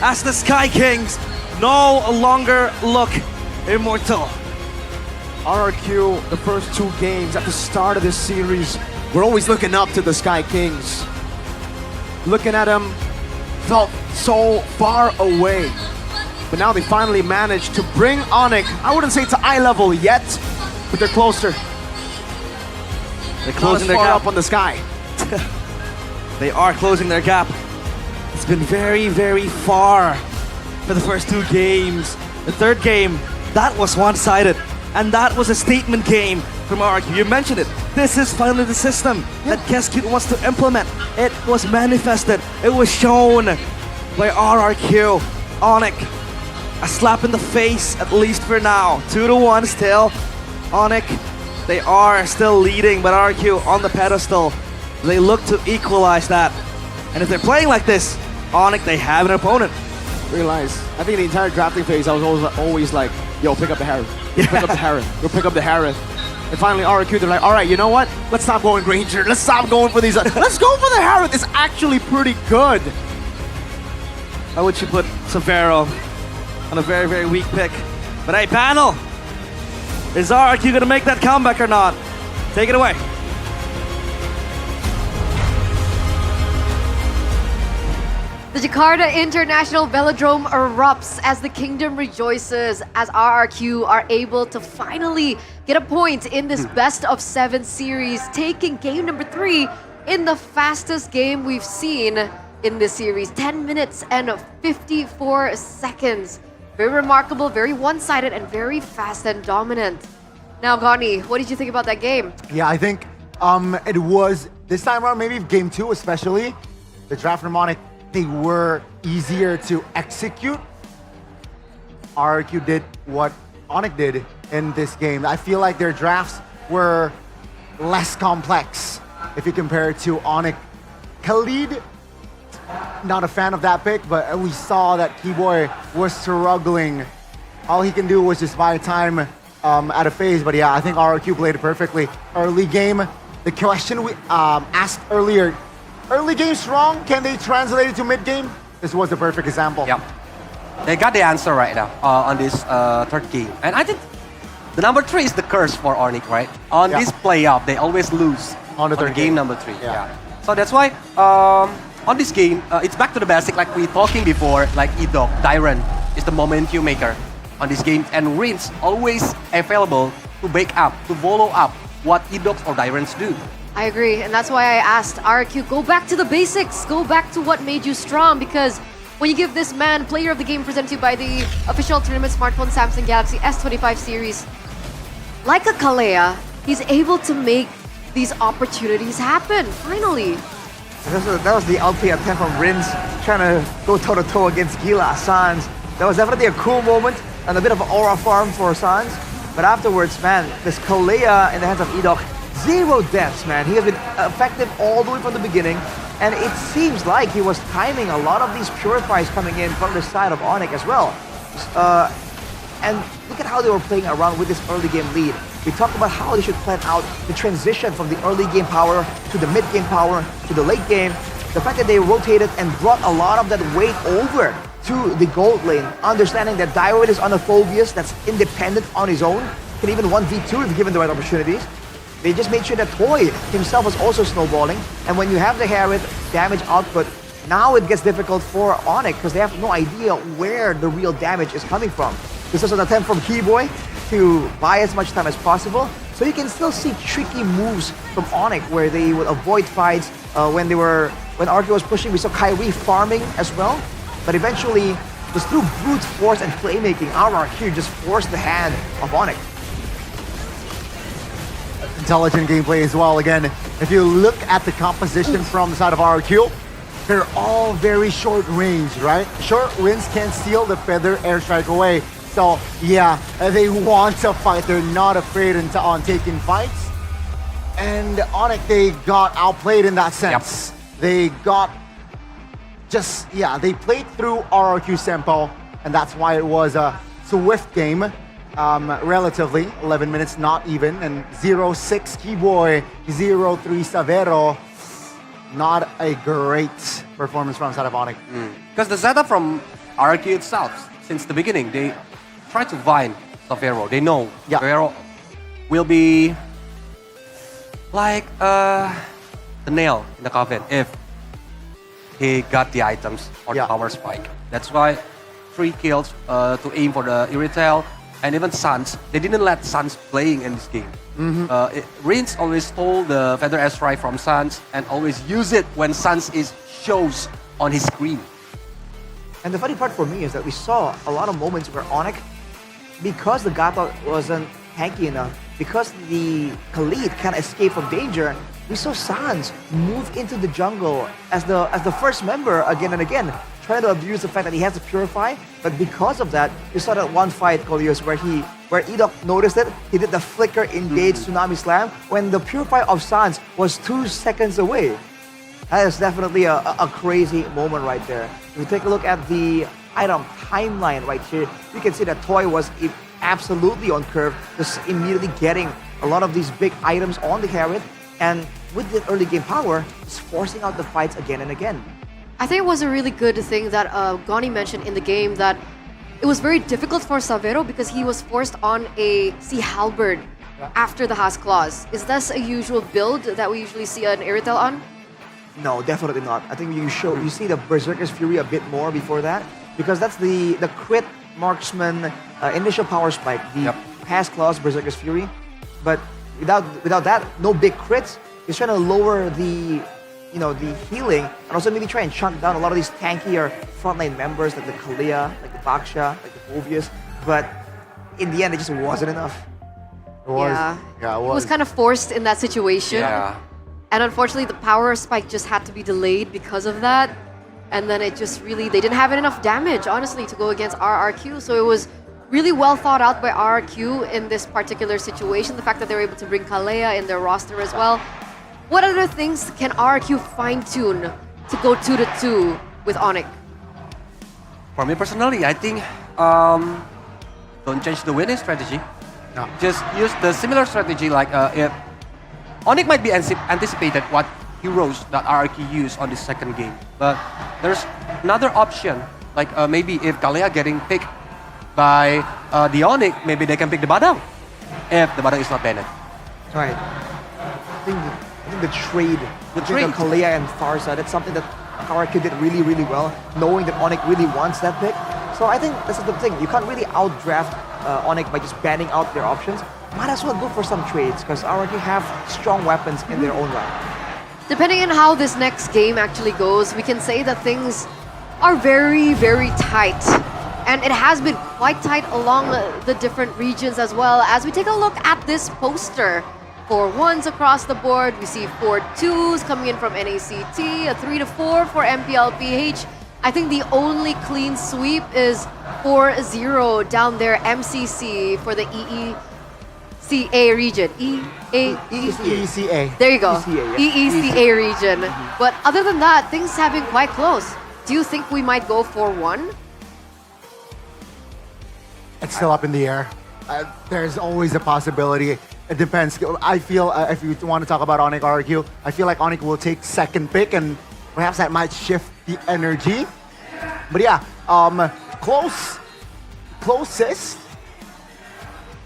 as the Sky Kings no longer look immortal. RRQ, the first 2 games at the start of this series, we're always looking up to the Sky Kings. Looking at them felt so far away. But now they finally managed to bring Onyx, I wouldn't say to eye level yet, but they're closer. They're closing their gap up on the sky. They are closing their gap. It's been very, very far for the first 2 games. The third game, that was one-sided. And that was a statement game from RRQ. You mentioned it. This is finally the system that Kescute wants to implement. It was manifested. It was shown by RRQ. Onyx, a slap in the face, at least for now. 2-1 still. Onyx, they are still leading, but RRQ on the pedestal. They look to equalize that. And if they're playing like this, Onyx, they have an opponent. Realize, I think the entire drafting phase, I was always like, yo, pick up the Harith. Pick up the Harith. Go pick up the Harith. And finally, RQ, they're like, all right, you know what? Let's stop going Ranger. Let's stop going for these. Let's go for the Harith. It's actually pretty good. How would you put Severo on a very, very weak pick? But hey, panel, is RQ gonna make that comeback or not? Take it away. The Jakarta International Velodrome erupts as the kingdom rejoices as RRQ are able to finally get a point in this best of 7 series, taking game number 3 in the fastest game we've seen in this series. 10 minutes and 54 seconds. Very remarkable, very one-sided, and very fast and dominant. Now, Gani, what did you think about that game? Yeah, I think it was, this time around, maybe game 2 especially, the draft mnemonic, they were easier to execute. RQ did what Onyx did in this game. I feel like their drafts were less complex if you compare it to Onyx. Khalid, not a fan of that pick, but we saw that Keyboy was struggling. All he can do was just buy time at a phase, but yeah, I think RQ played it perfectly. Early game, the question we asked earlier, early game strong, can they translate it to mid game? This was the perfect example. Yep. They got the answer right now on this third game. And I think the number 3 is the curse for Onyx, right? On this playoff, they always lose on the third game number 3. Yeah. So that's why on this game, it's back to the basic like we talking before, like Edok, Dyron is the momentum maker on this game. And Rinse always available to back up, to follow up what Edoks or Dyrons do. I agree, and that's why I asked RQ, go back to the basics, go back to what made you strong, because when you give this man player of the game presented to you by the official tournament smartphone Samsung Galaxy S25 series, like a Kalea, he's able to make these opportunities happen, finally. That was the LP attempt from Rins, trying to go toe-to-toe against Gila, Sans. That was definitely a cool moment and a bit of an aura farm for Sans. But afterwards, man, this Kalea in the hands of Edok, 0 deaths, man. He has been effective all the way from the beginning, and it seems like he was timing a lot of these purifies coming in from the side of Onyx as well. And look at how they were playing around with this early game lead. We talked about how they should plan out the transition from the early game power to the mid game power to the late game. The fact that they rotated and brought a lot of that weight over to the gold lane, understanding that Dyrod is on a Phobius that's independent on his own, can even 1v2 if given the right opportunities. They just made sure that Toy himself was also snowballing, and when you have the Harith damage output, now it gets difficult for Onyx because they have no idea where the real damage is coming from. This was an attempt from Keyboy to buy as much time as possible, so you can still see tricky moves from Onyx where they would avoid fights when RQ was pushing. We saw Kyrie farming as well, but eventually it was through brute force and playmaking. RRQ just forced the hand of Onyx. Intelligent gameplay as well. Again, if you look at the composition from the side of RQ, they're all very short range, right? Short range can steal the feather airstrike away. So yeah, they want to fight. They're not afraid on taking fights. And Onyx, they got outplayed in that sense. They got they played through RRQ Sempo, and that's why it was a swift game. Relatively 11 minutes, not even, and 0-6 Keyboy, 0-3 Severo. Not a great performance from side of Onyx. Because the setup from RRQ itself, since the beginning, they try to vine Severo. They know Severo will be like the nail in the coffin if he got the items or the power spike. That's why 3 kills to aim for the Irrital. And even Sans, they didn't let Sans playing in this game. Rins always stole the Feather Airstrike from Sans and always use it when Sans shows on his screen. And the funny part for me is that we saw a lot of moments where Onyx, because the Gata wasn't tanky enough, because the Khalid can't escape from danger, we saw Sans move into the jungle as the first member again and again, trying to abuse the fact that he has to purify. But because of that, you saw that one fight, Kolios, where Edok noticed it. He did the flicker engage tsunami slam when the purify of Sans was 2 seconds away. That is definitely a crazy moment right there. If you take a look at the item timeline right here, you can see that Toy was absolutely on curve, just immediately getting a lot of these big items on the carrot, and with the early game power, just forcing out the fights again and again. I think it was a really good thing that Goni mentioned in the game that it was very difficult for Savero because he was forced on a Sea Halberd after the Haas Claws. Is this a usual build that we usually see an Airtel on? No, definitely not. I think you see the Berserker's Fury a bit more before that, because that's the crit marksman initial power spike, the Haas Claws Berserker's Fury. But without that, no big crits. He's trying to lower the healing, and also maybe try and chunk down a lot of these tankier frontline members like the Kalia, like the Baksha, like the Phobius. But in the end, it just wasn't enough. It was. Yeah, it was kind of forced in that situation. Yeah. And unfortunately, the power spike just had to be delayed because of that. And then it just really, they didn't have enough damage, honestly, to go against RRQ. So it was really well thought out by RRQ in this particular situation. The fact that they were able to bring Kalea in their roster as well. What other things can RRQ fine-tune to go 2-2 with Onyx? For me personally, I think don't change the winning strategy. No. Just use the similar strategy like if Onyx might be anticipated what heroes that RRQ used on the second game. But there's another option, like maybe if Kalea getting picked by the Onyx, maybe they can pick the Badang if the Badang is not banned. Right. I think the trade between the Kalea and Farsa, that's something that RRQ did really, really well, knowing that Onyx really wants that pick. So I think this is the thing. You can't really outdraft Onyx by just banning out their options. Might as well go for some trades because RRQ have strong weapons in their own right. Depending on how this next game actually goes, we can say that things are very, very tight. And it has been quite tight along the different regions as well. As we take a look at this poster, 4 1s across the board. We see 4 2s coming in from NACT, a 3-4 for MPL PH. I think the only clean sweep is 4-0 down there, MCC for the EECA region. EECA. There you go. EECA, yeah. EECA region. But other than that, things have been quite close. Do you think we might go 4-1? It's still up in the air. There's always a possibility. It depends. I feel if you want to talk about Onyx RRQ, I feel like Onyx will take second pick, and perhaps that might shift the energy. But yeah, closest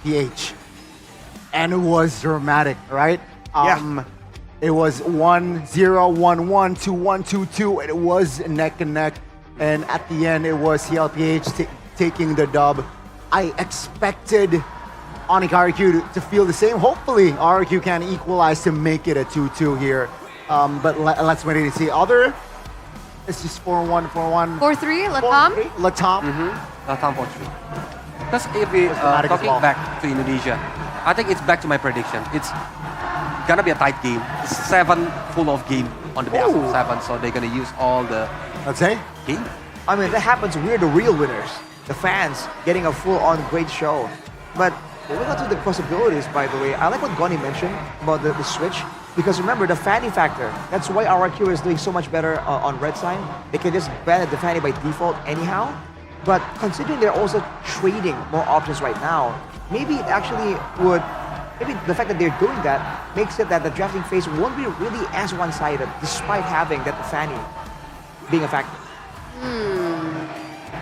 PH, and it was dramatic, right? It was 1-0, 1-1, 2-1, 2-2, and it was neck and neck. And at the end, it was CLPH taking the dub. I expected Onyx RRQ to feel the same. Hopefully, RRQ can equalize to make it a 2-2 here. But let's wait and see. It's just 4-1, 4-1. 4-3, Latam? Latam. Latam 4-3. Because if we talking back to Indonesia, I think it's back to my prediction. It's gonna be a tight game. It's 7 full of game on the base of 7, so they're gonna use all the game. I mean, that happens. We're the real winners. The fans getting a full-on great show. But we're not to the possibilities, by the way. I like what Goni mentioned about the switch. Because remember, the Fanny factor. That's why RRQ is doing so much better on red sign. They can just ban the Fanny by default anyhow. But considering they're also trading more options right now, maybe it actually would... Maybe the fact that they're doing that makes it that the drafting phase won't be really as one-sided, despite having that Fanny being a factor.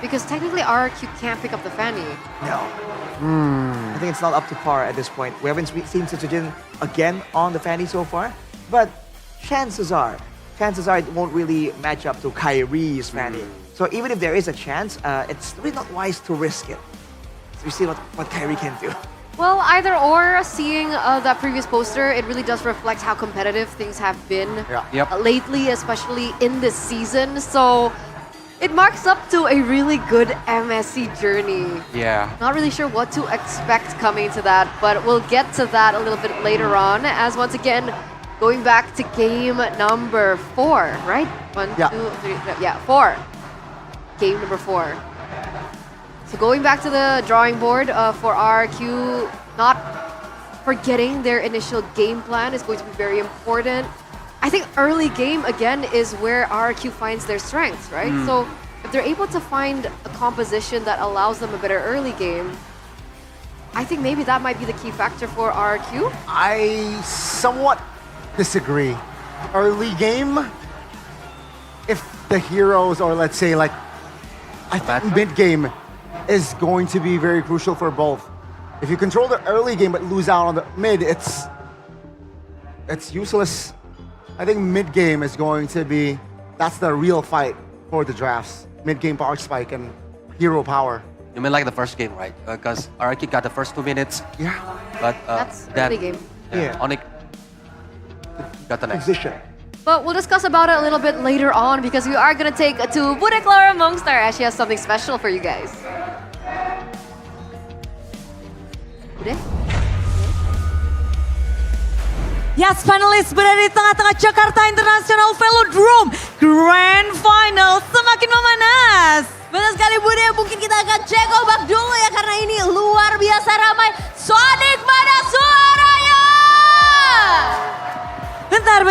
Because technically RRQ can't pick up the Fanny. No. I think it's not up to par at this point. We haven't seen Citogen again on the Fanny so far, but chances are it won't really match up to Kyrie's Fanny. So even if there is a chance, it's really not wise to risk it. So we see what Kyrie can do. Well, either or, seeing that previous poster, it really does reflect how competitive things have been lately, especially in this season. So it marks up to a really good MSC journey. Yeah. Not really sure what to expect coming to that, but we'll get to that a little bit later on, as once again, going back to game number 4, right? 1, 2, 3, 4. Game number 4. So going back to the drawing board for RRQ, not forgetting their initial game plan is going to be very important. I think early game again is where RRQ finds their strengths, right? So if they're able to find a composition that allows them a better early game, I think maybe that might be the key factor for RRQ. I somewhat disagree. Early game, if the heroes, or let's say like, I think mid game is going to be very crucial for both. If you control the early game but lose out on the mid, it's useless. I think mid game is going to be, that's the real fight for the drafts. Mid game power spike and hero power. You mean like the first game, right? Because RRQ got the first 2 minutes. Yeah. But That's then, early game. Yeah. Onyx got the next. Position. But we'll discuss about it a little bit later on because we are going to take to Bude Clara Mongstar as she has something special for you guys. Bude? Yes, panelis berada di tengah-tengah Jakarta International Velodrome. Grand Final semakin memanas. Betul sekali Bude, mungkin kita akan cek ombak dulu ya karena ini luar biasa ramai. Sonic, mana suaranya?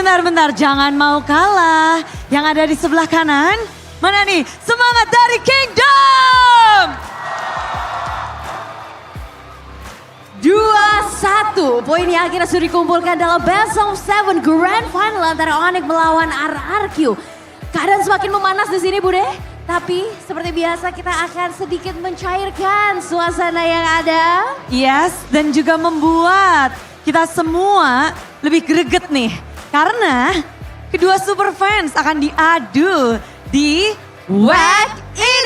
Bentar, jangan mau kalah. Yang ada di sebelah kanan, mana nih? Semangat dari Kingdom! 2-1, poin yang akhirnya sudah dikumpulkan dalam Best of 7 Grand Final antara Onyx melawan RRQ. Keadaan semakin memanas di sini Bude, tapi seperti biasa kita akan sedikit mencairkan suasana yang ada. Yes, dan juga membuat kita semua lebih greget nih. Karena kedua super fans akan diadu di Whack It!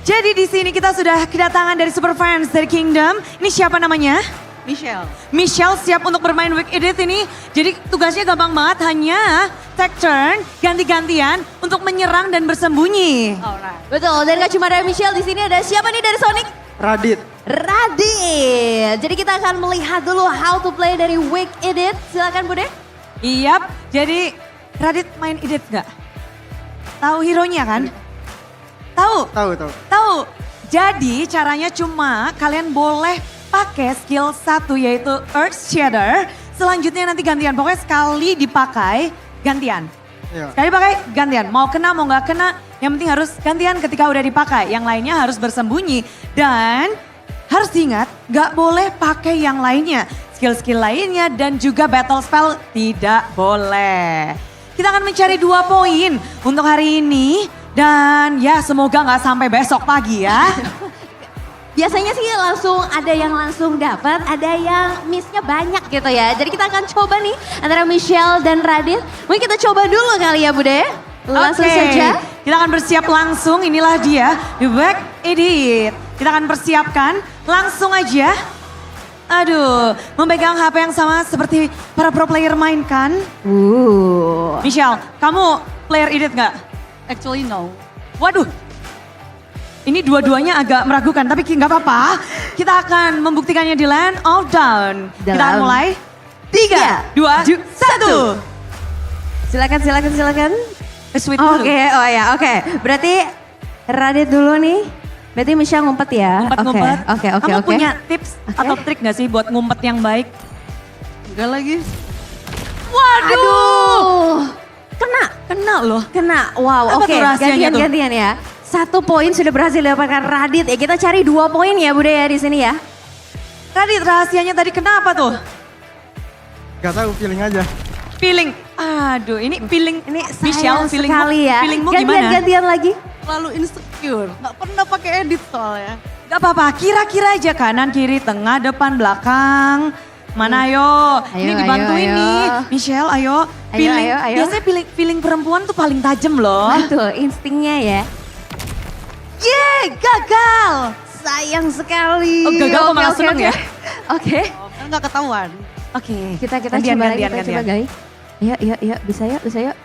Jadi di sini kita sudah kedatangan dari super fans dari Kingdom. Ini siapa namanya? Michelle. Michelle siap untuk bermain Whack It ini. Jadi tugasnya gampang banget, hanya take turn, ganti-gantian untuk menyerang dan bersembunyi. Alright. Betul, dan gak cuma dari Michelle, di sini ada siapa nih dari Sonic? Radit. Radit. Jadi kita akan melihat dulu how to play dari Whack It. Silakan Bude. Iyap, jadi Radit main Idit nggak? Tahu hero-nya kan? Tahu? Tahu. Jadi caranya cuma kalian boleh pakai skill 1 yaitu Earth Shatter. Selanjutnya nanti gantian, pokoknya sekali dipakai gantian. Iya. Sekali pakai gantian, mau kena mau nggak kena, yang penting harus gantian ketika udah dipakai. Yang lainnya harus bersembunyi dan harus diingat nggak boleh pakai yang lainnya. Skill-skill lainnya dan juga battle spell tidak boleh. Kita akan mencari 2 poin untuk hari ini dan ya semoga nggak sampai besok pagi ya. Biasanya sih langsung ada yang langsung dapat, ada yang missnya banyak gitu ya. Jadi kita akan coba nih antara Michelle dan Radit. Mungkin kita coba dulu kali ya Bude. Langsung saja. Kita akan bersiap langsung, inilah dia di Whack It. Kita akan persiapkan langsung aja. Aduh, memegang HP yang sama seperti para pro player mainkan. Michelle, kamu player Edit nggak? Actually no. Waduh, ini dua-duanya agak meragukan, tapi nggak apa-apa. Kita akan membuktikannya di Land of Dawn. Kita akan mulai 3, 2, 1. Silakan. Sweet dulu. Oke. Berarti Radit dulu nih. Berarti Michelle ngumpet ya? Ngumpet. Oke. Kamu punya tips atau trik nggak sih buat ngumpet yang baik? Enggak lagi. Waduh. Kena loh. Kena, wow. Apa Oke, tuh rahasianya tuh? gantian ya. 1 poin sudah berhasil didapatkan Radit ya. Kita cari 2 poin ya Bude ya di sini ya. Radit, rahasianya tadi kenapa tuh? Gak tahu, feeling aja. Feeling. Aduh, ini feeling. Ini Michelle, sayang sekali ya. Feelingmu gimana? Gantian lagi. Terlalu insecure. Nggak pernah pakai edit soalnya. Gak apa-apa, kira-kira aja kanan, kiri, tengah, depan, belakang. Mana ayo? Ini dibantuin nih. Michelle, ayo. Feeling. Ayo. Biasanya feeling perempuan tuh paling tajam loh. Betul, instingnya ya. Gagal. Sayang sekali. Oh, gagal kok malah seneng ya? Oke. Kan nggak ketahuan. Oke, kita Gantian, coba lagi, gantian. coba guys. Iya, bisa yuk.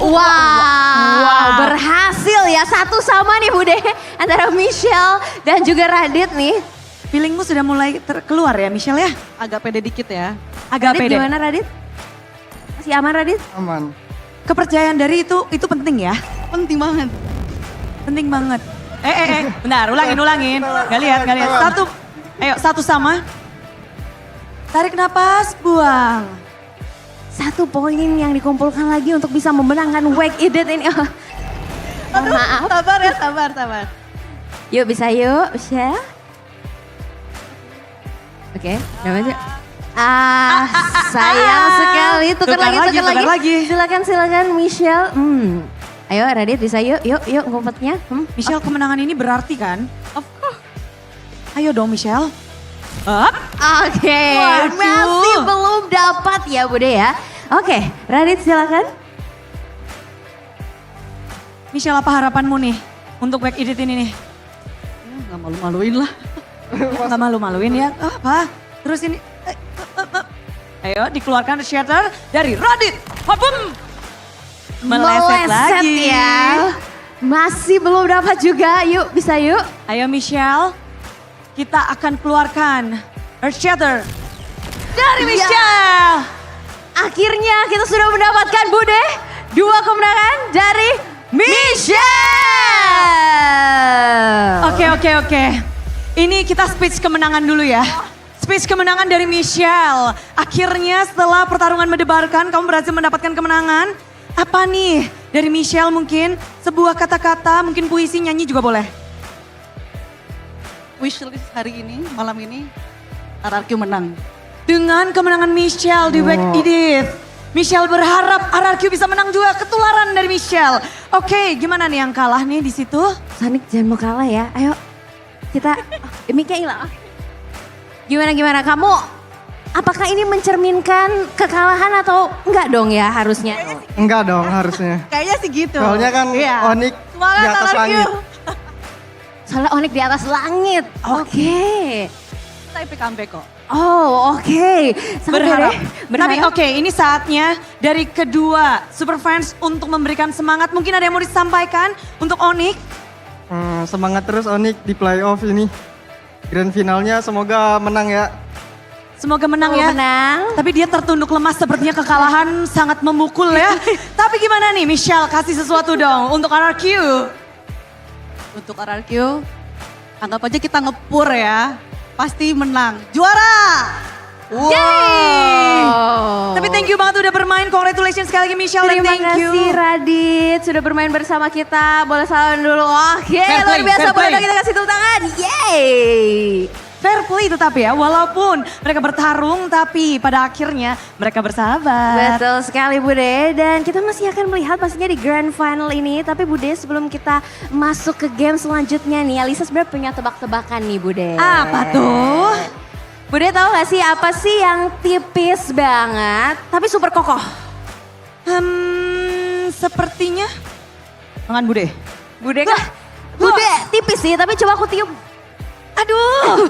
Wow, berhasil ya. 1 sama nih Bude. Antara Michelle dan juga Radit nih. Feelingmu sudah mulai keluar ya Michelle ya? Agak pede dikit ya. Agak Radit pede. gimana Radit? Masih aman Radit? Aman. Kepercayaan dari itu penting ya? Penting banget. Penting banget. Bentar, ulangin. Gak lihat. 1, ayo 1 sama. Tarik napas, buang. 1 poin yang dikumpulkan lagi untuk bisa memenangkan Wake Edit ini. Aduh, Maaf. sabar ya, sabar. Yuk bisa yuk, Michelle. Oke, namanya. Sayang sekali. Tukar lagi. Silakan Michelle. Ayo Radit bisa yuk ngumpetnya. Michelle, kemenangan ini berarti kan? Of course. Ayo dong Michelle. Up. Oke, Waduh. masih belum dapat ya Bude ya. Oke, Radit silakan. Michelle, apa harapanmu nih untuk Wake Edit ini nih? Nggak malu-maluin lah. Nggak malu-maluin ya. Apa? Terus ini. Ayo dikeluarkan shatter dari Radit. Hopum. Meleset lagi. Ya. Masih belum dapat juga. Yuk, bisa yuk. Ayo Michelle. Kita akan keluarkan Earth Shatter dari Michelle. Akhirnya kita sudah mendapatkan Bude. 2 kemenangan dari Michelle. Oke. Ini kita speech kemenangan dulu ya. Speech kemenangan dari Michelle. Akhirnya setelah pertarungan mendebarkan, kamu berhasil mendapatkan kemenangan. Apa nih dari Michelle mungkin? Sebuah kata-kata, mungkin puisi, nyanyi juga boleh. Wishlist hari ini, malam ini, RRQ menang. Dengan kemenangan Michelle di Wake Edit. Michelle berharap RRQ bisa menang juga, ketularan dari Michelle. Oke, gimana nih yang kalah nih di situ? Sonic jangan mau kalah ya. Ayo kita, mic-nya hilang. Gimana kamu? Apakah ini mencerminkan kekalahan atau enggak dong ya harusnya? Enggak dong harusnya. Kayaknya sih gitu. Soalnya kan Onyx di atas langit. Soalnya Onyx di atas langit. Oke. Tapi comeback kok. Oh oke. Berharap. Tapi oke, ini saatnya dari kedua super fans untuk memberikan semangat. Mungkin ada yang mau disampaikan untuk Onyx? Semangat terus Onyx di playoff ini. Grand finalnya semoga menang ya. Semoga menang ya. Menang. Tapi dia tertunduk lemas, sepertinya kekalahan sangat memukul ya. Tapi gimana nih Michelle, kasih sesuatu dong untuk RRQ. Untuk RRQ, anggap aja kita ngepur ya. Pasti menang. Juara! Wow. Yay! Tapi thank you banget udah bermain. Congratulations sekali lagi Michelle. Terima dan thank you. kasih Radit sudah bermain bersama kita. Boleh salam dulu. Oke, luar biasa. Boleh dong kita kasih tepuk tangan. Yeay! Fair play tetap ya, walaupun mereka bertarung tapi pada akhirnya mereka bersahabat. Betul sekali Bude, dan kita masih akan melihat pastinya di grand final ini. Tapi Bude, sebelum kita masuk ke game selanjutnya nih, Alisa sebenarnya punya tebak-tebakan nih Bude. Apa tuh? Bude tahu gak sih apa sih yang tipis banget tapi super kokoh? Sepertinya tangan Bude. Bude kan? Bude tipis sih, tapi coba aku tiup. Aduh,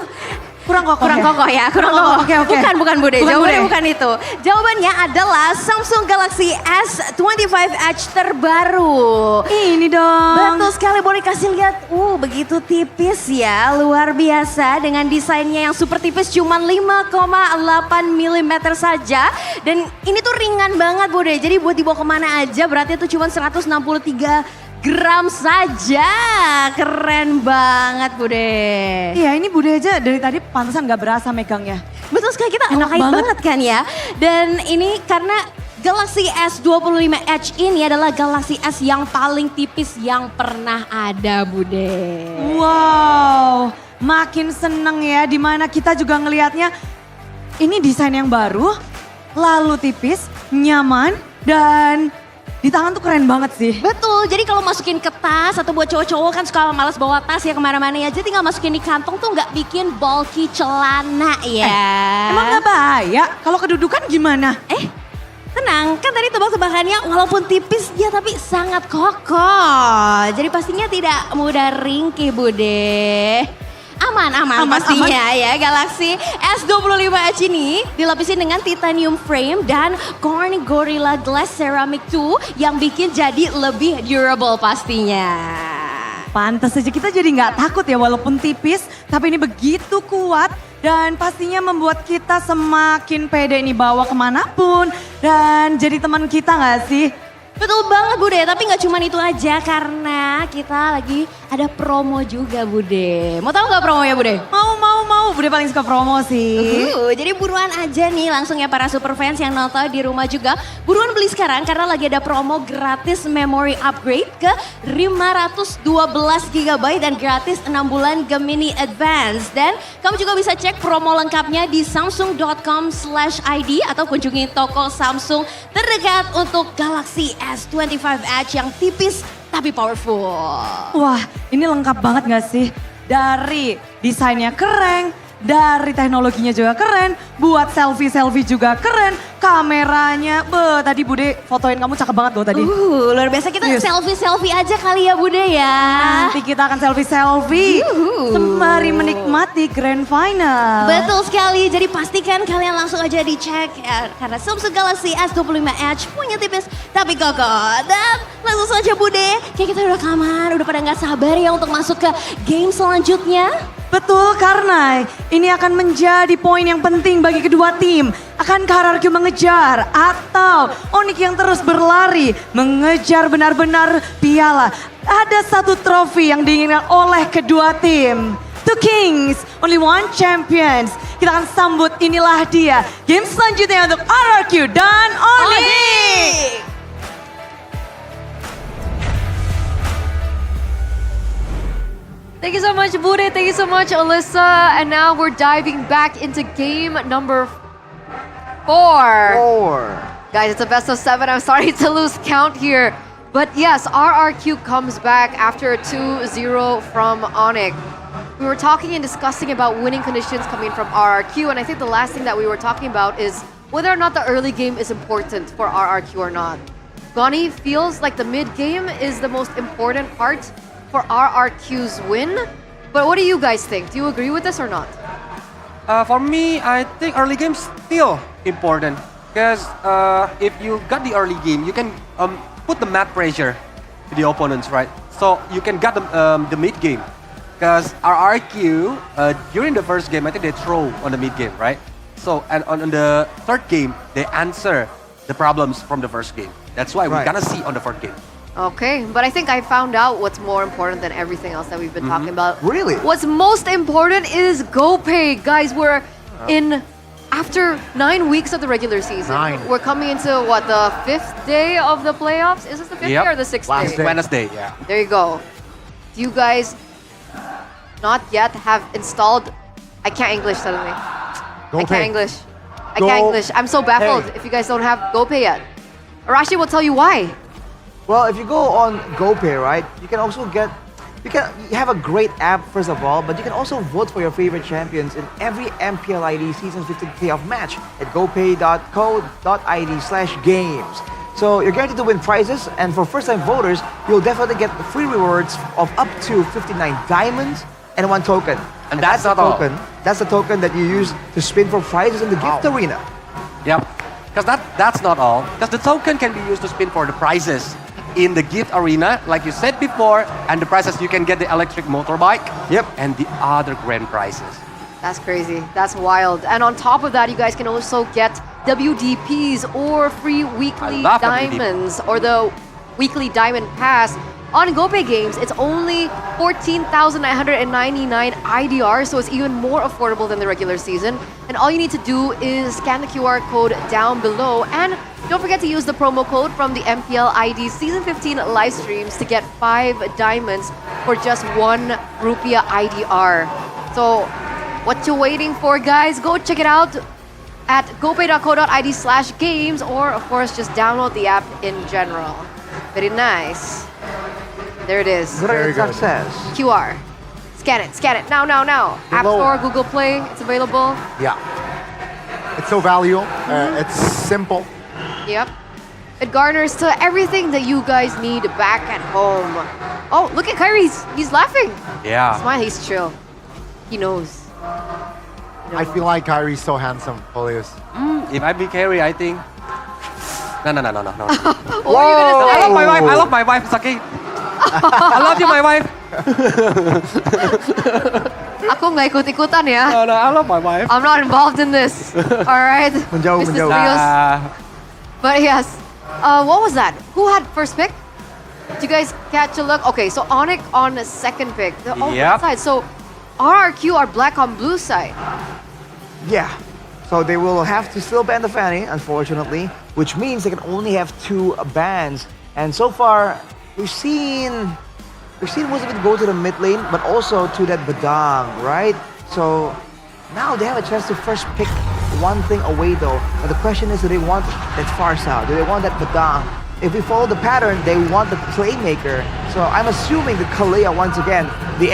kurang kokoh ya. Oke. Bukan Bude, jawabannya Bude. bukan itu. Jawabannya adalah Samsung Galaxy S25 Edge terbaru. Ini dong. Betul sekali, boleh kasih lihat. Begitu tipis ya, luar biasa dengan desainnya yang super tipis, cuman 5,8 mm saja. Dan ini tuh ringan banget Bude, jadi buat dibawa kemana aja berarti itu cuma 163 gram saja. Keren banget Bude. Iya, ini Bude aja dari tadi pantesan gak berasa megangnya. Betul sekali, kita enak banget kan ya. Dan ini karena Galaxy S25 Edge ini adalah Galaxy S yang paling tipis yang pernah ada Bude. Wow, makin seneng ya, dimana kita juga ngelihatnya ini desain yang baru, lalu tipis, nyaman, dan di tangan tuh keren banget sih. Betul, jadi kalau masukin ke tas atau buat cowok-cowok kan suka malas bawa tas ya kemana-mana ya. Jadi tinggal masukin di kantong tuh nggak bikin bulky celana ya. Emang gak bahaya? Kalau kedudukan gimana? Tenang, kan tadi tebak-tebakannya walaupun tipis dia tapi sangat kokoh. Jadi pastinya tidak mudah ringkih Bude. Aman pastinya ya. Galaxy S25 Edge ini dilapisi dengan titanium frame dan Corning Gorilla Glass Ceramic 2 yang bikin jadi lebih durable pastinya. Pantas saja kita jadi nggak takut ya walaupun tipis, tapi ini begitu kuat dan pastinya membuat kita semakin pede ini bawa kemanapun dan jadi teman kita nggak sih? Betul banget Bude, tapi nggak cuma itu aja karena kita lagi ada promo juga Bude. Mau tahu nggak promonya Bude? Mau mau. Bude paling suka promo sih. Jadi buruan aja nih langsung ya para super fans yang nonton di rumah juga. Buruan beli sekarang karena lagi ada promo gratis memory upgrade ke 512 GB dan gratis 6 bulan Gemini Advance. Dan kamu juga bisa cek promo lengkapnya di samsung.com/id atau kunjungi toko Samsung terdekat untuk Galaxy S25 Edge yang tipis tapi powerful. Wah, ini lengkap banget gak sih? Dari desainnya keren, dari teknologinya juga keren, buat selfie-selfie juga keren, kameranya, tadi Bude fotoin kamu cakep banget loh tadi. Luar biasa, kita selfie-selfie aja kali ya Bude ya. Nanti kita akan selfie-selfie sembari menikmati grand final. Betul sekali, jadi pastikan kalian langsung aja dicek ya, karena Samsung Galaxy S25 Edge punya tipis tapi kokoh. Dan langsung saja Bude, kayak kita udah kelamaan, udah pada gak sabar ya untuk masuk ke game selanjutnya. Betul, karena ini akan menjadi poin yang penting bagi kedua tim. Akankah RRQ mengejar atau Onyx yang terus berlari mengejar benar-benar piala? Ada satu trofi yang diinginkan oleh kedua tim. Two Kings, only one champions. Kita akan sambut, inilah dia. Game selanjutnya untuk RRQ dan Onyx. Thank you so much, Bude. Thank you so much, Alyssa. And now we're diving back into game number 4. Guys, it's a best of 7. I'm sorry to lose count here. But yes, RRQ comes back after a 2-0 from Onyx. We were talking and discussing about winning conditions coming from RRQ. And I think the last thing that we were talking about is whether or not the early game is important for RRQ or not. Goni feels like the mid game is the most important part for RRQ's win. But what do you guys think? Do you agree with this or not? For me, I think early game still important because if you got the early game, you can put the map pressure to the opponents, right? So you can get the mid game because RRQ during the first game, I think they throw on the mid game, right? So and on the third game, they answer the problems from the first game. That's why we're gonna see on the fourth game. Okay, but I think I found out what's more important than everything else that we've been talking about. Really? What's most important is GoPay. Guys, we're in, after 9 weeks of the regular season. We're coming into, what, the 5th day of the playoffs? Is this the 5th day or the 6th day? Wednesday, yeah. There you go. Do you guys not yet have installed, I can't English suddenly. I can't English. I can't English. I'm so baffled if you guys don't have GoPay yet. Arashi will tell you why. Well, if you go on GoPay, right, you can also get, you have a great app first of all, but you can also vote for your favorite champions in every MPL ID Season 15 playoff match at gopay.co.id/games. So you're guaranteed to win prizes, and for first-time voters, you'll definitely get free rewards of up to 59 diamonds and 1 token. And that's not all. That's the token that you use to spin for prizes in the gift arena. Yep, because that's not all. Because the token can be used to spin for the prizes in the gift arena, like you said before, and the prizes you can get the electric motorbike. Yep. And the other grand prizes. That's crazy. That's wild. And on top of that, you guys can also get WDPs or free weekly diamonds or the weekly diamond pass. On GoPay games, it's only 14,999 IDR, so it's even more affordable than the regular season. And all you need to do is scan the QR code down below, and don't forget to use the promo code from the MPL ID Season 15 live streams to get 5 diamonds for just 1 rupiah IDR. So what you waiting for, guys? Go check it out at gopay.co.id/games, or of course just download the app in general. Very nice. There it is. Great success. QR. Scan it. Now. App Store, Google Play, it's available. Yeah. It's so valuable. It's simple. Yep. It garners to everything that you guys need back at home. Oh, look at Kyrie. He's laughing. Yeah. Smile, he's chill. He knows. I feel like Kyrie's so handsome, Polius. If I be Kyrie, I think... No. What were you gonna say? I love my wife, Saki. I love you, my wife. Aku nggak ikut-ikutan ya. No, I love my wife. I'm not involved in this. All right. Menjauh. But yes, what was that? Who had first pick? Did you guys catch a look? Okay, so Onyx on the second pick. Yep. Side. So RRQ are black on blue side. Yeah. So they will have to still ban the Fanny, unfortunately, which means they can only have 2 bans. And so far, we've seen most of it go to the mid lane, but also to that Badang, right? So now they have a chance to first pick one thing away though. But the question is, do they want that Farsa? Do they want that Badang? If we follow the pattern, they want the Playmaker. So I'm assuming the Kalea once again, the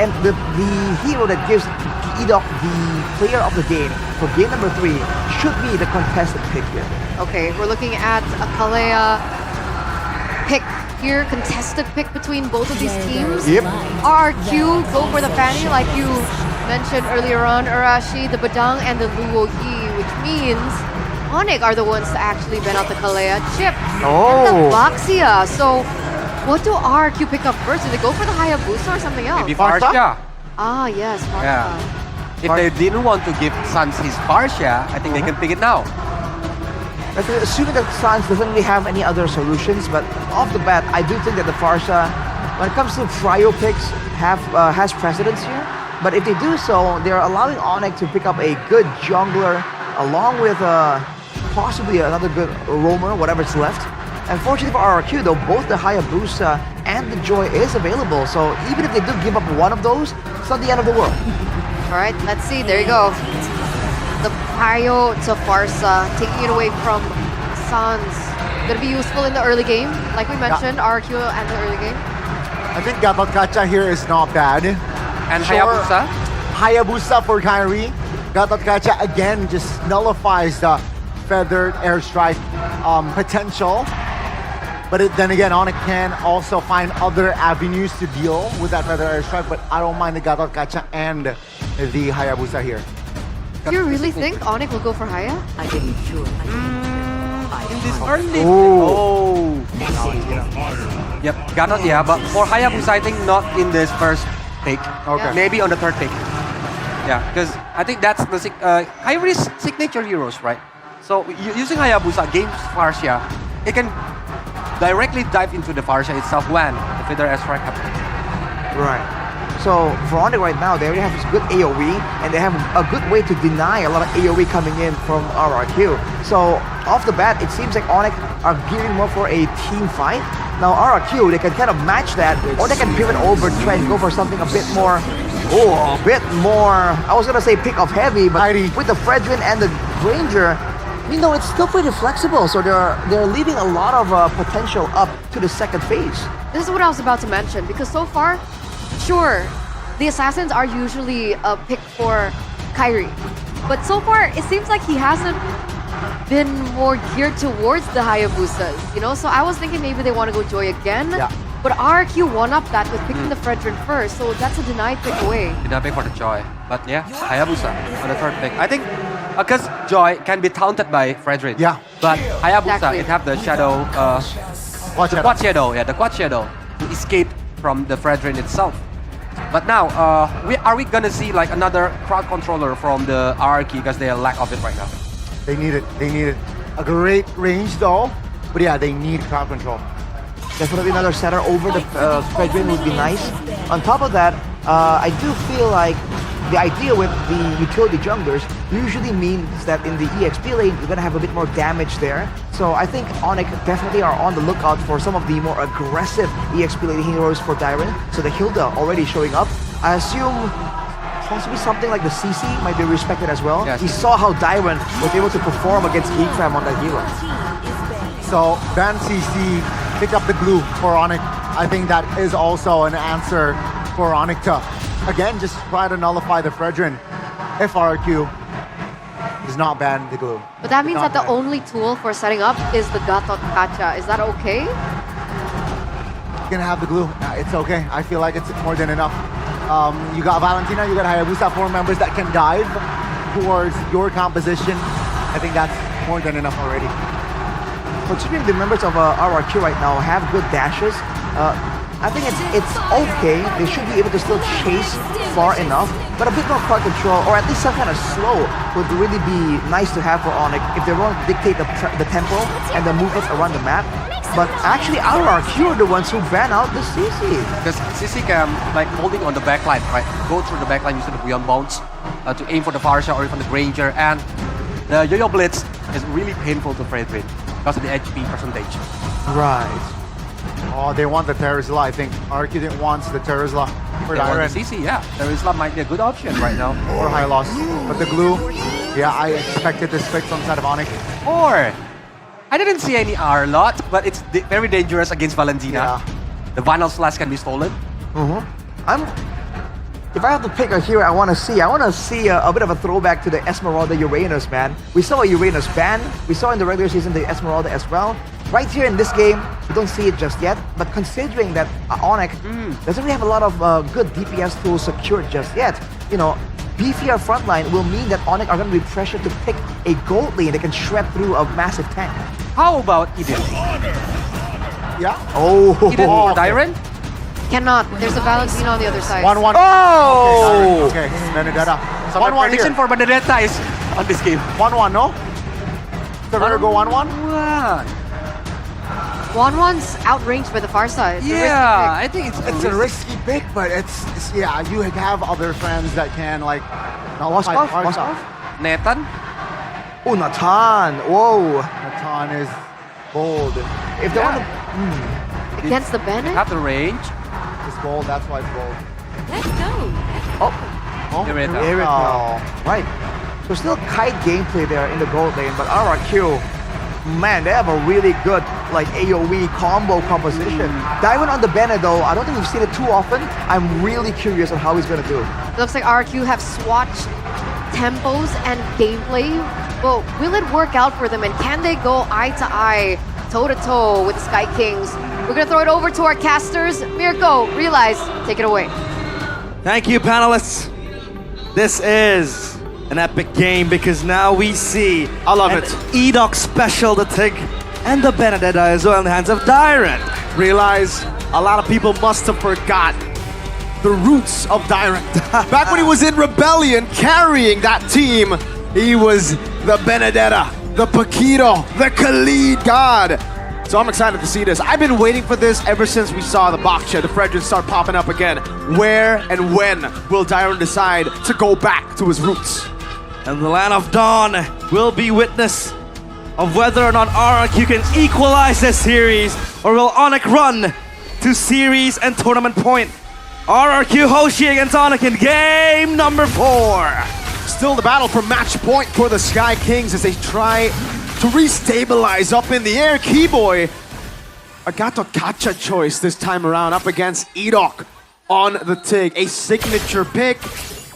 hero that gives Edok the player of the game for game number 3 should be the contested pick here. Okay, we're looking at a Kalea pick here, contested pick between both of these teams. Yep. RRQ go for the Fanny like you mentioned earlier on, Arashi, the Badang and the Luo Yi, which means Onyx are the ones to actually ban out the Kalea chip and the Baxia. So what do RRQ pick up first? Do they go for the Hayabusa or something else? Maybe Farsha. Ah, yes, Farsha. Yeah. If they didn't want to give Sans his Farsha, I think they can pick it now. Assuming that Sans doesn't really have any other solutions, but off the bat, I do think that the Farsha, when it comes to Cryo picks, has precedence here. But if they do so, they're allowing Onyx to pick up a good jungler along with possibly another good roamer, whatever's left. Unfortunately for RRQ though, both the Hayabusa and the Joy is available. So even if they do give up one of those, it's not the end of the world. All right, let's see. There you go. The Cryo to Farsa, taking it away from Sans. Gonna be useful in the early game, like we mentioned, RRQ and the early game. I think Gatot Kacha here is not bad. And Hayabusa? Hayabusa for Kyrie. Gatot Kacha again just nullifies the feathered airstrike potential. But then again, Onyx can also find other avenues to deal with that feather airstrike, but I don't mind the Gatot Kacha and the Hayabusa here. Do you really think Onyx will go for Haya? I didn't sure. In this early... Yep, Gatot, yeah, but for Hayabusa, I think not in this first pick. Okay. Maybe on the third pick. Yeah, because I think that's the high-risk signature heroes, right? So using Hayabusa against Farsha, it can directly dive into the Farsha itself when the feather airstrike happens. Right. So for Onyx right now, they already have this good AoE, and they have a good way to deny a lot of AoE coming in from RRQ. So off the bat, it seems like Onyx are gearing more for a team fight. Now RRQ, they can kind of match that, or they can pivot over, try and go for something a bit more, I was gonna say pick up heavy, but with the Fredrin and the Granger, you know, it's still pretty flexible. So they're leaving a lot of potential up to the second phase. This is what I was about to mention, because so far, sure, the Assassins are usually a pick for Kyrie. But so far, it seems like he hasn't been more geared towards the Hayabusas, you know? So I was thinking maybe they want to go Joy again. Yeah. But RRQ won up that with picking the Fredrin first, so that's a denied pick away. Denied pick for the Joy. But yeah, Hayabusa on the third pick. I think because Joy can be taunted by Fredrin. Yeah. But Hayabusa, Exactly. it have the shadow, quad shadow, yeah, the quad shadow to escape from the Fredrin itself. But now, are we gonna see like another crowd controller from the RRQ because they lack of it right now? They need it. They need it. A great range though, but yeah, they need crowd control. Definitely another setter over the Fredrin would be nice. On top of that, I do feel like the idea with the utility junglers usually means that in the EXP lane, you're gonna have a bit more damage there. So I think Onyx definitely are on the lookout for some of the more aggressive EXP lane heroes for Dyron. So the Hilda already showing up. I assume possibly something like the CC might be respected as well. Yes. We saw how Dyron was able to perform against Geekfam on that hero. So ban CC, pick up the glue for Onyx. I think that is also an answer for Onyx to, again, just try to nullify the Fredrin if RRQ does not ban the glue. But that means Not that the ban. only tool for setting up is the Gatot Kacha. Is that okay? You can have the glue. It's okay. I feel like it's more than enough. You got Valentina, you got Hayabusa, 4 members that can dive towards your composition. I think that's more than enough already. Considering the members of RRQ right now have good dashes, I think it's okay. They should be able to still chase far enough, but a bit more crowd control, or at least some kind of slow, would really be nice to have for Onyx if they want to dictate the tempo and the movements around the map. but actually RRQ are the ones who ban out the CC. Because CC can, like, holding on the backline, right? Go through the backline using the Beyond Bounce to aim for the Farsha or even the Granger. And the Yo-Yo Blitz is really painful to Freight Train because of the HP percentage. Right. Oh, they want the Terizla. I think RQ didn't want the Terizla for Iron. CC, yeah. Terizla might be a good option right now. Or high loss. But the glue, yeah, I expected this fix on the side of Onyx. Or, I didn't see any R lot, but it's very dangerous against Valentina. Yeah. The Vinyl Slash can be stolen. If I have to pick a hero I want to see a bit of a throwback to the Esmeralda Uranus, man. We saw a Uranus ban. We saw in the regular season the Esmeralda as well. Right here in this game, we don't see it just yet. But considering that Onyx doesn't really have a lot of good DPS tools secured just yet, you know, beefier frontline will mean that Onyx are going to be pressured to pick a gold lane that can shred through a massive tank. How about Eden? Yeah. Oh. Eden for Dyren? Cannot. There's a Valentina on the other side. 1-1. Oh! Okay, Benedetta. So my 1-1 prediction here. for Benedetta is on this game. 1-1, no? They're gonna go 1-1? 1-1's outranged by the far side. It's a risky Yeah, pick. I think It's a risky pick, but it's yeah, you have other friends that can like Moskov? fight Moskov? Nathan? Oh, Nathan. Whoa. Natan is bold. If they want to... Against the Bennett? Have the range. It's bold, that's why it's bold. Let's go. Oh. Irita. Oh. Right. So still kite gameplay there in the gold lane, but RRQ, man, they have a really good like AoE combo composition. Diving on the Bennett though, I don't think we've seen it too often. I'm really curious on how he's gonna do. It looks like RQ have swatched tempos and gameplay, but will it work out for them? And can they go eye to eye, toe to toe with the Sky Kings? We're gonna throw it over to our casters. Mirko, Realize, take it away. Thank you, panelists. This is an epic game because now we see I love an it. Edoc special, the Tig, and the Benedetta as well in the hands of Dyren. Realize a lot of people must have forgot the roots of Dyrant. Back when he was in Rebellion carrying that team, he was the Benedetta, the Paquito, the Khalid god. So I'm excited to see this. I've been waiting for this ever since we saw the Baksha, the Fredericks start popping up again. Where and when will Dyrant decide to go back to his roots? And the Land of Dawn will be witness of whether or not RRQ can equalize this series, or will Onyx run to series and tournament point. RRQ Hoshi against Onyx in game number 4. Still the battle for match point for the Sky Kings as they try to restabilize up in the air. Keyboy, a Gato Kacha choice this time around up against Edoc on the Tig. A signature pick.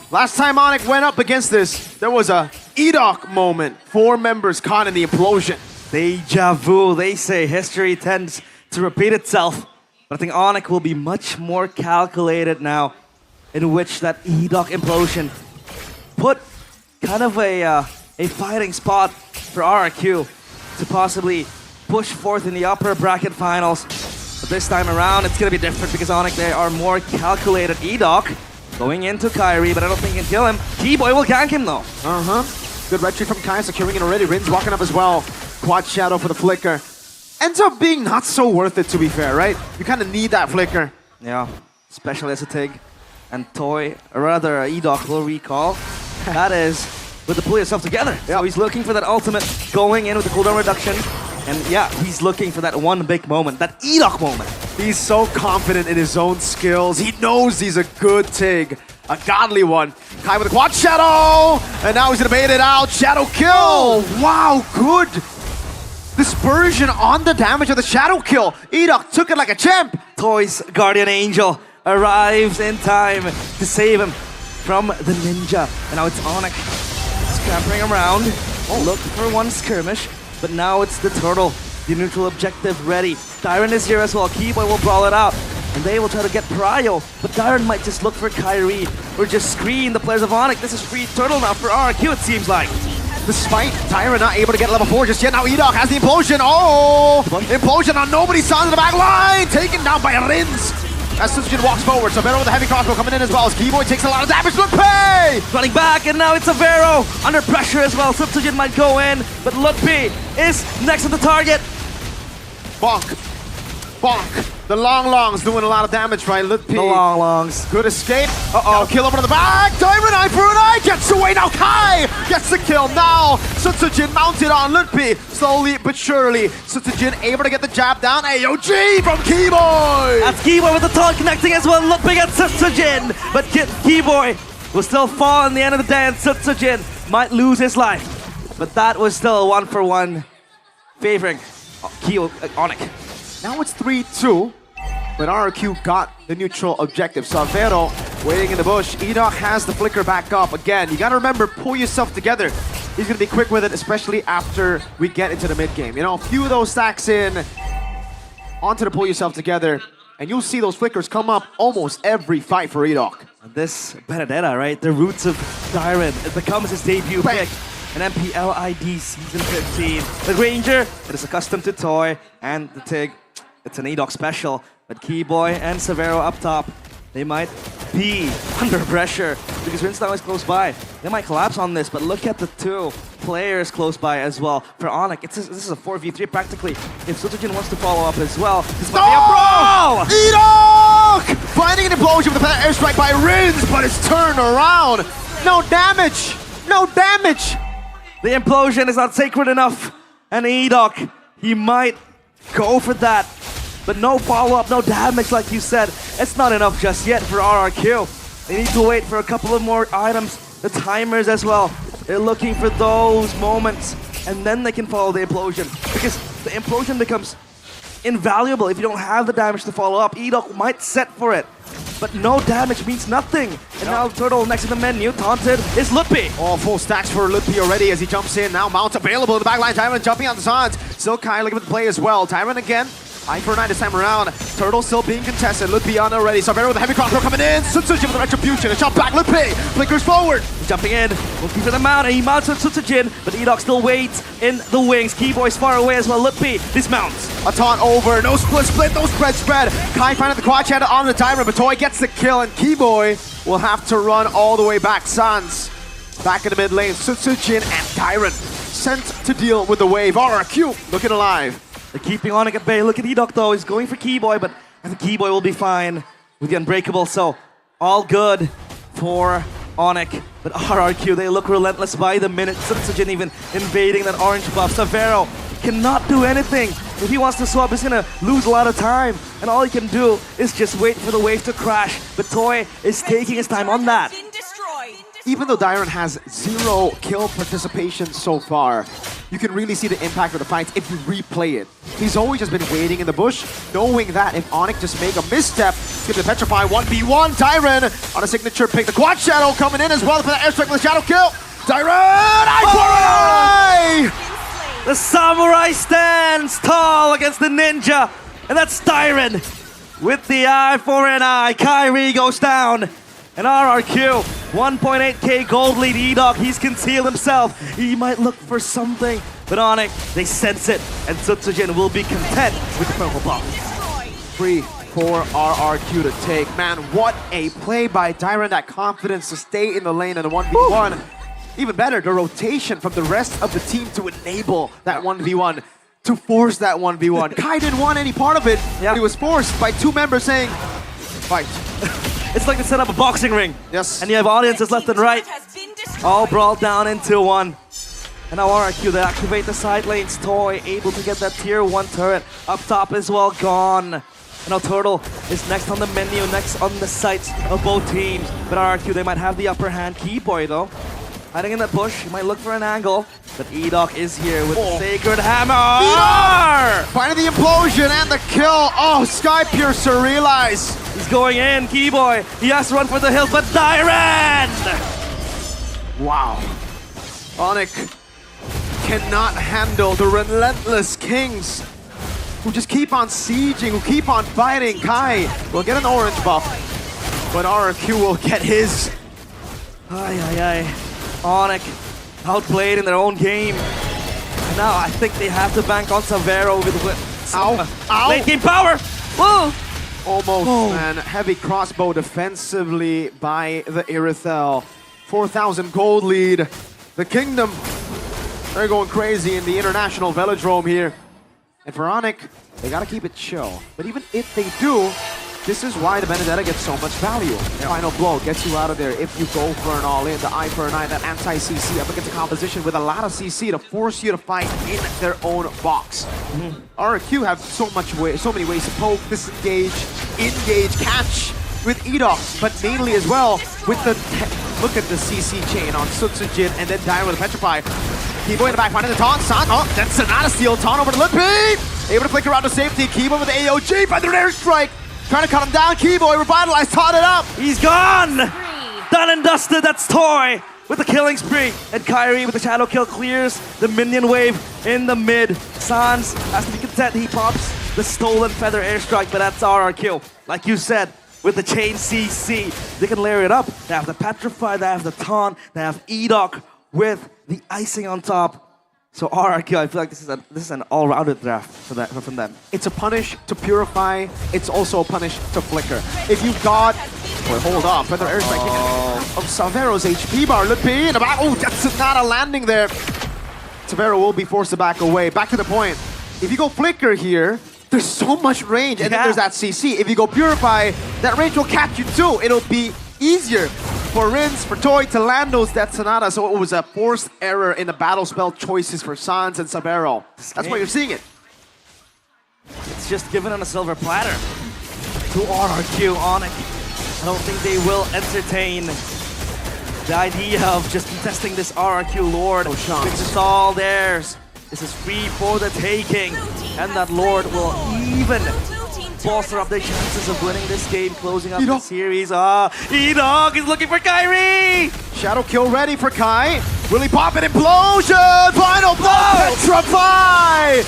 Last time Onyx went up against this, there was a Edoc moment. 4 members caught in the implosion. Deja vu, they say history tends to repeat itself. But I think Onyx will be much more calculated now, in which that Edoc implosion put kind of a fighting spot for RRQ to possibly push forth in the upper bracket finals. But this time around, it's going to be different because Onyx, they are more calculated. Edoc going into Kyrie, but I don't think he can kill him. Keyboy will gank him though. Good retreat from Kai, securing it already. Rin's walking up as well. Quad Shadow for the flicker. Ends up being not so worth it, to be fair, right? You kind of need that flicker. Yeah, especially as a Tig. And Toy, or rather Edoc will recall. That is with the pull yourself together. So he's looking for that ultimate, going in with the cooldown reduction. And yeah, he's looking for that one big moment, that Edoc moment. He's so confident in his own skills. He knows he's a good Tig, a godly one. Kai with a Quad Shadow, and now he's gonna bait it out. Shadow kill. Oh, wow, good dispersion on the damage of the Shadow kill. Edoc took it like a champ. Toy's Guardian Angel arrives in time to save him from the ninja. And now it's Onyx scampering around, look for one skirmish, but now it's the turtle, the neutral objective ready. Dyren is here as well. Keyboy will brawl it out, and they will try to get Prio, but Dyren might just look for Kyrie or just screen the players of Onyx. This is free turtle now for RRQ, it seems like. Despite Dyren not able to get level 4 just yet, now Edoc has the implosion. Oh, implosion on nobody's side of the back line, taken down by Rins. As Sujin walks forward, Severo with the heavy crossbow coming in as well as Keyboy takes a lot of damage. Lutpi! Running back, and now it's Severo under pressure as well. Sujin might go in, but Lutpi is next to the target. Bonk. Bonk. The longs doing a lot of damage, right? Lutpi. The longs. Good escape. Now kill over the back. Diamond Eye for an eye. Gets away now. Kai gets the kill now. Sutsujin mounted on Lutpi. Slowly but surely. Sutsujin able to get the jab down. AOG from Keyboy. That's Keyboy with the taunt connecting as well. Look big at Sutsujin. But Keyboy will still fall in the end of the day, and Sutsujin might lose his life. But that was still a 1-for-1 favoring Onic. Now it's 3-2, but RRQ got the neutral objective. Savero waiting in the bush. Edok has the flicker back up. Again, you gotta remember, pull yourself together. He's gonna be quick with it, especially after we get into the mid game. You know, a few of those stacks in, onto the pull yourself together, and you'll see those flickers come up almost every fight for Edok. This Benedetta, right? The roots of Dyron. It becomes his debut pick. An MPL ID Season 15. The Ranger, it is accustomed to Toy, and the Tig, it's an Edok special. But Keyboy and Severo up top, they might be under pressure because Rinstyle is close by. They might collapse on this, but look at the two players close by as well. For Onic, this is a 4v3 practically. If Sutsujin wants to follow up as well, this might be a brawl! Edok! Finding an implosion with the airstrike by Rins, but it's turned around. No damage! No damage! The implosion is not sacred enough, and Edok, he might go for that, but no follow-up, no damage like you said. It's not enough just yet for RRQ. They need to wait for a couple of more items, the timers as well. They're looking for those moments, and then they can follow the implosion, because the implosion becomes invaluable if you don't have the damage to follow up. Edok might set for it, but no damage means nothing. And now Turtle next in the menu, taunted, is Lutpi. All full stacks for Lutpi already as he jumps in. Now Mount available in the backline. Tyrant jumping on the sides. Still Kai looking at the play as well. Tyrant again. Eye for 9 this time around. Turtle still being contested. Lutpi on already. Savero with the heavy crossbow coming in. Sutsujin with the retribution. A jump back. Lutpi flickers forward. He's jumping in. Looking for the mount. And he mounts with Sutsujin. But Edok still waits in the wings. Keyboy's far away as well. Lutpi dismounts. A taunt over. No split. No spread. Kai finding the quad shadow on the Tyrant. But Toy gets the kill. And Keyboy will have to run all the way back. Sans back in the mid lane. Sutsujin and Tyrant sent to deal with the wave. RRQ looking alive. They're keeping Onic at bay. Look at Edok though. He's going for Keyboy, but I think Keyboy will be fine with the Unbreakable. So all good for Onic. But RRQ, they look relentless by the minute. Sutsujin even invading that orange buff. Savero cannot do anything. If he wants to swap, he's gonna lose a lot of time. And all he can do is just wait for the wave to crash. But Toy is taking his time on that. Even though Dyron has 0 kill participation so far, you can really see the impact of the fights if you replay it. He's always just been waiting in the bush, knowing that if Onic just make a misstep, he's gonna petrify 1v1. Dyron on a signature pick. The quad shadow coming in as well for the airstrike with the shadow kill. Dyron! Eye for an eye! The samurai stands tall against the ninja, and that's Dyron with the eye for an eye. Kyrie goes down. And RRQ, 1.8k gold lead. Edok, he's concealed himself. He might look for something, but Onic, they sense it. And Sutsujin will be content with the purple buff. Free for RRQ to take. Man, what a play by Dyron. That confidence to stay in the lane in the 1v1. Even better, the rotation from the rest of the team to enable that 1v1, to force that 1v1. Kai didn't want any part of it, but he was forced by 2 members saying, fight. It's like they set up a boxing ring. Yes. And you have audiences left and right. All brawled down into one. And now RRQ, they activate the side lanes. Toy able to get that tier 1 turret. Up top as well, gone. And now Turtle is next on the menu, next on the sights of both teams. But RRQ, they might have the upper hand. Keyboy though, hiding in that bush. He might look for an angle. But Edok is here with the Sacred Hammer! Edok! Finding the implosion and the kill. Oh, Sky Piercer realize. He's going in, Keyboy. He has to run for the hill, but Dyron! Wow. Onic cannot handle the relentless Kings who just keep on sieging, who keep on fighting. Kai will get an orange buff, but RRQ will get his. Onic outplayed in their own game. And now I think they have to bank on Savero with late game power. Whoa! Almost, man. Heavy crossbow defensively by the Irithel. 4,000 gold lead. The Kingdom, they're going crazy in the international velodrome here. And for Onyx, they gotta keep it chill. But even if they do, this is why the Benedetta gets so much value. Final blow gets you out of there if you go for an all-in. The eye for an eye, that anti-CC up against a composition with a lot of CC to force you to fight in their own box. RQ have so many ways to poke, disengage, engage, catch with Edox, but mainly as well with the look at the CC chain on Sutsujin and then Dire with a Petrify. Kibo in the back, finding the taunt. San, oh, that's Sonata steal. Taunt over to Lippy. Able to flicker around to safety. Kibo with the AOG, but the airstrike. Trying to cut him down. Kibo, revitalized, taught it up. He's gone! Done and dusted, that's Toy with the killing spree. And Kyrie with the shadow kill clears the minion wave in the mid. Sans has to be content, he pops the stolen feather airstrike, but that's RRQ. Like you said, with the chain CC, they can layer it up. They have the Petrify, they have the Taunt, they have Edok with the icing on top. So RRQ, I feel like this is an all-rounded draft from them. It's a punish to purify. It's also a punish to flicker. If you got, wait, hold on, feather airstrike of Savero's HP bar. Lippy in the back. Oh, that's not a landing there. Savero will be forced to back away. Back to the point. If you go flicker here, there's so much range, and then there's that CC. If you go purify, that range will catch you too. It'll be easier for Rins, for Toy to land those Death Sonata, so it was a forced error in the battle spell choices for Sans and Savero. That's why you're seeing it. It's just given on a silver platter to RRQ Onyx. I don't think they will entertain the idea of just contesting this RRQ Lord. This is all theirs. This is free for the taking, and that Lord will even bolster up their chances of winning this game, closing up the series. Edok is looking for Kyrie! Shadow kill ready for Kai. Will he pop an implosion? Final blow! Petrify!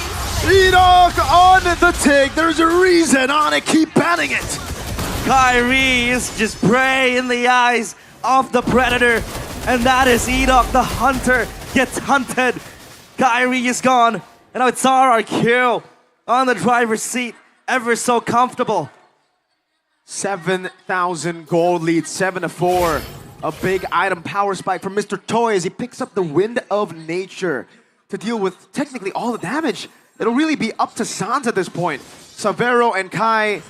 Edok on the take. There's a reason Onyx keep banning it. Kyrie is just prey in the eyes of the Predator, and that is Edok, the hunter, gets hunted. Kyrie is gone, and now it's RRQ on the driver's seat. Ever so comfortable. 7,000 gold lead, 7-4. A big item power spike from Mr. Toy as he picks up the Wind of Nature to deal with technically all the damage. It'll really be up to Sans at this point. Savero and Kai,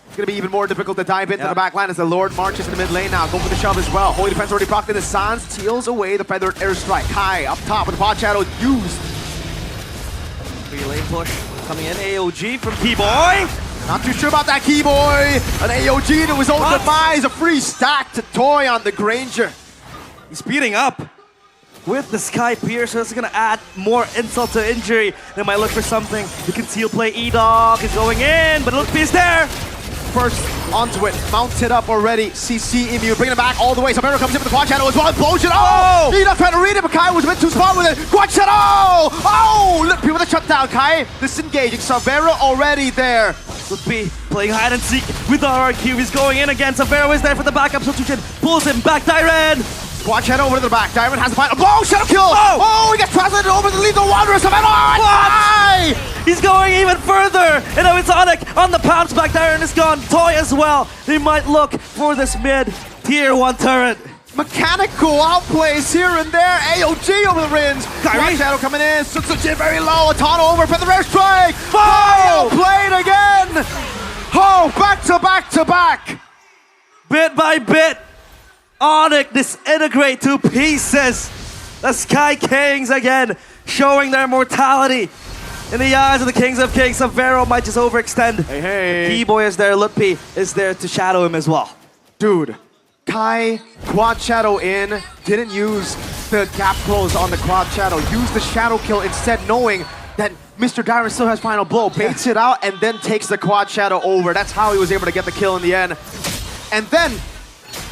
it's gonna be even more difficult to dive into the back line as the Lord marches in the mid lane now. Go for the shove as well. Holy Defense already procced into Sans, steals away the feathered airstrike. Kai up top with the pod shadow used. Relay push coming in, AOG from Keyboy. Not too sure about that Keyboy. An AOG to his own demise, a free stack to Toy on the Granger. He's speeding up with the Sky Piercer. This is gonna add more insult to injury. They might look for something. The conceal play, Edok is going in, but look, is there. First onto it, mounted up already. CC immune, bringing it back all the way. Sabero comes in with the quad shadow as well. Explosion. Oh! Edok trying to read it, but Kai was meant to spot with it. Quad shadow. Oh! Lippy with a shutdown. Kai disengaging. Sabero already there. Lippy playing hide and seek with RRQ. He's going in again. Sabero is there for the backup. Sutsujin pulls him back. Dyren. Quad shadow over to the back. Dyren has the final. Oh! Shadow kill. Oh! He gets translated over to lead the Wanderer. Sabero. What? He's going even further, and now it's Onyx on the pounce back. Dyren is gone. Toy as well. They might look for this mid tier 1 turret. Mechanical outplays here and there. AOG over the Rins. Kyrie shadow coming in. Sutsujin very low. A ton over for the airstrike. Oh! Played again. Oh, back to back to back. Bit by bit, Onyx disintegrate to pieces. The Sky Kings again showing their mortality. In the eyes of the Kings of Kings, Savero might just overextend. Hey. Keyboy is there, Lippy is there to shadow him as well. Dude, Kai quad shadow in, didn't use the gap close on the quad shadow, used the shadow kill instead, knowing that Mr. Dyren still has final blow, baits it out, and then takes the quad shadow over. That's how he was able to get the kill in the end. And then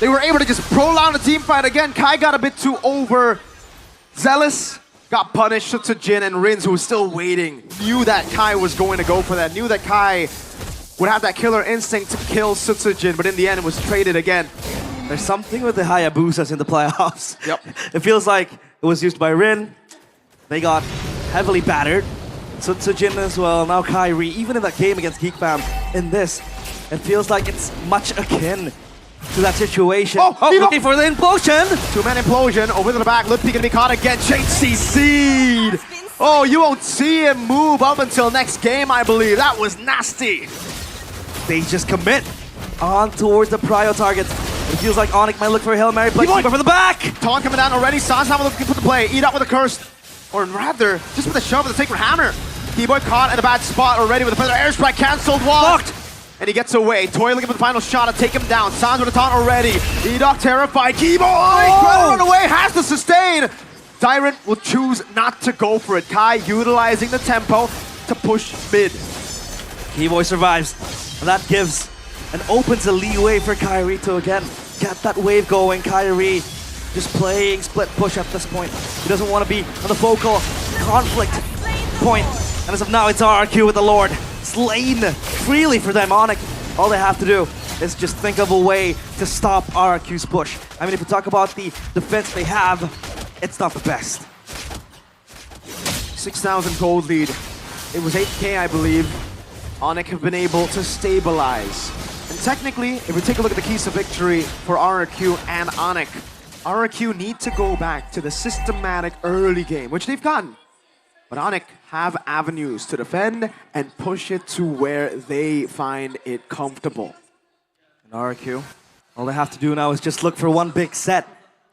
they were able to just prolong the team fight again. Kai got a bit too overzealous. Got punished. Sutsujin and Rins, who was still waiting, knew that Kai was going to go for that. Knew that Kai would have that killer instinct to kill Sutsujin, but in the end, it was traded again. There's something with the Hayabusas in the playoffs. Yep. It feels like it was used by Rin. They got heavily battered. Sutsujin as well. Now Kyrie. Even in that game against GeekFam, in this, it feels like it's much akin to that situation. Oh, looking for the implosion. 2-man implosion over to the back. Lippy gonna be caught again. Chain CC'd. Oh, you won't see him move up until next game, I believe. That was nasty. They just commit on towards the prio target. It feels like Onyx might look for a Hail Mary, but keep from the back. Taunt coming down already. Sans not looking for the play. Eat up with a curse. Or rather, just with a shove with a Sacred Hammer. Keyboy caught in a bad spot already with a further airstrike cancelled. Walked. And he gets away. Toy looking for the final shot to take him down. Sans with a taunt already. Edok terrified. Keyboy trying to run away. Has to sustain. Tyrant will choose not to go for it. Kai utilizing the tempo to push mid. Keyboy survives. And that gives and opens a leeway for Kyrie to again get that wave going. Kyrie just playing split push at this point. He doesn't want to be on the focal conflict point. And as of now, it's RRQ with the Lord. Slain freely for them. Onyx, all they have to do is just think of a way to stop RRQ's push. I mean, if you talk about the defense they have, it's not the best. 6,000 gold lead. It was 8k, I believe. Onyx have been able to stabilize. And technically, if we take a look at the keys to victory for RRQ and Onyx, RRQ need to go back to the systematic early game, which they've gotten. But Onyx have avenues to defend and push it to where they find it comfortable. And RRQ, all they have to do now is just look for one big set.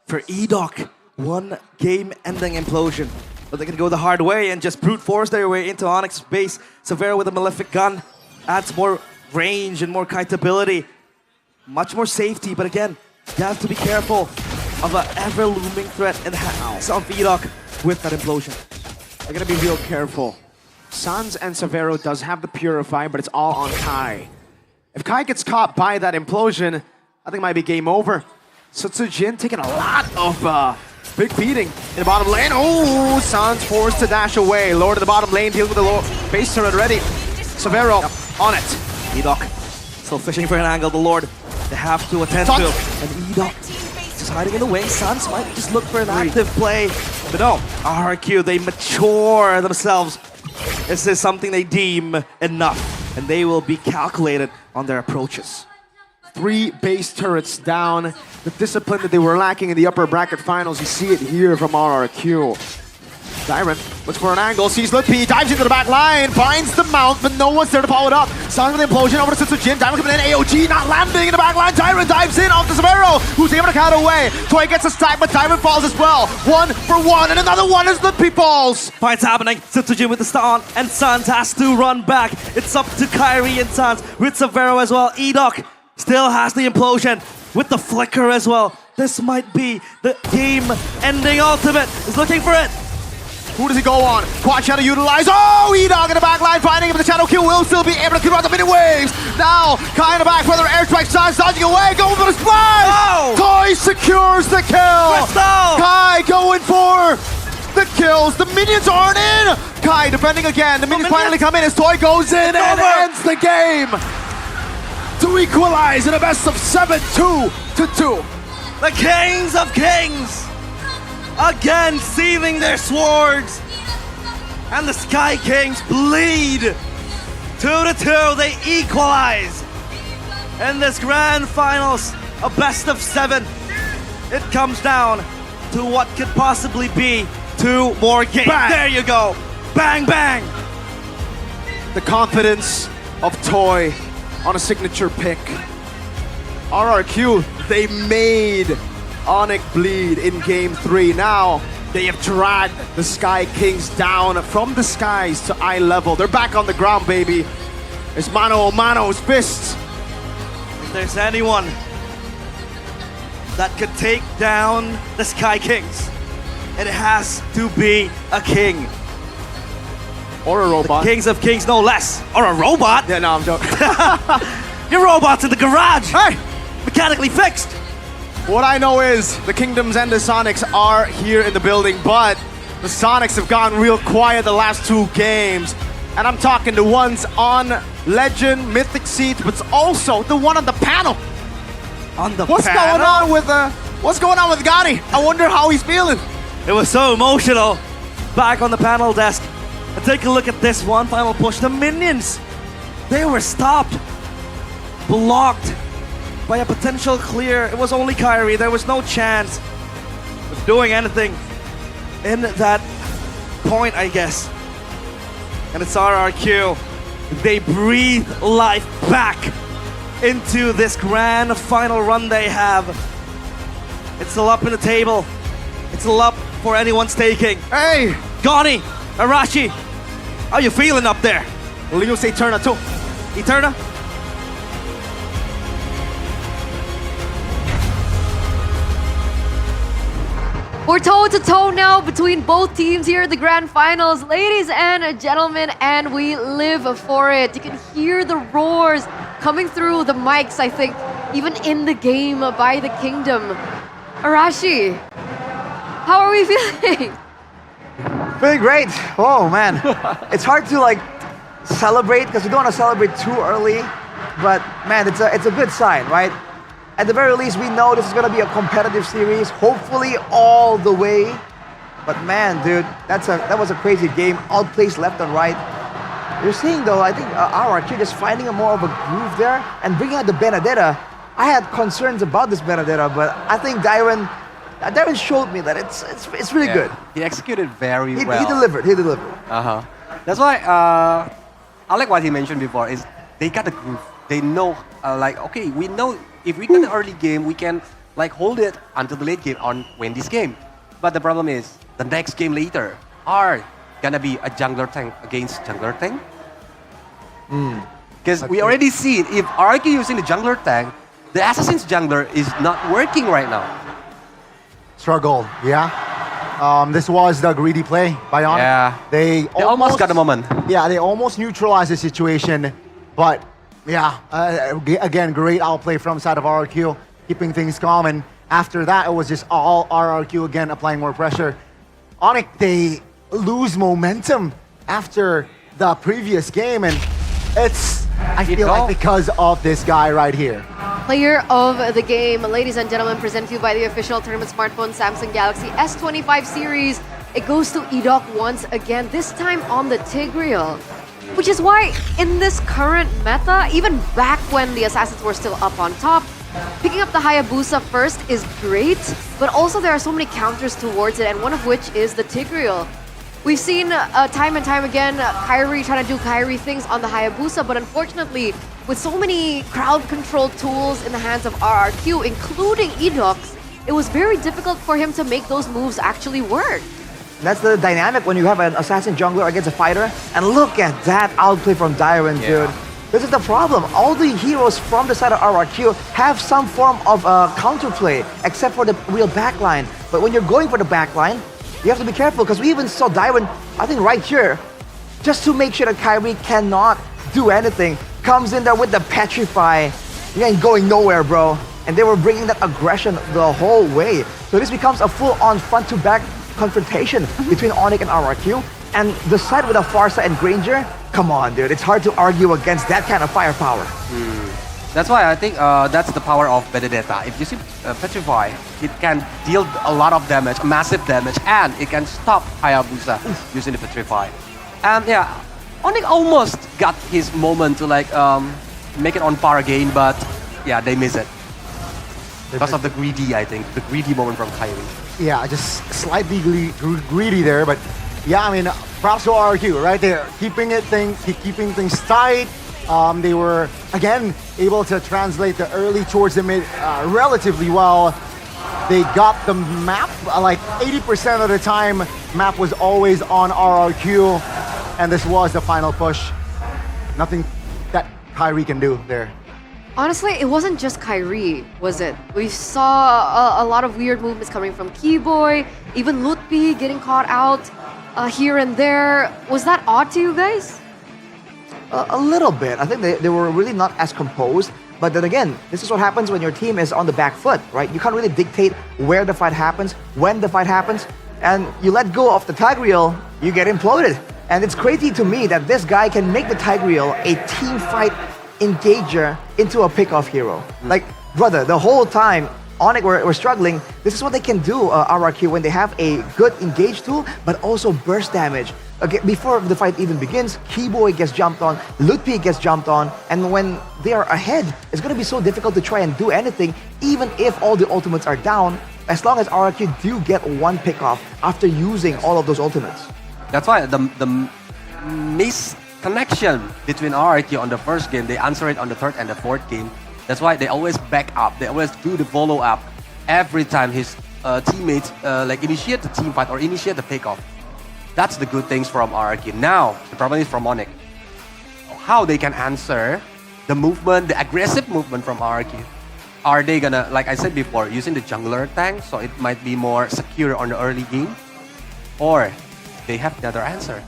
For Edok, one game-ending implosion. But they can go the hard way and just brute force their way into Onyx base. Severo with a Malefic gun adds more range and more kiteability. Much more safety, but again, you have to be careful of an ever-looming threat in the hands of Edok with that implosion. They're gonna be real careful. Sans and Severo does have the Purify, but it's all on Kai. If Kai gets caught by that implosion, I think it might be game over. So Jin taking a lot of big beating in the bottom lane. Oh, Sans forced to dash away. Lord of the bottom lane deals with the low base turret ready. Severo on it. Edok still fishing for an angle. The Lord they have to attend to. And Edok just hiding in the wing. Sans might just look for an active play. But no, RRQ, they mature themselves. This is something they deem enough. And they will be calculated on their approaches. 3 base turrets down. The discipline that they were lacking in the upper bracket finals, you see it here from RRQ. Tyrant looks for an angle, sees Lippy, dives into the back line, finds the mount, but no one's there to follow it up. Sans with the implosion over to Jin. Diamond coming in, AOG not landing in the back line. Tyrant dives in off the Severo, who's able to cut away. Toy gets a stack, but Tyrant falls as well. 1 for 1, and another one as Lippy falls. Fights happening. Jin with the stun, and Sans has to run back. It's up to Kyrie and Sans with Severo as well. Edok still has the implosion with the flicker as well. This might be the game-ending ultimate. He's looking for it. Who does he go on? Quad Shadow utilize. Oh, Edok in the back line fighting him, but the Shadow kill will still be able to clear out the mini waves. Now, Kai in the back, further airstrike, Sans dodging away, going for the splash. Oh! Toy secures the kill. Kai going for the kills. The minions aren't in. Kai defending again. The minions finally come in as Toy goes in and ends the game. To equalize in a best of 7, 2-2. The Kings of Kings again seething their swords, and the Sky Kings bleed 2-2. They equalize in this grand finals, a best of 7. It comes down to what could possibly be 2 more games. Bang. There you go, bang bang. The confidence of Toy on a signature pick. RRQ, they made Onyx bleed in game 3. Now they have dragged the Sky Kings down from the skies to eye level. They're back on the ground, baby. It's mano a mano's fists. If there's anyone that could take down the Sky Kings, it has to be a king. Or a robot. The Kings of Kings, no less. Or a robot. Yeah, no, I'm joking. Your robot's in the garage. Hey! Mechanically fixed. What I know is the Kingdoms and the Sonics are here in the building, but the Sonics have gone real quiet the last 2 games. And I'm talking the ones on Legend, Mythic Seeds, but also the one on the panel. On the What's panel? What's going on with Gotti? I wonder how he's feeling. It was so emotional. Back on the panel desk. And take a look at this one final push. The minions, they were stopped, blocked by a potential clear. It was only Kyrie. There was no chance of doing anything in that point, I guess. And it's RRQ. They breathe life back into this grand final run they have. It's still up in the table. It's still up for anyone's taking. Hey! Goni, Arashi, how you feeling up there? Will you say Eterna too? Eterna? We're toe-to-toe now between both teams here at the grand finals. Ladies and gentlemen, and we live for it. You can hear the roars coming through the mics, I think, even in the game by the Kingdom. Arashi, how are we feeling? Feeling great. Oh man, it's hard to like celebrate because we don't want to celebrate too early. But man, it's a good sign, right? At the very least, we know this is gonna be a competitive series. Hopefully, all the way. But man, dude, that was a crazy game. Outplays left and right. You're seeing though, I think RRQ just finding a more of a groove there and bringing out the Benedetta. I had concerns about this Benedetta, but I think Darren showed me that it's really good. He executed very well. He delivered. He delivered. That's why I like what he mentioned before. Is they got the groove. They know like okay, we know if we get the early game, we can like hold it until the late game and win this game. But the problem is the next game later are gonna be a jungler tank against jungler tank. Because we already see it. If RRQ using the jungler tank, the assassin's jungler is not working right now. Struggle, yeah. This was the greedy play by Onyx. Yeah. They almost got the moment. Yeah, they almost neutralized the situation, but yeah, again, great outplay from side of RRQ, keeping things calm, and after that, it was just all RRQ again applying more pressure. Onyx, they lose momentum after the previous game, and I feel like because of this guy right here. Player of the game, ladies and gentlemen, presented to you by the official tournament smartphone Samsung Galaxy S25 series. It goes to Edok once again, this time on the Tigreal. Which is why in this current meta, even back when the Assassins were still up on top, picking up the Hayabusa first is great, but also there are so many counters towards it, and one of which is the Tigreal. We've seen time and time again Kairi trying to do Kairi things on the Hayabusa, but unfortunately, with so many crowd control tools in the hands of RRQ, including Edox, it was very difficult for him to make those moves actually work. That's the dynamic when you have an assassin jungler against a fighter. And look at that outplay from Darren, dude. This is the problem. All the heroes from the side of RRQ have some form of counterplay, except for the real backline. But when you're going for the backline, you have to be careful, because we even saw Darren, I think right here, just to make sure that Kairi cannot do anything, comes in there with the Petrify. You ain't going nowhere, bro. And they were bringing that aggression the whole way. So this becomes a full-on front-to-back confrontation between Onyx and RRQ. And the side with a Farsa and Granger, come on, dude. It's hard to argue against that kind of firepower. That's why I think that's the power of Benedetta. If you see Petrify, it can deal a lot of damage, massive damage, and it can stop Hayabusa using the Petrify. And yeah, Onyx almost got his moment to like make it on par again, but yeah, they miss it. Because of the greedy, I think. The greedy moment from Kairi. Yeah, just slightly greedy there, but yeah, I mean, props to RRQ right there, keeping things tight. They were again able to translate the early towards the mid relatively well. They got the map like 80% of the time. Map was always on RRQ, and this was the final push. Nothing that Kairi can do there. Honestly, it wasn't just Kairi, was it? We saw a lot of weird movements coming from Keyboy, even Lutpi getting caught out here and there. Was that odd to you guys? A little bit. I think they were really not as composed. But then again, this is what happens when your team is on the back foot, right? You can't really dictate where the fight happens, when the fight happens, and you let go of the Tigreal, you get imploded. And it's crazy to me that this guy can make the Tigreal a team fight engager into a pickoff hero. Like, brother, the whole time Onyx were struggling, this is what they can do, RRQ, when they have a good engage tool, but also burst damage. Okay, before the fight even begins, Keyboy gets jumped on, Lutpi gets jumped on, and when they are ahead, it's gonna be so difficult to try and do anything, even if all the ultimates are down, as long as RRQ do get one pick off after using all of those ultimates. That's why the misconnection between RRQ on the first game, they answer it on the third and the fourth game. That's why they always back up. They always do the follow up every time his teammates like initiate the team fight or initiate the takeoff. That's the good things from RRQ. Now the problem is from Onyx. How they can answer the movement, the aggressive movement from RRQ. Are they gonna, like I said before, using the jungler tank, so it might be more secure on the early game? Or they have another answer?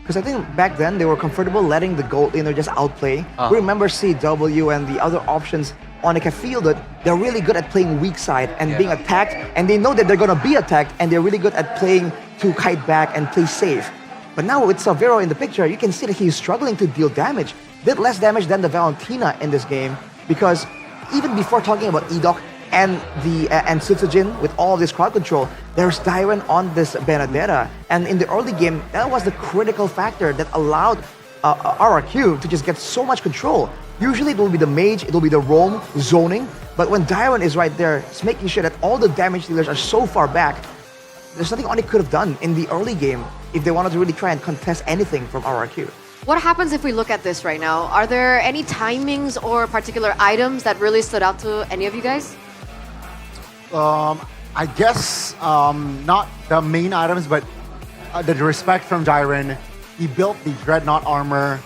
Because I think back then they were comfortable letting the gold laner just outplay. We remember CW and the other options on the field that they're really good at playing weak side and being attacked, and they know that they're gonna be attacked, and they're really good at playing to kite back and play safe. But now with Savero in the picture, you can see that he's struggling to deal damage. Did less damage than the Valentina in this game, because even before talking about Edok and Sutsujin with all this crowd control, there's Dyron on this Benedetta. And in the early game, that was the critical factor that allowed RRQ to just get so much control. Usually it will be the mage, it will be the roam, zoning, but when Dyron is right there, it's making sure that all the damage dealers are so far back, there's nothing Onyx could have done in the early game if they wanted to really try and contest anything from RRQ. What happens if we look at this right now? Are there any timings or particular items that really stood out to any of you guys? I guess not the main items, but the respect from Dyron. He built the Dreadnought armor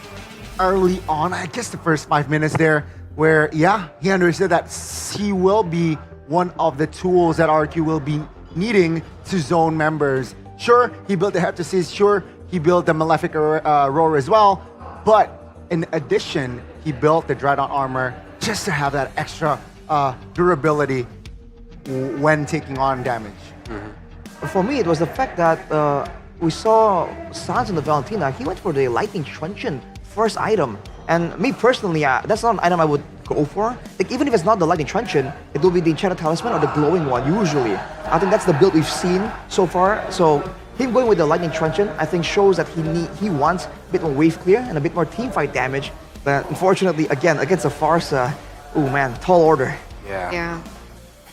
early on, I guess the first 5 minutes there, where, yeah, he understood that he will be one of the tools that RQ will be needing to zone members. Sure, he built the Heptasis, sure, he built the Malefic Roar as well, but in addition, he built the Dreadnought armor just to have that extra durability when taking on damage. For me, it was the fact that we saw Sans on the Valentina. He went for the Lightning Truncheon first item. And me personally, that's not an item I would go for. Like, even if it's not the Lightning Truncheon, it will be the Enchanted Talisman or the Glowing one, usually. I think that's the build we've seen so far. So him going with the Lightning Truncheon, I think shows that he wants a bit more wave clear and a bit more team fight damage. But unfortunately, again, against a Farsa, oh man, tall order. Yeah.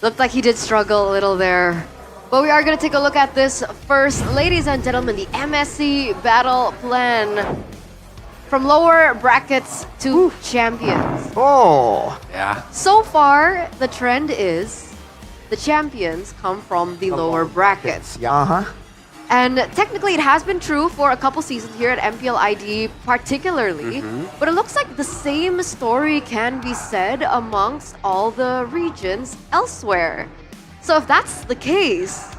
Looked like he did struggle a little there. But we are going to take a look at this first. Ladies and gentlemen, the MSC battle plan. From lower brackets to champions. Oh. Yeah. So far, the trend is the champions come from the lower brackets. Uh-huh. And technically, it has been true for a couple seasons here at MPL ID particularly. But it looks like the same story can be said amongst all the regions elsewhere. So if that's the case,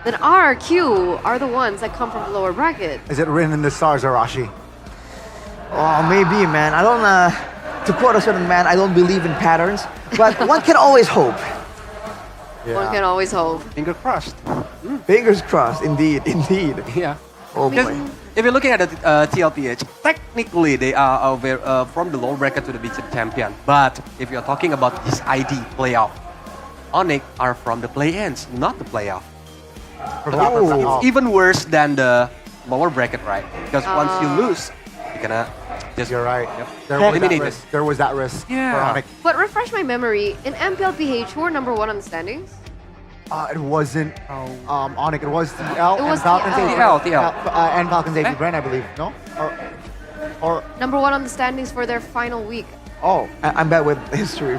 then RRQ are the ones that come from the lower bracket. Is it written in the stars, Arashi? Oh, maybe, man. I don't, to quote a certain man, I don't believe in patterns, but one can always hope. One can always hope. Finger crossed. Fingers crossed, indeed. Yeah. Oh Because boy. if you're looking at the TLPH, technically they are from the lower bracket to the big champion. But if you're talking about this ID playoff, Onyx are from the play-ins, not the playoff. It's even worse than the lower bracket, right? Because once you lose, you're gonna just... You're right. There was that risk. There was that risk for Onyx. But refresh my memory, in MPLPH, who were number one on the standings? It wasn't Onyx. It was TL It was and Falcons TL. AP. And Falcons AP Brand, I believe. No? Or Number one on the standings for their final week. Oh, I'm bad with history.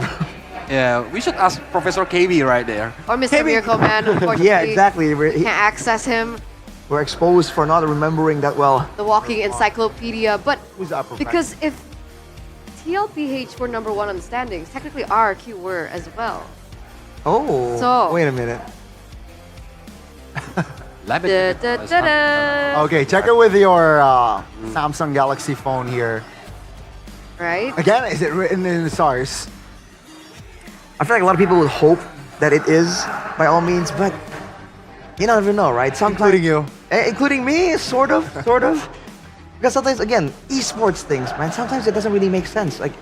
Yeah, we should ask Professor KB right there. Or Mr. Miracle Man, unfortunately. Yeah, exactly. Can't access him. We're exposed for not remembering that well. The walking encyclopedia. But who's upper because if TLPH were number one on the standings, technically RRQ were as well. Oh, So- wait a minute. Okay, check it with your Samsung Galaxy phone here. Right? Again, is it written in the stars? I feel like a lot of people would hope that it is, by all means, but you never know, right? Sometimes, Including you. Including me, sort of. Because sometimes, again, esports things, man, sometimes it doesn't really make sense. Like,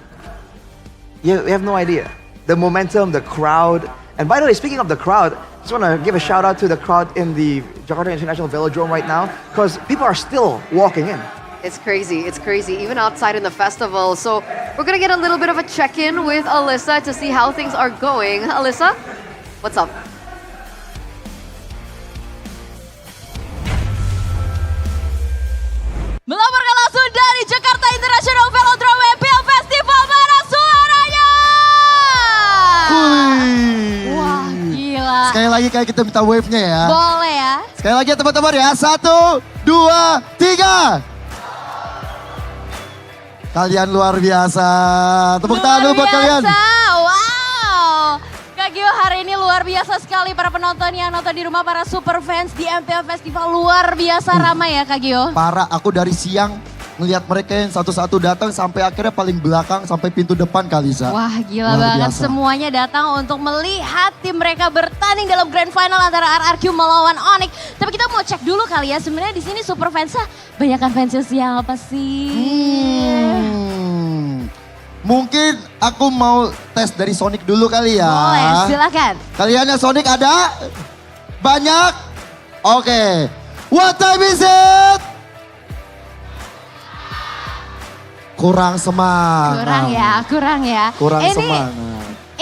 you have no idea. The momentum, the crowd. And by the way, speaking of the crowd, I just want to give a shout out to the crowd in the Jakarta International Velodrome right now, because people are still walking in. It's crazy. It's crazy, even outside in the festival. So we're going to get a little bit of a check-in with Alyssa to see how things are going. Alyssa, what's up? Melaporkan langsung dari Jakarta International Velodrome MPL Festival, mana suaranya? Wah, gila. Sekali lagi kayak kita minta wave-nya ya. Boleh ya. Sekali lagi ya teman-teman ya. 1, 2, 3. Kalian luar biasa. Tepuk tangan dulu buat kalian. Wow. Kak Gio, hari ini luar biasa sekali para penonton yang nonton di rumah, para super fans di MPL Festival. Luar biasa ramai ya Kak Gio. Parah, aku dari siang ngelihat mereka yang satu-satu datang sampai akhirnya paling belakang sampai pintu depan Kalisa. Wah gila Luar banget, biasa. semuanya datang untuk melihat tim mereka bertanding dalam grand final antara RRQ melawan Onyx. Tapi kita mau cek dulu kali ya, sebenarnya di sini super fansnya banyakan fansnya siapa sih? Mungkin aku mau tes dari Sonic dulu kali ya. Boleh, silakan. Kalian yang Sonic ada? Banyak? Oke. What time is it? Kurang semangat. Kurang ya. Kurang ini, semangat.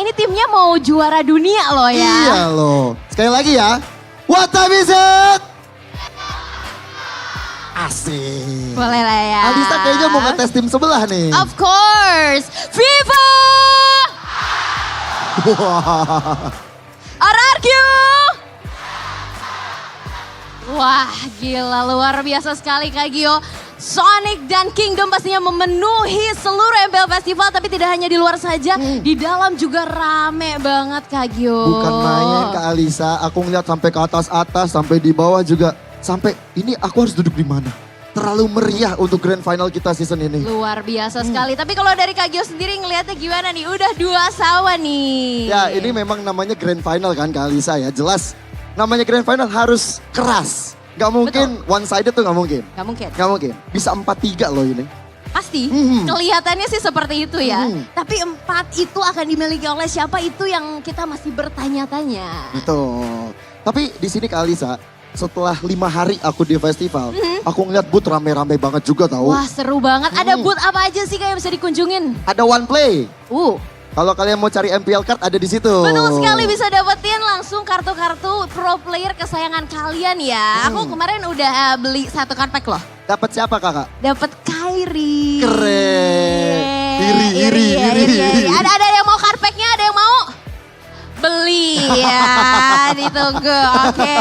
Ini timnya mau juara dunia loh ya. Iya loh. Sekali lagi ya. What time is it? Asik. Boleh lah ya. Alisa kayaknya mau ngetes tim sebelah nih. Of course. Viva! RRQ! Wah gila, luar biasa sekali Kak Gio. Sonic dan Kingdom pastinya memenuhi seluruh MPL Festival, tapi tidak hanya di luar saja, di dalam juga rame banget Kak Gio. Bukan main Kak Alisa, aku ngeliat sampai ke atas-atas, sampai di bawah juga. Sampai ini aku harus duduk di mana? Terlalu meriah untuk grand final kita season ini. Luar biasa sekali. Tapi kalau dari Kak Gio sendiri ngeliatnya gimana nih? Udah 2 sawa nih. Ya ini memang namanya grand final kan Kak Alisa ya. Jelas namanya grand final harus keras. Gak mungkin one sided tuh gak mungkin. Gak mungkin. Gak mungkin. Bisa 4-3 loh ini. Pasti, kelihatannya sih seperti itu ya. Tapi 4 itu akan dimiliki oleh siapa, itu yang kita masih bertanya-tanya. Betul. Tapi di sini Kak Alisa, setelah 5 hari aku di festival, aku ngeliat booth rame-rame banget juga tahu. Wah seru banget. Ada booth apa aja sih kayak bisa dikunjungin? Ada one play. Kalau kalian mau cari MPL card ada di situ. Betul sekali, bisa dapetin langsung kartu-kartu pro player kesayangan kalian ya. Aku kemarin udah beli 1 card pack loh. Dapat siapa kakak? Dapat Kyrie. Keren. Iri. Ada yang mau card packnya? Ada yang mau? Beli ya, ditunggu, oke.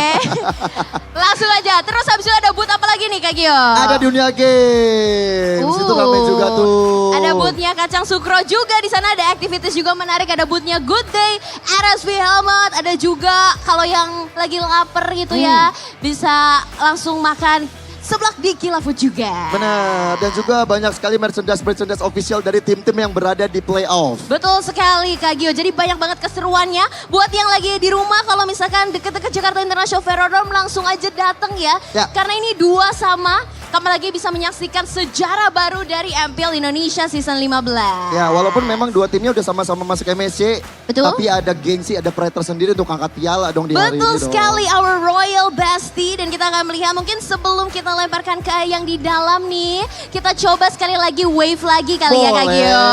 Langsung aja, terus habis itu ada booth apa lagi nih Kak Gio? Ada Dunia Games, itu rame juga tuh. Ada boothnya Kacang Sukro juga, di sana ada activities juga menarik, ada boothnya Good Day, RSV Helmet, ada juga kalau yang lagi lapar gitu ya, bisa langsung makan seblak di Kila Food juga. Benar, dan juga banyak sekali merchandise official dari tim-tim yang berada di playoff. Betul sekali Kak Gio, jadi banyak banget keseruannya. Buat yang lagi di rumah, kalau misalkan deket-deket Jakarta International Velodrome langsung aja dateng ya. Karena ini 2 sama, kamu lagi bisa menyaksikan sejarah baru dari MPL Indonesia Season 15. Ya, walaupun memang 2 timnya udah sama-sama masuk MSC. Betul. Tapi ada gengsi, ada pride tersendiri untuk angkat piala dong di hari ini. Betul sekali, our royal bestie. Dan kita akan melihat mungkin sebelum kita lemparkan ke yang di dalam nih, kita coba sekali lagi wave lagi kali ya Kak Gio.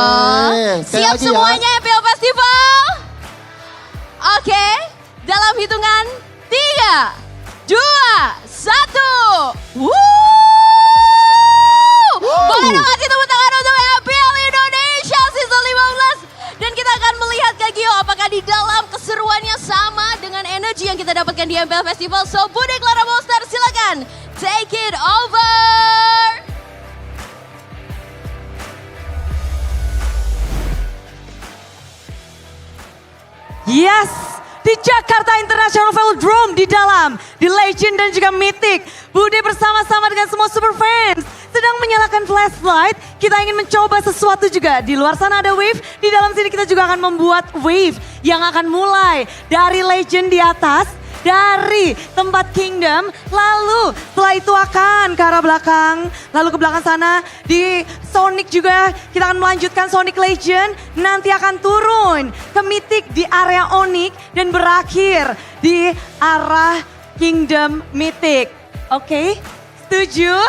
Siap semuanya ya. MPL Festival? Oke, dalam hitungan 3, 2, 1. Boleh dong kasih tepuk tangan untuk MPL Indonesia Season 15. Dan kita akan melihat Kak Gio apakah di dalam keseruannya sama dengan energi yang kita dapatkan di MPL Festival. So Bude Clara Monster silakan take it over. Yes, di Jakarta International Velodrome di dalam, di Legend dan juga Mythic. Bude bersama-sama dengan semua super fans sedang menyalakan flashlight. Kita ingin mencoba sesuatu juga. Di luar sana ada wave, di dalam sini kita juga akan membuat wave yang akan mulai dari Legend di atas, dari tempat Kingdom, lalu setelah itu akan ke arah belakang, lalu ke belakang sana di Sonic juga kita akan melanjutkan Sonic Legend, nanti akan turun ke Mythic di area Onyx dan berakhir di arah Kingdom Mythic. Oke, setuju?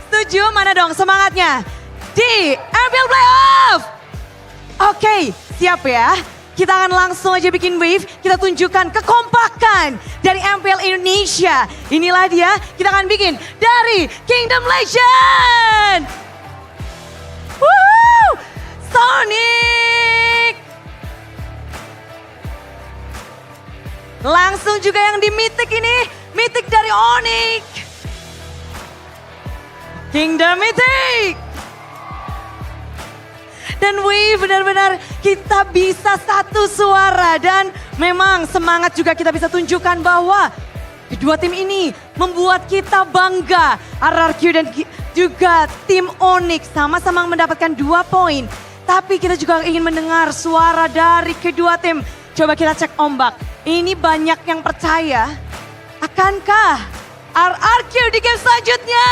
Setuju? Mana dong semangatnya? Di MPL Playoff! Oke, siap ya. kita akan langsung aja bikin wave. Kita tunjukkan kekompakan dari MPL Indonesia. Inilah dia, kita akan bikin dari Kingdom Legend. Woohoo! Sonic. Langsung juga yang di Mythic ini, Mythic dari Onyx. Kingdom Mythic. Dan wih, benar-benar kita bisa satu suara. Dan memang semangat juga kita bisa tunjukkan bahwa kedua tim ini membuat kita bangga. RRQ dan juga tim Onyx sama-sama mendapatkan 2 poin. Tapi kita juga ingin mendengar suara dari kedua tim. Coba kita cek ombak. Ini banyak yang percaya. Akankah RRQ di game selanjutnya?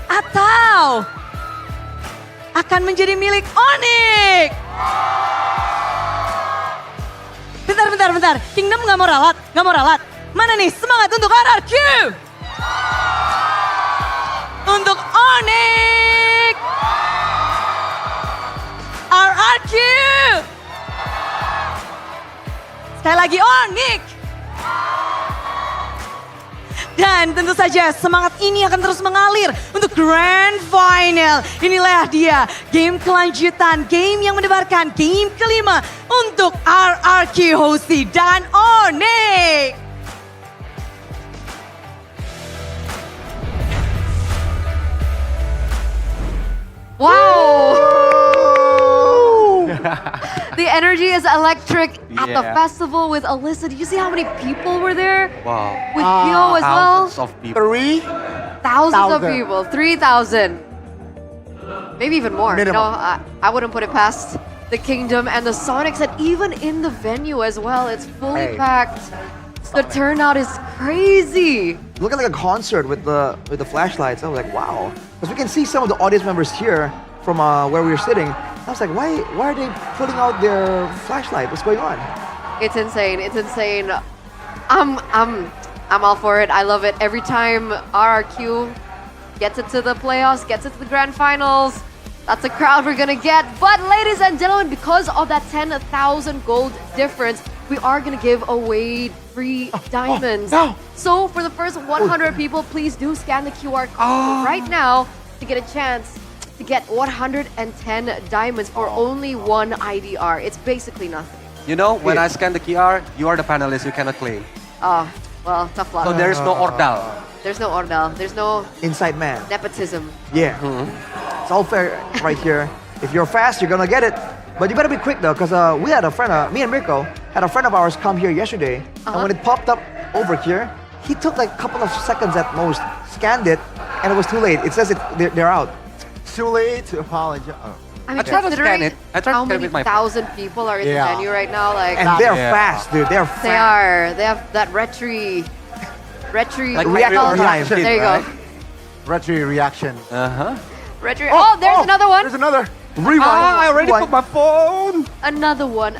Atau akan menjadi milik Onyx? Bentar. Kingdom nggak mau ralat. Mana nih semangat untuk RRQ? Untuk Onyx. RRQ. Sekali lagi Onyx. Dan tentu saja semangat ini akan terus mengalir untuk Grand Final. Inilah dia game kelanjutan, game yang mendebarkan game kelima untuk RRQ Hosti dan Onyx. Wow! The energy is electric at the festival with Alyssa. Did you see how many people were there? Wow. With Pio as well? Thousands of people. 3,000 of people. 3,000. Maybe even more. Minimum. No, I wouldn't put it past the Kingdom and the Sonics. And even in the venue as well, it's fully packed. The turnout is crazy. Looking like a concert with the flashlights. I was like, wow. Because we can see some of the audience members here from where we were sitting. I was like, why are they putting out their flashlight? What's going on? It's insane. It's insane. I'm all for it. I love it. Every time RRQ gets it to the playoffs, gets it to the grand finals, that's the crowd we're gonna get. But ladies and gentlemen, because of that 10,000 gold difference, we are gonna give away free diamonds. So for the first 100 people, please do scan the QR code right now to get a chance to get 110 diamonds for only 1 IDR. It's basically nothing. You know, when I scan the QR, you are the panelist, you cannot claim. Oh, well, tough luck. So there is no ordal. There's no ordal. There's no Inside man. nepotism. Yeah. It's all fair right here. If you're fast, you're gonna get it. But you better be quick though, because we had a friend, me and Mirko, had a friend of ours come here yesterday. And when it popped up over here, he took like a couple of seconds at most, scanned it, and it was too late. It says they're out. Too late to apologize. I mean, I tried to scan it. I tried how to scan many it with my thousand people are in the venue right now? Like, And they're fast, dude. They're fast. they are. They have that retry Like reaction. There you go. Retro reaction. Retry. Oh, there's another one. There's another. Rewind. I already put my phone. Another one.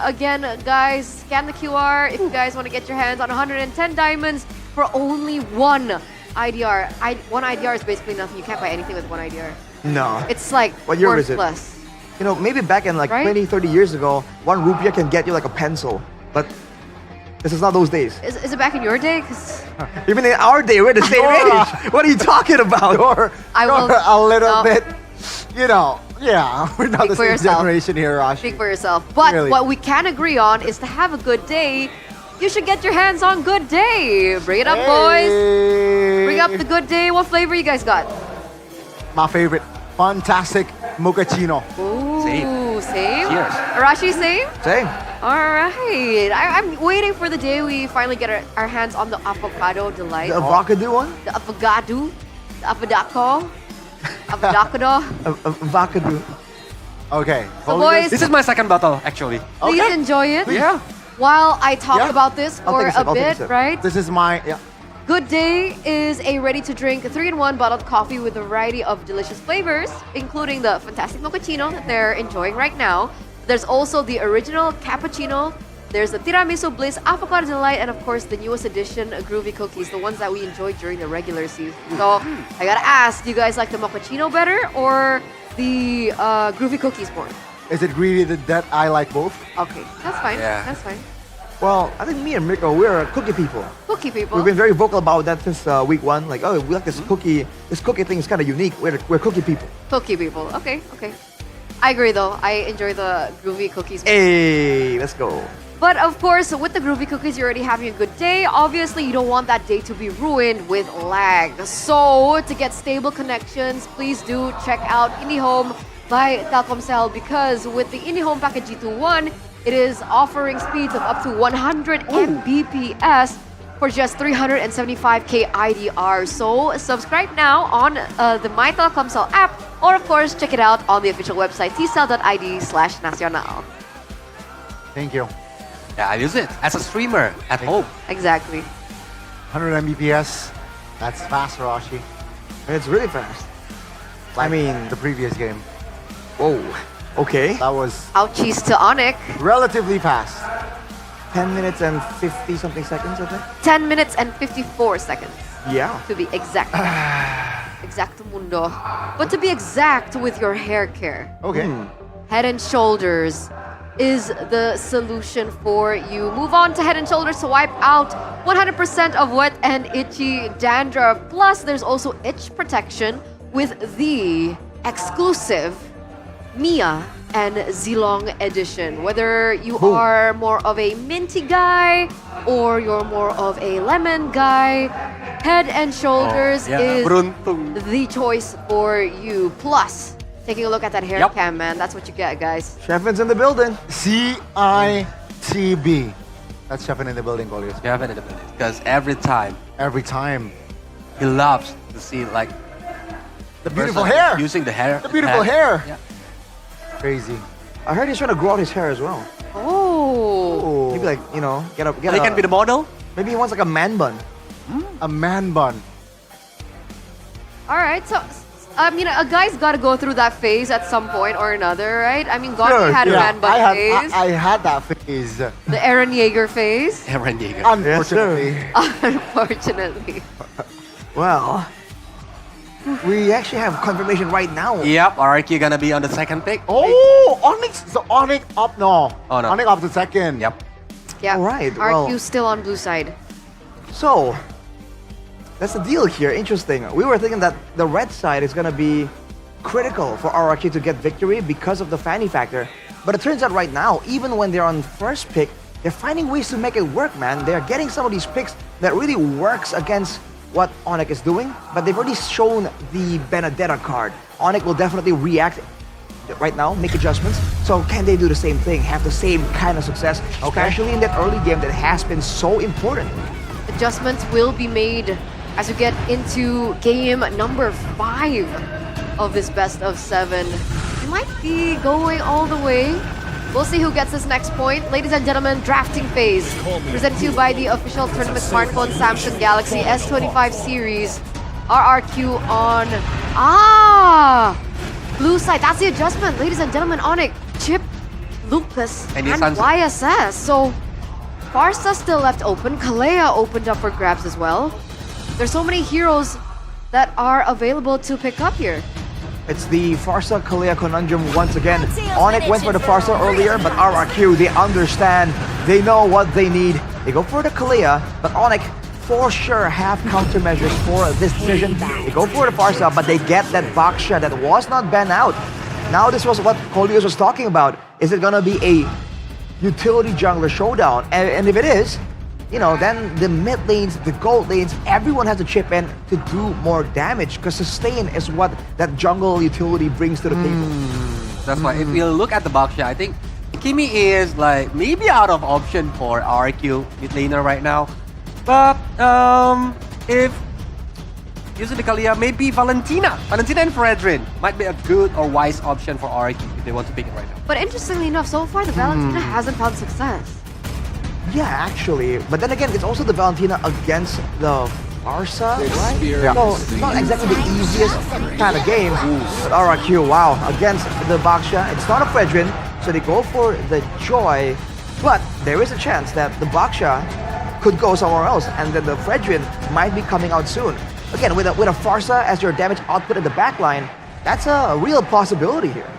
Again, guys, scan the QR if you guys want to get your hands on 110 diamonds for only 1 IDR. 1 IDR is basically nothing. You can't buy anything with 1 IDR. No. It's like What year is it? worthless. You know, maybe back in like Right? 20, 30 years ago, 1 rupiah can get you like a pencil. But this is not those days. Is it back in your day? 'Cause Even in our day, we're the same age. What are you talking about? I will. A little no. bit. You know, yeah, we're not Speak the for same yourself. generation here, Rashi. Speak for yourself. But Really. what we can agree on is to have a good day, you should get your hands on Good Day. Bring it up, boys. Bring up the Good Day. What flavor you guys got? My favorite, fantastic mochaccino. Ooh, same. Cheers. Arashi, same? Same. All right. I'm waiting for the day we finally get our hands on the avocado delight. The avocado one? The avocado. The avocado. Avocado. Avocado. Okay. So boys, This is my second bottle, actually. please enjoy it. Yeah. While I talk Yeah. about this I'll for take a sip, a I'll take a bit, sip. right? This is my, yeah. Good Day is a ready-to-drink 3-in-1 bottled coffee with a variety of delicious flavors, including the fantastic mochaccino that they're enjoying right now. There's also the original cappuccino, There's the Tiramisu Bliss, Avocado Delight, and of course the newest edition, Groovy Cookies, the ones that we enjoyed during the regular season. So I gotta ask, do you guys like the mochaccino better or the Groovy Cookies more? Is it greedy that I like both? Okay, that's fine. Yeah. That's fine. Well, I think me and Miko, we're cookie people. Cookie people. We've been very vocal about that since week one. Like, oh, we like this cookie. This cookie thing is kind of unique. We're cookie people. Cookie people. Okay, okay. I agree though. I enjoy the Groovy Cookies. Hey, let's go. But of course, with the Groovy Cookies, you're already having a good day. Obviously, you don't want that day to be ruined with lag. So, to get stable connections, please do check out IndiHome by Telkomsel because with the IndiHome package G21, it is offering speeds of up to 100 Mbps for just 375k IDR. So, subscribe now on the My Telkomsel app or, of course, check it out on the official website tcell.id/nacional. Thank you. Yeah, I use it as a streamer at home. Exactly. 100 Mbps. That's fast, Rashi. It's really fast. Like I mean, the previous game. Whoa. Okay. That was Ouchies to Onyx. relatively fast. 10 minutes and 50 something seconds, I think. 10 minutes and 54 seconds. Yeah. To be exact. Exactamundo. But to be exact with your hair care. Okay. Head and Shoulders is the solution for you. Move on to Head and Shoulders to wipe out 100% of wet and itchy dandruff. Plus, there's also itch protection with the exclusive Mia and Zilong edition. Whether you are more of a minty guy or you're more of a lemon guy, Head and Shoulders is the choice for you. Plus, taking a look at that hair cam, man. That's what you get, guys. Chefin's in the building. CITB. That's Chefin in the building, Goliath. Chefin in the building. Because every time he loves to see like The beautiful person hair. using the hair. The beautiful hair. Yeah. Crazy. I heard he's trying to grow out his hair as well. Oh. Maybe like, you know, get He can be the model. Maybe he wants like a man bun. A man bun. All right, so a guy's got to go through that phase at some point or another, right? I mean, Gotti had a man bun phase. I had that phase. The Aaron Yeager phase. Aaron Yeager. Unfortunately. Unfortunately. Well, we actually have confirmation right now. Yep, RRQ gonna be on the second pick. Oh, Onyx. So Onyx up no. Oh, no. Onyx up to second. Yep. Yeah. All right, RQ well- still on blue side. So, that's the deal here. Interesting. We were thinking that the red side is going to be critical for RRQ to get victory because of the Fanny factor. But it turns out right now, even when they're on first pick, they're finding ways to make it work, man. They're getting some of these picks that really works against what Onyx is doing, but they've already shown the Benedetta card. Onyx will definitely react right now, make adjustments. So can they do the same thing, have the same kind of success, especially in that early game that has been so important? Adjustments will be made as we get into game number 5 of this best of 7. We might be going all the way. We'll see who gets this next point. Ladies and gentlemen, drafting phase. Presented to you by the official tournament smartphone Samsung Galaxy S25 series. RRQ on... blue side. That's the adjustment. Ladies and gentlemen, Onyx, Chip, Lucas, and YSS. So, Farsa still left open. Kalea opened up for grabs as well. There's so many heroes that are available to pick up here. It's the Farsa Kalea conundrum once again. Onyx went for the Farsa earlier, but RRQ, they understand. They know what they need. They go for the Kalea, but Onyx for sure have countermeasures for this decision. They go for the Farsa, but they get that Baksha that was not banned out. Now this was what Colios was talking about. Is it gonna be a utility jungler showdown? And if it is, you know, then the mid lanes, the gold lanes, everyone has to chip in to do more damage because sustain is what that jungle utility brings to the table. That's why if you look at the Baksha, I think Kimi is like maybe out of option for RQ mid laner right now. But if using the Kalea, maybe Valentina and Fredrin might be a good or wise option for RQ if they want to pick it right now. But interestingly enough, so far the Valentina hasn't found success. Yeah, actually. But then again, it's also the Valentina against the Farsa, right? Yeah. So it's not exactly the easiest kind of game. But RRQ, wow, against the Baksha. It's not a Fredrin, so they go for the Joy. But there is a chance that the Baksha could go somewhere else, and then the Fredrin might be coming out soon. Again, with a Farsa as your damage output in the backline, that's a real possibility here.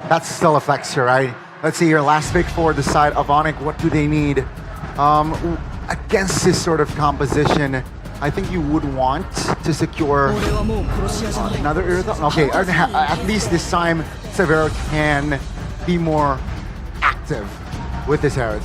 That's still a flexor, right? Let's see here, last pick for the side of Onyx. What do they need? Against this sort of composition, I think you would want to secure another Irithel. Okay, at least this time, Severo can be more active with this Aerith.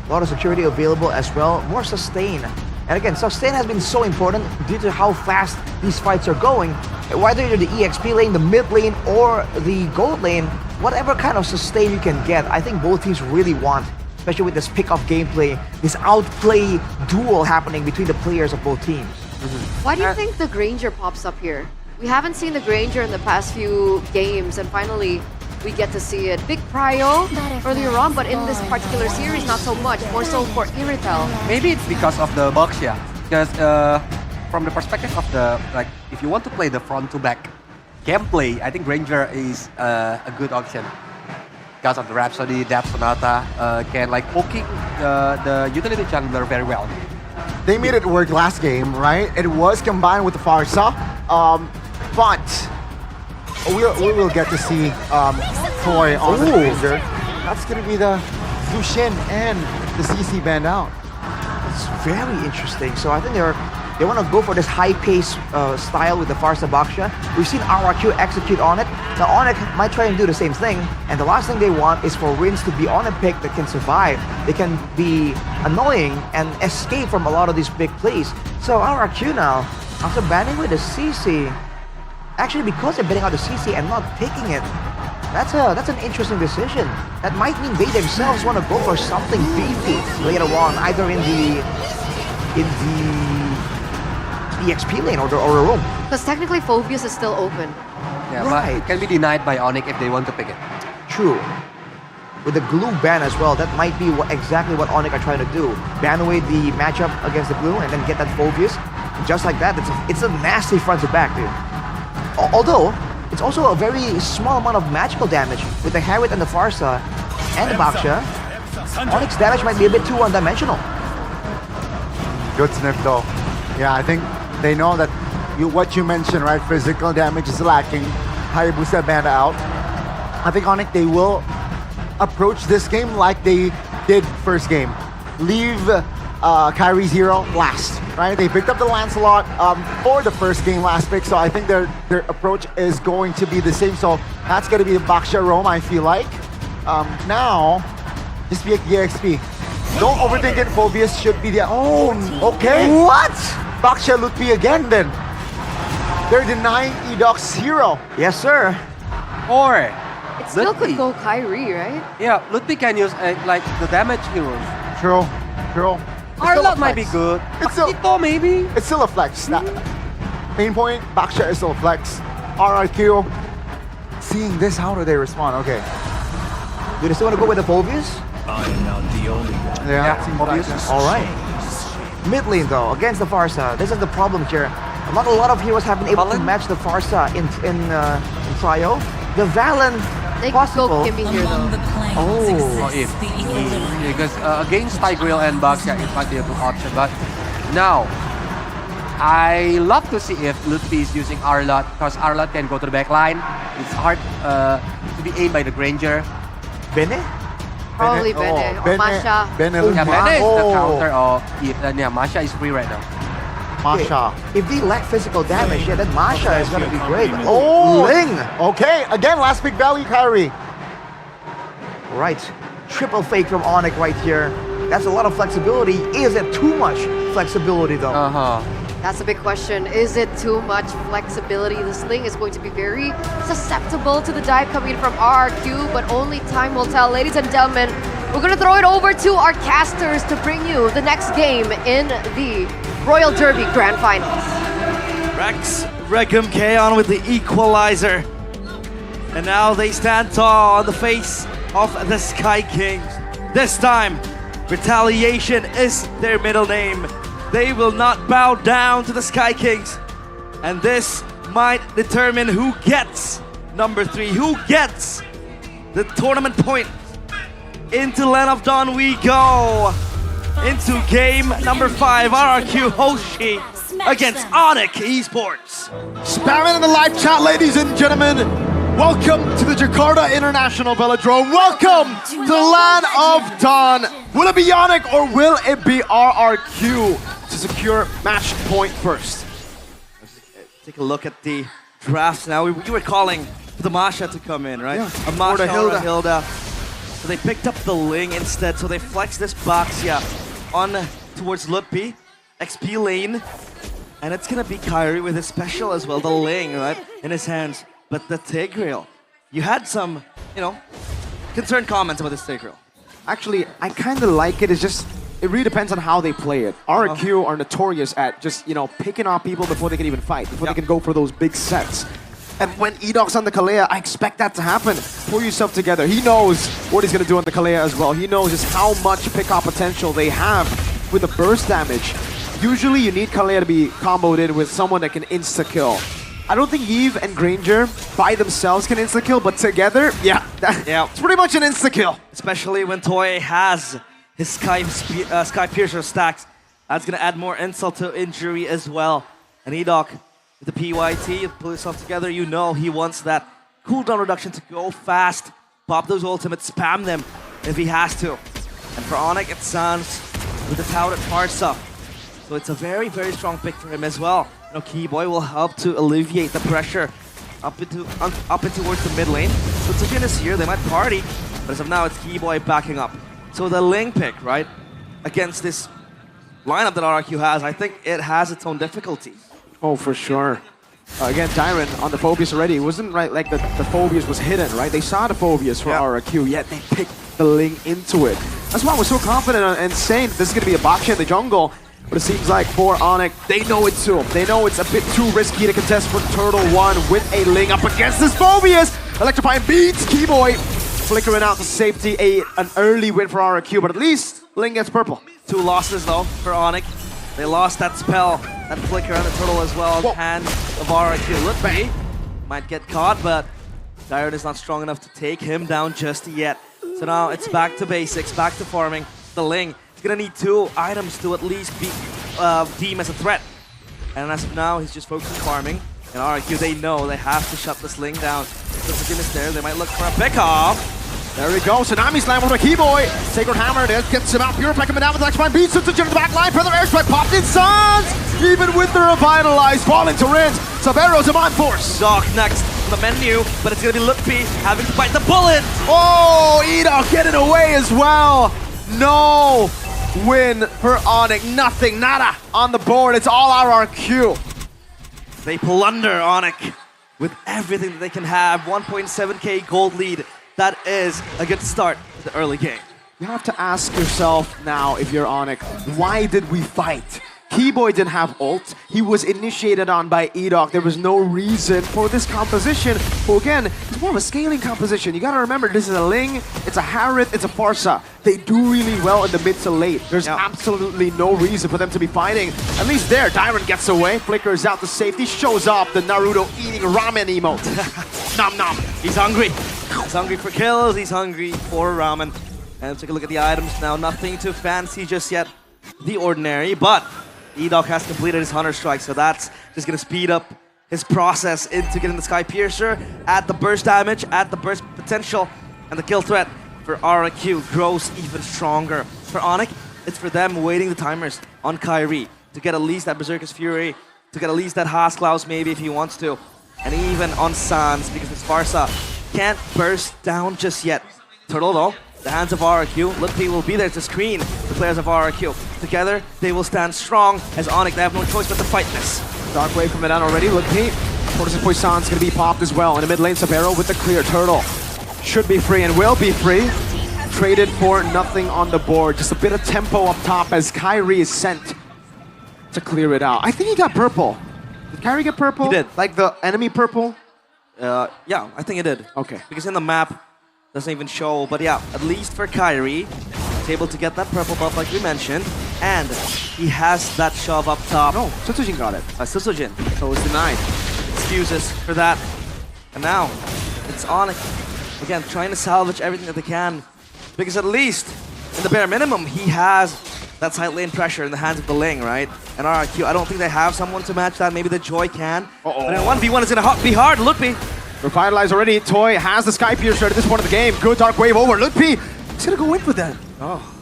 A lot of security available as well, more sustain. And again, sustain has been so important due to how fast these fights are going. Whether you're the EXP lane, the mid lane, or the gold lane, whatever kind of sustain you can get, I think both teams really want, especially with this pick-off gameplay, this outplay duel happening between the players of both teams. Why do you think the Granger pops up here? We haven't seen the Granger in the past few games, and finally we get to see it. Big prio earlier on, but in this particular series, not so much. More so for Irithel. Maybe it's because of the Baksha. Because from the perspective of if you want to play the front to back gameplay, I think Granger is a good option. Because of the Rhapsody, Dap Sonata can poking the utility jungler very well. They made it work last game, right? It was combined with the Farsa, but we will get to see Toy on the Ranger. That's going to be the Zushin and the CC band out. It's very interesting. So I think they want to go for this high-pace style with the Farsa Baksha. We've seen RRQ execute on it. Now Onyx might try and do the same thing. And the last thing they want is for Rins to be on a pick that can survive. They can be annoying and escape from a lot of these big plays. So RRQ now, after banning with the CC, actually because they're banning out the CC and not taking it, that's an interesting decision. That might mean they themselves want to go for something beefy later on, either in the EXP lane or the room. Because technically Phobius is still open. Yeah, Right. but it can be denied by Onyx if they want to pick it. True. With the glue ban as well, that might be exactly what Onyx are trying to do. Ban away the matchup against the glue and then get that Phobius. Just like that, it's a nasty front to back, dude. Although, it's also a very small amount of magical damage with the Harriet and the Farsa and the Baksha. Onyx damage might be a bit too one-dimensional. Good sniff though. Yeah, I think they know that what you mentioned, right? Physical damage is lacking. Hayabusa band out. I think Onyx, they will approach this game like they did first game. Leave Kyrie's hero last, right? They picked up the Lancelot for the first game last pick, so I think their approach is going to be the same. So that's going to be the Baksha roam, I feel like. Now, just be a EXP. Don't overthink it. Phobius should be the... Oh, okay. What? Baksha Lutfi again then. They're denying Edoc's hero. Yes, sir. Or It still could Lutfi. go Kyrie, right? Yeah, Lutfi can use the damage heroes. True. Arlot might be good. It's still, Pakito maybe. it's still a flex. Main point, Baksha is still a flex. RRQ. Seeing this, how do they respond? Okay. Do they still want to go with the Phobius? I am not the only one. Yeah, Team Phobius. All right. Mid lane though, against the Farsa. This is the problem here. Not a lot of heroes have been able to match the Farsa in Trio. The Valen, They possible. go Kimmy here though. Because against Tigreal and Baksha, it might be a good option. But now, I love to see if Lutfi is using Arlot, because Arlot can go to the back line. It's hard to be aimed by the Granger. Bene? Probably Bene or Masha. Bene Yeah, Bene is the Oh. counter of yeah, Masha is free right now. Masha. If they lack physical damage, yeah, then Masha is gonna be great. Oh, Ling! Okay, again, last pick value, Kyrie. Right. Triple fake from Onyx right here. That's a lot of flexibility. Is it too much flexibility though? That's a big question. Is it too much flexibility? This Ling is going to be very susceptible to the dive coming in from RRQ, but only time will tell. Ladies and gentlemen, we're going to throw it over to our casters to bring you the next game in the Royal Derby Grand Finals. Rex Regum Kaon with the equalizer. And now they stand tall on the face of the Sky Kings. This time, retaliation is their middle name. They will not bow down to the Sky Kings. And this might determine who gets number 3, who gets the tournament point. into Land of Dawn we go. Into game number 5, RRQ Hoshi against Onyx Esports. Spam it in the live chat, ladies and gentlemen. Welcome to the Jakarta International Velodrome. Welcome to the Land of Dawn. Will it be Onyx or will it be RRQ to secure match point first? Take a look at the drafts now. You were calling for the Masha to come in, right? Yeah. A Masha Or or the a Hilda. So they picked up the Ling instead, so they flexed this Baxia on towards Lutpi, XP lane, and it's gonna be Kyrie with his special as well, the Ling, right, in his hands. But the Tigreal, you had some, concerned comments about this Tigreal. Actually, I kind of like it. It's just, it really depends on how they play it. RRQ are notorious at just, picking off people before they can even fight, before they can go for those big sets. And when Edoc's on the Kalea, I expect that to happen. Pull yourself together. He knows what he's going to do on the Kalea as well. He knows just how much pick-off potential they have with the burst damage. Usually you need Kalea to be comboed in with someone that can insta-kill. I don't think Eve and Granger by themselves can insta-kill, but together, it's pretty much an insta-kill. Especially when Toy has his Sky Piercer stacks. That's going to add more insult to injury as well. And Edoc, with the PYT, pull yourself together, he wants that cooldown reduction to go fast. Pop those ultimates, spam them if he has to. And for Onyx, it sounds with the touted Parsa. So it's a very, very strong pick for him as well. Keyboy will help to alleviate the pressure up into towards the mid lane. So Tsujin is here, they might party, but as of now, it's Keyboy backing up. So the Ling pick, right, against this lineup that RRQ has, I think it has its own difficulties. Oh, for sure. Again, Tyron on the Phobius already. It wasn't right like the Phobius was hidden, right? They saw the Phobius for RRQ, yet they picked the Ling into it. That's why I was so confident and saying this is going to be a Baksha in the jungle. But it seems like for Onyx, they know it too. They know it's a bit too risky to contest for Turtle 1 with a Ling up against this Phobius. Electrifying beats Keyboy. Flickering out to safety, an early win for RRQ, but at least Ling gets purple. 2 losses though for Onyx. They lost that spell, that flicker on the turtle as well. Hand of RRQ. Lutpi might get caught, but Dyron is not strong enough to take him down just yet. So now it's back to basics, back to farming. The Ling is gonna need 2 items to at least be deemed as a threat. And as of now, he's just focused on farming. And RRQ, they know they have to shut this Ling down. So Tsujin is there, they might look for a pick-off. There we go, Tsunami Slam with a Keyboy. Sacred Hammer gets him out. Purify coming down with the Electrifying Beats. Into the back line. Further airstrike popped in. Suns! Even with the Revitalize, falling to Rinse. Sabero's a Mind Force. Doc next on the menu, but it's gonna be Lutpi having to bite the bullet. Oh, Edo getting away as well. No win for Onyx. Nothing, nada on the board. It's all RRQ. They plunder Onyx with everything that they can have. 1.7k gold lead. That is a good start to the early game. You have to ask yourself now, if you're Onyx, why did we fight? Keyboy didn't have ult. He was initiated on by Edoc. There was no reason for this composition. Who again, it's more of a scaling composition. You gotta remember, this is a Ling, it's a Harith, it's a Farsa. They do really well in the mid to late. There's absolutely no reason for them to be fighting. At least there, Dyron gets away, flickers out to safety, shows up the Naruto eating ramen emote. Nom nom. He's hungry. He's hungry for kills, he's hungry for ramen. And take a look at the items now. Nothing too fancy just yet. The ordinary, but Edoc has completed his Hunter Strike, so that's just going to speed up his process into getting the Sky Piercer, add the burst damage, add the burst potential, and the kill threat for RRQ grows even stronger. For Onyx, it's for them waiting the timers on Kyrie to get at least that Berserker's Fury, to get at least that Haasklaus maybe if he wants to, and even on Sans because this Farsa can't burst down just yet. Turtle though, the hands of RRQ, Lutpi will be there to screen the players of RRQ. Together, they will stand strong as Onyx. They have no choice but to fight this. Dark Wave from it down already. Lutpi, Fortis of Poison's gonna be popped as well. In the mid lane, Sabero with the clear. Turtle should be free and will be free. Traded for nothing on the board. Just a bit of tempo up top as Kyrie is sent to clear it out. I think he got purple. Did Kyrie get purple? He did. Like the enemy purple? Yeah, I think it did. Okay. Because in the map, doesn't even show, but yeah, at least for Kyrie, he's able to get that purple buff like we mentioned, and he has that shove up top. No, Sutsujin got it. Sutsujin. So it's denied. Excuses for that. And now, it's Onyx. Again, trying to salvage everything that they can Because at least, in the bare minimum, he has that side lane pressure in the hands of the Ling, right? And RRQ, I don't think they have someone to match that. Maybe the Joy can. But in 1v1, it's gonna be hard. Ludpi. Revitalized already. Toy has the Sky Piercer at this point of the game. Good Dark Wave over. Ludpi, he's gonna go in for that.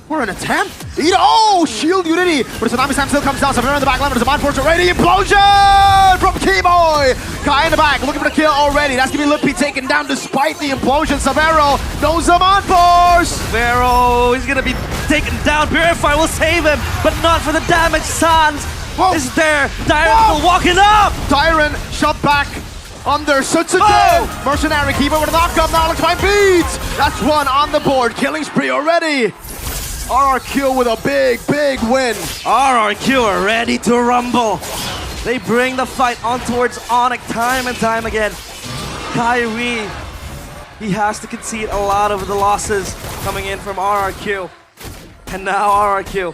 For an attempt. Oh, shield Unity. But Tsunami Slam still comes down. Severo in the back line. There's a Mind Force already. Implosion from Keyboy. Kai in the back looking for the kill already. That's gonna be Ludpi taken down despite the implosion. Severo knows the Mind Force. Severo, he's gonna be taken down. Purify will save him, but not for the damage. Sans is there. Dyron will walk it up. Dyron shot back under Sutsuke. Mercenary Keeper with a knock-up. Now looks find beats. That's one on the board. Killing spree already. RRQ with a big, big win. RRQ are ready to rumble. They bring the fight on towards Onyx time and time again. Kyrie, he has to concede a lot of the losses coming in from RRQ. And now RRQ,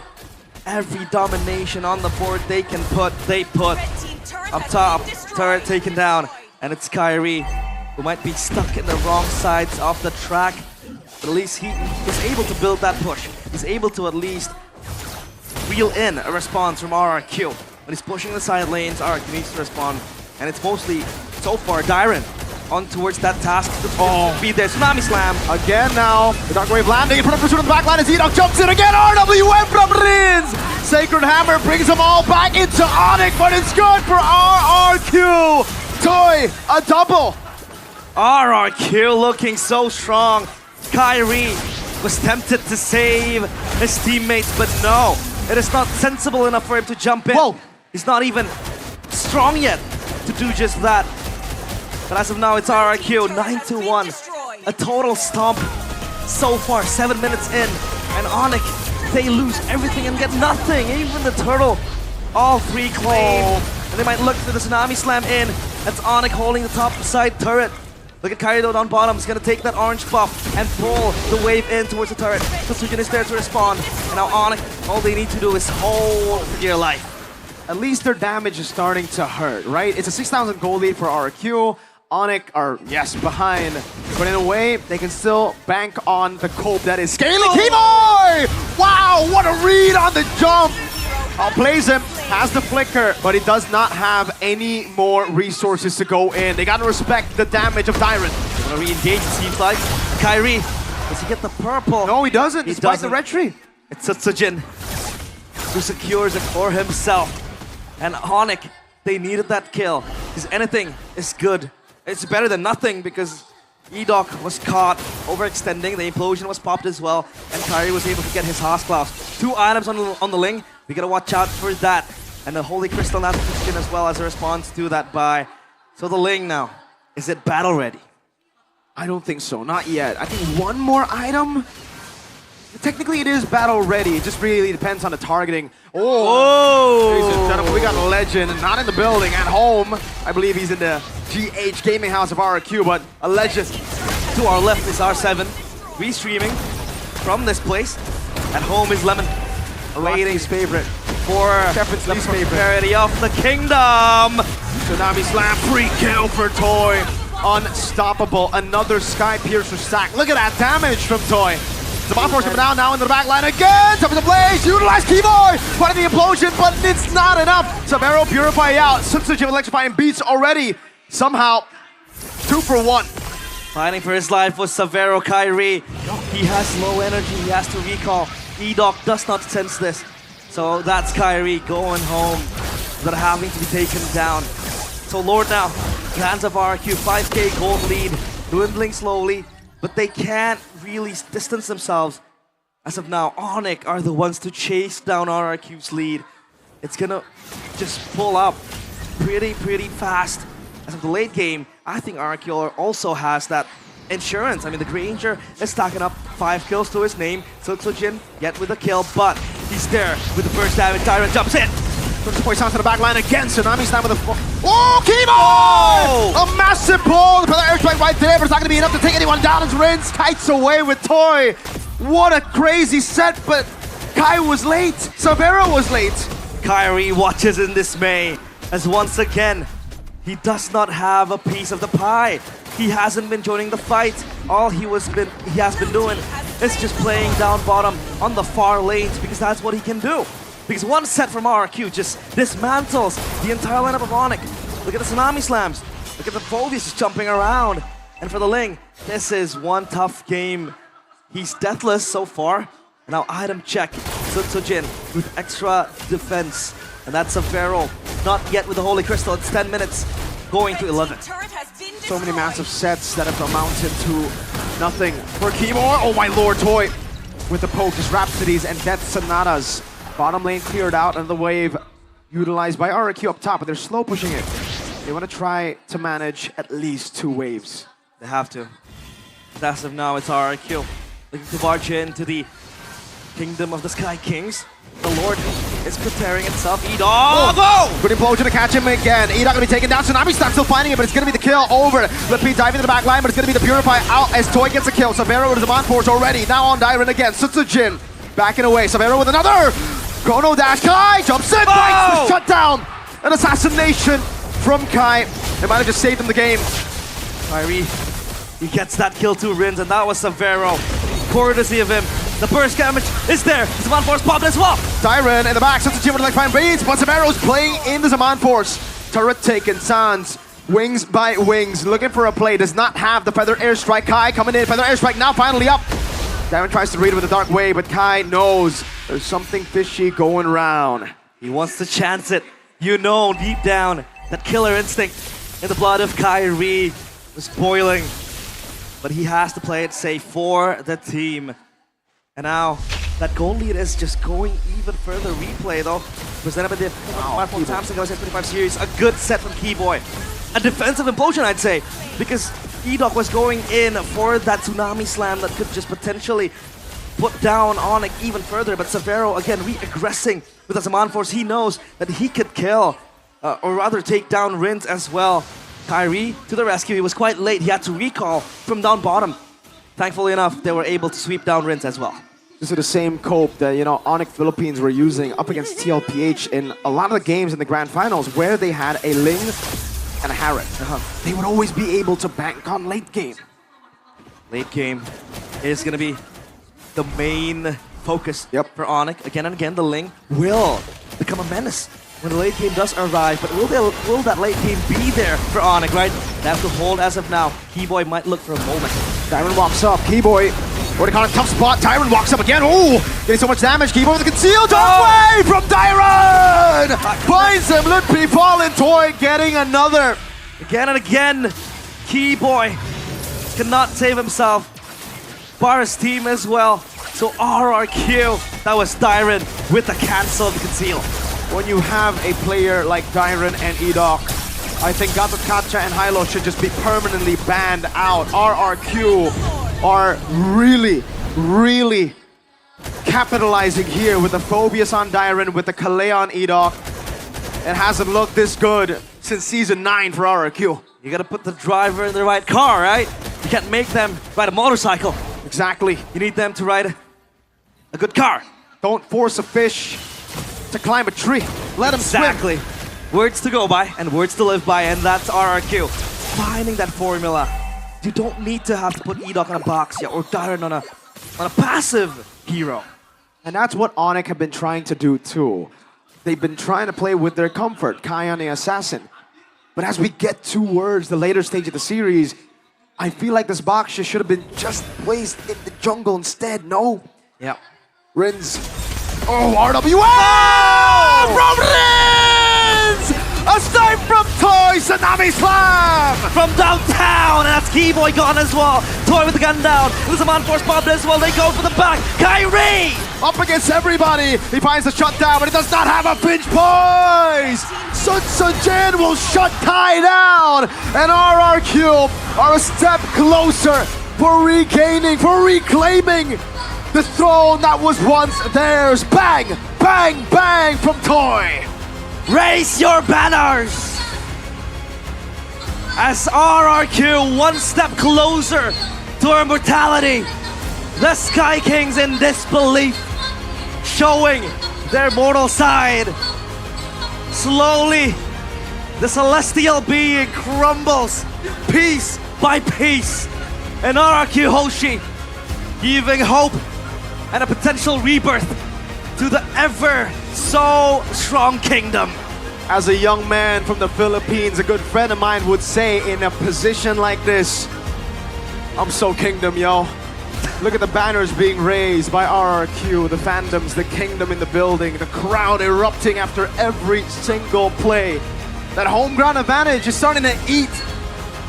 every domination on the board they can put, they put. Up top, turret taken down. And it's Kyrie, who might be stuck in the wrong sides of the track. But at least he is able to build that push. He's able to at least reel in a response from RRQ. When he's pushing the side lanes, RRQ needs to respond. And it's mostly, so far, Dyron on towards that task to be there. Tsunami Slam. Again now, the Dark Wave landing in front of Pursuit on the back line as Enoch jumps in again. RWM from Rins. Sacred Hammer brings them all back into Onyx, but it's good for RRQ. Toy, a double. RRQ looking so strong. Kyrie was tempted to save his teammates, but no. It is not sensible enough for him to jump in. He's not even strong yet to do just that. But as of now, it's RRQ, 9-1. A total stomp so far, 7 minutes in. And Onyx, they lose everything and get nothing. Even the turtle, all three claim. And they might look for the Tsunami Slam in. That's Onyx holding the top side turret. Look at Kaido down bottom. He's gonna take that orange buff and pull the wave in towards the turret. Sujin is there to respond. And now Onyx, all they need to do is hold for dear life. At least their damage is starting to hurt, right? It's a 6,000 gold lead for RRQ. Onyx are, yes, behind. But in a way, they can still bank on the cope that is scaling. Keyboy! Wow, what a read on the jump! Plays him, has the flicker, but he does not have any more resources to go in. They gotta respect the damage of Dyron. They're gonna re-engage, it seems like. Kyrie, does he get the purple? No, he doesn't, despite the red tree. It's Sujin who secures it for himself. And Onyx, they needed that kill. Because anything is good. It's better than nothing because Edok was caught overextending. The implosion was popped as well. And Kyrie was able to get his Haasklaus. 2 items on the Ling. We gotta watch out for that. And the Holy Crystal now kicks in as well as a response to that buy. So the Ling now, is it battle ready? I don't think so, not yet. I think one more item. Technically it is battle ready. It just really depends on the targeting. Ladies and gentlemen, we got a legend, not in the building, at home. I believe he's in the GH gaming house of RRQ, but a legend. To our left is R7, restreaming from this place. At home is Lemon, waiting favorite for Kevin's least favorite. Prosperity of the Kingdom. Tsunami Slam, free kill for Toy. Unstoppable, another Sky Piercer stack. Look at that damage from Toy. The Mind Force coming down now into the back line again. Top of the blaze, utilize Keyboy. Part of the implosion, but it's not enough. Severo Purify out. Sutsuji with electrifying beats already. Somehow, 2 for 1. Fighting for his life was Severo Kyrie. He has low energy, he has to recall. Edok does not sense this. So that's Kyrie going home, but having to be taken down. So Lord now, hands of RRQ, 5k gold lead, dwindling slowly, but they can't really distance themselves. As of now, Onyx are the ones to chase down RRQ's lead. It's gonna just pull up pretty fast. As of the late game, I think RRQ also has that insurance. I mean, the Granger is stacking up 5 kills to his name. Sojin yet with a kill, but he's there with the first damage. Dyron jumps in. Puts the sound to the back line again. Tsunami Slam with a... Oh, Keyboy! A massive pull. The air strike right there, but it's not going to be enough to take anyone down as Rins kites away with Toy. What a crazy set, but Kai was late. Severo was late. Kyrie watches in dismay as once again, he does not have a piece of the pie. He hasn't been joining the fight. All he has been doing is just playing down bottom on the far lanes because that's what he can do. Because one set from RRQ just dismantles the entire lineup of Onyx. Look at the Tsunami Slams. Look at the Phobius just jumping around. And for the Ling, this is one tough game. He's deathless so far. Now item check. Sojin with extra defense. And that's a Vero. Not yet with the Holy Crystal. It's 10 minutes. Going to 11. So many massive sets that have amounted to nothing for Keyboard. Oh my lord, Toy with the poke, his Rhapsodies and Death Sonatas. Bottom lane cleared out and the wave utilized by RRQ up top, but they're slow pushing it. They want to try to manage at least 2 waves. They have to. As of now, it's RRQ. Looking to barge into the Kingdom of the Sky Kings. The Lord is preparing himself. Edok! Oh! Good implosion to catch him again. Edok gonna be taken down. Tsunami Stack still finding it, but it's gonna be the kill over. Lippy diving to the back line, but it's gonna be the Purify out as Toy gets a kill. Savero with his Zaman Force already. Now on Dyron again. Sutsujin backing away. Savero with another Chrono Dash. Kai jumps in, bites the shutdown. An assassination from Kai. They might have just saved him the game. Kyrie, he gets that kill to Rins, and that was Savero. Courtesy of him. The burst damage is there. Zaman Force popped as well. Dyron in the back. Sutsujin with like 5 beats, but Savero's playing in the Zaman Force. Turret taken. Sans. Wings by wings. Looking for a play. Does not have the Feather Airstrike. Kai coming in. Feather Airstrike now finally up. Dyron tries to read it with the Dark Wave, but Kai knows there's something fishy going round. He wants to chance it. You know deep down that killer instinct in the blood of Kyrie was boiling. But he has to play it safe for the team. And now that goal lead is just going even further. Replay though, presented by the 4 times ago, 25 series. A good set from Keyboy. A defensive implosion, I'd say, because Edok was going in for that Tsunami Slam that could just potentially put down Onyx even further. But Savero again re-aggressing with the Zaman Force. He knows that he could kill, or rather take down Rins as well. Kyrie to the rescue. He was quite late. He had to recall from down bottom. Thankfully enough, they were able to sweep down Rins as well. This is the same cope that, Onyx Philippines were using up against TLPH in a lot of the games in the grand finals where they had a Ling and a Harrod. They would always be able to bank on late game. Late game is going to be the main focus for Onyx. Again and again, the Ling will become a menace when the late game does arrive, but will that late game be there for Onyx, right? They have to hold as of now. Keyboy might look for a moment. Dyron walks up. Keyboy, what a kind of tough spot. Dyron walks up again. Oh, getting so much damage. Keyboy with the concealed away from Dyron! Finds him. Lippy falling. Toy getting another. Again and again, Keyboy cannot save himself. Bar's team as well. So RRQ, that was Dyron with the cancel, the conceal. When you have a player like Dyron and Edok, I think Gato Kacha and Hilo should just be permanently banned out. RRQ are really capitalizing here with the Phobius on Dyron, with the Kalei on Edok. It hasn't looked this good since Season 9 for RRQ. You gotta put the driver in the right car, right? You can't make them ride a motorcycle. Exactly. You need them to ride a good car. Don't force a fish to climb a tree. Let him swim. Exactly. Words to go by and words to live by, and that's RRQ. Finding that formula. You don't need to have to put Edok on a box or Dyron on a passive hero. And that's what Onyx have been trying to do too. They've been trying to play with their comfort, Kai on the Assassin. But as we get towards the later stage of the series, I feel like this box should have been just placed in the jungle instead, no? Yeah. Rins. Oh, RWA! From Rins! A snipe from Toy, Tsunami Slam! From downtown, and that's Keyboy gone as well. Toy with the gun down. There's a man force bombed as well. They go for the back. Kyrie! Up against everybody. He finds the shutdown, but he does not have a pinch poise. Sutsujin will shut Kai down. And RRQ are a step closer for regaining, for reclaiming the throne that was once theirs. Bang, bang, bang from Toy. Raise your banners! As RRQ one step closer to immortality. The Sky Kings in disbelief, showing their mortal side. Slowly, the celestial being crumbles piece by pace. And RRQ Hoshi giving hope and a potential rebirth to the ever so strong kingdom. As a young man from the Philippines, a good friend of mine would say, in a position like this, I'm so kingdom, yo. Look at the banners being raised by RRQ, the fandoms, the kingdom in the building, the crowd erupting after every single play. That home ground advantage is starting to eat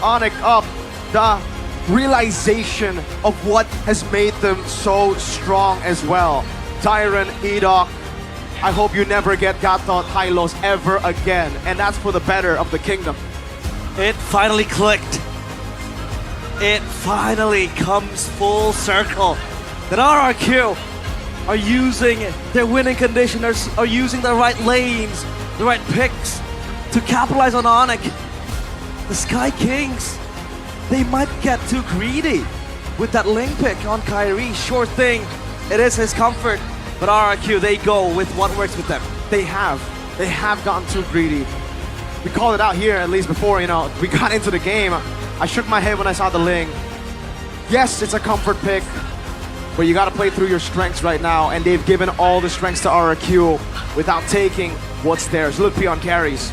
Onyx up. The realization of what has made them so strong as well. Tyrant, Edok, I hope you never get Gatot Hylos ever again. And that's for the better of the kingdom. It finally clicked. It finally comes full circle that RRQ are using their winning conditioners, are using the right lanes, the right picks to capitalize on Onyx. The Sky Kings, they might get too greedy with that lane pick on Kyrie. Sure thing, it is his comfort, but RRQ, they go with what works with them. They have gotten too greedy. We called it out here, at least before, we got into the game. I shook my head when I saw the Ling. Yes, it's a comfort pick, but you gotta play through your strengths right now, and they've given all the strengths to RRQ without taking what's theirs. Look beyond carries.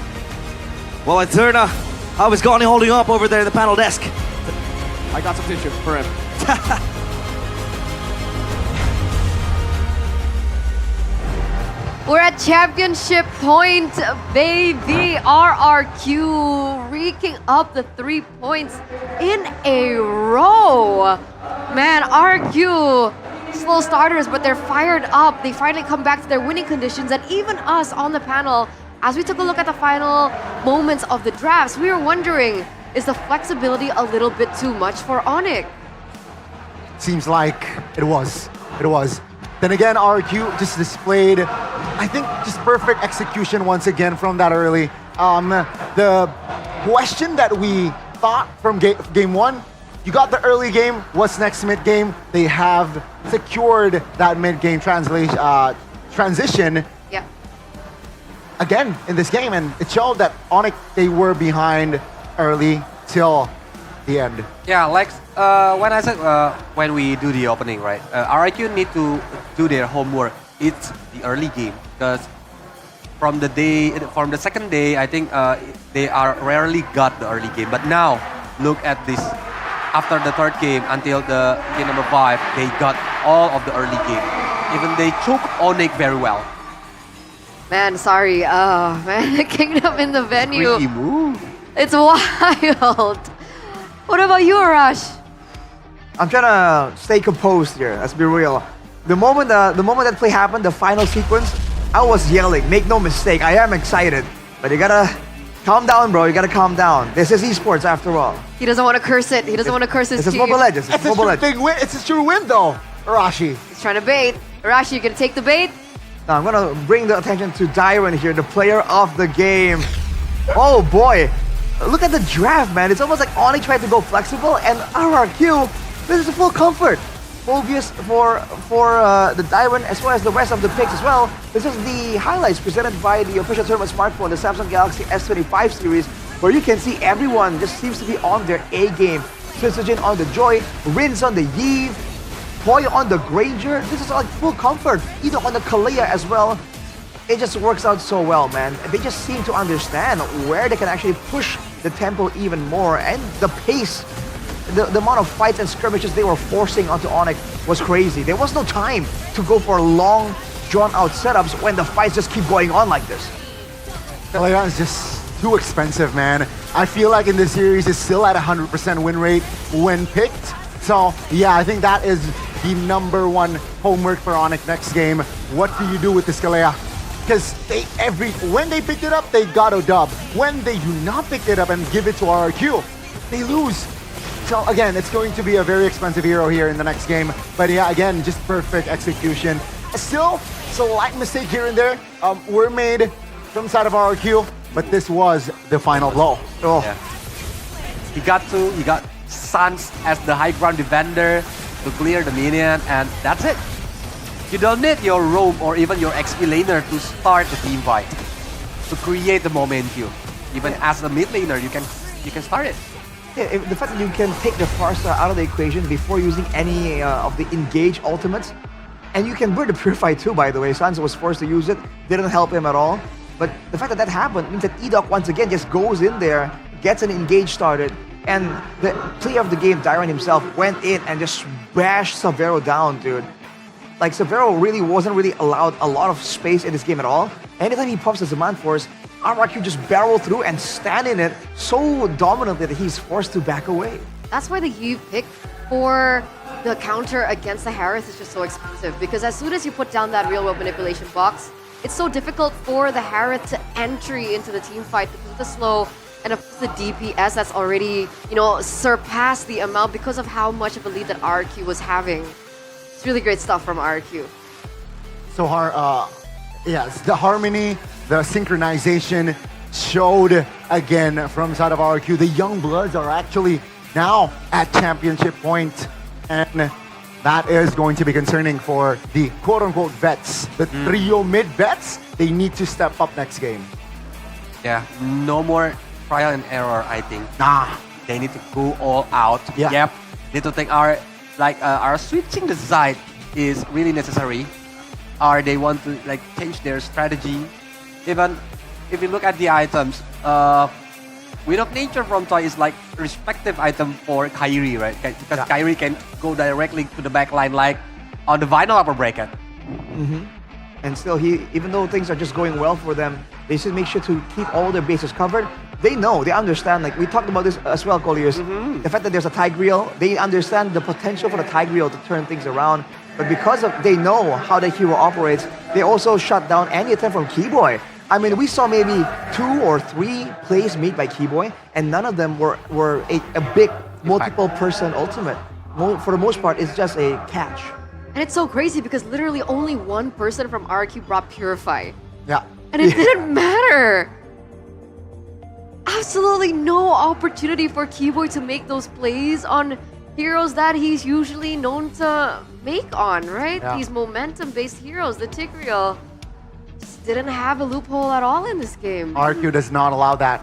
Well, Eterna, how is Goni holding up over there in the panel desk? I got some tissue for him. We're at championship point, baby. RRQ raking up the 3 points in a row. Man, RRQ, slow starters, but they're fired up. They finally come back to their winning conditions. And even us on the panel, as we took a look at the final moments of the drafts, we were wondering, is the flexibility a little bit too much for Onyx? Seems like it was. It was. Then again, RQ just displayed, I think, just perfect execution once again from that early. The question that we thought from game one, you got the early game, what's next mid game? They have secured that mid game transition again in this game, and it showed that Onyx, they were behind early till the end. Yeah, like when I said when we do the opening, right? RIQ need to do their homework. It's the early game because from the second day, I think they are rarely got the early game. But now, look at this. After the third game until the game number 5, they got all of the early game. Even they took Onyx very well. Man, sorry. Man, Kingdom in the venue. Freaky move. It's wild. What about you, Arash? I'm trying to stay composed here. Let's be real. The moment that play happened, the final sequence, I was yelling. Make no mistake, I am excited, but you gotta calm down, bro. You gotta calm down. This is esports after all. He doesn't want to curse it. He doesn't want to curse his This is team. Mobile Legends. It's Mobile Legends. Big win. It's a true win, though, Arashi. He's trying to bait. Arashi, you gonna take the bait? Now I'm gonna bring the attention to Dyron here, the player of the game. Oh boy, look at the draft, man. It's almost like Onyx tried to go flexible, and RRQ, this is a full comfort. Obvious for the Dyron as well as the rest of the picks as well. This is the highlights presented by the official tournament smartphone, the Samsung Galaxy S25 series, where you can see everyone just seems to be on their A game. Syzygen on the Joy, Rins on the Yve, Toy on the Granger. This is like full comfort. Either on the Kalea as well. It just works out so well, man. They just seem to understand where they can actually push the tempo even more, and the pace. The amount of fights and skirmishes they were forcing onto Onyx was crazy. There was no time to go for long, drawn-out setups when the fights just keep going on like this. Kalea is just too expensive, man. I feel like in this series, it's still at 100% win rate when picked. So, yeah, I think that is the #1 homework for Onyx next game. What do you do with this Kalea? Because when they picked it up, they got a dub. When they do not pick it up and give it to RRQ, they lose. So again, it's going to be a very expensive hero here in the next game. But yeah, again, just perfect execution. Still, slight mistake here and there were made from the side of RRQ, but this was the final blow. Oh. Yeah. He got Sans as the high ground defender to clear the minion, and that's it. You don't need your roam or even your XP laner to start the team fight, to create the momentum. Even as a mid laner, you can start it. the fact that you can take the Farsa out of the equation before using any of the engage ultimates, and you can burn the Purify too, by the way. Sans was forced to use it, didn't help him at all. But the fact that that happened means that Edok once again just goes in there, gets an engage started, and the player of the game, Dyron himself, went in and just bashed Savero down, dude. Like, Savero really wasn't allowed a lot of space in this game at all. Anytime he pops the Zaman Force, RRQ just barrel through and stand in it so dominantly that he's forced to back away. That's why the Eve pick for the counter against the Harris is just so expensive, because as soon as you put down that real world manipulation box, it's so difficult for the Harris to entry into the team fight because of the slow and of course the DPS that's already, surpassed the amount because of how much of a lead that RRQ was having. It's really great stuff from RRQ. So yes, the harmony, the synchronization showed again from side of RRQ. The young bloods are actually now at championship point, and that is going to be concerning for the quote-unquote vets. The trio mid vets, they need to step up next game. Yeah, no more trial and error, I think. Nah. They need to go all out. Yeah. Yep. Need to take our switching the side is really necessary. Or they want to change their strategy. Even if you look at the items, Wind of Nature from Toy is like respective item for Kairi, right? Because Kairi can go directly to the back line like on the vinyl upper bracket. And still, even though things are just going well for them, they should make sure to keep all their bases covered. They know, they understand, like we talked about this as well, Colliers. The fact that there's a Tigreal, they understand the potential for the Tigreal to turn things around. But because they know how the hero operates, they also shut down any attempt from Keyboy. I mean, we saw maybe 2 or 3 plays made by Keyboy, and none of them were a big multiple person ultimate. For the most part, it's just a catch. And it's so crazy because literally only one person from RRQ brought Purify. Yeah. And it didn't matter. Absolutely no opportunity for Keyboy to make those plays on heroes that he's usually known to make on, right? Yeah. These momentum-based heroes, the Tigreal, just didn't have a loophole at all in this game. RQ does not allow that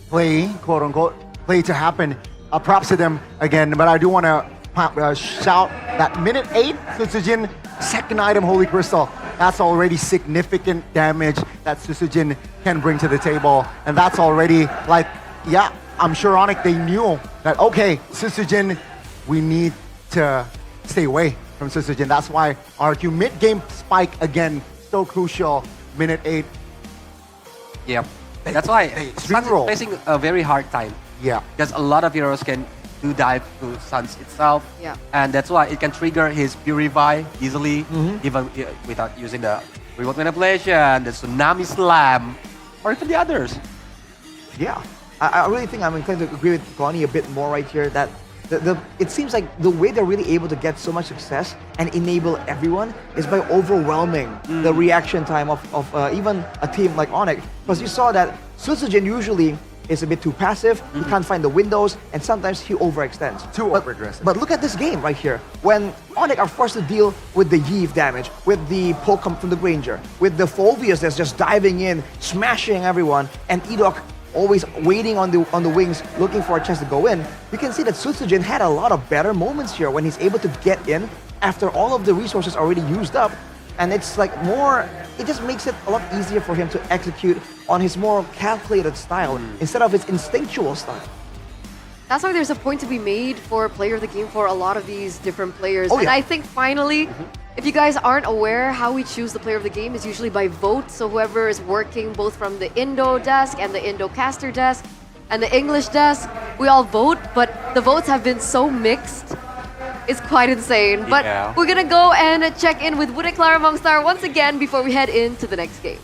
play, quote unquote, play to happen. Props to them again, but I do want to shout that minute 8, Susujin, second item, Holy Crystal. That's already significant damage that Susujin can bring to the table. And that's already I'm sure Onyx, they knew that, okay, Susujin, we need to stay away from Susujin. That's why RQ mid-game spike again, so crucial, minute 8. Yep. That's why Suns is facing a very hard time. Yeah. Because a lot of heroes can do dive to Suns itself. Yeah. And that's why it can trigger his Purify easily, even without using the reward manipulation, the Tsunami Slam, or even the others. Yeah. I really think I'm inclined to agree with Connie a bit more right here that it seems like the way they're really able to get so much success and enable everyone is by overwhelming the reaction time of even a team like Onyx. Because you saw that Susujin usually is a bit too passive, he can't find the windows, and sometimes he overextends. Too over-aggressive. But look at this game right here. When Onyx are forced to deal with the Yve damage, with the poke from the Granger, with the Phobius that's just diving in, smashing everyone, and Edok always waiting on the wings, looking for a chance to go in, you can see that Susujin had a lot of better moments here when he's able to get in after all of the resources already used up. And it's like it just makes it a lot easier for him to execute on his more calculated style instead of his instinctual style. That's why there's a point to be made for player of the game for a lot of these different players. Oh, and yeah. I think finally, if you guys aren't aware, how we choose the player of the game is usually by vote. So whoever is working both from the Indo desk and the Indo caster desk and the English desk, we all vote, but the votes have been so mixed. It's quite insane. But we're gonna go and check in with Wooded Clara Mongstar once again before we head into the next game.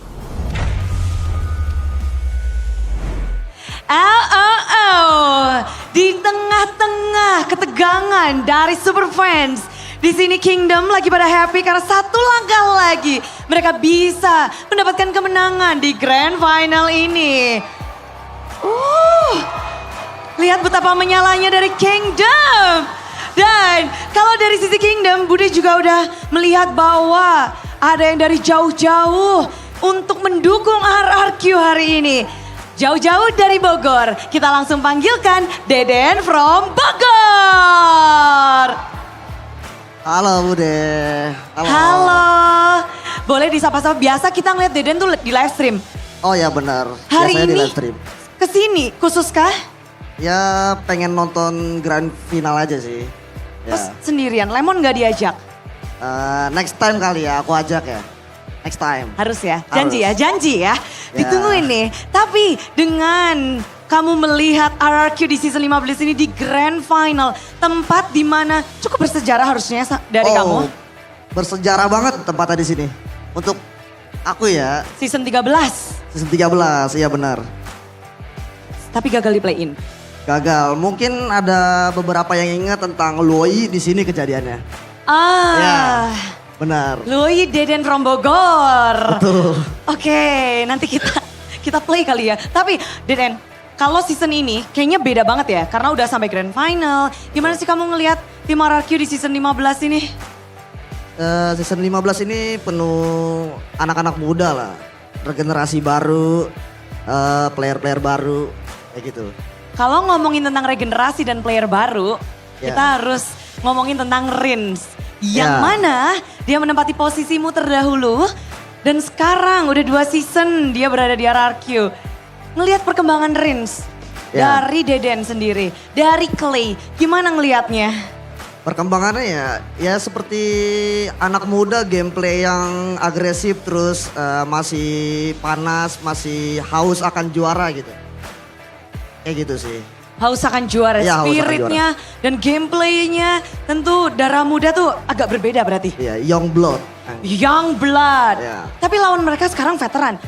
Di tengah-tengah ketegangan dari Super Fans, di sini Kingdom lagi pada happy karena satu langkah lagi mereka bisa mendapatkan kemenangan di Grand Final ini. Lihat betapa menyalanya dari Kingdom. Dan kalau dari sisi Kingdom, Bude juga udah melihat bahwa ada yang dari jauh-jauh untuk mendukung RRQ hari ini. Jauh-jauh dari Bogor, kita langsung panggilkan Deden from Bogor. Halo Bude. Halo. Boleh disapa-sapa, biasa kita ngeliat Deden tuh di live stream. Oh ya benar. Hari Biasanya ini di live stream. Kesini khususkah? Ya pengen nonton grand final aja sih. Terus Ya. sendirian, Lemon gak diajak? Next time kali ya aku ajak ya. Next time. Harus ya, janji Harus. ya, janji ya. Ya. Ditungguin nih. Tapi dengan kamu melihat RRQ di season 15 ini di grand final, tempat di mana cukup bersejarah harusnya dari kamu. Bersejarah banget tempatnya di sini. Untuk aku ya. Season 13. Season 13, iya benar. Tapi gagal di play-in. Gagal. Mungkin ada beberapa yang ingat tentang Luoi di sini kejadiannya. Ya, benar. Lui Deden from Bogor. Betul. Oke, nanti kita play kali ya. Tapi Deden, kalau season ini kayaknya beda banget ya. Karena udah sampai grand final. Gimana sih kamu ngelihat tim RRQ di season 15 ini? Season 15 ini penuh anak-anak muda lah. Regenerasi baru, player-player baru, kayak gitu. Kalau ngomongin tentang regenerasi dan player baru, Ya. kita harus ngomongin tentang Rins. Yang Ya. mana dia menempati posisimu terdahulu. Dan sekarang udah 2 season dia berada di RRQ. Ngelihat perkembangan Rins Ya. dari Deden sendiri, dari Clay, gimana ngelihatnya? Perkembangannya ya seperti anak muda, gameplay yang agresif terus masih panas, masih haus akan juara gitu. Kayak gitu sih. Haus akan juara, Ya, haus akan spiritnya dan gameplaynya tentu darah muda tuh agak berbeda berarti. Iya, young blood. Young blood. Ya. Tapi lawan mereka sekarang veteran.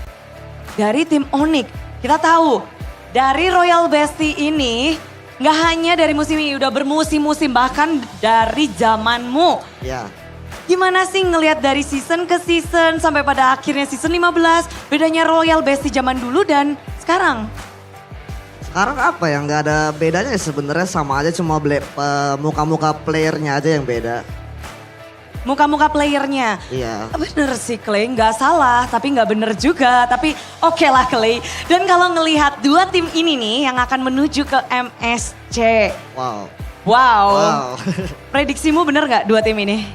Dari tim Onyx, kita tahu dari Royal Bestie ini nggak hanya dari musim ini, udah bermusim-musim bahkan dari zamanmu. Ya. Gimana sih ngelihat dari season ke season sampai pada akhirnya season 15, bedanya Royal Bestie zaman dulu dan sekarang? Sekarang apa ya, nggak ada bedanya sebenarnya, sama aja, cuma muka-muka playernya aja yang beda. Muka-muka playernya. Iya. Bener sih Clay, nggak salah tapi nggak bener juga. Tapi oke lah Clay. Dan kalau ngelihat 2 tim ini nih yang akan menuju ke MSC. Wow. Wow. Wow. Prediksimu bener nggak 2 tim ini?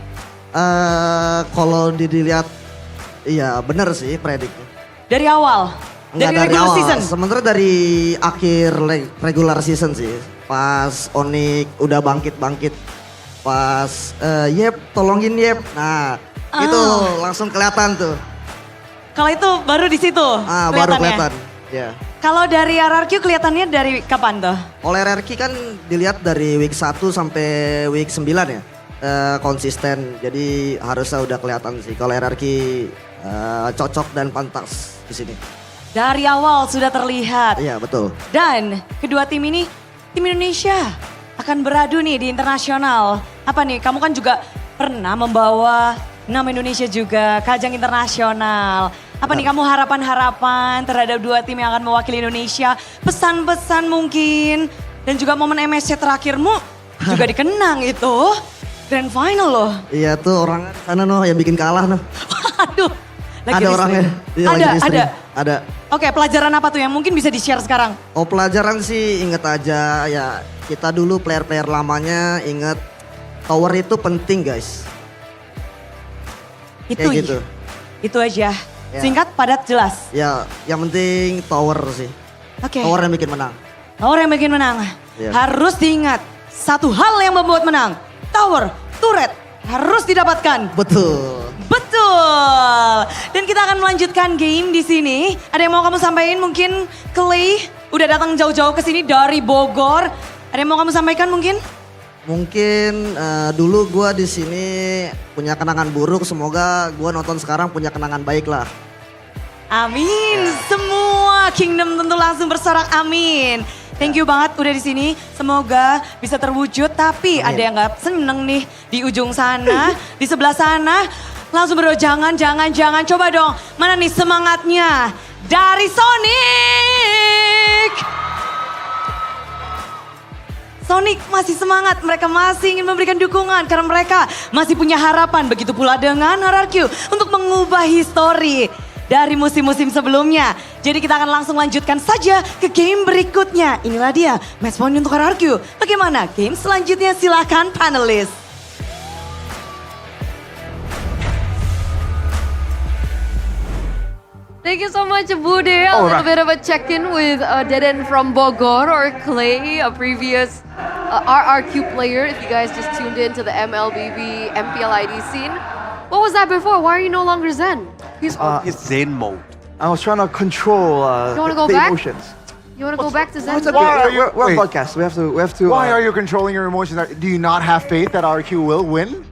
Kalau dilihat, iya bener sih prediknya. Dari awal? Enggak dari regular awal, season? sebenarnya dari akhir regular season sih. Pas Onyx udah bangkit-bangkit. Pas Yep, tolongin Yep. Nah, itu langsung kelihatan tuh. Kalau itu baru di situ Baru kelihatannya? kelihatan. Ya. Kalau dari RRQ kelihatannya dari kapan tuh? Oleh RRQ kan dilihat dari week 1 sampai week 9 ya. Konsisten, jadi harusnya udah kelihatan sih kalau RRQ cocok dan pantas di sini. Dari awal sudah terlihat. Iya, betul. Dan kedua tim ini, tim Indonesia akan beradu nih di internasional. Apa nih, kamu kan juga pernah membawa nama Indonesia juga ke ajang internasional. Apa nih kamu harapan-harapan terhadap 2 tim yang akan mewakili Indonesia? Pesan-pesan mungkin. Dan juga momen MSC terakhirmu juga dikenang itu. Grand final loh. Iya tuh orangnya di sana noh yang bikin kalah noh. Aduh. Ada orangnya. Iya, lagi di stream. Ada. Oke, pelajaran apa tuh yang mungkin bisa di-share sekarang? Oh, pelajaran sih inget aja ya, kita dulu player-player lamanya inget tower itu penting guys. Itu Kayak gitu. Itu aja. Ya. Singkat, padat, jelas. Ya, yang penting tower sih. Oke. Tower yang bikin menang. Tower yang bikin menang. Iya. Harus diingat, satu hal yang membuat menang. Tower, turret, harus didapatkan. Betul. Betul. Dan kita akan melanjutkan game di sini. Ada yang mau kamu sampaikan mungkin? Clay udah datang jauh-jauh ke sini dari Bogor. Ada yang mau kamu sampaikan mungkin? Mungkin dulu gua di sini punya kenangan buruk, semoga gua nonton sekarang punya kenangan baik lah. Amin. Semua kingdom tentu langsung bersorak amin. Thank you banget udah di sini. Semoga bisa terwujud. Tapi ada yang gak seneng nih di ujung sana, di sebelah sana. Langsung bro, jangan. Coba dong, mana nih semangatnya dari Sonic. Sonic masih semangat, mereka masih ingin memberikan dukungan karena mereka masih punya harapan. Begitu pula dengan RRQ untuk mengubah histori. dari musim-musim sebelumnya. Jadi kita akan langsung lanjutkan saja ke game berikutnya. Inilah dia match point untuk RRQ. Bagaimana game selanjutnya? Silakan panelis. Thank you so much, Bude. A little bit of a check-in with Deden from Bogor, or Clay, a previous RRQ player. If you guys just tuned in to the MLBB MPL ID scene. What was that before? Why are you no longer Zen? He's on his Zen mode. I was trying to control You wanna go the back? emotions. You want to go back to Zen? No, it's okay. Why are you- We're wait. podcast. We have to. Why are you controlling your emotions? Do you not have faith that RQ will win?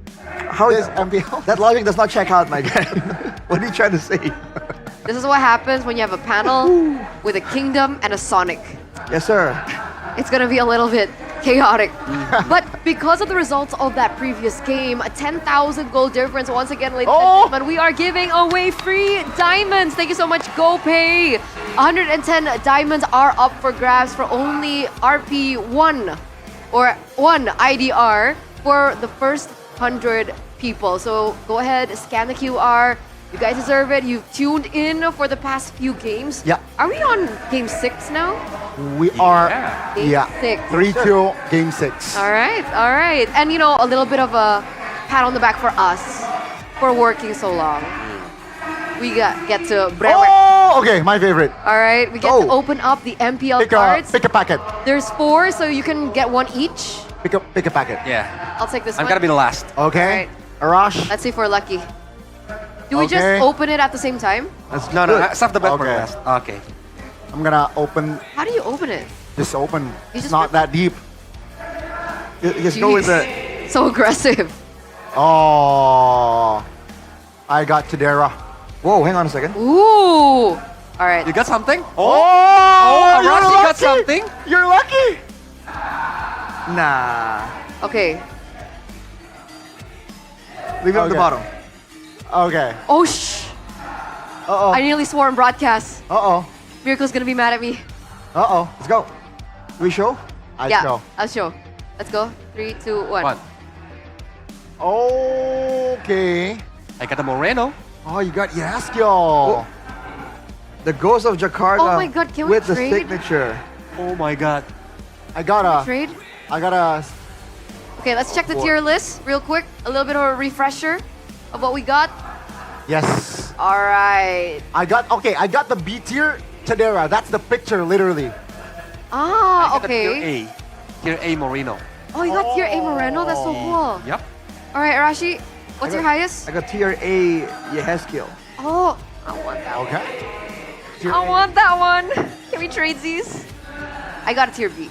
How This MPL? That logic does not check out, my guy. What are you trying to say? This is what happens when you have a panel with a Kingdom and a Sonic. Yes, sir. It's gonna be a little bit chaotic. But because of the results of that previous game, a 10,000 gold difference once again, ladies and gentlemen, we are giving away free diamonds. Thank you so much, GoPay. 110 diamonds are up for grabs for only RP1 or 1 IDR for the first 100 people. So go ahead, scan the QR. You guys deserve it. You've tuned in for the past few games. Yeah. Are we on game 6 now? We are, Game yeah, 6. 3-2, game 6. All right, all right. And you know, a little bit of a pat on the back for us for working so long. We get to Oh, okay, my favorite. All right, we get to open up the MPL cards. Pick a packet. There's 4, so you can get 1 each. Pick a packet. Yeah. I'll take this I'm one. gonna be the last. Okay. Arash. Let's see if we're lucky. Do we Okay. just open it at the same time? No, save the best for Okay. last. Okay. I'm gonna open, How do you open it? just open. You It's just not that deep. Just go with the. So aggressive. Oh, I got Tadera. Whoa, hang on a second. Ooh. All right. You got something? Oh, you're Arashi got lucky. something? You're lucky. Nah. Okay. Leave it at the Okay. bottom. Okay. Oh, shh. Uh-oh. I nearly swore in broadcast. Uh-oh. Miracle's gonna be mad at me. Uh-oh. Let's go. We show? I yeah, show. I'll show. Let's go. 3, 2, 1. One. Okay. I got a Moreno. Oh, you got Yaskiel. The Ghost of Jakarta. Oh my God, can we with the trade? signature. Oh my god. I got a. Trade? I got a. Okay, let's check the tier list real quick. A little bit of a refresher of what we got. Yes. All right. I got the B tier Tadera. That's the picture, literally. Ah, I got a tier okay. A. Tier A Moreno. Oh, you got tier A Moreno? That's so cool. Yep. All right, Arashi, what's your highest? I got tier A Yeheskiel. Oh, I want that one. Okay. I want that one. Can we trade these? I got a tier B.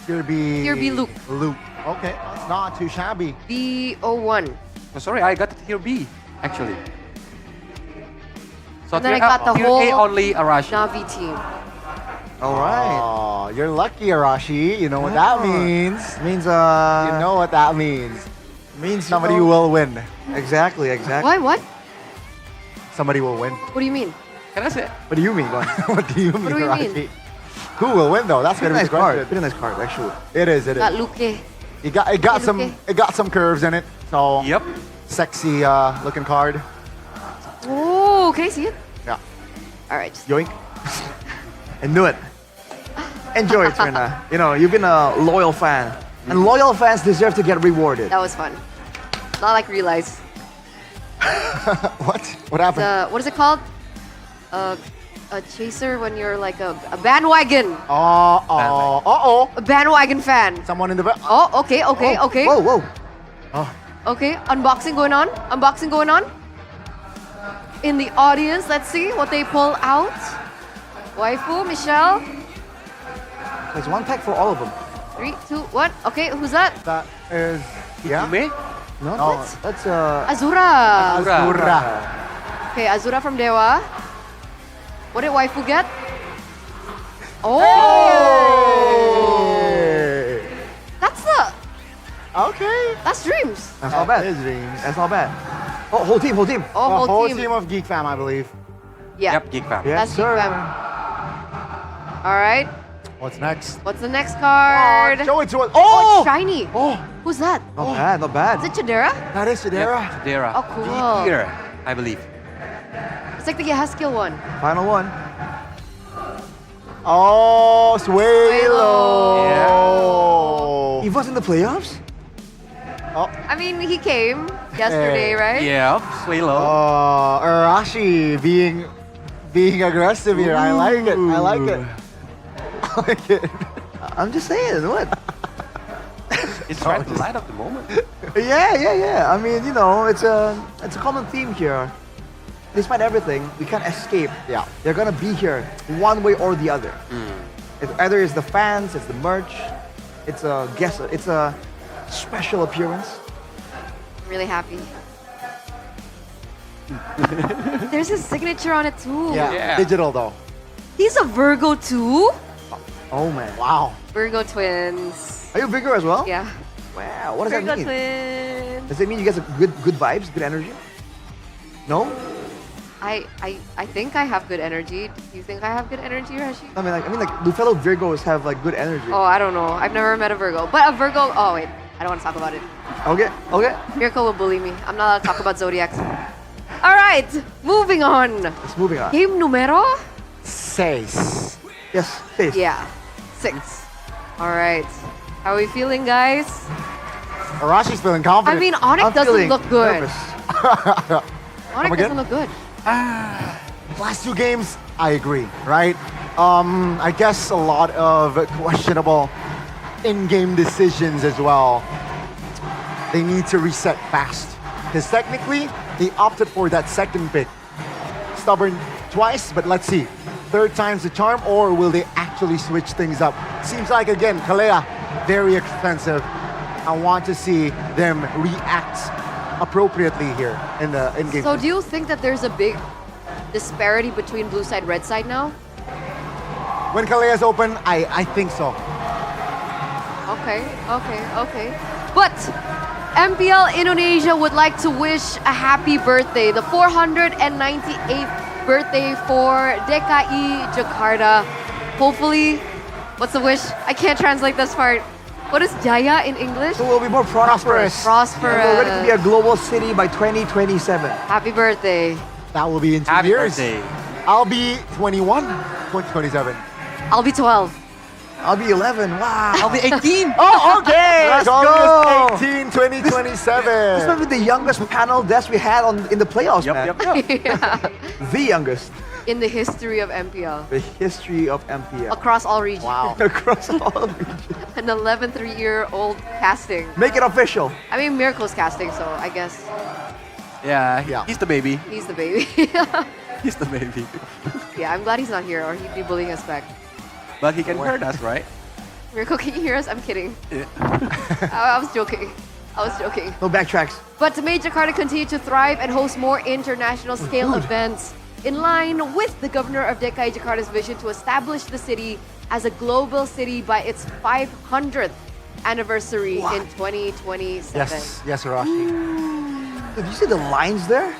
Tier B. Tier B Luke. Luke. Okay, that's not too shabby. B01. Oh, sorry, I got tier B actually. So And then I tier A- got the tier whole A only Arashi. Navi team. All right. Oh, you're lucky, Arashi. You know what that means. Means You know what that means. means Somebody will win. Exactly. What? Somebody will win. What do you mean? Can I say? What do you mean, Glenn? What do you mean, do you Arashi? mean? Who will win though? That's Pretty gonna be nice the card. question. Pretty nice card, actually. It is. It Got is. Luke. It got some curves in it. So Yep. sexy looking card. Oh, can I see it? Yeah. All right. Just Yoink. I knew it. Enjoy it, Trina. You know, you've been a loyal fan. And loyal fans deserve to get rewarded. That was fun. Not like realize. What? What happened? What is it called? A chaser when you're like a bandwagon. Uh-oh. A bandwagon fan. Someone in the back. Oh, okay. Whoa. Okay, unboxing going on. In the audience, let's see what they pull out. Waifu, Michelle. There's one pack for all of them. 3, 2, 1. Okay, who's that? That is. Yeah. Me? No, No. that's Azura. Azura. Okay, Azura from Dewa. What did Waifu get? Oh! Hey. That's the. Okay. That's Dreams. That's not bad. His dreams. That's not bad. Oh, whole team. Oh, whole team. team of Geek Fam, I believe. Yeah. Yep, Geek Fam. Yes, That's sir. Geek Fam. All right. What's next? What's the next card? Show it to us. Oh, Oh! it's shiny. Oh! Who's that? Not bad. Is it Chidera? That is Shadera. Dera. Oh, cool. Tier, I believe. It's like the Haskell one. Final one. Oh, Suelo. He was in the playoffs? I mean, he came yesterday, right? Yeah, Swalo. Arashi being aggressive here. I like it. I like it. I like it. I'm just saying, what? It's trying to light up the moment. Yeah. I mean, it's a common theme here. Despite everything, we can't escape. Yeah. They're gonna be here one way or the other. Either it's the fans, it's the merch, it's a guest, it's a special appearance. I'm really happy. There's his signature on it too. Yeah. Digital though. He's a Virgo too. Oh man. Wow. Virgo twins. Are you Virgo as well? Yeah. Wow. What does Virgo that mean? twins. Does it mean you guys have good vibes, good energy? No? I think I have good energy. Do you think I have good energy, Rashi? I mean, do fellow Virgos have like good energy? Oh, I don't know. I've never met a Virgo. But a Virgo, oh wait, I don't want to talk about it. Okay. Mirko will bully me. I'm not allowed to talk about zodiacs. All right, moving on. Let's moving on. Game numero? 6. Yes, 6. Yeah, 6. All right. How are we feeling, guys? Arashi's feeling confident. I mean, Onyx doesn't look good. Onyx again? doesn't look good. Last 2 games, I agree, right? I guess a lot of questionable in-game decisions as well. They need to reset fast. Because technically, they opted for that second pick. Stubborn twice, but let's see. 3rd time's the charm, or will they actually switch things up? Seems like, again, Kalea, very expensive. I want to see them react appropriately here in the in-game. So do you think that there's a big disparity between blue side, red side now? When Kalea's open, I think so. Okay. But MPL Indonesia would like to wish a happy birthday, the 498th birthday for DKI Jakarta. Hopefully, what's the wish? I can't translate this part. What is Jaya in English? So we'll be more prosperous. Prosperous. And we're ready to be a global city by 2027. Happy birthday. That will be in 2 Happy years. birthday. I'll be 21, 2027. I'll be 12. I'll be 11. Wow. I'll be 18. Oh, okay. Let's August go. 18, 2027. This might be the youngest panel desk we had in the playoffs, man. Yeah. The youngest. In the history of MPL. The history of MPL. Across all regions. Wow. Across all regions. An 11-3-year-old casting. Make it official. I mean, Miracle's casting, so I guess Yeah, he's the baby. he's the baby. He's the baby. Yeah, I'm glad he's not here, or he'd be bullying us back. But he can hurt us, right? Miracle, can you hear us? I'm kidding. Yeah. I was joking. No backtracks. But to make Jakarta continue to thrive and host more international scale events, in line with the governor of DKI Jakarta's vision to establish the city as a global city by its 500th anniversary in 2027. Yes, Arashi. Did you see the lines there?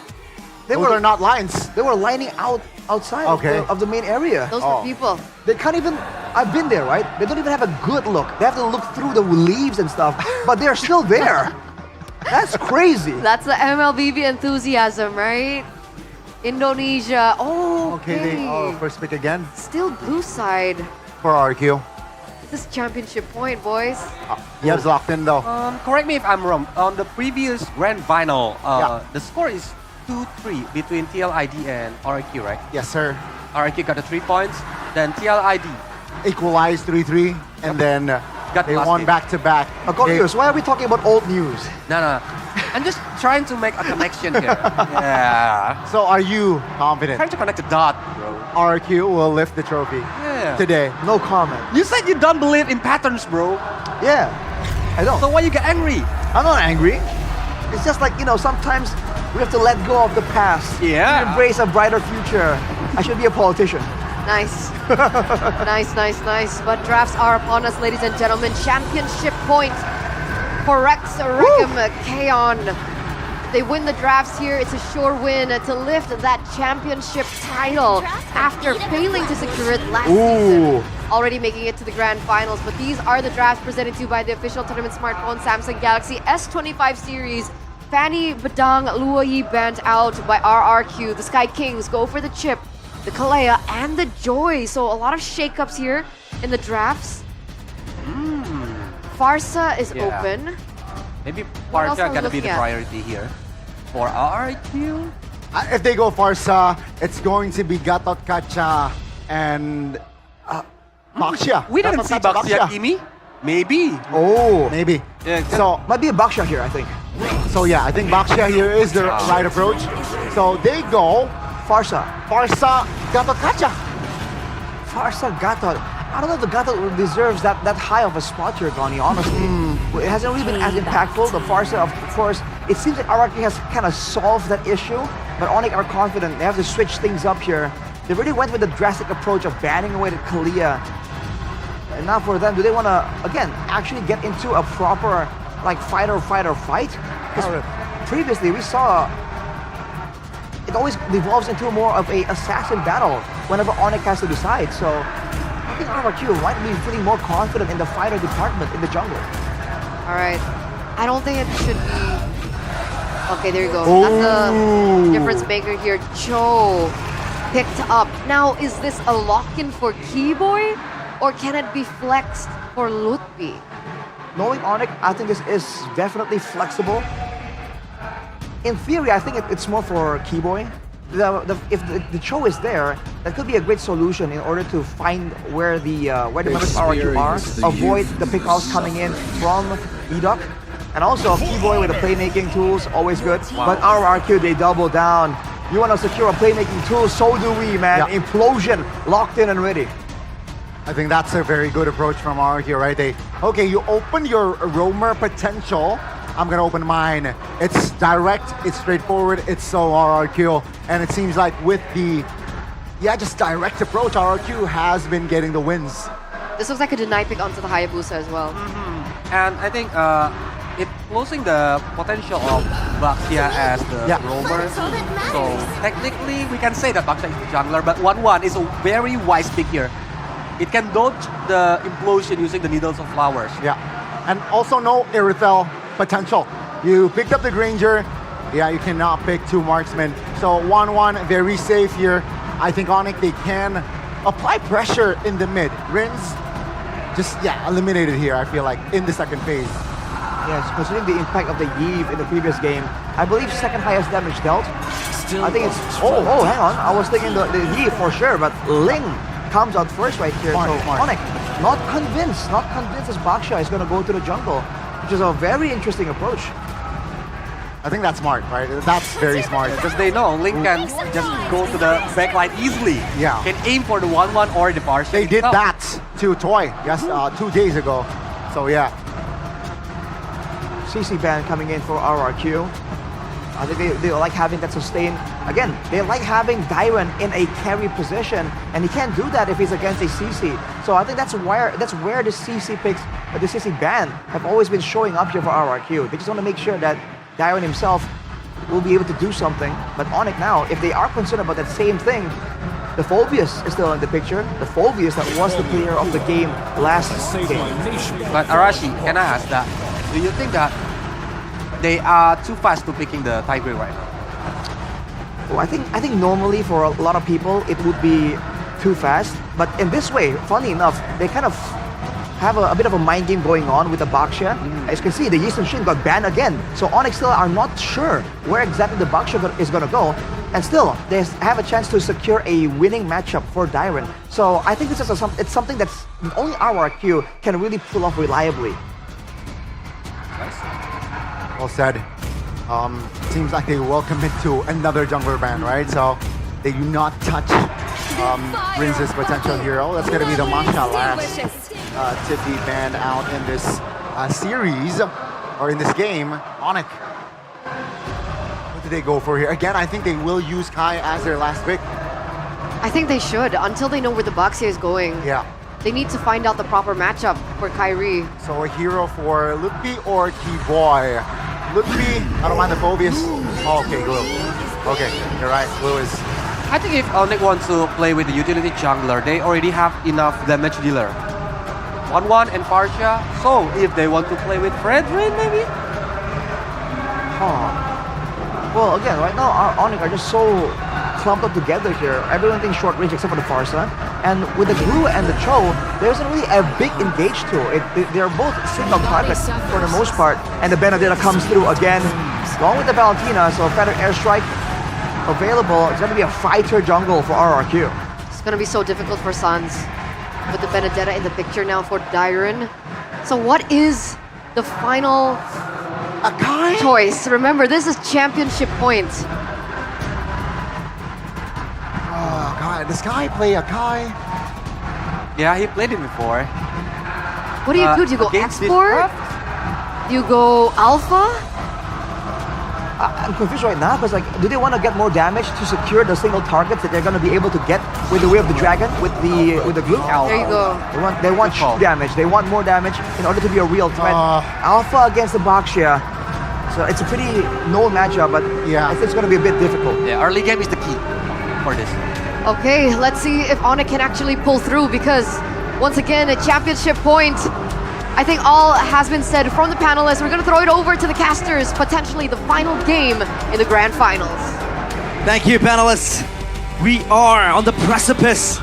Those are not lines. They were lining outside of the main area. Those were people. They can't even, I've been there, right? They don't even have a good look. They have to look through the leaves and stuff, but they're still there. That's crazy. That's the MLBB enthusiasm, right? Indonesia. Oh, Okay, first pick again Still blue side. for RQ. This is championship point, boys. Yev's locked in though. Correct me if I'm wrong. On the previous grand final, the score is 2-3 between TLID and RQ, right? Yes, sir. RQ got the 3 points, then TLID Equalized 3-3, and then they last won game. back-to-back. Confused. Why are we talking about old news? No. I'm just trying to make a connection here. Yeah. So are you confident Trying to connect the dot, bro. RQ will lift the trophy Yeah. today? No comment. You said you don't believe in patterns, bro. Yeah, I don't. So why you get angry? I'm not angry. It's just like, sometimes we have to let go of the past. Yeah. To embrace a brighter future. I should be a politician. Nice. nice. But drafts are upon us, ladies and gentlemen. Championship point for Rex Regum Kaon. They win the drafts here. It's a sure win to lift that championship title after failing to secure it last season. Already making it to the grand finals. But these are the drafts presented to you by the official tournament smartphone Samsung Galaxy S25 series. Fanny, Badang, Luoyi banned out by RRQ. The Sky Kings go for the chip, the Kalea, and the Joy. So a lot of shakeups here in the drafts. Farsa is open. Maybe What else Farsa are we gonna be looking the at? priority here. For RRQ, If they go Farsa, it's going to be Gatot Kacha and Baxia. we didn't see Baxia Kimi. Maybe. Oh, maybe. Yeah, So Might be a Baxia here, I think. So yeah, I think Baxia here is the right approach. So they go Farsa. Farsa, Gatot Kacha. Farsa Gatot. I don't know if the Gatot deserves that high of a spot here, Donnie, honestly. It hasn't really been as impactful. The Farsa, of course, it seems like RRQ has kind of solved that issue, but Onyx are confident. They have to switch things up here. They really went with the drastic approach of banning away the Kalia. And now for them, do they want to, again, actually get into a proper, like, fight? Because previously we saw it always devolves into more of a assassin battle whenever Onyx has to decide. So I think RRQ might be feeling more confident in the fighter department in the jungle. All right. I don't think it should be. Okay, there you go. That's the difference maker here. Cho picked up. Now, is this a lock-in for Keyboy? Or can it be flexed for Lutfi? Knowing Onyx, I think this is definitely flexible. In theory, I think it's more for Keyboy. If the Cho is there, that could be a great solution in order to find where the members of RRQ are, avoid the pickoffs coming in from Edok. And also, Keyboy with the playmaking tools, always good. But RRQ, they double down. You want to secure a playmaking tool, so do we, man. Yeah. Implosion, locked in and ready. I think that's a very good approach from RRQ, right? Okay, you open your roamer potential. I'm gonna open mine. It's direct, it's straightforward, it's so RRQ. And it seems like with the, just direct approach, RRQ has been getting the wins. This looks like a deny pick onto the Hayabusa as well. And I think it closing the potential of Baxia as the roamer. So technically we can say that Baxia is the jungler, but 1-1 is a very wise pick here. It can dodge the implosion using the Needles of Flowers. Yeah, and also no Irithel potential. You picked up the Granger. Yeah, you cannot pick two marksmen. So 1-1, very safe here. I think Onyx, they can apply pressure in the mid. Rins just, eliminated here, I feel like, in the second phase. Yes, considering the impact of the Yeve in the previous game, I believe second highest damage dealt. I think it's, hang on. I was thinking the Yeve for sure, but Ling comes out first right here. Smart. Onyx, not convinced as Baxia is going to go to the jungle, which is a very interesting approach. I think that's smart, right? That's very smart. Because they know Link can just go to the backline easily. Yeah. Can aim for the 1-1 or the partial. They did that to Toy, 2 days ago. So yeah. CC ban coming in for RRQ. I think they like having that sustain. Again, they like having Dairon in a carry position, and he can't do that if he's against a CC. So I think that's where the CC picks, the CC ban have always been showing up here for RRQ. They just want to make sure that Dairon himself will be able to do something. But Onyx now, if they are concerned about that same thing, the Phobius is still in the picture. The Phobius that was the player of the game last game. But Arashi, can I ask that? Do you think that they are too fast to picking the Tiger right now? Well, I think normally for a lot of people it would be too fast. But in this way, funny enough, they kind of have a bit of a mind game going on with the Baxia. As you can see, the Yisung Shin got banned again. So Onyx still are not sure where exactly the Baxia is going to go. And still, they have a chance to secure a winning matchup for Dairon. So I think this is it's something that's only RRQ can really pull off reliably. Well said. Seems like they will commit to another jungler ban, right? So they do not touch Rinz's potential hero. That's going to be the Masha last to be banned out in this series, or in this game. Onyx. What do they go for here? Again, I think they will use Kai as their last pick. I think they should, until they know where the Baxia is going. Yeah. They need to find out the proper matchup for Kyrie. So a hero for Lutfi or Keyboy? Lutfi, I don't mind the Phobius. Oh, okay, Glue. Okay, you're right, Glue is... I think if Onyx wants to play with the utility jungler, they already have enough damage dealer. 1-1 and Farsha. So if they want to play with Fredrin maybe? Huh. So again, right now, our Onyx are just so clumped up together here. Everyone thinks short range except for the Farsa. And with the Glue and the Cho, there isn't really a big engage to it. They're both single target for the most part. And the Benedetta comes through again, along with the Valentina. So Feather Airstrike available. It's going to be a fighter jungle for RRQ. It's going to be so difficult for Suns with the Benedetta in the picture now for Dyron. So what is the final choice? Remember, this is championship point. Oh, God, does Kai play Akai? Yeah, he played it before. What do you do? Do you go export? Do you go alpha? I'm confused right now because, like, do they want to get more damage to secure the single targets that they're going to be able to get with the Way of the Dragon, with the Glue? There you go. They want damage. They want more damage in order to be a real threat. Alpha against the Baxia. So it's a pretty known matchup, but yeah, I think it's going to be a bit difficult. Yeah, early game is the key for this. Okay, let's see if Onyx can actually pull through because once again, a championship point. I think all has been said from the panelists. We're going to throw it over to the casters, potentially the final game in the grand finals. Thank you, panelists. We are on the precipice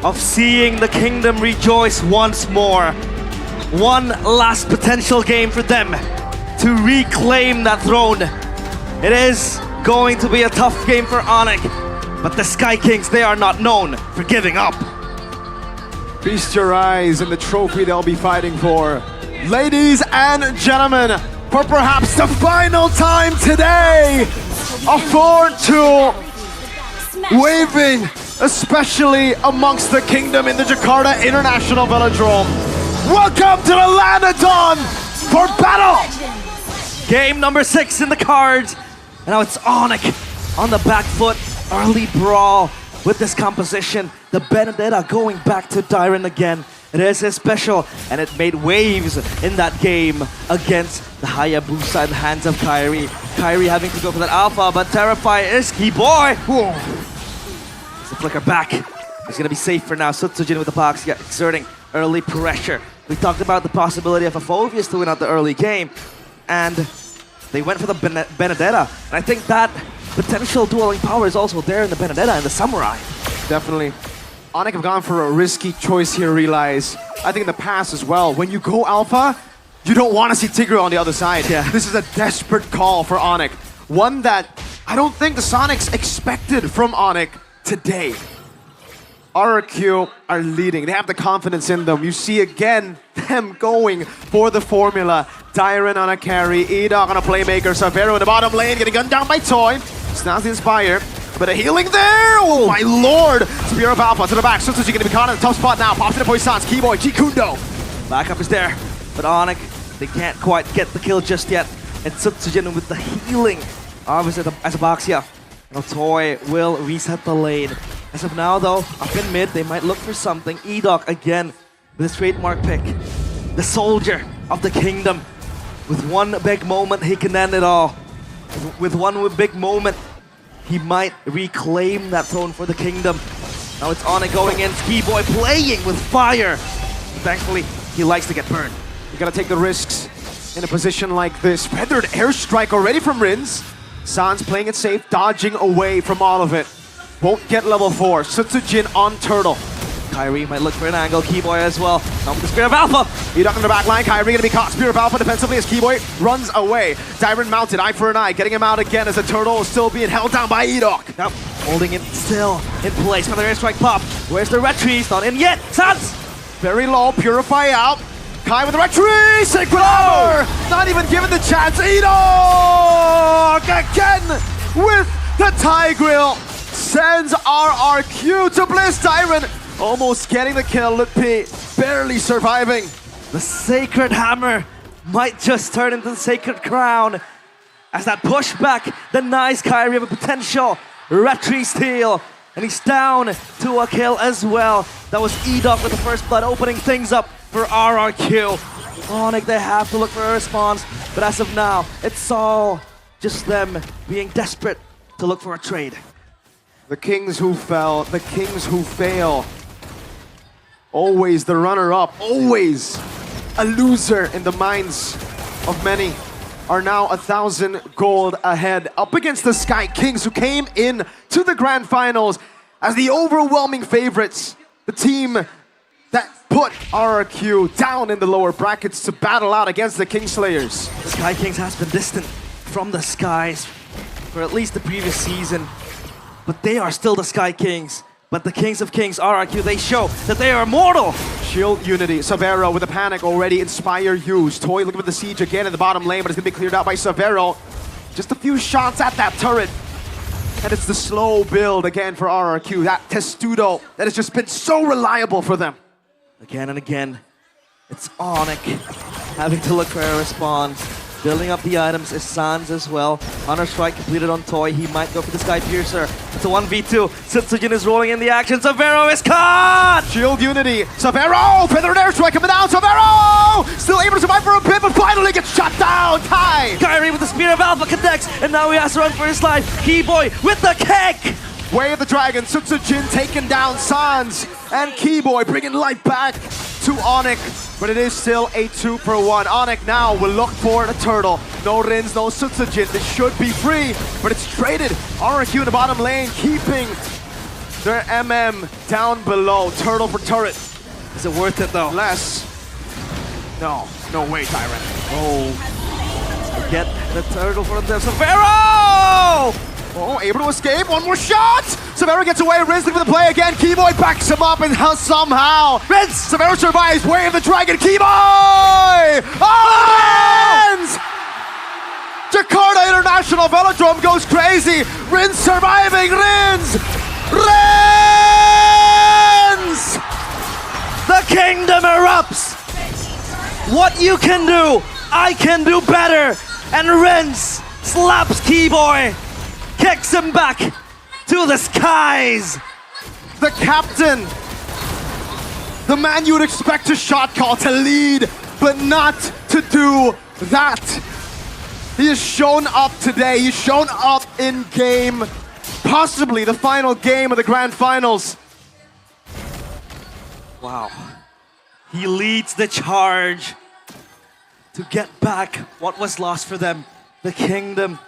of seeing the kingdom rejoice once more. One last potential game for them to reclaim that throne. It is going to be a tough game for Onyx, but the Sky Kings, they are not known for giving up. Feast your eyes in the trophy they'll be fighting for. Ladies and gentlemen, for perhaps the final time today, a 4-2 waving, especially amongst the kingdom in the Jakarta International Velodrome. Welcome to the land of dawn for battle! Game number 6 in the cards. And now it's Onyx on the back foot. Early brawl with this composition. The Benedetta going back to Dyron again. It is his special, and it made waves in that game against the Hayabusa in the hands of Kyrie. Kyrie having to go for that alpha, but Terrify is key boy. It's the flicker back. He's gonna be safe for now. Sutsujin with the box, exerting early pressure. We talked about the possibility of a Phobius to win out the early game, and they went for the Benedetta. And I think that potential dueling power is also there in the Benedetta and the Samurai. Definitely. Onyx have gone for a risky choice here, realize. I think in the past as well, when you go alpha, you don't want to see Tigreal on the other side. Yeah. This is a desperate call for Onyx. One that I don't think the Sonics expected from Onyx today. RRQ are leading. They have the confidence in them. You see again them going for the formula. Dyron on a carry, Edok on a playmaker, Savero in the bottom lane, getting gunned down by Toy. Snaps the Inspire. But a healing there! Oh my lord! Spear of Alpha to the back. Suzuki gonna be caught in a tough spot now. Pops in the Poissons. Keyboy, Chikundo. Backup is there. But Onyx, they can't quite get the kill just yet. And Sutsujin with the healing. Obviously as a box here. Now Toy will reset the lane. As of now though, up in mid, they might look for something. Edok again with his trademark pick. The soldier of the kingdom. With one big moment, he can end it all. With one big moment, he might reclaim that throne for the kingdom. Now it's Onyx going in, Ski Boy playing with fire. Thankfully, he likes to get burned. You gotta take the risks in a position like this. Feathered Airstrike already from Rins. Sans playing it safe, dodging away from all of it. Won't get level 4. Sutsujin on Turtle. Kyrie might look for an angle, Keyboy as well. Now with the Spear of Alpha. Edok in the back line, Kyrie gonna be caught. Spear of Alpha defensively as Keyboy runs away. Dyron mounted, eye for an eye, getting him out again as the Turtle is still being held down by Edok. Now holding it still in place. Another airstrike pop. Where's the retreat? Not in yet. Sans! Very low, Purify out. Kai with the retreat! Sacred Armor! Not even given the chance. Edok again with the Tigreal. Sends RRQ to Bliss. Dyron almost getting the kill. Litpi barely surviving. The Sacred Hammer might just turn into the Sacred Crown. As that pushback denies Kyrie of a potential retreat steal. And he's down to a kill as well. That was Edok with the first blood, opening things up for RRQ. Onyx, they have to look for a response. But as of now, it's all just them being desperate to look for a trade. The kings who fell, the kings who fail. Always the runner-up, always a loser in the minds of many. are now 1,000 gold ahead, up against the Sky Kings, who came in to the grand finals as the overwhelming favorites. The team that put RRQ down in the lower brackets to battle out against the Kingslayers. The Sky Kings has been distant from the skies for at least the previous season, but they are still the Sky Kings. But the Kings of Kings, RRQ, they show that they are immortal. Shield Unity, Severo with a panic already, Inspire used. Toy looking for the siege again in the bottom lane, but it's gonna be cleared out by Severo. Just a few shots at that turret. And it's the slow build again for RRQ. That Testudo that has just been so reliable for them. Again and again, it's Onyx having to look for a response. Building up the items is Sans as well. Hunter Strike completed on Toy. He might go for the Sky Piercer. It's a 1v2. Sitsujin is rolling in the action. Severo is caught! Shield Unity. Severo! Feathered Airstrike coming down. Severo! Still able to survive for a bit, but finally gets shut down. Kai! Kyrie with the Spear of Alpha connects, and now he has to run for his life. Keyboy with the kick! Way of the Dragon. Sitsujin taking down Sans. And Keyboy bringing life back to Onyx. But it is still a 2-for-1. Onyx now will look for the turtle. No Rins, no Sitsujin. This should be free, but it's traded. RRQ in the bottom lane, keeping their MM down below. Turtle for turret. Is it worth it though? Less. No, no way, Tyrant. Oh, get the turtle for them. Severo! Oh, able to escape. One more shot. Severo gets away. Riz looking for the play again. Keyboy backs him up, and somehow Riz. Severo survives. Way of the Dragon. Keyboy! Oh! Rins! Jakarta International Velodrome goes crazy. Rins surviving. Rins! Rins! The kingdom erupts! What you can do, I can do better. And Rins slaps Keyboy. Kicks him back to the skies. The captain, the man you would expect a shot call to lead, but not to do that. He has shown up today. He's shown up in game, possibly the final game of the grand finals. Wow. He leads the charge to get back what was lost for them. The kingdom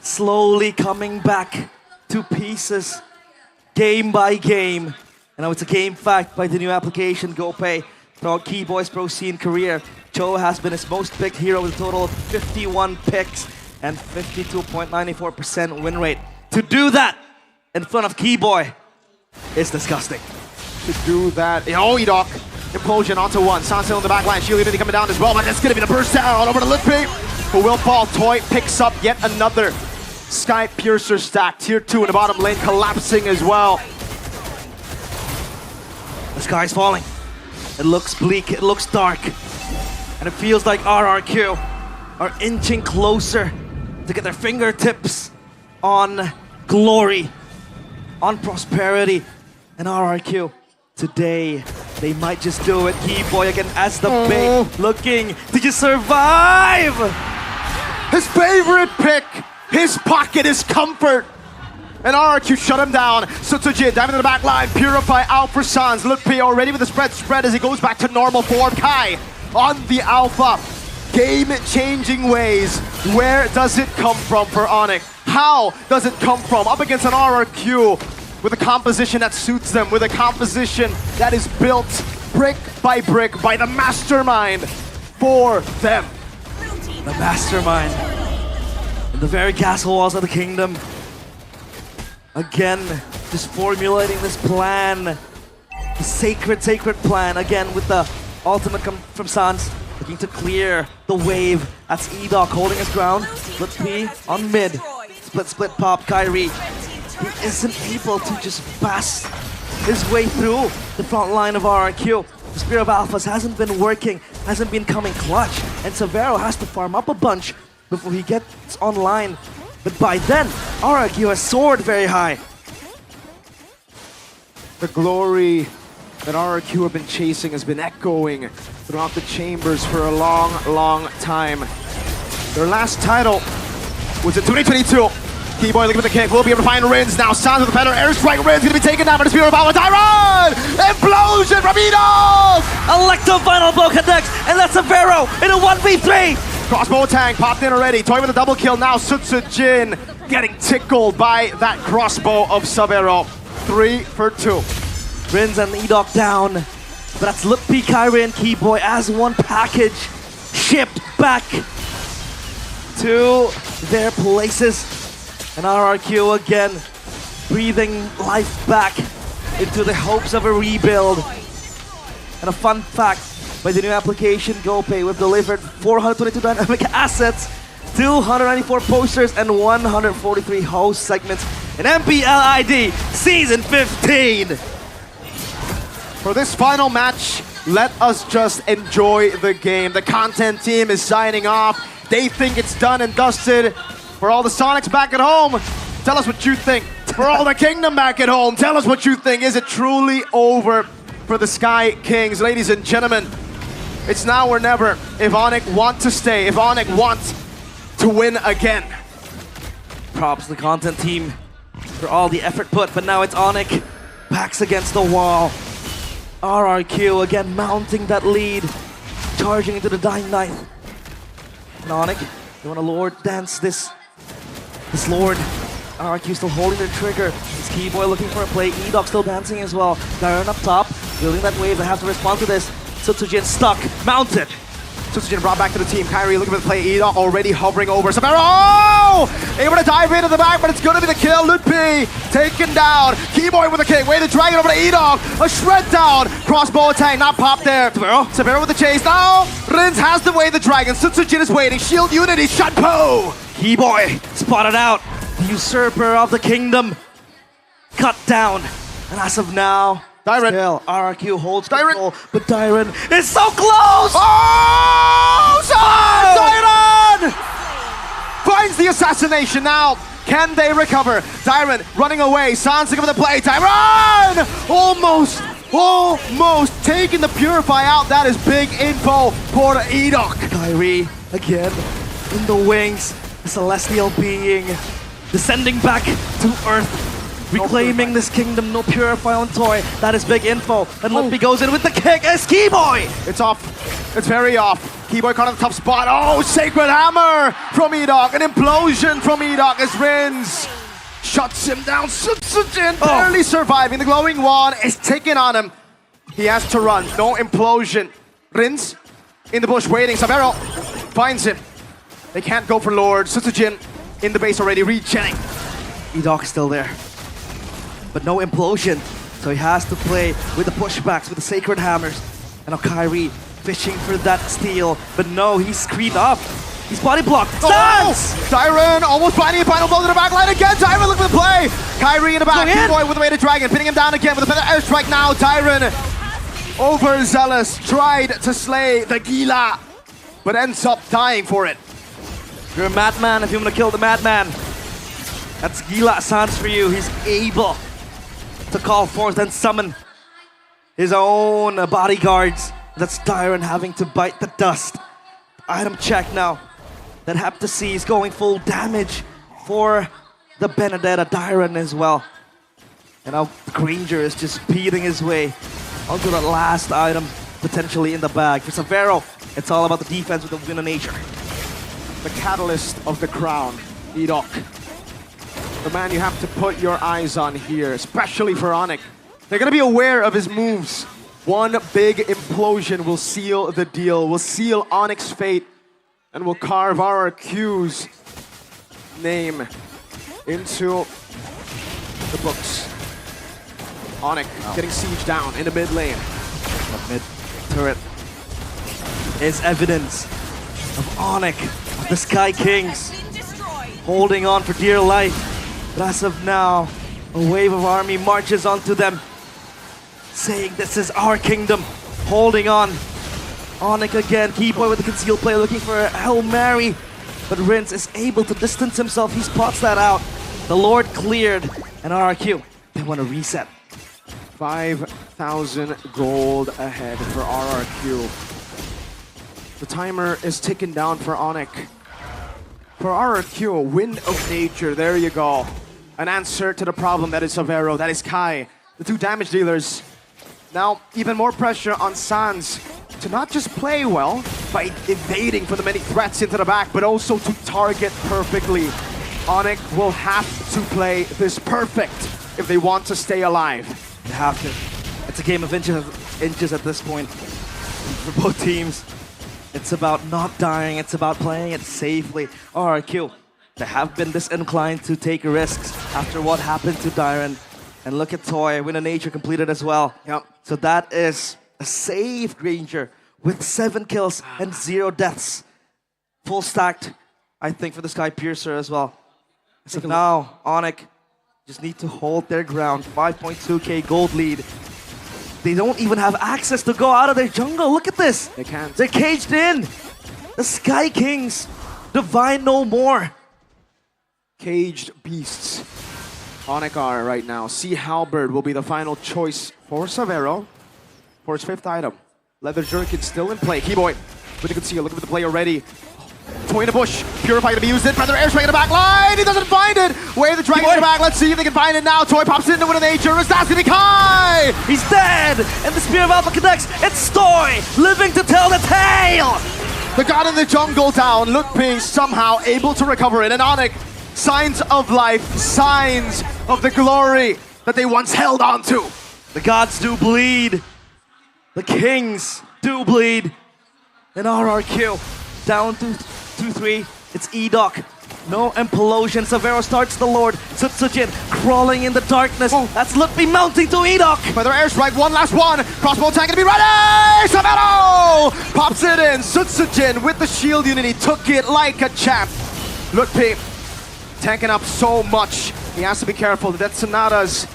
slowly coming back to pieces, game by game. And now it's a game fact by the new application, GoPay. Throughout Keyboy's pro scene career, Cho has been his most picked hero with a total of 51 picks and 52.94% win rate. To do that in front of Keyboy is disgusting. To do that, oh, Edok. Implosion onto one. Sansa on the back line. Shield Unity coming down as well, but it's gonna be the burst down over to Lippy, who will fall. Toy picks up yet another Sky Piercer stack. Tier 2 in the bottom lane collapsing as well. The sky's falling. It looks bleak, it looks dark. And it feels like RRQ are inching closer to get their fingertips on glory, on prosperity. And RRQ, today, they might just do it. Keyboy again as the bait, looking to just survive! His favorite pick, his pocket, his comfort. And RRQ shut him down. Sitsujin diving to the back line. Purify out for Sans. Lippy already with the spread as he goes back to normal form. Kai on the Alpha. Game-changing ways. Where does it come from for Onyx? How does it come from? Up against an RRQ with a composition that suits them, with a composition that is built brick by the mastermind for them. The mastermind in the very castle walls of the kingdom. Again, just formulating this plan. The sacred plan. Again, with the ultimate from Sans. Looking to clear the wave. That's Edok holding his ground. Lippy on mid. Split pop, Kyrie. He isn't able to just pass his way through the front line of RRQ. The Spear of Alphas hasn't been working, hasn't been coming clutch. And Severo has to farm up a bunch before he gets online. But by then, RRQ has soared very high. The glory that RRQ have been chasing has been echoing throughout the chambers for a long time. Their last title was in 2022. Keyboy looking for the kick, will be able to find Rins now. Sounds of the better airstrike. Rins gonna be taken down by the Spear of Alpha. Tyron! Implosion from Edok! Electo final blow connects, and that's Severo in a 1v3. Crossbow tank popped in already. Toy with a double kill now. Sutsujin getting tickled by that crossbow of Savero. 3 for 2. Rins and Edok down. But that's Lippy, Kyrie, and Keyboy as one package shipped back to their places. And RRQ again breathing life back into the hopes of a rebuild. And a fun fact, by the new application GoPay, we've delivered 422 dynamic assets, 294 posters, and 143 host segments in MPL ID Season 15. For this final match, let us just enjoy the game. The content team is signing off. They think it's done and dusted. For all the Sonics back at home, tell us what you think. For all the Kingdom back at home, tell us what you think. Is it truly over for the Sky Kings? Ladies and gentlemen, it's now or never. If Onyx want to stay, if Onyx wants to win again. Props to the content team for all the effort put, but now it's Onyx backs against the wall. RRQ again mounting that lead, charging into the dying ninth. And Onyx, they want to Lord dance this Lord. RRQ still holding their trigger. This Keyboy looking for a play. Edok still dancing as well. Darren up top, building that wave. They have to respond to this. Sutsujin stuck, mounted. Sutsujin brought back to the team. Kyrie looking for the play. Edok already hovering over. Savero! Oh! Able to dive into the back, but it's going to be the kill. Lutpi taken down. Keyboy with a kick. Way to drag it over to Edok. A shred down. Crossbow attack, not popped there. Savero with the chase. Now, Rins has the way the dragon. Sutsujin is waiting. Shield unity. Shunpo! Keyboy spotted out. The usurper of the kingdom. Cut down. And as of now, Dyren. Still, RRQ holds control, but Dyren is so close! Oh! Dyren! Finds the assassination now. Can they recover? Dyren running away. Sans looking for the play. Dyren! Almost taking the Purify out. That is big info for Edok. Kyrie again in the wings. The celestial being descending back to Earth. Reclaiming this kingdom, no Purify on Toy. That is big info. And Lippy goes in with the kick as Keyboy! It's off. It's very off. Keyboy caught in a tough spot. Oh, Sacred Hammer from Edok. An implosion from Edok as Rins shuts him down. Sutsujin barely surviving. The glowing wand is taking on him. He has to run. No implosion. Rins in the bush waiting. Savero finds him. They can't go for Lord. Sutsujin in the base already, regenning. Edok still there. But no implosion, so he has to play with the pushbacks, with the Sacred Hammers. And now Kyrie fishing for that steal, but no, he's screened up. He's body blocked. Stance! Dyren almost finding a final blow to the back line again. Dyren looking for the play. Kyrie in the back. Keyboy with the way to Dragon, pinning him down again with a feather airstrike now. Dyren, overzealous, tried to slay the Gila, but ends up dying for it. You're a madman if you want to kill the madman. That's Gila Sans for you. He's able to call forth and summon his own bodyguards. That's Dyren having to bite the dust. Item check now. That Heptasy is going full damage for the Benedetta Dyren as well. And now Granger is just beating his way onto the last item potentially in the bag. For Savero, it's all about the defense with the Winner Nature. The catalyst of the crown, Edok. The man you have to put your eyes on here, especially for Onyx. They're going to be aware of his moves. One big implosion will seal the deal, will seal Onyx's fate, and will carve RRQ's name into the books. Onyx getting siege down in the mid lane. The mid turret is evidence of Onyx, of the Sky Kings, holding on for dear life. But as of now, a wave of army marches onto them, saying this is our kingdom, holding on. Onyx again, Keyboy with the concealed play, looking for a Hail Mary, but Rins is able to distance himself. He spots that out. The Lord cleared, and RRQ, they want to reset. 5,000 gold ahead for RRQ. The timer is ticking down for Onyx. For RRQ, Wind of Nature, there you go. An answer to the problem that is Savero, that is Kai. The two damage dealers. Now, even more pressure on Sans to not just play well, by evading from the many threats into the back, but also to target perfectly. Onyx will have to play this perfect if they want to stay alive. They have to. It's a game of inches at this point for both teams. It's about not dying. It's about playing it safely. RRQ, they have been disinclined to take risks after what happened to Dyran. And look at Toy, Win of Nature completed as well. Yep. So that is a safe Granger with 7 kills and 0 deaths. Full stacked, I think, for the Sky Piercer as well. So now, Onyx just need to hold their ground. 5.2k gold lead. They don't even have access to go out of their jungle. Look at this. They can't. They're caged in. The Sky Kings divine no more. Caged beasts. Onyx are right now. Sea Halberd will be the final choice for Savero for his 5th item. Leather Jerkin still in play. Keyboy with the conceal. Looking for the play already. Toy in the bush. Purify gonna be used it. Rather airstrike in the back line. He doesn't find it. Wave the dragon in the back. Let's see if they can find it now. Toy pops into Win of Nature. Is that gonna be Kai? He's dead. And the Spear of Alpha connects. It's Toy living to tell the tale. The god in the jungle down. Lutpi somehow able to recover it. And Onyx, signs of life, signs of the glory that they once held on to. The gods do bleed. The kings do bleed. And RRQ down to 2-3. It's E-Doc. No implosion. Savero starts the Lord. Sutsujin crawling in the darkness. That's Lutpi mounting to E-Doc. Feather airstrike, one last one. Crossbow tank gonna be ready! Savero pops it in. Sutsujin with the shield unity took it like a champ. Lutpi tanking up so much. He has to be careful. The Death Sonatas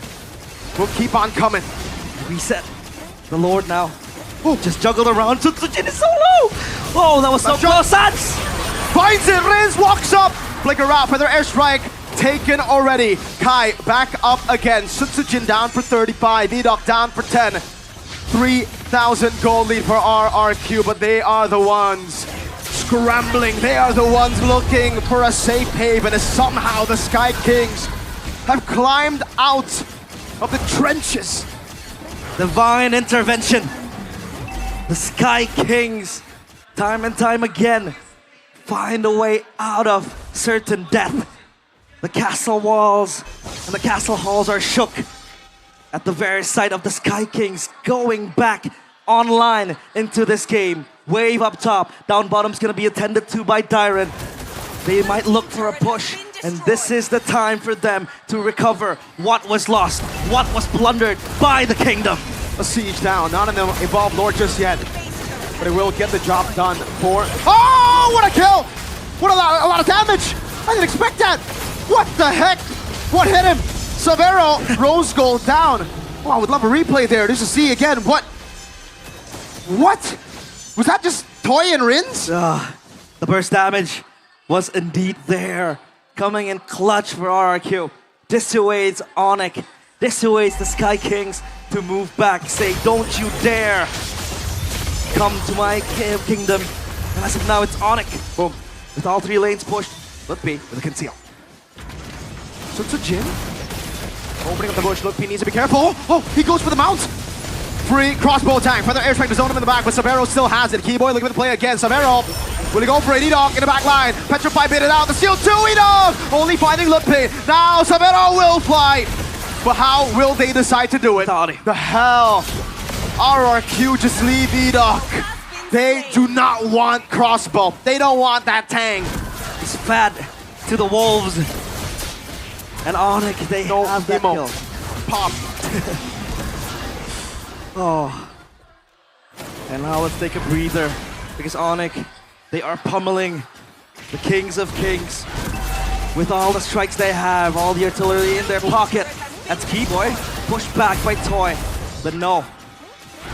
will keep on coming. Reset. The Lord now. Just juggled around. Sutsujin is so low. Oh, that was so close. Sans! Finds it. Riz walks up. Flicker out. Feather airstrike taken already. Kai back up again. Sutsujin down for 35. E-Doc down for 10. 3,000 gold lead for RRQ, but they are the ones scrambling. They are the ones looking for a safe haven as somehow the Sky Kings have climbed out of the trenches. Divine intervention. The Sky Kings, time and time again, find a way out of certain death. The castle walls and the castle halls are shook at the very sight of the Sky Kings going back online into this game. Wave up top, down bottom's gonna be attended to by Dyran. They might look for a push, and this is the time for them to recover what was lost, what was plundered by the kingdom. A siege down, not an Evolved Lord just yet, but it will get the job done for... Oh, what a kill! What a lot of damage! I didn't expect that! What the heck? What hit him? Savero, Rose Gold down. Oh, I would love a replay there just to see again what... What? Was that just Toy and Rins? The burst damage was indeed there. Coming in clutch for RRQ. Dissuades Onyx. Dissuades the Sky Kings to move back. Say, don't you dare come to my kingdom. And as of now, it's Onyx. Boom. With all 3 lanes pushed. Lutpi with a conceal. Sutsujin opening up the bush. Lutpi needs to be careful. Oh, he goes for the mount. Free crossbow tank. Feather airstrike to zone him in the back, but Savero still has it. Keyboy looking for the play again. Savero will he go for it? E-Doc in the back line. Petrify bit it out. The steal to E-Doc. Only finding Lutpi. Now Savero will fly. But how will they decide to do it? The hell? RRQ just leave E-Doc. They do not want crossbow. They don't want that tank. It's fed to the wolves. And Onyx, they have that kill. Pop. Oh. And now let's take a breather. Because Onyx, they are pummeling the Kings of Kings. With all the strikes they have, all the artillery in their pocket. That's Keyboy. Pushed back by Toy. But no.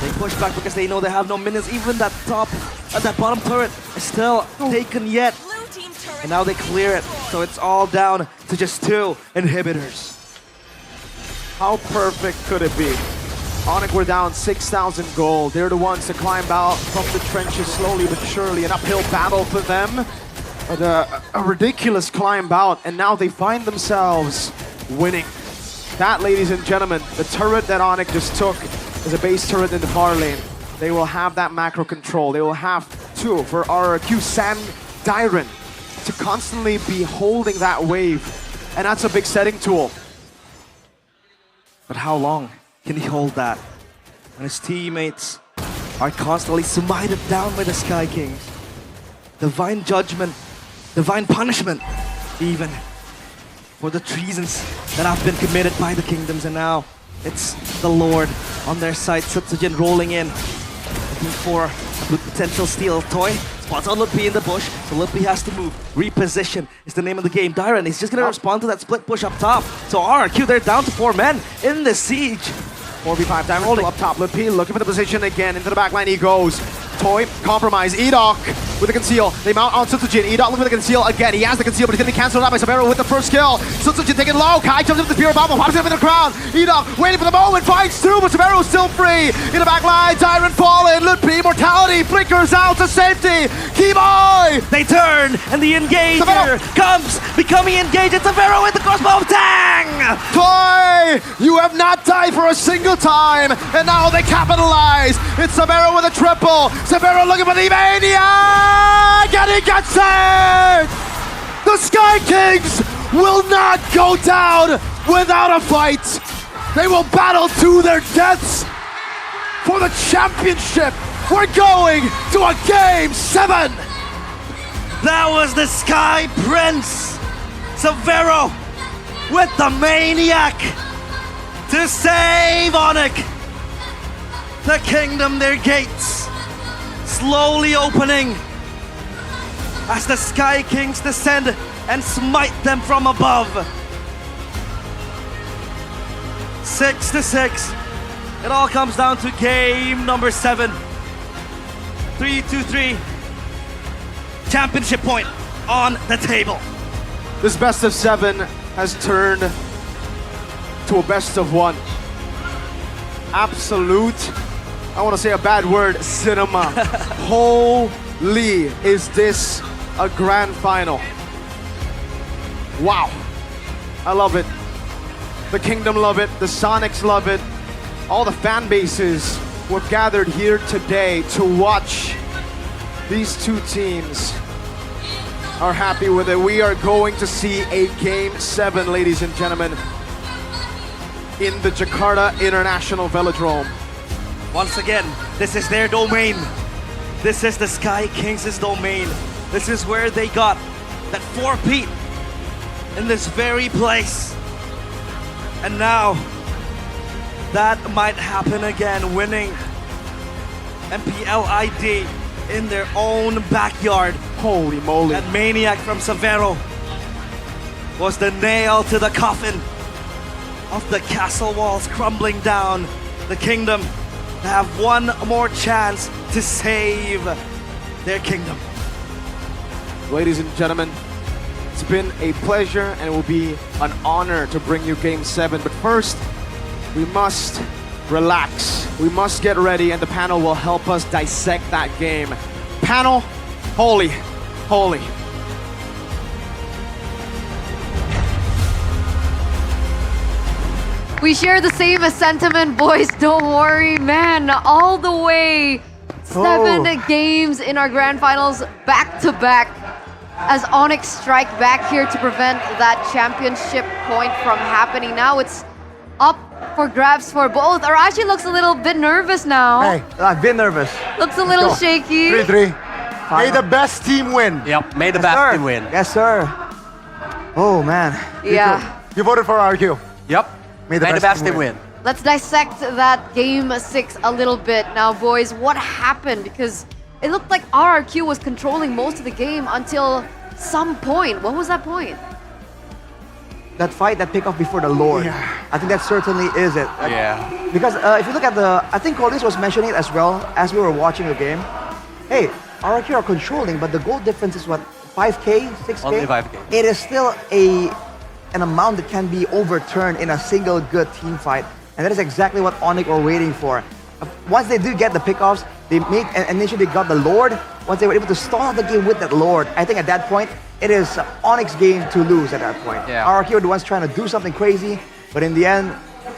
They push back because they know they have no minions. Even that bottom turret is still taken yet. And now they clear it. So it's all down to just 2 inhibitors. How perfect could it be? Onyx were down 6,000 gold. They're the ones to climb out from the trenches slowly but surely. An uphill battle for them. But a ridiculous climb out. And now they find themselves winning. That, ladies and gentlemen, the turret that Onyx just took is a base turret in the far lane. They will have that macro control. They will have tool for RRQ, Sand Dyron, to constantly be holding that wave. And that's a big setting tool. But how long can he hold that when his teammates are constantly smited down by the Sky Kings? Divine judgment, divine punishment, even for the treasons that have been committed by the kingdoms. And now it's the Lord on their side. Setsujin rolling in, looking for a potential steal. Toy spots on Lutpi in the bush, so Lutpi has to move. Reposition is the name of the game. Dyron, he's just gonna respond to that split push up top. So RRQ, they're down to 4 men in the siege. 4v5 damage still up top. Lutpi looking for the position again. Into the back line he goes. Toy, compromise. Edok with the conceal. They mount on Setsujin. Edok looking for the conceal again. He has the conceal, but he's going to be cancelled out by Sabero with the first kill. Setsujin taking low. Kai jumps up the spear bomb. Pops it up in the crowd. Edok waiting for the moment. Finds two, but Sabero still free. In the back line, Dyron falling. Lutpi, Immortality flickers out to safety. Keyboy! They turn, and the engager comes, becoming engaged. It's Sabero with the crossbow. Dang! Toy, you have not died for a single time, and now they capitalize. It's Sabero with a triple. Sabero looking for the maniac, and he gets it! The Sky Kings will not go down without a fight. They will battle to their deaths for the championship. We're going to a Game 7. That was the Sky Prince, Sabero, with the maniac to save Onyx. The kingdom, their gates slowly opening as the Sky Kings descend and smite them from above. 6-6. It all comes down to game number 7. 3-3. Championship point on the table. This best of 7 has turned to a best of 1. Absolute, I want to say a bad word, cinema. Holy, is this a grand final? Wow, I love it. The Kingdom love it, the Sonics love it. All the fan bases were gathered here today to watch these two teams are happy with it. We are going to see a Game 7, ladies and gentlemen, in the Jakarta International Velodrome. Once again, this is their domain. This is the Sky Kings' domain. This is where they got that 4-peat in this very place. And now, that might happen again, winning MPL ID in their own backyard. Holy moly. That maniac from Sabero was the nail to the coffin of the castle walls crumbling down. The kingdom to have one more chance to save their kingdom. Ladies and gentlemen, it's been a pleasure and it will be an honor to bring you Game 7. But first, we must relax. We must get ready and the panel will help us dissect that game. Panel, holy, holy. We share the same sentiment, boys. Don't worry, man. All the way 7 games in our grand finals back to back as Onyx strike back here to prevent that championship point from happening. Now it's up for grabs for both. Arashi looks a little bit nervous now. Hey, I've been nervous. Looks a little shaky. 3-3. May the best team win. Yep, may the best team win. Yes, sir. Oh, man. Yeah. You voted for RQ. Yep. May the best team win. Let's dissect that Game 6 a little bit. Now, boys, what happened? Because it looked like RRQ was controlling most of the game until some point. What was that point? That fight that pick off before the Lord. I think that certainly is it. Yeah. Because if you look at I think Collins was mentioning it as well as we were watching the game. Hey, RRQ are controlling, but the goal difference is what? 5K? 6K? Only 5K. It is still an amount that can be overturned in a single good team fight. And that is exactly what Onyx were waiting for. Once they do get the pickoffs, they made, and initially they got the Lord. Once they were able to stall the game with that Lord, I think at that point, it is Onyx game to lose at that point. Yeah. RRQ were the ones trying to do something crazy, but in the end,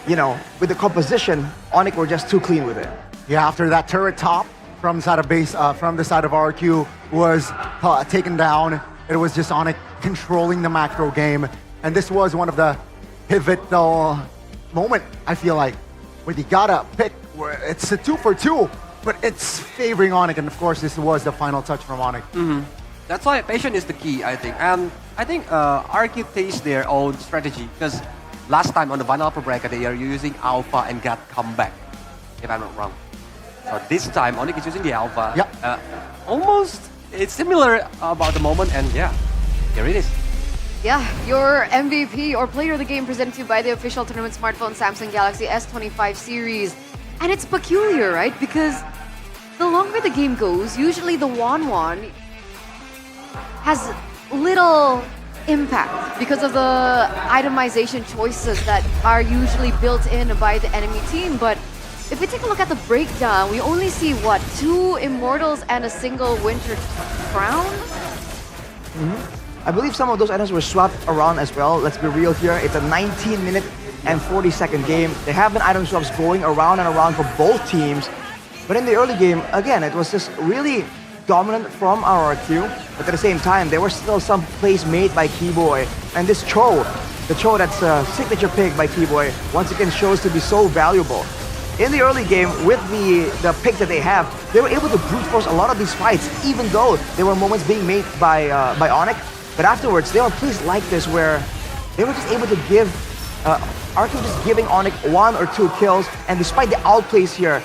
you know, with the composition, Onyx were just too clean with it. Yeah, after that turret top, from the side of base, from the side of RQ was taken down. It was just Onyx controlling the macro game. And this was one of the pivotal moment, I feel like, where you gotta pick, where it's a 2 for 2, but it's favoring Onyx. And of course, this was the final touch from Onyx. That's why patience is the key, I think. And I think RQ takes their own strategy because last time on the Final Upper Bracket, they are using Alpha and got comeback, if I'm not wrong. So this time, Onyx is using the Alpha. Yeah. Almost, it's similar about the moment, and yeah, here it is. Yeah, your MVP or player of the game presented to you by the official tournament smartphone Samsung Galaxy S25 series. And it's peculiar, right? Because the longer the game goes, usually the Wanwan has little impact because of the itemization choices that are usually built in by the enemy team. But if we take a look at the breakdown, we only see, what, 2 Immortals and a single Winter Crown? I believe some of those items were swapped around as well. Let's be real here. It's a 19-minute and 40-second game. There have been item swaps going around and around for both teams. But in the early game, again, it was just really dominant from RRQ. But at the same time, there were still some plays made by Keyboy. And this Cho, the Cho that's a signature pick by Keyboy, once again shows to be so valuable. In the early game, with the pick that they have, they were able to brute force a lot of these fights, even though there were moments being made by Onyx. But afterwards, there were plays like this where they were just able to give RQ just giving Onyx 1 or 2 kills, and despite the outplays here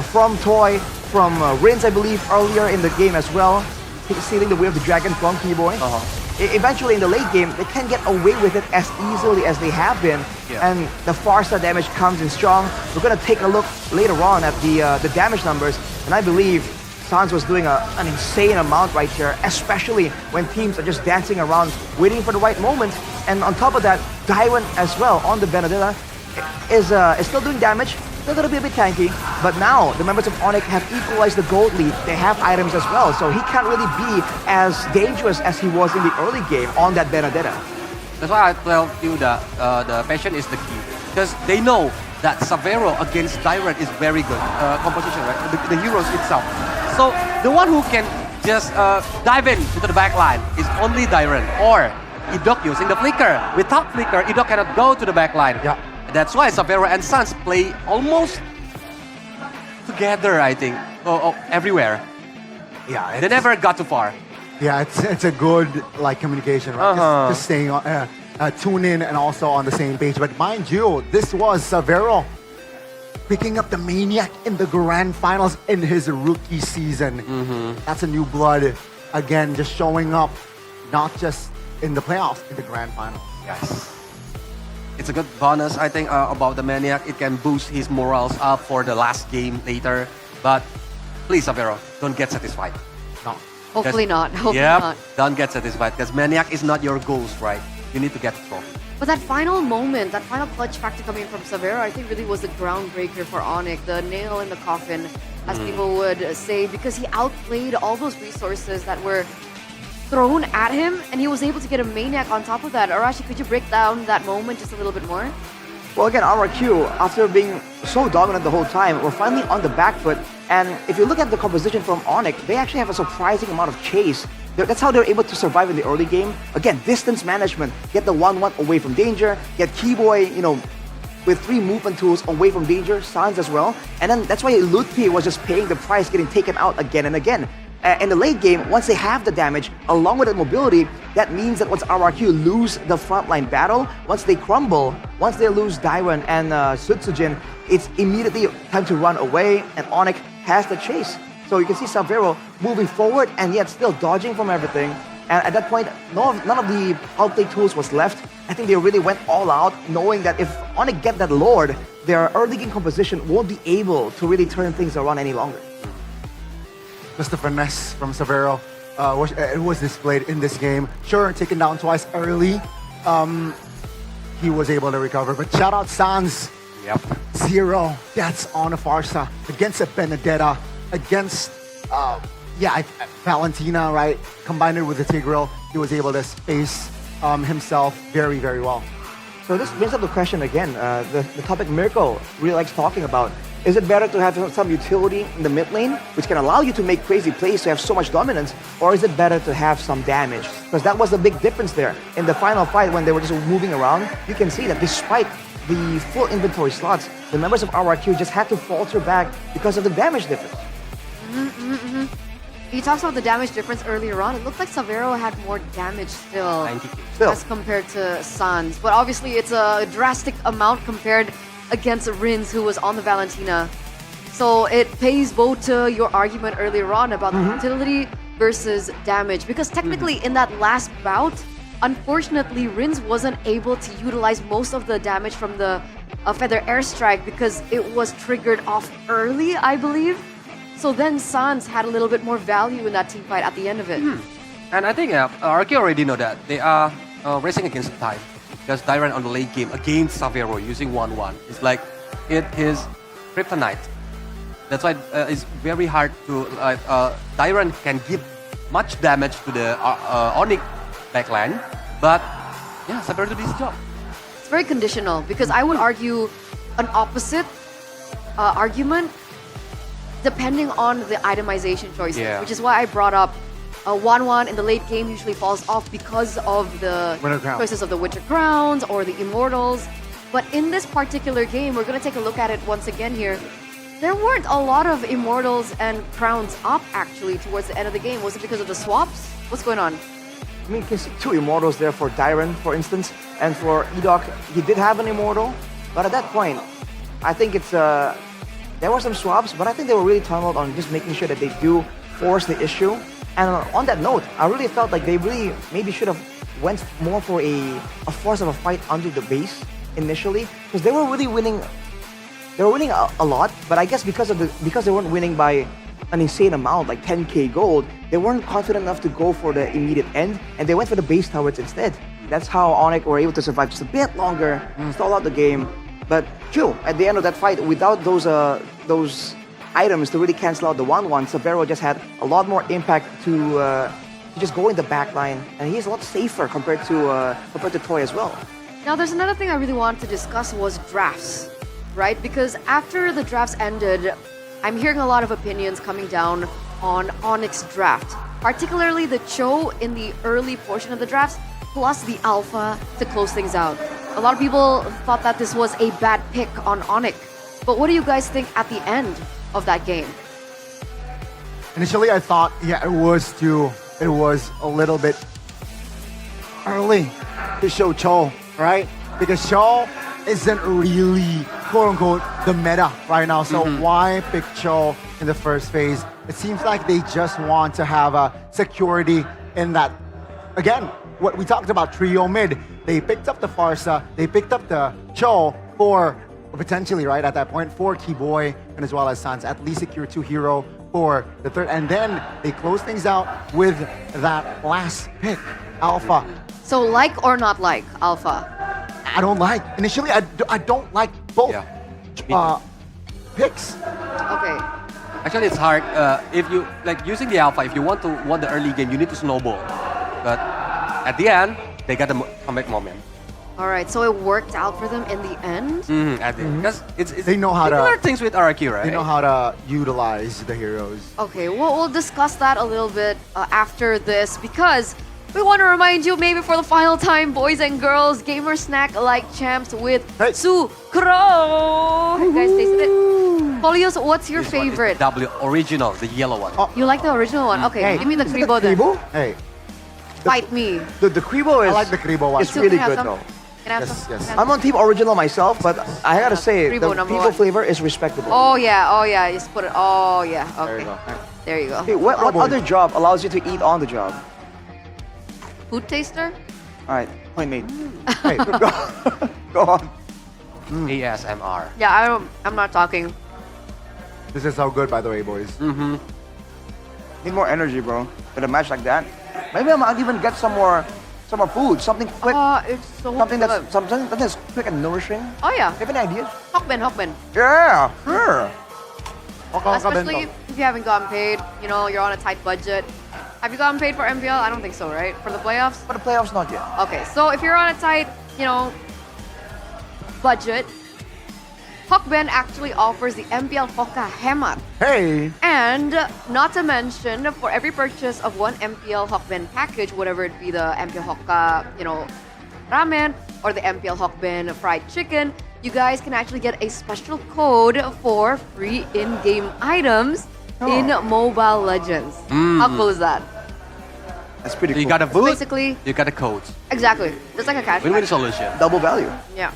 from Toy, from Rins, I believe, earlier in the game as well, stealing the way of the dragon from Keyboy. Eventually, in the late game, they can't get away with it as easily as they have been, and the Farsa damage comes in strong. We're gonna take a look later on at the damage numbers, and I believe Sans was doing an insane amount right here, especially when teams are just dancing around, waiting for the right moment. And on top of that, Daiwan as well on the Benedetta is still doing damage, still gonna be a bit tanky, but now the members of Onyx have equalized the gold lead. They have items as well, so he can't really be as dangerous as he was in the early game on that Benedetta. That's why I tell you that the passion is the key. Because they know that Savero against Daiwan is very good composition, right? The heroes itself. So the one who can just dive in into the back line is only Daiwan or Idok using the flicker. Without flicker, Idok cannot go to the back line. Yeah. That's why Savero and Sans play almost together, I think, everywhere. Yeah, they never got too far. Yeah, it's a good like communication, right? Just staying tune in and also on the same page. But mind you, this was Savero picking up the Maniac in the grand finals in his rookie season. That's a new blood. Again, just showing up, not just in the playoffs, in the grand finals. Yes. It's a good bonus, I think, about the Maniac. It can boost his morals up for the last game later. But please, Savero, don't get satisfied. No. Hopefully not. Hopefully not. Don't get satisfied because Maniac is not your goals, right? You need to get the trophy. But that final moment, that final clutch factor coming from Savero, I think really was the groundbreaker for Onyx, the nail in the coffin, as people would say, because he outplayed all those resources that were thrown at him, and he was able to get a Maniac on top of that. Arashi, could you break down that moment just a little bit more? Well, again, RRQ, after being so dominant the whole time, we're finally on the back foot. And if you look at the composition from Onyx, they actually have a surprising amount of chase. That's how they're able to survive in the early game. Again, distance management, get the 1-1 away from danger, get Keyboy, with 3 movement tools away from danger, Sans as well. And then that's why Lutpi was just paying the price, getting taken out again and again. In the late game, once they have the damage, along with the mobility, that means that once RRQ lose the frontline battle, once they crumble, once they lose Daiwan and Sutsujin, it's immediately time to run away, and Onyx has the chase. So you can see Savero moving forward and yet still dodging from everything. And at that point, none of the outplay tools was left. I think they really went all out, knowing that if Onyx get that Lord, their early game composition won't be able to really turn things around any longer. Just the finesse from Savero. It was displayed in this game. Sure, taken down twice early. He was able to recover. But shout out Sans. Yep. 0 deaths on a Farsa against a Benedetta, against Valentina, right? Combined it with the Tigreal, he was able to space himself very, very well. So this brings up the question again, the topic Mirko really likes talking about. Is it better to have some utility in the mid lane, which can allow you to make crazy plays to have so much dominance, or is it better to have some damage? Because that was the big difference there. In the final fight, when they were just moving around, you can see that despite the full inventory slots, the members of RRQ just had to falter back because of the damage difference. He talks about the damage difference earlier on. It looked like Savero had more damage still, 90K. as compared to Sans. But obviously, it's a drastic amount compared against Rins, who was on the Valentina. So it pays both to your argument earlier on about the utility versus damage. Because technically, in that last bout, unfortunately, Rins wasn't able to utilize most of the damage from the Feather Airstrike because it was triggered off early, I believe. So then Sans had a little bit more value in that team fight at the end of it. And I think RK already know that. They are racing against time. Because Dairan on the late game against Savero using 1-1 is like his kryptonite. That's why it's very hard to... Dairan can give much damage to the Onyx backline. But yeah, Savero did his job. It's very conditional because I would argue an opposite argument depending on the itemization choices, which is why I brought up 1-1 in the late game usually falls off because of the choices of the Winter Crowns or the Immortals. But in this particular game, we're going to take a look at it once again here. There weren't a lot of Immortals and Crowns up actually towards the end of the game. Was it because of the swaps? What's going on? I mean, you can see 2 Immortals there for Dairan, for instance, and for Edok, he did have an Immortal, but at that point, I think it's there were some swaps, but I think they were really tunneled on just making sure that they do force the issue. And on that note, I really felt like they really maybe should have went more for a force of a fight under the base initially, because they were really winning. They were winning a lot, but I guess because they weren't winning by an insane amount, like 10k gold, they weren't confident enough to go for the immediate end, and they went for the base towers instead. That's how Onyx were able to survive just a bit longer, stall out the game. But true, at the end of that fight, without those items to really cancel out the 1-1, Savero just had a lot more impact to just go in the back line, and he's a lot safer compared to Toy as well. Now, there's another thing I really wanted to discuss was drafts, right? Because after the drafts ended, I'm hearing a lot of opinions coming down on Onyx draft, particularly the Cho in the early portion of the drafts, plus the Alpha to close things out. A lot of people thought that this was a bad pick on Onyx. But what do you guys think at the end of that game? Initially, I thought, it was a little bit early to show Cho, right? Because Cho isn't really, quote unquote, the meta right now. So why pick Cho in the first phase? It seems like they just want to have a security in that. Again, what we talked about, trio mid. They picked up the Farsa, they picked up the Cho for, potentially, right, at that point, for Keyboy and as well as Sans, at least secure 2 hero for the third. And then they close things out with that last pick, Alpha. So like or not like Alpha? I don't like. Initially, I don't like both picks. Okay. Actually, it's hard. If you like using the Alpha, if you want to win the early game, you need to snowball. But at the end, they got the comeback moment. All right, so it worked out for them in the end? At the end. Because it's they know how similar to things with RQ, right? They know how to utilize the heroes. Okay, we'll discuss that a little bit after this because we want to remind you maybe for the final time, boys and girls, Gamer Snack like champs with Sucro. You guys tasted it? Polios, what's your favorite? W original, the yellow one. You like the original one? Okay, give me the Kribo then. Hey. Fight me. The Kribo is... I like the Kribo one. It's really good though. Can I have some? Yes. I'm on team original myself, but I gotta say, Kribo the number Kribo 1. flavor is respectable. Oh yeah, just put it, oh yeah, okay. There you go. Hey, what other job allows you to eat on the job? Food taster? Alright, point mate. Hey, go on. ASMR. Yeah, I'm not talking. This is how good, by the way, boys. Need more energy, bro. With a match like that. Maybe I might even get some more food, something quick. It's so something good. that's quick and nourishing. Oh yeah. Do you have any ideas? Hokben. Yeah, sure. Especially if you haven't gotten paid, you're on a tight budget. Have you gotten paid for MPL? I don't think so, right? For the playoffs? For the playoffs, not yet. Okay, so if you're on a tight, budget, Hawkband actually offers the MPL Hoka Hemat. Hey! And not to mention, for every purchase of one MPL Hawkband package, whatever it be the MPL Hoka, ramen or the MPL Hawkband fried chicken, you guys can actually get a special code for free in-game items in Mobile Legends. How cool is that? That's pretty So cool. you got a booth, Basically, you got a code. exactly. Just like a cash Win-win back. solution. Double value. Yeah,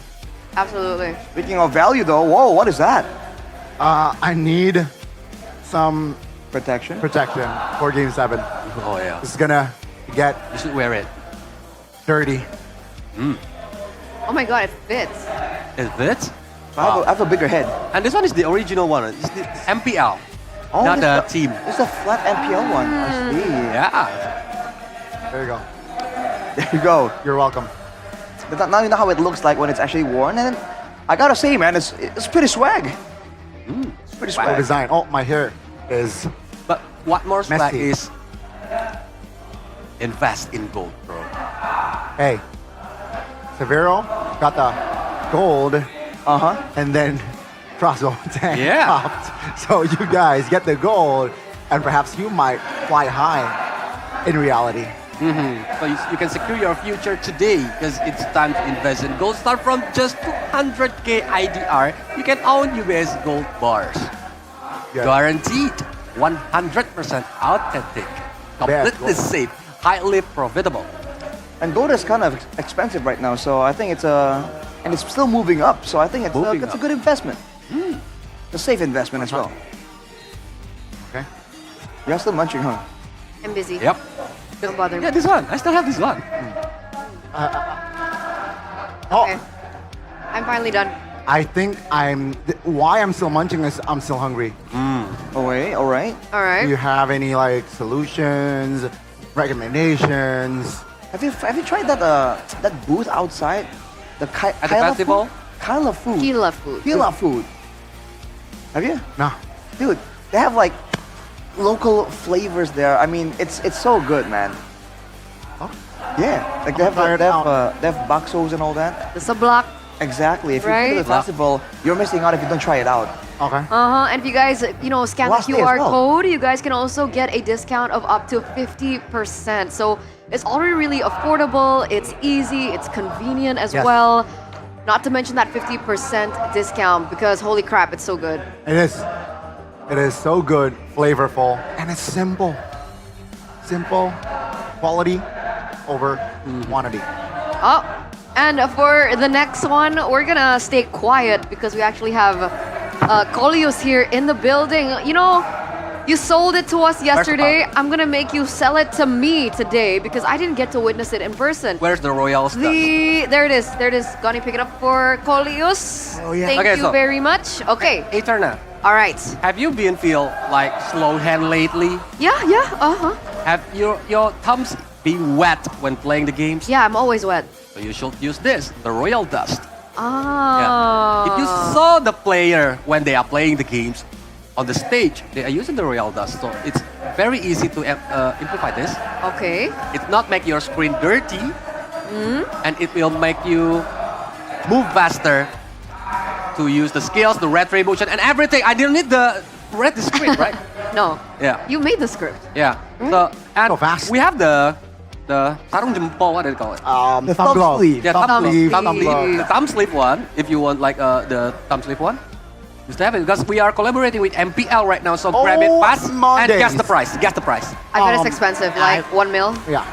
absolutely. Speaking of value though, whoa, what is that? I need some Protection. protection for Game 7. Oh yeah. This is gonna get You should wear it. dirty. Oh my god, it fits. Is it? I have a bigger head. And this one is the original one. It's the MPL, Oh, not the this team. It's a flat MPL one. I see. Yeah. There you go. There you go. You're welcome. But now you know how it looks like when it's actually worn, and I gotta say, man, it's pretty swag. It's pretty Cool swag. design. Oh, my hair is But what more swag Messy. is invest in gold, bro. Hey, Severo got the gold, and then Crossbow tank Yeah. popped. So you guys get the gold, and perhaps you might fly high in reality. So you can secure your future today because it's time to invest in gold. Start from just 200k IDR. You can own US gold bars. Yeah. Guaranteed 100% authentic, completely safe, highly profitable. And gold is kind of expensive right now, so I think and it's still moving up. So I think it's a good investment. A safe investment as well. Okay. You're still munching, huh? I'm busy. Yep. Don't bother me. Yeah, this one. I still have this one. Okay. I'm finally done. I think why I'm still munching is I'm still hungry. All right, all right. All right. Do you have any solutions, recommendations? Have you tried that booth outside? The At the festival? Kyla food. Kila food. Kila food. Have you? No. Dude, they have local flavors there. I mean, it's so good, man. Oh? Yeah, like they have baksos and all that. The subblock. Exactly. If you go to the Right. festival, you're missing out if you don't try it out. Okay. And if you guys, scan the Last day as QR well. code, you guys can also get a discount of up to 50%. So it's already really affordable, it's easy, it's convenient as Yes. well. Not to mention that 50% discount because holy crap, it's so good. It is. It is so good, flavorful, and it's simple. Simple, quality over quantity. Oh, and for the next one, we're gonna stay quiet because we actually have Kolios here in the building. You sold it to us yesterday. I'm gonna make you sell it to me today because I didn't get to witness it in person. Where's the royal stuff? There it is. There it is. Gonna pick it up for Kolios. Oh, yeah. Thank Okay, you so- very much. Okay. Eterna, All right. have you been feel like slow hand lately? Yeah. Uh-huh. Have your thumbs been wet when playing the games? Yeah, I'm always wet. So you should use this, the royal dust. Ah. If you saw the player when they are playing the games on the stage, they are using the royal dust. So it's very easy to amplify this. Okay. It not make your screen dirty, Mm. and it will make you move faster to use the skills, the retribution, and everything. I didn't need the read the script, right? No. Yeah. You made the script. Yeah. So and we have the sarung jempol, what do they call it? The thumb sleeve. Yeah, Thumb sleeve. The thumb sleeve one. If you want the thumb sleeve one, just have it because we are collaborating with MPL right now. So grab it fast and guess the price. Guess the price. I bet it's expensive, like 1 mil. Yeah.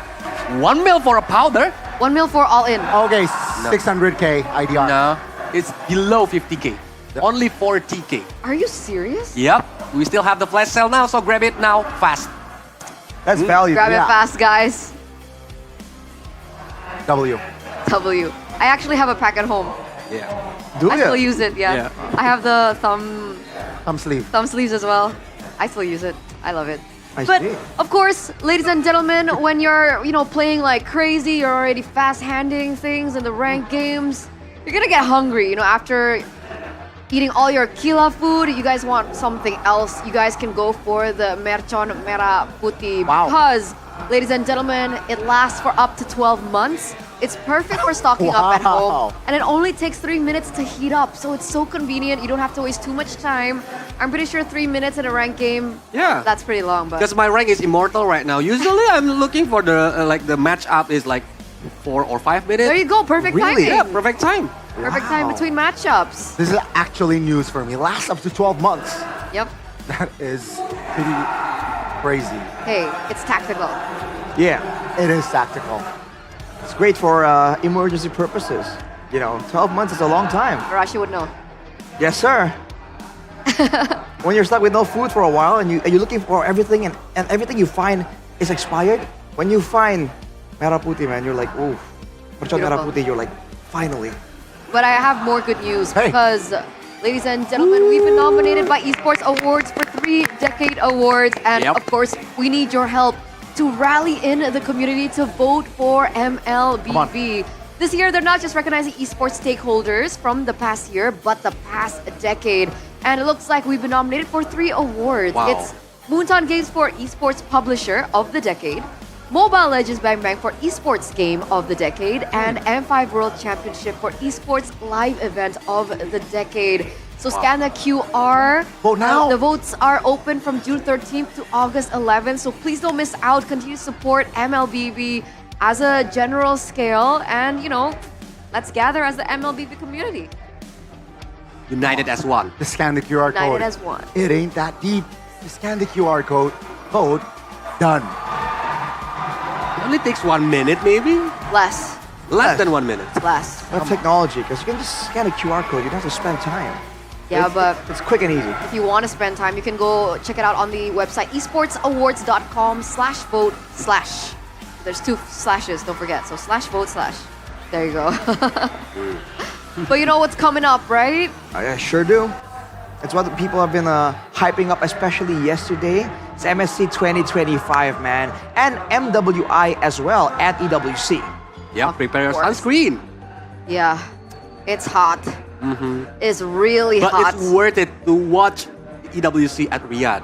1 mil for a powder? 1 mil for all in. Okay, 600k IDR. No, it's below 50k. Only 40k. Are you serious? Yep. We still have the flash sale now, so grab it now fast. That's value. Grab it fast, guys. W. W. I actually have a pack at home. Yeah. Do I ya? still use it, yeah. Yeah. I have the thumb sleeve. Thumb sleeves as well. I still use it. I love it. I But see. of course, ladies and gentlemen, when you're playing like crazy, you're already fast-handing things in the ranked games, you're gonna get hungry. After eating all your Kila food, you guys want something else. You guys can go for the Mercon Merah Putih because, ladies and gentlemen, it lasts for up to 12 months. It's perfect for stocking up at Wow. home. And it only takes 3 minutes to heat up. So it's so convenient. You don't have to waste too much time. I'm pretty sure 3 minutes in a ranked game, Yeah. that's pretty long. But Because my rank is immortal right now. Usually I'm looking for the the match up is like 4 or 5 minutes. there you go. Perfect Really? timing. Yeah, perfect time. Perfect time Wow. between matchups. This is actually news for me. Lasts up to 12 months. Yep. That is pretty crazy. Hey, it's tactical. Yeah, It is tactical. it's great for emergency purposes. 12 months is a long time. Arashi would know. Yes, sir. When you're stuck with no food for a while and you're looking for everything and everything you find is expired, when you find merah putih, man, you're like, ooh. Mercon merah Beautiful. putih, you're like, finally. But I have more good news Hey. because, ladies and gentlemen, we've been nominated by Esports Awards for 3 Decade Awards. And Yep. of course, we need your help to rally in the community to vote for MLBB. This year, they're not just recognizing esports stakeholders from the past year, but the past decade. And it looks like we've been nominated for 3 awards. Wow. It's Moonton Games for Esports Publisher of the Decade, Mobile Legends Bang Bang for Esports Game of the Decade, and M5 World Championship for Esports Live Event of the Decade. So scan the QR. Vote now. The votes are open from June 13th to August 11th. So please don't miss out. Continue to support MLBB as a general scale. And, let's gather as the MLBB community. United as one. Just scan the QR United code. as one. It ain't that deep. Just scan the QR code. Vote. Done. It only takes 1 minute, maybe Less. less than 1 minute. Less. We have technology, because you can just scan a QR code. You don't have to spend time. Yeah, but It's quick and easy. if you want to spend time, you can go check it out on the website esportsawards.com/vote/. There's 2 slashes, don't forget. So /vote/. There you go. But you know what's coming up, right? I sure do. It's what the people have been hyping up, especially yesterday. It's MSC 2025, man. And MWI as well at EWC. Yeah, prepare your course. sunscreen. Yeah, it's hot. It's really But hot. it's worth it to watch EWC at Riyadh.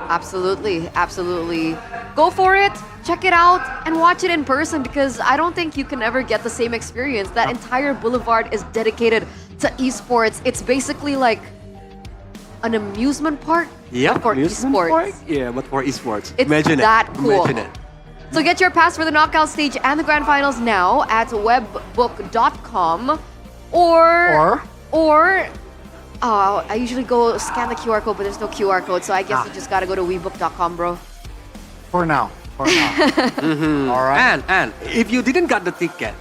Absolutely, absolutely. Go for it, check it out, and watch it in person because I don't think you can ever get the same experience. That entire boulevard is dedicated to esports. It's basically like an amusement park Yeah, for amusement esports. park? Yeah, but for esports. It's Imagine that it. cool. Imagine it. So get your pass for the knockout stage and the grand finals now at webbook.com or I usually go scan the QR code, but there's no QR code, so I guess you just gotta go to webook.com, bro. For now. For now. All right. And if you didn't get the ticket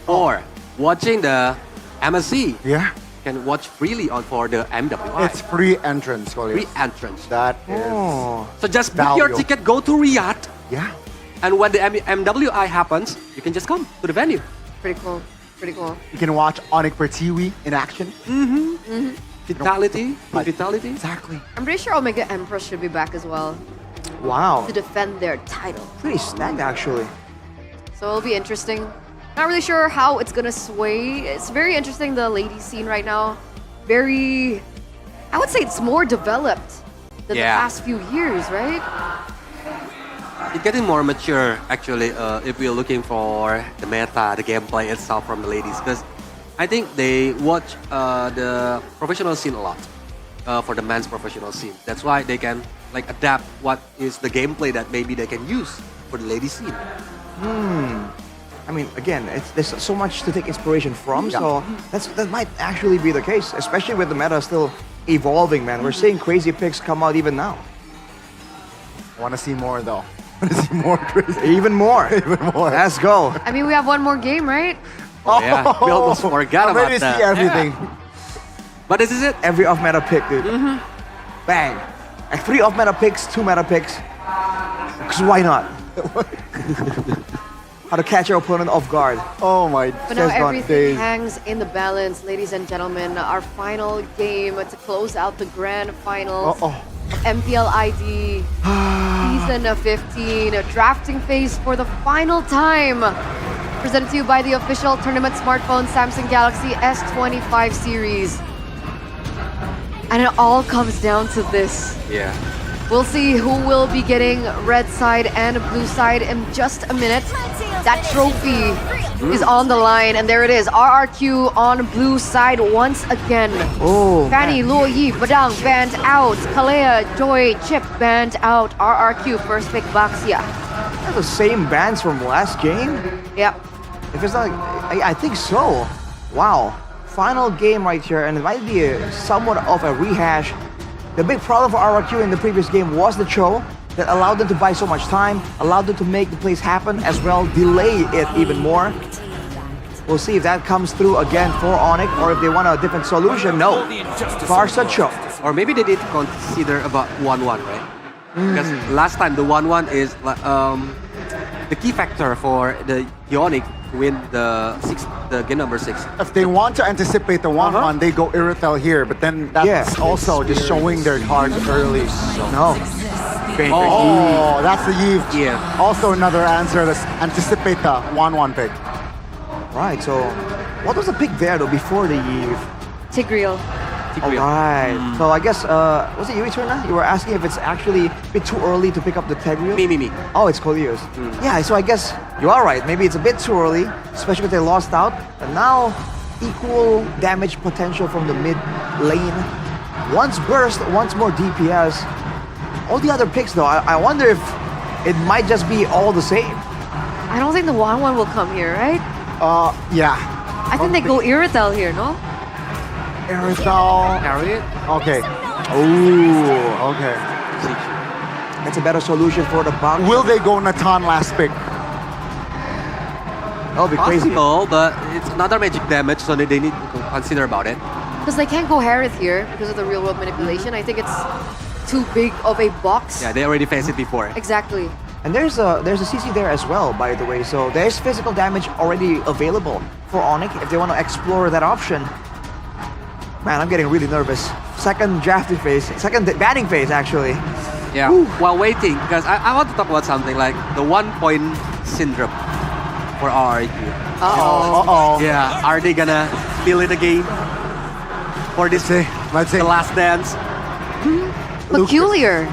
or watching the MSC, Yeah. you can watch freely for the MWI. It's free entrance, Collier. free entrance. That is. So just book your Value. ticket, go to Riyadh, Yeah. and when the MWI happens, you can just come to the venue. Pretty cool. Pretty cool. You can watch Onyx Pertiwi in action. Vitality, Like- vitality. Exactly. I'm pretty sure Omega Empress should be back as well Wow. to defend their title. Pretty stacked, actually. So it'll be interesting. Not really sure how it's gonna sway. It's very interesting, the ladies scene right now. I would say it's more developed than the Yeah. past few years, right? It's getting more mature, actually, if we're looking for the meta, the gameplay itself from the ladies. Because I think they watch the professional scene a lot for the men's professional scene. That's why they can adapt what is the gameplay that maybe they can use for the ladies scene. I mean, again, there's so much to take inspiration from, so that might actually be the case, especially with the meta still evolving, man. We're seeing crazy picks come out even now. Want to see more, though. Want to see more crazy. Even more. Even more. Let's go. I mean, we have one more game, right? Oh, yeah, we almost forgot I'm about ready to that. see everything. But this is it. Every off-meta pick, dude. Bang. 3 off-meta picks, 2 meta picks. Because why not? How to catch your opponent off guard. Oh my But now just gone everything days. hangs in the balance, ladies and gentlemen. Our final game to close out the grand finals of MPL ID Season 15, drafting phase for the final time. Presented to you by the official tournament smartphone Samsung Galaxy S25 series. And it all comes down to this. Yeah. We'll see who will be getting red side and blue side in just a minute. That trophy is on the line, and there it is. RRQ on blue side once again. Oh, Fanny, Luo Yi, Badang banned out. Kalea, Joy, Chip banned out. RRQ first pick Baxia. They're the same bands from last game? Yep. If it's not, I think so. Wow. Final game right here, and it might be somewhat of a rehash. The big problem for RRQ in the previous game was the Cho that allowed them to buy so much time, allowed them to make the plays happen, as well delay it even more. We'll see if that comes through again for Onyx, or if they want a different solution. No. Barca Cho. Or maybe they did consider about 1-1, right? Because last time the 1-1 is the key factor for the Onyx to win the game number 6. If they want to anticipate the 1-1, they go Irritel here, but then that's also just showing their cards early. No. Oh, that's the Eve. Yeah. Also another answer, let's anticipate the 1-1 pick. Right, so what was the pick there though before the Eve? Tigreal. Alright, so I guess, was it you, Eterna? You were asking if it's actually a bit too early to pick up the Tigreal? Me. Oh, it's Colliers. Yeah, so I guess you are right. Maybe it's a bit too early, especially because they lost out. And now, equal damage potential from the mid lane. Once burst, once more DPS. All the other picks though, I wonder if it might just be all the same. I don't think the 1-1 will come here, right? Yeah. I think they go Irritel here, no? Irritel. Carry it? Okay. Ooh, okay. That's a better solution for the box. Will they go Natan last pick? That'll be crazy. Possible, but it's another magic damage, so they need to consider about it. Because they can't go Harith here because of the real world manipulation. I think it's too big of a box. Yeah, they already faced it before. Exactly. And there's a CC there as well, by the way. So there's physical damage already available for Onyx if they want to explore that option. Man, I'm getting really nervous. Second drafting phase, second banning phase actually. Yeah, while waiting, because I want to talk about something like the 1-point syndrome for RRQ. Uh-oh. Yeah, are they gonna feel it again? For this, let's say the last dance? Peculiar.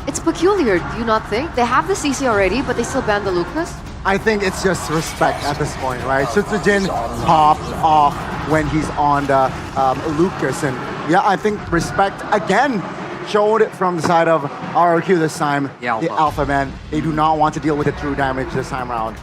It's peculiar, do you not think? They have the CC already, but they still ban the Lucas? I think it's just respect at this point, right? Sutsujin popped off when he's on the Lucas, and yeah, I think respect again showed from the side of RRQ this time. The Alpha man, they do not want to deal with the true damage this time around.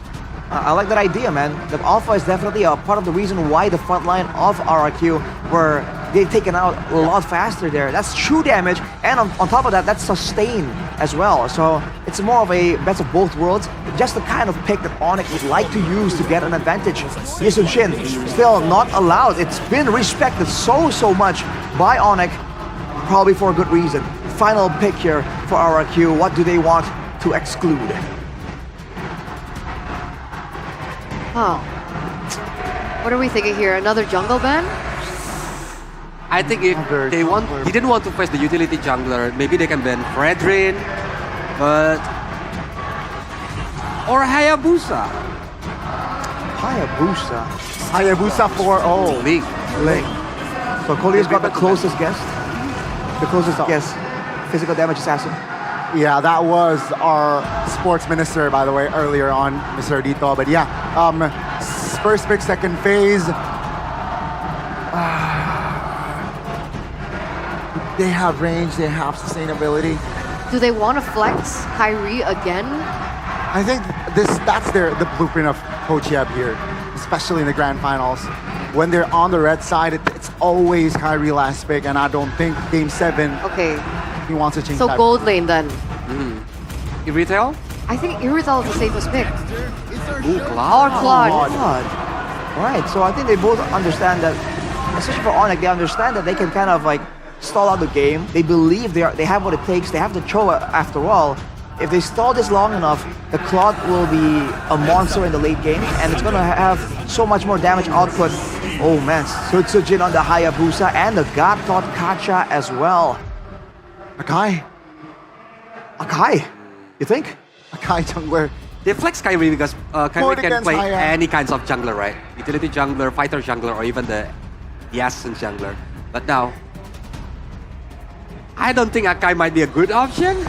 I like that idea, man. The Alpha is definitely a part of the reason why the front line of RRQ were they've taken out a lot faster there. That's true damage, and on top of that, that's sustain as well. So it's more of a best of both worlds. Just the kind of pick that Onyx would like to use to get an advantage. Yisun Shin still not allowed. It's been respected so much by Onyx, probably for a good reason. Final pick here for RRQ. What do they want to exclude? Oh. What are we thinking here? Another jungle ban? I think if they didn't want to face the utility jungler, maybe they can ban Fredrin, but or Hayabusa. Hayabusa 4-0. Link. So Colliers got the closest guess. The closest guess. Physical damage assassin. Yeah, that was our sports minister, by the way, earlier on, Mr. Dito. But yeah, first pick, second phase. They have range, they have sustainability. Do they want to flex Kyrie again? I think that's the blueprint of Coach Yeb here, especially in the grand finals. When they're on the red side, it's always Kyrie last pick, and I don't think Game 7 he wants to change So that. gold lane then. Irritel? I think Irritel is the safest pick. Ooh, Claude. Or Claude. Right, so I think they both understand that, especially for Onyx, they understand that they can kind of like stall out the game. They believe they have what it takes. They have the Cho after all. If they stall this long enough, the Claude will be a monster in the late game, and it's going to have so much more damage output. Oh man, Sutsujin on the Hayabusa and the God-taught Kacha as well. Akai, you think? Akai jungler. They flex Kyrie because Kyrie Good can against play Haya. any kinds of jungler, right? Utility jungler, fighter jungler, or even the assassin jungler. But now, I don't think Akai might be a good option.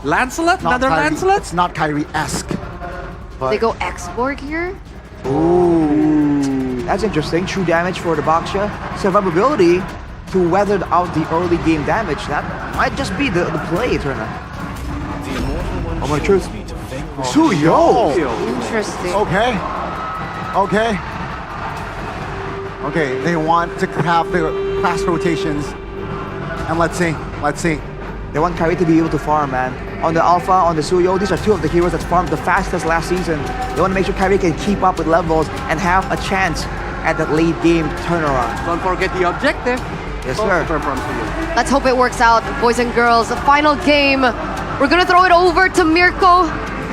Lancelot? Another Kyrie, Lancelot? It's not Kyrie-esque. They go X-Borg here. Ooh, that's interesting. True damage for the Baxia. Survivability to weather out the early game damage. That might just be the play, Turner. Oh my truth. Suyo. Interesting. Okay. Okay. Okay, they want to have the fast rotations. And let's see. Let's see. They want Kyrie to be able to farm, man. On the Alpha, on the Suyo, these are two of the heroes that farmed the fastest last season. They want to make sure Kyrie can keep up with levels and have a chance at that late game turnaround. Don't forget the objective. Yes, sir. Let's hope it works out, boys and girls. The final game. We're gonna throw it over to Mirko,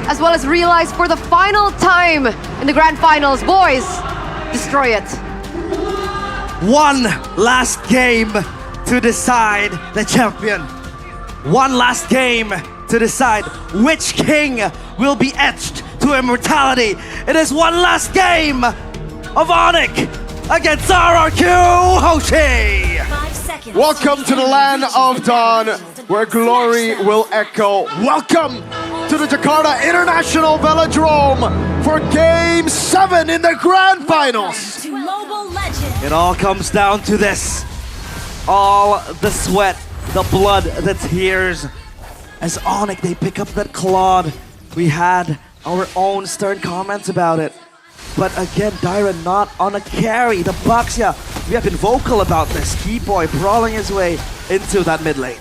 as well as Realize for the final time in the grand finals. Boys, destroy it. One last game to decide the champion. One last game to decide which king will be etched to immortality. It is one last game of Onyx against RRQ Hoshi. Welcome to the land of dawn, where glory will echo. Welcome to the Jakarta International Velodrome for Game 7 in the Grand Finals. It all comes down to this. All the sweat, the blood, the tears. As Onyx, they pick up that Claude. We had our own stern comments about it. But again, Dyra not on a carry. The Baxia, we have been vocal about this. Keyboy brawling his way into that mid lane.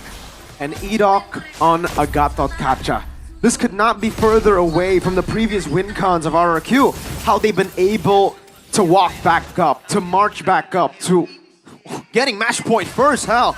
And Edok on Agathon Kacha. This could not be further away from the previous win cons of RRQ. How they've been able to walk back up, to march back up, to getting match point first, hell.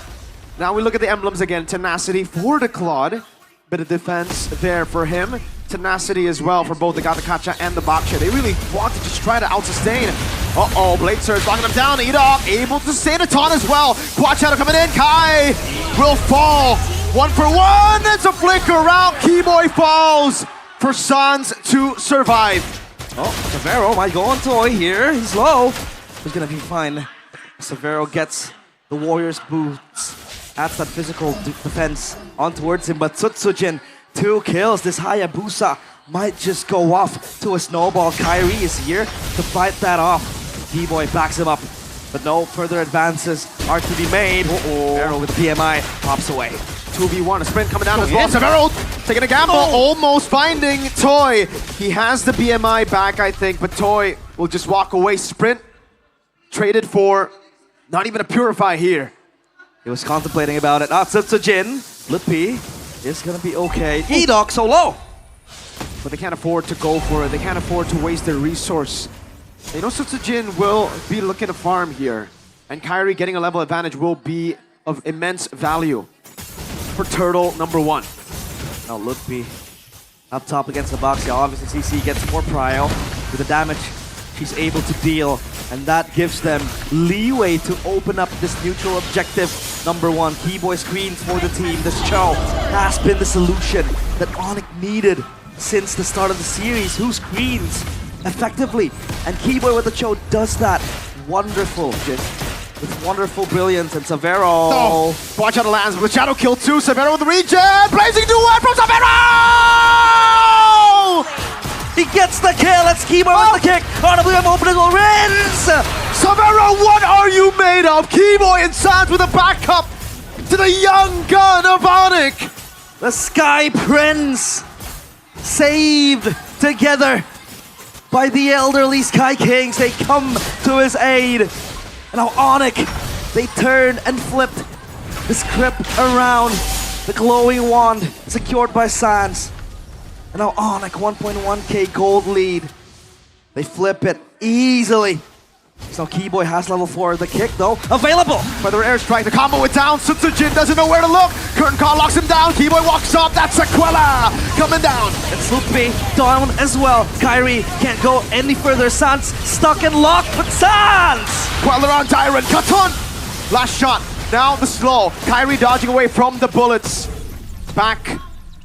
Now we look at the emblems again. Tenacity for the Claude. Bit of defense there for him. Tenacity as well for both the Gatakacha and the Baxia. They really want to just try to out-sustain. Uh-oh, Blade Surge blocking them down. Edok able to sustain a taunt as well. Quad Shadow coming in. Kai will fall. 1 for 1. It's a flicker around. Keyboy falls for Sans to survive. Oh, Severo might go on Toy here. He's low. He's gonna be fine. Severo gets the Warriors' boots. Adds that physical defense on towards him, but Tsutsujin, 2 kills. This Hayabusa might just go off to a snowball. Kyrie is here to fight that off. D-Boy backs him up, but no further advances are to be made. Severo with PMI pops away. 2v1, a sprint coming down as well. Severo taking a gamble, almost finding Toy. He has the BMI back, I think, but Toy will just walk away. Sprint traded for not even a Purify here. He was contemplating about it. Tsutsujin, Lippy is gonna be okay. Edok so low. But they can't afford to go for it. They can't afford to waste their resource. They know Tsutsujin will be looking to farm here. And Kyrie getting a level advantage will be of immense value for Turtle number 1. Now Lippy up top against the Baxia. Obviously CC gets more prio with the damage she's able to deal. And that gives them leeway to open up this neutral objective. Number 1, Keyboy screens for the team. This Cho has been the solution that Onyx needed since the start of the series. Who screens effectively? And Keyboy with the Cho does that. Wonderful, with wonderful brilliance. And Severo. Oh, watch out the lands with Shadow Kill 2. Severo with the regen. Blazing duet from Severo! He gets the kill. It's Keyboy with the kick. RWM opening will rinse. Severo, what are you made of? Keyboy and Sans with a backup to the young gun of Onyx. The Sky Prince saved together by the elderly Sky Kings. They come to his aid. And now Onyx, they turned and flipped the script around. The glowing wand secured by Sans. And now Onyx, 1.1k gold lead. They flip it easily. So Keyboy has level 4. The kick though, available. Further airstrike, the combo with down. Tsutsujin doesn't know where to look. Curtain Call locks him down. Keyboy walks up. That's Sequela coming down. And Sloopy down as well. Kyrie can't go any further. Sans stuck and locked, but Sans! Queller on Dyron. Katon! Last shot. Now the slow. Kyrie dodging away from the bullets. Back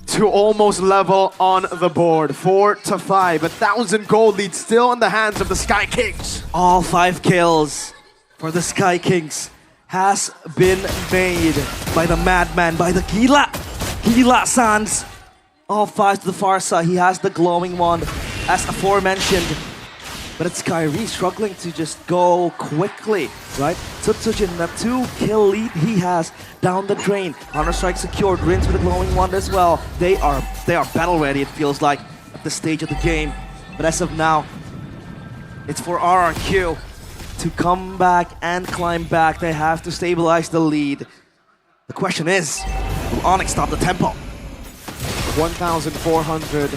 to almost level on the board. 4-5. 1,000 gold lead still in the hands of the Sky Kings. All 5 kills for the Sky Kings has been made by the madman, by the Gila Sans. All 5 to the far side. He has the glowing wand. as aforementioned. But it's Kyrie struggling to just go quickly, right? Tsujin, that 2-kill lead he has down the drain. Counter-strike secured, Rinse with a glowing wand as well. They are battle ready, it feels like, at this stage of the game. But as of now, it's for RRQ to come back and climb back. They have to stabilize the lead. The question is, will Onyx stop the tempo? 1,400.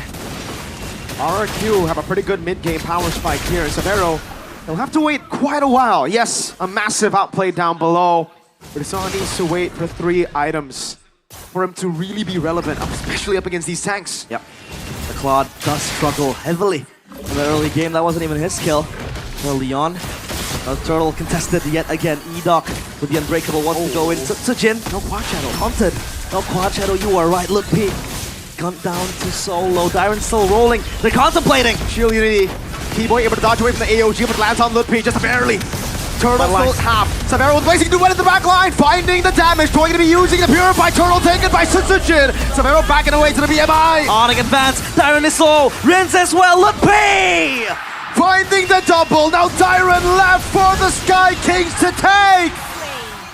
RRQ have a pretty good mid-game power spike here. Severo, they'll have to wait quite a while. Yes, a massive outplay down below, but Hassan needs to wait for 3 items for him to really be relevant, especially up against these tanks. Yep. The Claude does struggle heavily in the early game. That wasn't even his kill. Well, Leon, the turtle contested yet again. E-Doc with the Unbreakable wants to go in. Tsujin, no Quad Shadow, hunted. No Quad Shadow, you are right. Look, P. Gunned down to solo. Dyron still rolling. They're contemplating. Shield Unity. Keyboy able to dodge away from the AOG, but lands on Ludwig just barely. Turtle still half. Severo with Blazing Duet in the back line, finding the damage. Toy gonna be using the Purify. Turtle taken by Tsujin. Severo backing away to the BMI. Onyx advance. Dyron is slow. Rinse as well. Ludwig! Finding the double. Now Dyron left for the Sky Kings to take.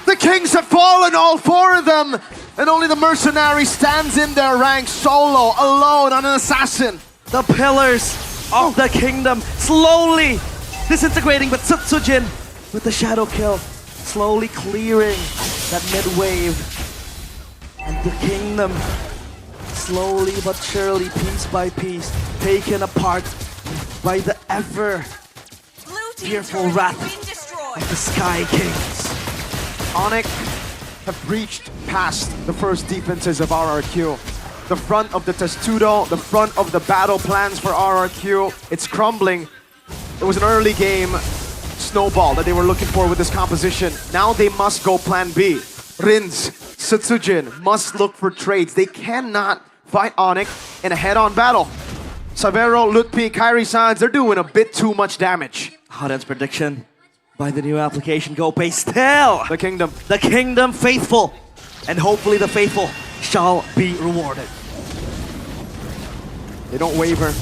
The Kings have fallen, all 4 of them. And only the Mercenary stands in their ranks solo, alone on an assassin. The pillars of the kingdom slowly disintegrating, but Tsujin with the shadow kill, slowly clearing that mid-wave. And the kingdom, slowly but surely, piece by piece, taken apart by the ever fearful wrath of the Sky Kings. Onyx have breached past the first defenses of RRQ. The front of the Testudo, the front of the battle plans for RRQ, it's crumbling. It was an early game snowball that they were looking for with this composition. Now they must go plan B. Rins, Tsujin must look for trades. They cannot fight Onyx in a head-on battle. Severo, Lutpi, Kyrie Sands, they're doing a bit too much damage. Hotend's prediction by the new application Go Pay still. The kingdom faithful. And hopefully the faithful shall be rewarded. They don't waver,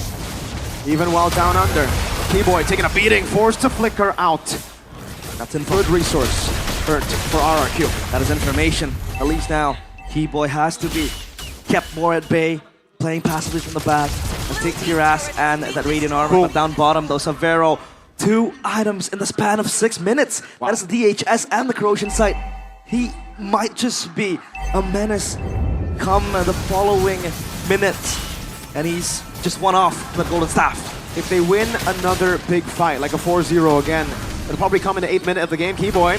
even while down under. Keyboy taking a beating, forced to flicker out. That's a good resource earned for RRQ. That is information. At least now, Keyboy has to be kept more at bay, playing passively from the back, and take your ass and that Radiant Armor. But down bottom, though, Severo, 2 items in the span of 6 minutes. Wow. That is the DHS and the corrosion site. He might just be a menace come the following minutes. And he's just one off the Golden Staff. If they win another big fight, like a 4-0 again, it'll probably come in the 8th minute of the game. Keyboy,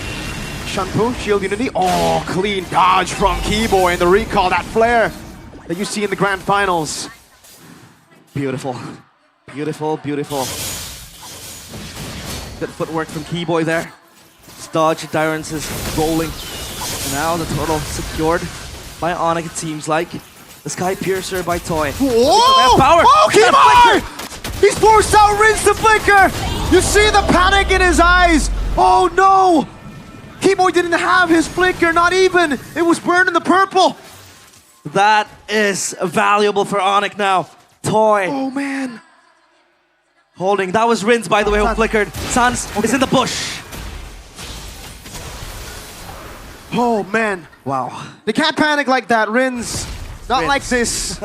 Shunpu, Shield Unity. Oh, clean dodge from Keyboy and the recall, that flare that you see in the grand finals. Beautiful. Beautiful, beautiful. Good footwork from Keyboy there. Dodge, Dyron's is rolling. And now the turtle secured by Onyx, it seems like. The Sky Piercer by Toy. Whoa! Power. Oh, Keyboy! He's forced out Rinse the Flicker! You see the panic in his eyes! Oh no! Keyboy didn't have his flicker, not even! It was burned in the purple! That is valuable for Onyx now. Toy. Oh man. Holding. That was Rinse, by the way, who flickered. Sans is in the bush. Oh man. Wow. They can't panic like that, Rinse. Not like this.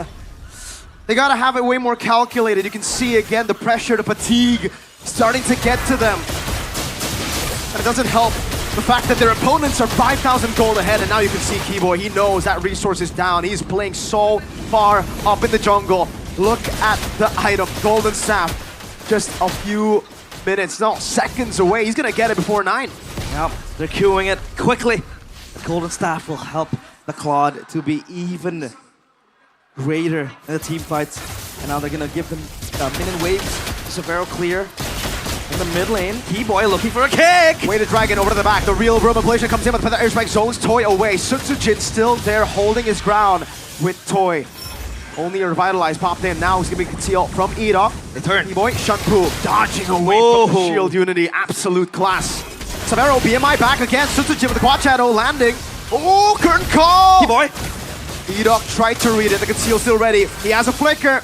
They gotta have it way more calculated. You can see again the pressure, the fatigue starting to get to them. And it doesn't help the fact that their opponents are 5,000 gold ahead, and now you can see Keyboy, he knows that resource is down. He's playing so far up in the jungle. Look at the item, Golden Staff. Just a few minutes, no, seconds away. He's gonna get it before 9. Yep, they're queuing it quickly. The Golden Staff will help the Claude to be even greater in the team fights. And now they're gonna give them minion waves. Severo clear. In the mid lane, Keyboy looking for a kick! Weighted Dragon over to the back. The real Room Ablation comes in with the airstrike zones. Toy away. Tsujin still there holding his ground with Toy. Only a Revitalize popped in. Now he's going to be concealed from Eda. They turn. Keyboy, Shunpu dodging away from the Shield Unity. Absolute class. Severo, BMI back again. Tsujin with the Quad Shadow landing. Oh, curtain call! Keyboy. Eda tried to read it. The conceal still ready. He has a flicker.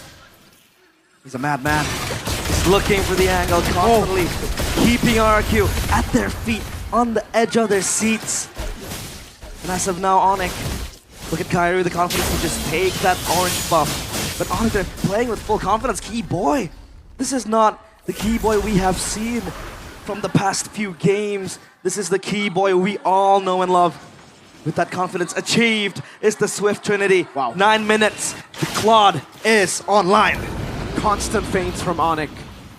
He's a madman. He's looking for the angle, constantly keeping RRQ at their feet, on the edge of their seats. And as of now, Onyx, look at Kyrie, the confidence to just take that orange buff. But Onyx, they're playing with full confidence. Key Boy, this is not the Key Boy we have seen from the past few games. This is the Key Boy we all know and love. With that confidence achieved is the Swift Trinity. Wow. 9 minutes, the Claude is online. Constant feints from Onyx.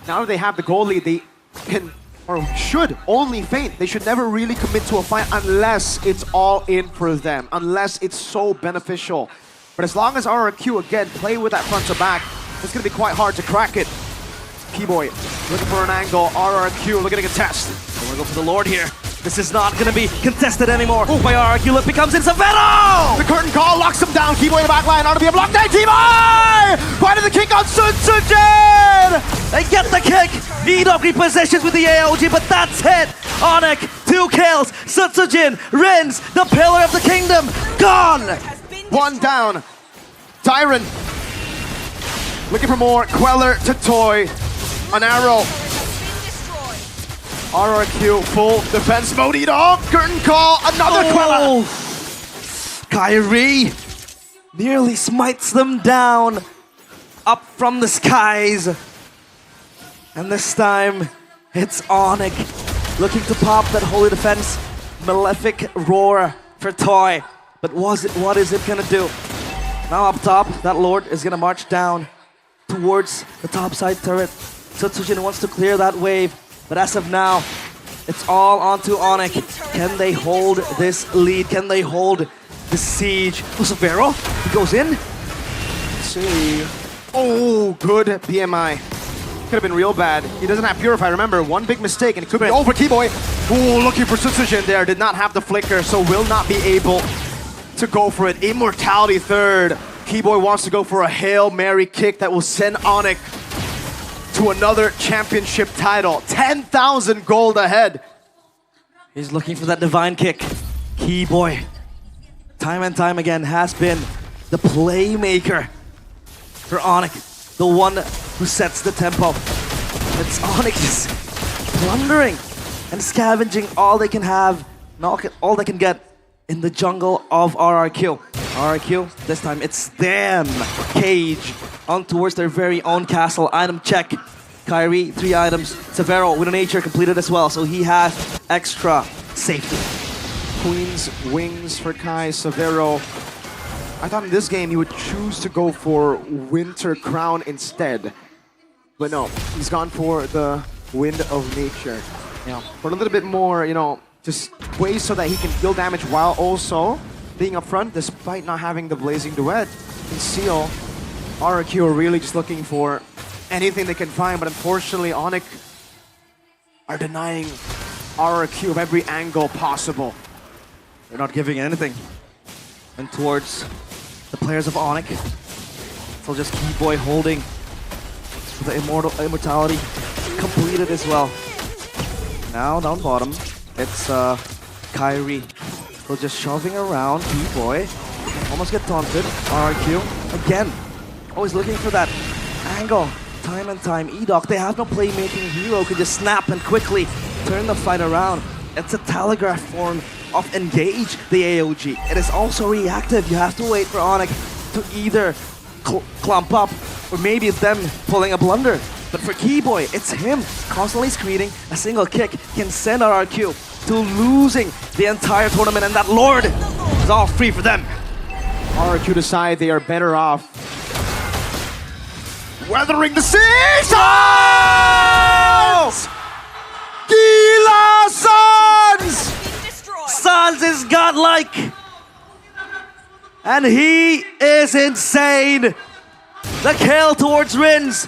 Now that they have the goal lead, they can or should only feint. They should never really commit to a fight unless it's all in for them, unless it's so beneficial. But as long as RRQ again play with that front to back, it's gonna be quite hard to crack it. Keyboy looking for an angle. RRQ looking to contest. They want to go for the Lord here. This is not going to be contested anymore. By RRQ, it becomes in Severo! The curtain call locks him down. Keyboy in the back line. On to be a block there. Keyboy! Finding the kick on Sun Sujin! They get the kick. Edok repositions with the AOG, but that's it. Onyx, 2 kills. Sutsujin, Rins, the pillar of the kingdom, gone! 1 down. Tyron looking for more. Queller to Toy. An arrow. RRQ full defense mode. Edok. Curtain call. Another Queller. Kyrie nearly smites them down up from the skies. And this time, it's Onyx looking to pop that holy defense. Malefic roar for Toy. But what is it gonna do? Now up top, that Lord is gonna march down towards the top side turret. Sutsujin wants to clear that wave. But as of now, it's all onto Onyx. Can they hold this lead? Can they hold the siege? Oh, Severo, he goes in. Let's see. Oh, good PMI. Could have been real bad. He doesn't have Purify. Remember, one big mistake and it could be over. Keyboy. Oh, looking for Sutsujin there. Did not have the flicker, so will not be able to go for it. Immortality third. Keyboy wants to go for a Hail Mary kick that will send Onyx to another championship title. 10,000 gold ahead. He's looking for that divine kick. Keyboy, time and time again, has been the playmaker for Onyx, the one who sets the tempo. It's Onyx just plundering and scavenging all they can have, all they can get in the jungle of RRQ. RRQ, this time it's them. Cage on towards their very own castle. Item check. Kyrie, 3 items. Severo with a nature completed as well, so he has extra safety. Queen's Wings for Kai. Severo. I thought in this game he would choose to go for Winter Crown instead. But no, he's gone for the Wind of Nature. Yeah, for a little bit more, you know, just ways so that he can deal damage while also being up front, despite not having the Blazing Duet. Conceal. RRQ are really just looking for anything they can find, but unfortunately Onyx are denying RRQ of every angle possible. They're not giving anything. And towards the players of Onyx. So just Keyboy holding the immortality completed as well. Now down bottom, it's Kyrie. So just shoving around Keyboy. Almost get taunted. RRQ again. Always looking for that angle. Time and time. Edok, they have no playmaking hero. Could just snap and quickly turn the fight around. It's a telegraph form of engage the AOG. It is also reactive. You have to wait for Onyx to either clump up or maybe it's them pulling a blunder. But for Keyboy, it's him constantly screening. A single kick can send RRQ to losing the entire tournament, and that Lord is all free for them. RRQ decide they are better off weathering the seas! Oh! Gila Suns! Suns is godlike! And he is insane! The kill towards Rins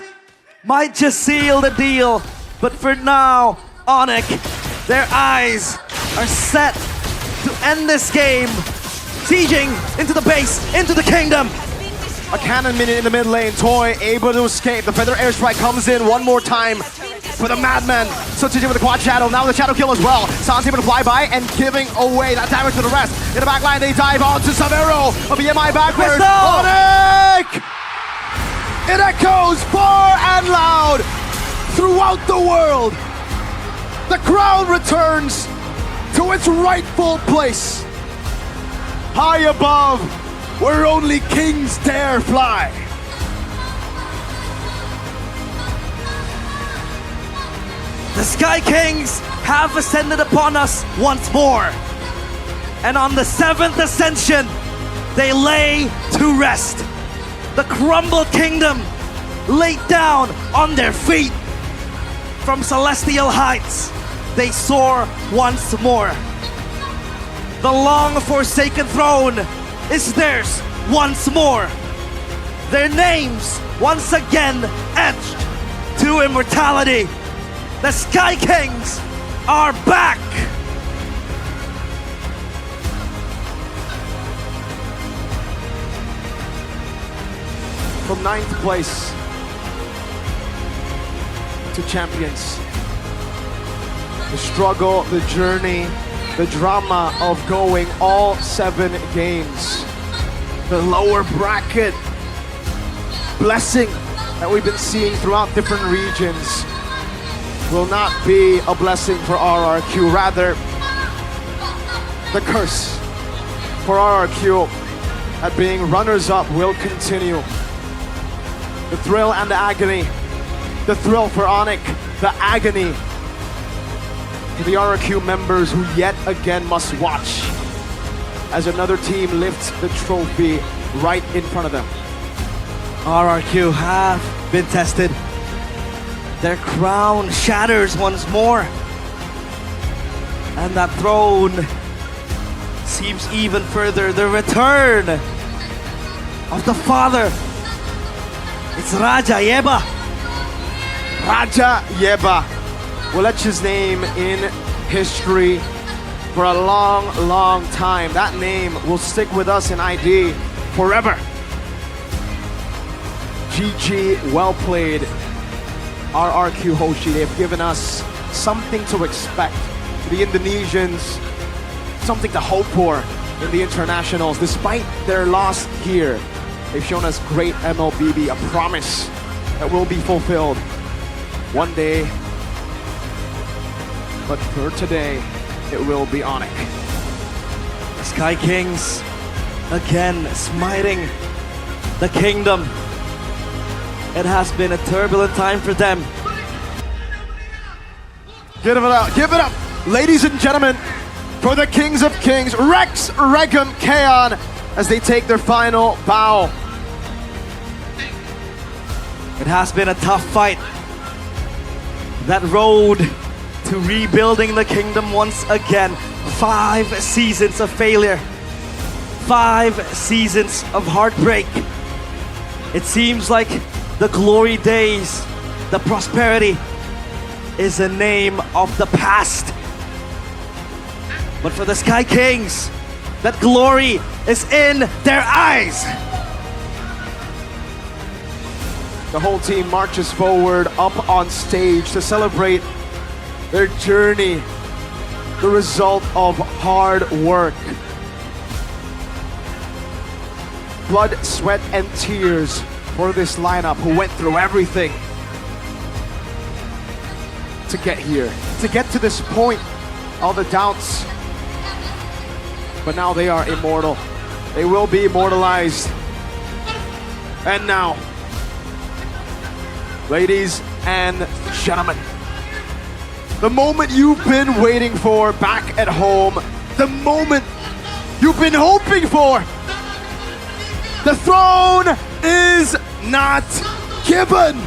might just seal the deal, but for now, Onyx, their eyes are set to end this game. Sieging into the base, into the kingdom. A cannon minute in the mid lane. Toy able to escape. The Feather Airstrike comes in one more time for the Madman. Sutsujin with the quad shadow. Now the shadow kill as well. Sans able to fly by and giving away that damage to the rest. In the back line, they dive on to Severo. A BMI backwards. Onyx! It echoes far and loud throughout the world. The crown returns to its rightful place. High above, where only kings dare fly. The Sky Kings have ascended upon us once more. And on the 7th ascension, they lay to rest. The crumbled kingdom laid down on their feet. From celestial heights, they soar once more. The long-forsaken throne is theirs once more. Their names once again etched to immortality. The Sky Kings are back! From 9th place to champions. The struggle, the journey, the drama of going all 7 games. The lower bracket blessing that we've been seeing throughout different regions will not be a blessing for RRQ. Rather, the curse for RRQ at being runners-up will continue. The thrill and the agony. The thrill for Onyx, the agony for the RRQ members who yet again must watch as another team lifts the trophy right in front of them. RRQ have been tested. Their crown shatters once more. And that throne seems even further. The return of the father. It's Raja Yeba. Raja Yeba will etch his name in history for a long, long time. That name will stick with us in ID forever. GG, well played. RRQ Hoshi, they've given us something to expect. The Indonesians, something to hope for in the internationals. Despite their loss here, they've shown us great MLBB, a promise that will be fulfilled one day. But for today, it will be Onyx. The Sky Kings again smiting the kingdom. It has been a turbulent time for them. Give it up, ladies and gentlemen, for the Kings of Kings, Rex, Regum, Kaon, as they take their final bow. It has been a tough fight. That road to rebuilding the kingdom once again. 5 seasons of failure. 5 seasons of heartbreak. It seems like the glory days, the prosperity is a name of the past. But for the Sky Kings, that glory is in their eyes. The whole team marches forward up on stage to celebrate their journey, the result of hard work. Blood, sweat, and tears for this lineup who went through everything to get here, to get to this point. All the doubts, but now they are immortal. They will be immortalized. And now, ladies and gentlemen, the moment you've been waiting for back at home, the moment you've been hoping for. The throne is not given.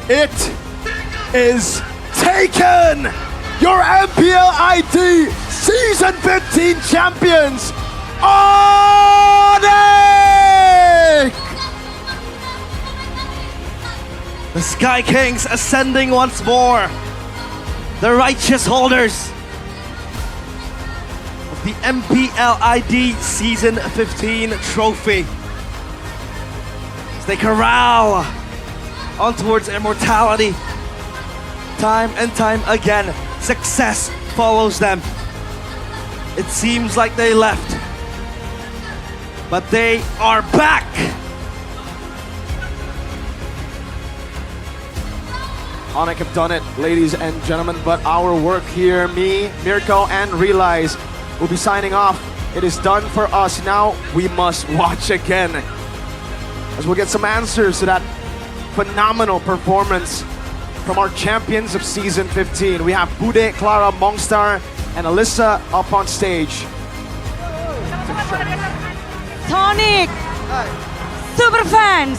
It is taken. Your MPL ID Season 15 champions, Onyx! The Sky Kings ascending once more. The righteous holders of the MPL ID Season 15 trophy. As they corral on towards immortality. Time and time again, success follows them. It seems like they left, but they are back. Onyx have done it, ladies and gentlemen, but our work here, me, Mirko, and Realize will be signing off. It is done for us. Now we must watch again as we'll get some answers to that phenomenal performance from our champions of Season 15. We have Bude, Clara, Mongstar, and Alyssa up on stage. Sonic, Superfans,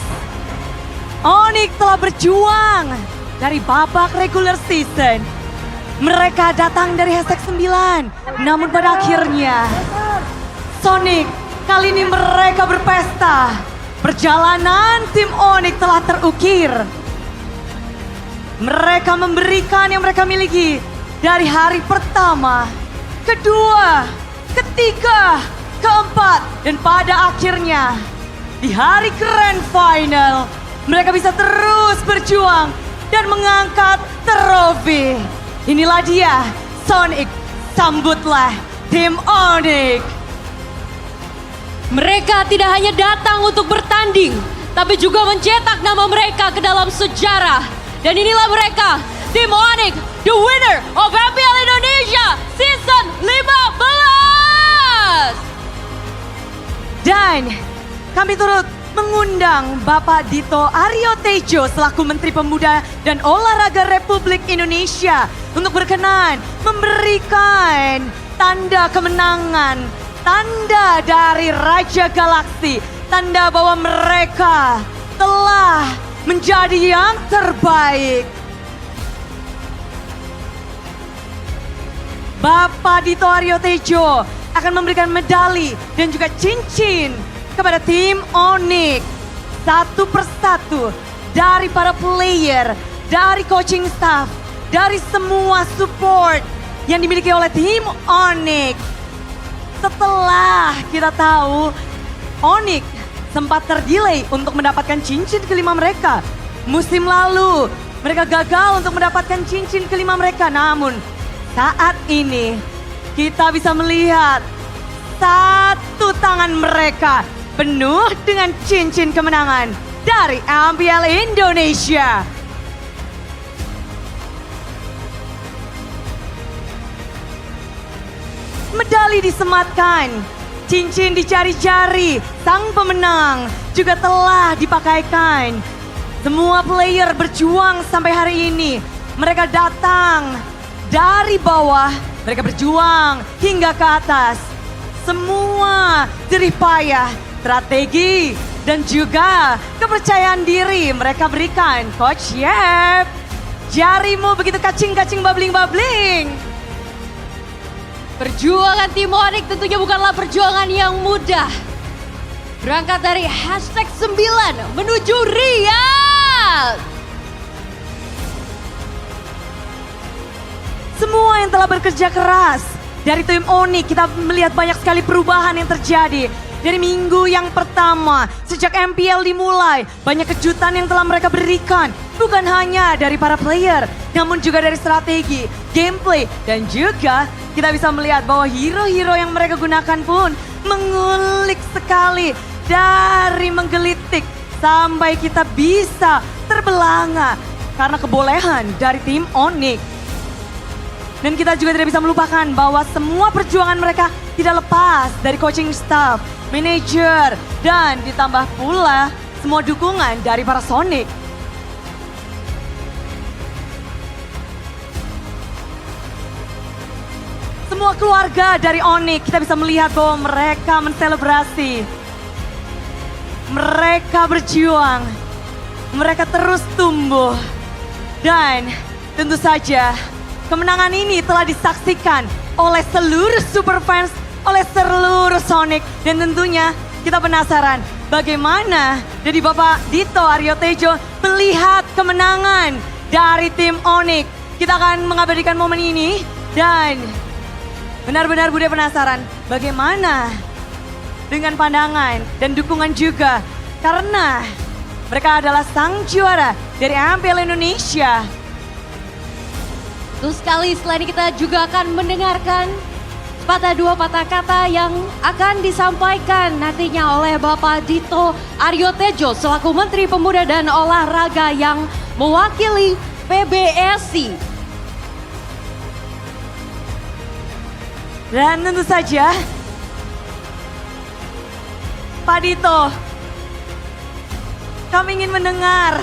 Onyx telah berjuang dari babak regular season. Mereka datang dari hashtag 9, namun pada akhirnya Sonic kali ini mereka berpesta. Perjalanan tim Onyx telah terukir. Mereka memberikan yang mereka miliki dari hari pertama, kedua, ketiga, keempat, dan pada akhirnya di hari grand final mereka bisa terus berjuang dan mengangkat trofi. Inilah dia Sonic, sambutlah tim Onyx. Mereka tidak hanya datang untuk bertanding, tapi juga mencetak nama mereka ke dalam sejarah. Dan inilah mereka, tim Onyx, the winner of MPL Indonesia Season 15! Dan kami turut mengundang Bapak Dito Aryo Tejo selaku Menteri Pemuda dan Olahraga Republik Indonesia untuk berkenan memberikan tanda kemenangan, tanda dari Raja Galaksi, tanda bahwa mereka telah menjadi yang terbaik. Bapak Dito Aryo Tejo akan memberikan medali dan juga cincin kepada tim Onyx satu persatu dari para player, dari coaching staff, dari semua support yang dimiliki oleh tim Onyx. Setelah kita tahu Onyx sempat terdelay untuk mendapatkan cincin kelima mereka. Musim lalu mereka gagal untuk mendapatkan cincin kelima mereka. Namun saat ini kita bisa melihat satu tangan mereka penuh dengan cincin kemenangan dari MPL Indonesia. Medali disematkan, cincin di jari-jari sang pemenang juga telah dipakaikan. Semua player berjuang sampai hari ini. Mereka datang dari bawah, mereka berjuang hingga ke atas. Semua jerih payah, strategi, dan juga kepercayaan diri mereka berikan. Coach Yep, jarimu begitu kacing-kacing babling-babling. Perjuangan tim Onyx tentunya bukanlah perjuangan yang mudah. Berangkat dari hashtag 9 menuju Riyadh. Semua yang telah bekerja keras dari tim Onyx, kita melihat banyak sekali perubahan yang terjadi. Dari minggu yang pertama, sejak MPL dimulai, banyak kejutan yang telah mereka berikan. Bukan hanya dari para player, namun juga dari strategi, gameplay, dan juga kita bisa melihat bahwa hero-hero yang mereka gunakan pun mengulik sekali. Dari menggelitik sampai kita bisa terbelanga karena kebolehan dari tim Onyx. Dan kita juga tidak bisa melupakan bahwa semua perjuangan mereka tidak lepas dari coaching staff, manager, dan ditambah pula semua dukungan dari para Sonic. Semua keluarga dari Onyx kita bisa melihat bahwa mereka menselebrasi. Mereka berjuang, mereka terus tumbuh. Dan tentu saja kemenangan ini telah disaksikan oleh seluruh superfans, oleh seluruh Sonic. Dan tentunya kita penasaran bagaimana dari Bapak Dito Aryo Tejo melihat kemenangan dari tim Onyx. Kita akan mengabadikan momen ini dan benar-benar Bude penasaran bagaimana dengan pandangan dan dukungan juga. Karena mereka adalah sang juara dari MPL Indonesia. Betul sekali, selain kita juga akan mendengarkan dua patah kata yang akan disampaikan nantinya oleh Bapak Dito Aryo Tejo selaku Menteri Pemuda dan Olahraga yang mewakili PBSI. Dan tentu saja, Pak Dito, kami ingin mendengar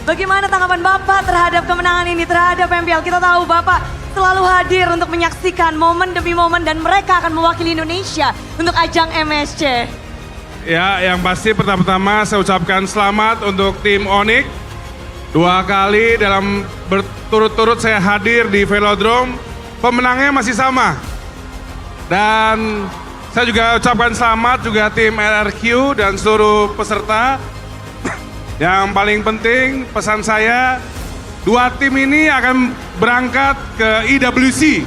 bagaimana tanggapan Bapak terhadap kemenangan ini, terhadap MPL. Kita tahu Bapak selalu hadir untuk menyaksikan momen demi momen dan mereka akan mewakili Indonesia untuk ajang MSC. Ya, yang pasti pertama-tama saya ucapkan selamat untuk tim Onyx. 2 kali dalam berturut-turut saya hadir di Velodrome, pemenangnya masih sama. Dan saya juga ucapkan selamat juga tim LRQ dan seluruh peserta. Yang paling penting pesan saya, 2 tim ini akan berangkat ke IWC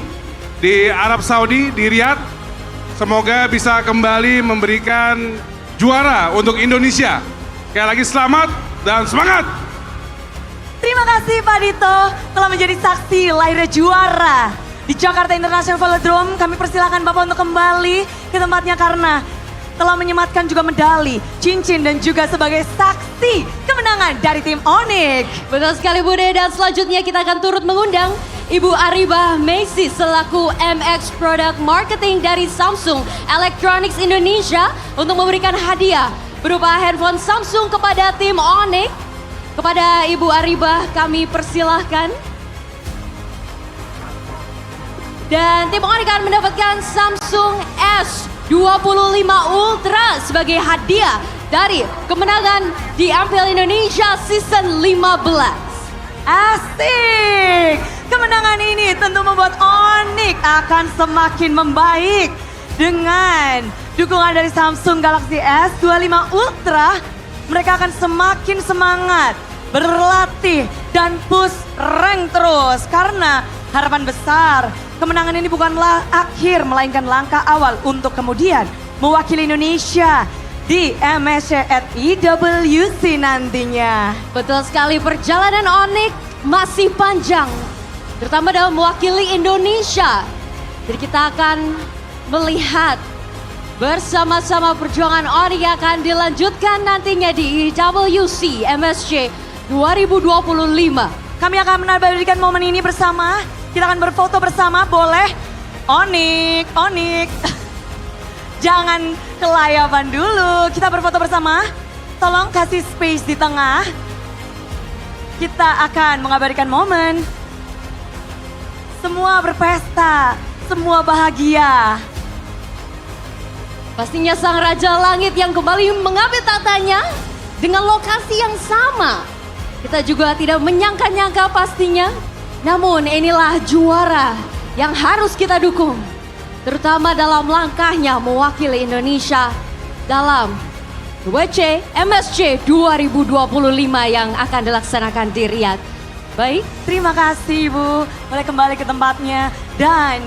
di Arab Saudi, di Riyadh. Semoga bisa kembali memberikan juara untuk Indonesia. Sekali lagi selamat dan semangat! Terima kasih Pak Dito telah menjadi saksi lahirnya juara di Jakarta International Velodrome. Kami persilakan Bapak untuk kembali ke tempatnya karena telah menyematkan juga medali, cincin dan juga sebagai saksi kemenangan dari tim Onyx. Betul sekali Bude, dan selanjutnya kita akan turut mengundang Ibu Aribah Macy selaku MX Product Marketing dari Samsung Electronics Indonesia untuk memberikan hadiah berupa handphone Samsung kepada tim Onyx. Kepada Ibu Aribah kami persilahkan. Dan tim Onyx akan mendapatkan Samsung S25 Ultra sebagai hadiah dari kemenangan di MPL Indonesia Season 15. Asik! Kemenangan ini tentu membuat Onyx akan semakin membaik dengan dukungan dari Samsung Galaxy S25 Ultra. Mereka akan semakin semangat berlatih dan push rank terus karena harapan besar kemenangan ini bukanlah akhir melainkan langkah awal untuk kemudian mewakili Indonesia di MSC at IWC nantinya. Betul sekali, perjalanan Onyx masih panjang, terutama dalam mewakili Indonesia. Jadi kita akan melihat bersama-sama perjuangan Onyx akan dilanjutkan nantinya di IWC MSC 2025. Kami akan menabadikan momen ini bersama. Kita akan berfoto bersama, boleh? Onyx, Onyx. Jangan kelayapan dulu, kita berfoto bersama. Tolong kasih space di tengah. Kita akan mengabadikan momen. Semua berpesta, semua bahagia. Pastinya sang Raja Langit yang kembali mengambil tatanya dengan lokasi yang sama. Kita juga tidak menyangka-nyangka pastinya. Namun inilah juara yang harus kita dukung. Terutama dalam langkahnya mewakili Indonesia dalam WC MSC 2025 yang akan dilaksanakan di Riyadh. Baik, terima kasih Ibu. Boleh kembali ke tempatnya dan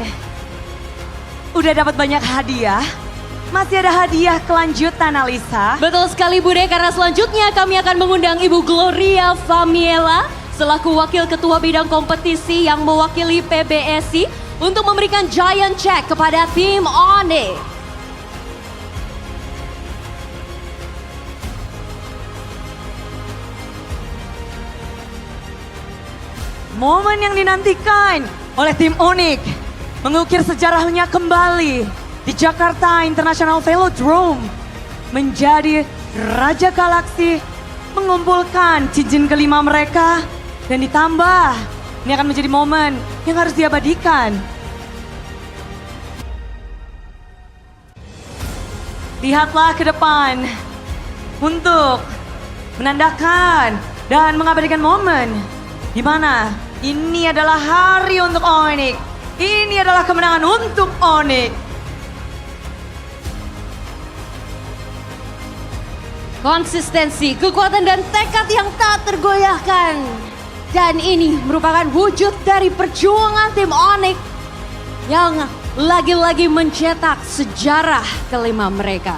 udah dapat banyak hadiah. Masih ada hadiah kelanjutan Alisa. Betul sekali Bude, karena selanjutnya kami akan mengundang Ibu Gloria Famiela selaku Wakil Ketua Bidang Kompetisi yang mewakili PBSI untuk memberikan giant check kepada tim Onyx. Momen yang dinantikan oleh tim Onyx mengukir sejarahnya kembali di Jakarta International Velodrome menjadi Raja Galaksi, mengumpulkan cincin kelima mereka dan ditambah ini akan menjadi momen yang harus diabadikan. Lihatlah ke depan untuk menandakan dan mengabadikan momen di mana ini adalah hari untuk Onyx. Ini adalah kemenangan untuk Onyx. Konsistensi, kekuatan dan tekad yang tak tergoyahkan. Dan ini merupakan wujud dari perjuangan tim Onyx yang lagi-lagi mencetak sejarah kelima mereka.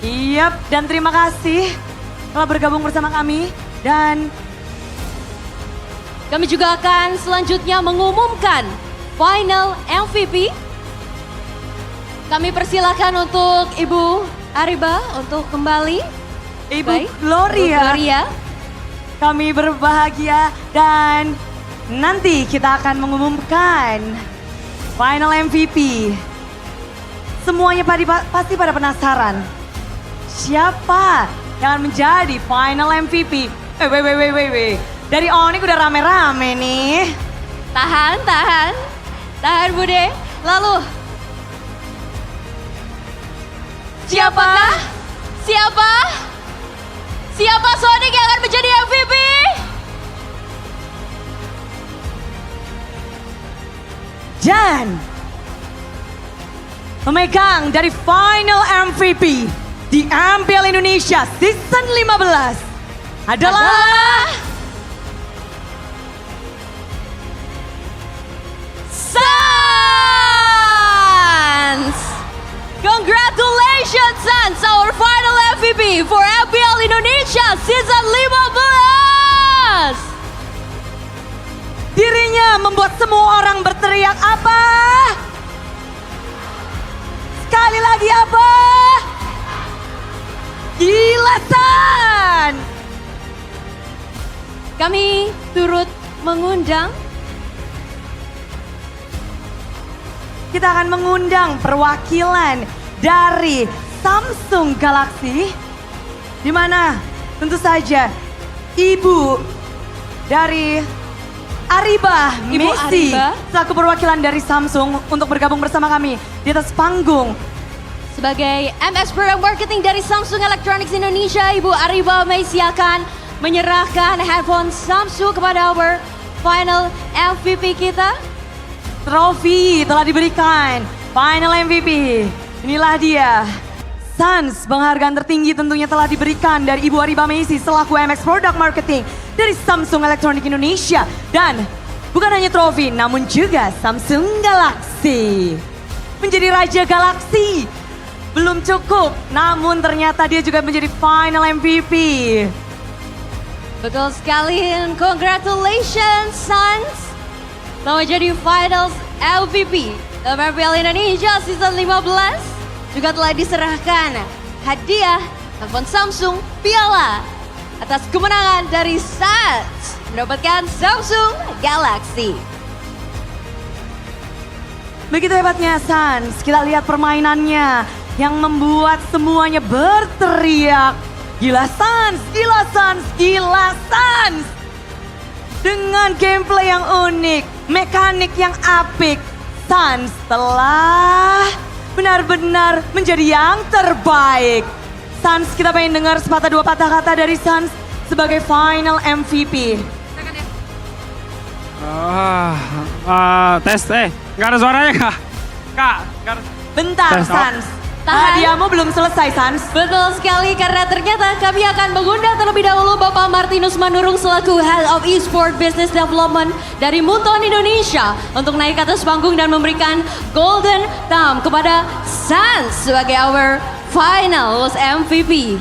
Yap, dan terima kasih telah bergabung bersama kami. Dan Kami juga akan selanjutnya mengumumkan final MVP. Kami persilakan untuk Ibu Ariba untuk kembali. Ibu Gloria. Kami berbahagia dan nanti kita akan mengumumkan final MVP. Semuanya pasti pada penasaran. Siapa yang akan menjadi final MVP? Wait. Dari Onyx udah rame-rame nih. Tahan Bude. Lalu Siapa Sonic yang akan menjadi MVP? Dan pemegang dari final MVP di MPL Indonesia Season 15 adalah Sans! Congratulations Sans, our final MVP for MPL Indonesia Season 15! Dirinya membuat semua orang berteriak apa? Sekali lagi apa? Gila San! Kami turut mengundang. Kita akan mengundang perwakilan dari Samsung Galaxy. Di mana tentu saja Ibu dari Ariba Messi selaku perwakilan dari Samsung untuk bergabung bersama kami di atas panggung. Sebagai MS Product Marketing dari Samsung Electronics Indonesia, Ibu Ariba Messi akan menyerahkan handphone Samsung kepada our final MVP kita. Trofi telah diberikan, final MVP. Inilah dia. Sans, penghargaan tertinggi tentunya telah diberikan dari Ibu Ariba Messi selaku MX Product Marketing dari Samsung Electronics Indonesia. Dan bukan hanya trofi, namun juga Samsung Galaxy. Menjadi Raja Galaxy. Belum cukup, namun ternyata dia juga menjadi final MVP. Betul sekali, and congratulations Sans. Telah menjadi finals MVP MPL Indonesia Season 15. Juga telah diserahkan hadiah handphone Samsung piala atas kemenangan dari Sans mendapatkan Samsung Galaxy. Begitu hebatnya Sans, kita lihat permainannya yang membuat semuanya berteriak. Gila Sans, gila Sans, gila Sans. Dengan gameplay yang unik, mekanik yang apik, Sans telah benar-benar menjadi yang terbaik. Sans, kita pengen dengar sepatah dua patah kata dari Sans sebagai final MVP. Tes, nggak ada suaranya kak? Kak, nggak ada. Bentar Tes, Sans, hadiahmu belum selesai Sans. Betul sekali, karena ternyata kami akan mengundang terlebih dahulu Bapak Martinus Manurung selaku Head of Esport Business Development dari Muton Indonesia untuk naik ke atas panggung dan memberikan Golden Thumb kepada Sans sebagai our finals MVP.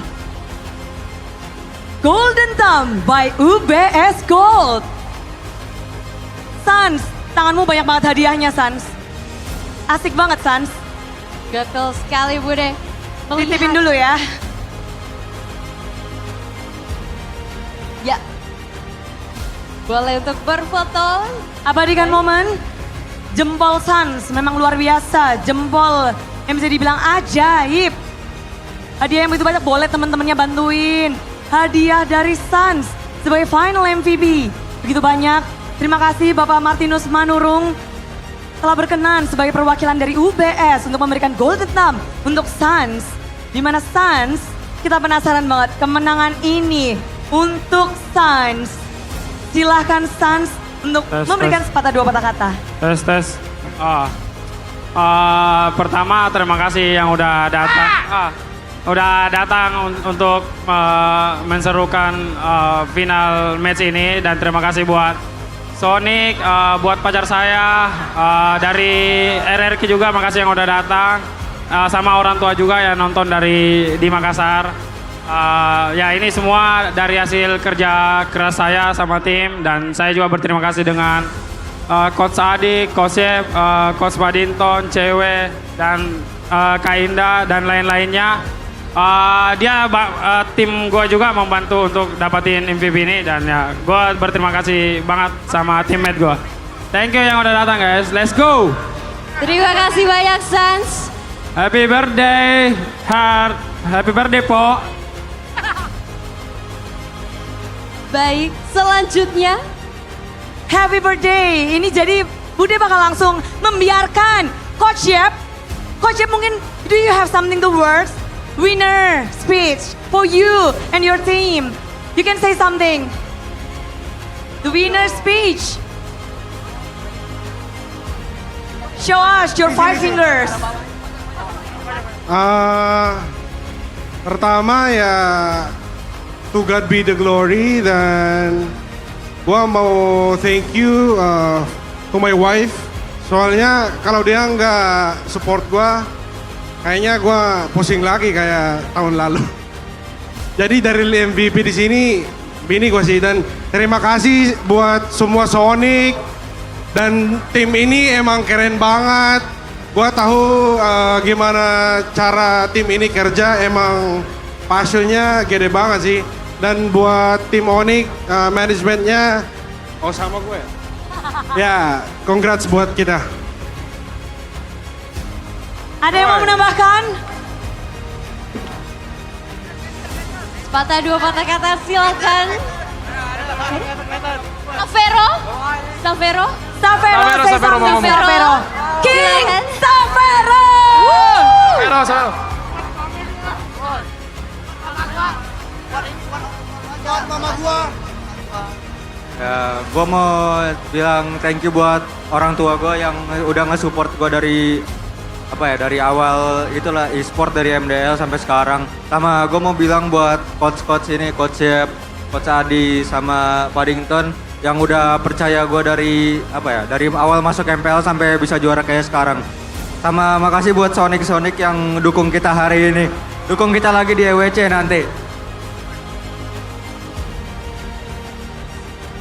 Golden Thumb by UBS Gold. Sans, tanganmu banyak banget hadiahnya Sans. Asik banget Sans. Betul sekali Bude. Titipin dulu ya. Ya. Boleh untuk berfoto. Abadikan momen. Jempol Sans memang luar biasa. Jempol yang bisa dibilang ajaib. Hadiah yang begitu banyak, boleh teman-temannya bantuin. Hadiah dari Sans sebagai final MVP. Begitu banyak. Terima kasih Bapak Martinus Manurung telah berkenan sebagai perwakilan dari UBS untuk memberikan Golden Thumb untuk Sans. Di mana Sans, kita penasaran banget kemenangan ini untuk Sans. Silahkan Sans untuk memberikan sepatah dua patah kata. Tes. Pertama terima kasih yang udah datang. Udah datang untuk menserukan final match ini, dan terima kasih buat Sonic, buat pacar saya, dari RRQ juga makasih yang udah datang, sama orang tua juga yang nonton di Makassar. Ya ini semua dari hasil kerja keras saya sama tim dan saya juga berterima kasih dengan Coach Adik, Coach Yep, Coach Badinton, Cewek dan Kak Indah dan lain-lainnya. Tim gue juga membantu untuk dapatin MVP ini dan ya gue berterima kasih banget sama teammate gue. Thank you yang udah datang guys, let's go! Terima kasih banyak Sans. Happy birthday, Heart. Happy birthday, Po. Baik, selanjutnya. Happy birthday. Ini jadi Bude bakal langsung membiarkan Coach Yep. Coach Yep mungkin, do you have something to words? Winner speech for you and your team. You can say something. The winner speech. Show us your 5 fingers. Pertama ya to God be the glory dan gua mau thank you to my wife. Soalnya kalau dia nggak support gua, kayaknya gua pusing lagi kayak tahun lalu. Jadi dari MVP di sini, bini gua sih dan terima kasih buat semua Sonic dan tim ini emang keren banget. Gua tahu gimana cara tim ini kerja, emang passionnya gede banget sih. Dan buat tim Onyx, manajemennya, sama gue. Ya, congrats buat kita. Ada yang mau menambahkan? Sepatah dua patah kata silakan. Savero? Savero? Savero. King Savero! Savero. Mama gua. Ya, gue mau bilang thank you buat orang tua gue yang udah nge-support gue dari awal itulah e-sport dari MDL sampai sekarang. Sama gue mau bilang buat coach ini, Coach Yep, Coach Adi sama Paddington yang udah percaya gue dari awal masuk MPL sampai bisa juara kayak sekarang. Sama makasih buat Sonic yang dukung kita hari ini. Dukung kita lagi di EWC nanti.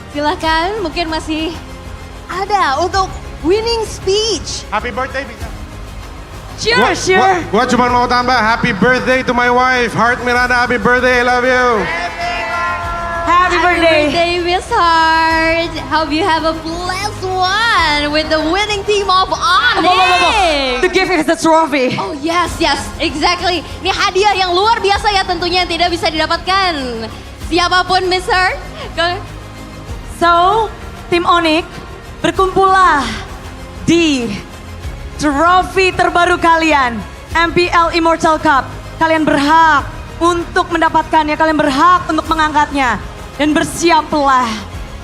Silakan, mungkin masih ada untuk winning speech. Happy birthday bisa. Sure. Gua cuma mau tambah happy birthday to my wife, Heart Miranda. Happy birthday, I love you. Happy birthday, Miss Heart. Hope you have a blessed one with the winning team of Onyx. The gift is the trophy. Oh yes, exactly. Ini hadiah yang luar biasa ya tentunya yang tidak bisa didapatkan siapapun, Miss Heart. So, tim Onyx berkumpullah di trofi terbaru kalian, MPL Immortal Cup. Kalian berhak untuk mendapatkannya, kalian berhak untuk mengangkatnya. Dan bersiaplah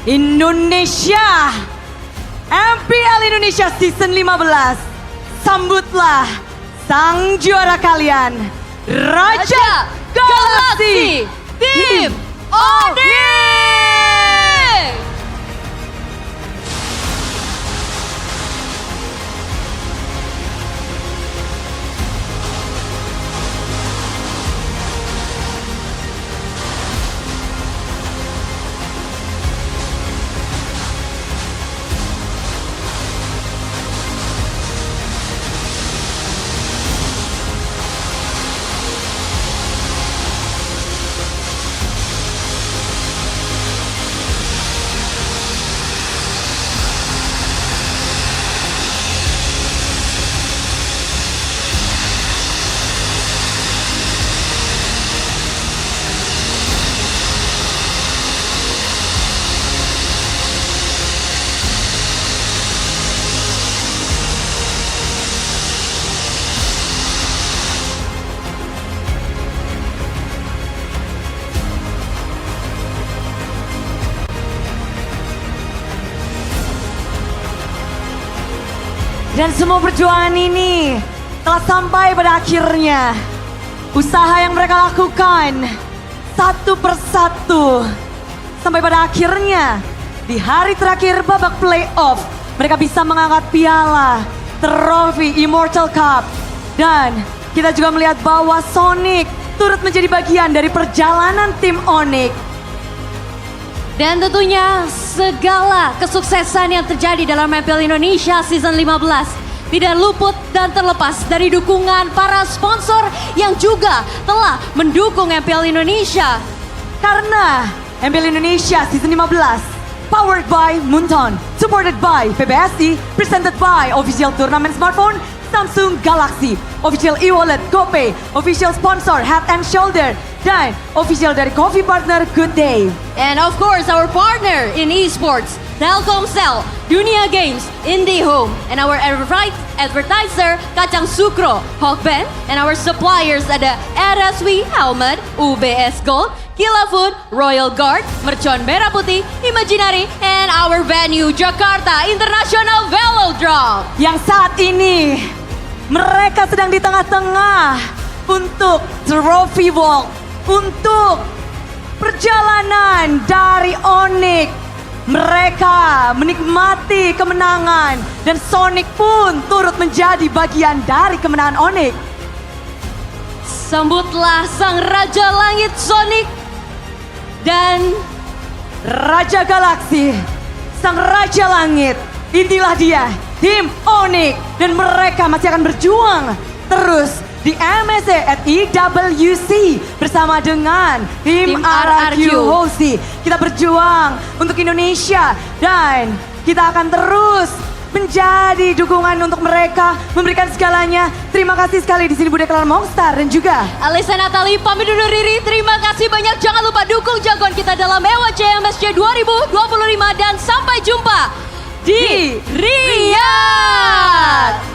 Indonesia, MPL Indonesia Season 15. Sambutlah sang juara kalian, Raja Galaksi Tim Onyx. Dan semua perjuangan ini telah sampai pada akhirnya. Usaha yang mereka lakukan satu persatu. Sampai pada akhirnya di hari terakhir babak playoff. Mereka bisa mengangkat piala trofi Immortal Cup. Dan kita juga melihat bahwa Sonic turut menjadi bagian dari perjalanan tim Onyx. Dan tentunya segala kesuksesan yang terjadi dalam MPL Indonesia Season 15 tidak luput dan terlepas dari dukungan para sponsor yang juga telah mendukung MPL Indonesia. Karena MPL Indonesia Season 15 powered by Munton, supported by PBSI, presented by official turnamen smartphone Samsung Galaxy, official e-wallet GoPay, official sponsor Head and Shoulder, dan official dari coffee partner Good Day. And of course our partner in esports, Telkomsel, Dunia Games, IndiHome, and our advertiser Kacang Sukro, Hawkband, and our suppliers ada RSW Helmet, UBS Gold, Kila Food, Royal Guard, Mercon Merah Putih, Imaginary, and our venue Jakarta International Velodrome. Yang saat ini mereka sedang di tengah-tengah untuk trophy walk, untuk perjalanan dari Onyx. Mereka menikmati kemenangan dan Sonic pun turut menjadi bagian dari kemenangan Onyx. Sambutlah sang Raja Langit Sonic dan Raja Galaksi, sang Raja Langit. Inilah dia, tim Onyx, dan mereka masih akan berjuang terus di MSC at EWC bersama dengan tim RRQ Hosi. Kita berjuang untuk Indonesia dan kita akan terus menjadi dukungan untuk mereka, memberikan segalanya. Terima kasih sekali di sini Bude Klan Mongstar dan juga Alisa Natali pamit undur diri. Terima kasih banyak. Jangan lupa dukung jagoan kita dalam EWC MSC 2025 dan sampai jumpa di Riyadh.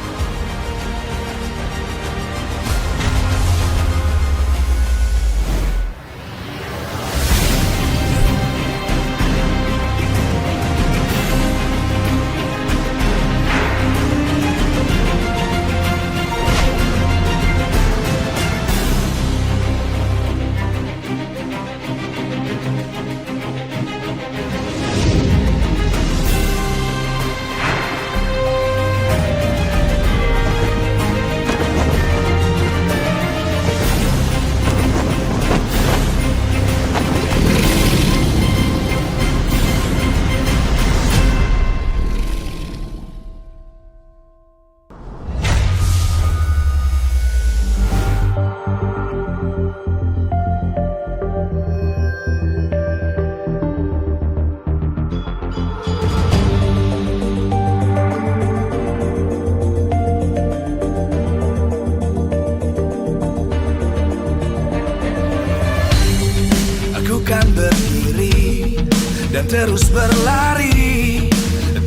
Terus berlari,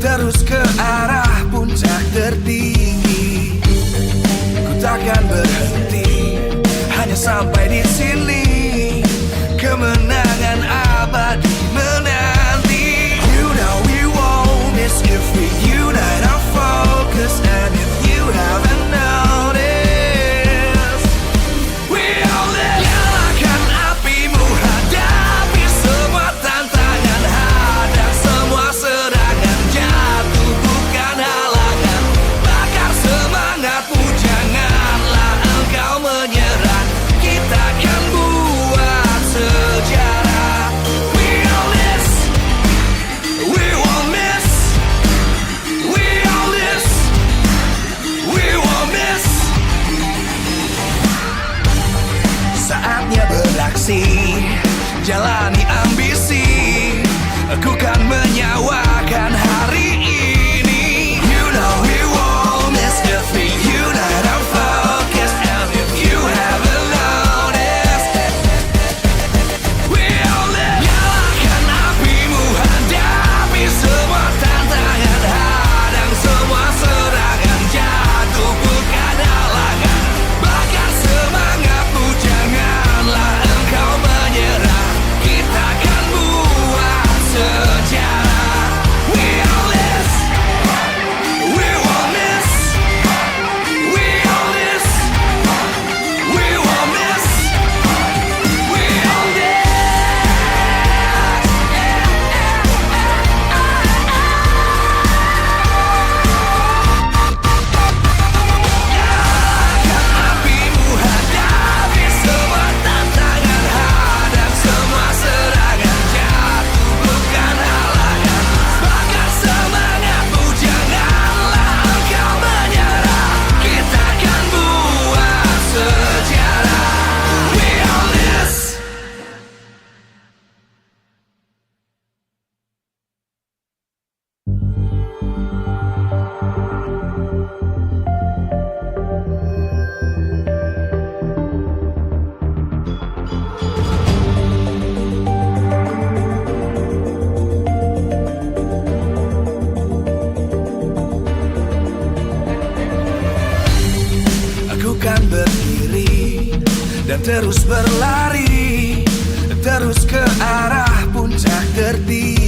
terus ke arah puncak tertinggi. Ku takkan berhenti, hanya sampai di sini. Kemenangan abadi menanti. You know we won't miss if we unite our focus. And if you haven't noticed, we all live. Nyalakan apimu, hadapi semua tantangan. Serangan jatuh bukan halangan. Bakar semangatmu, janganlah engkau menyerah. Kita kan terus berlari, terus ke arah puncak tertinggi.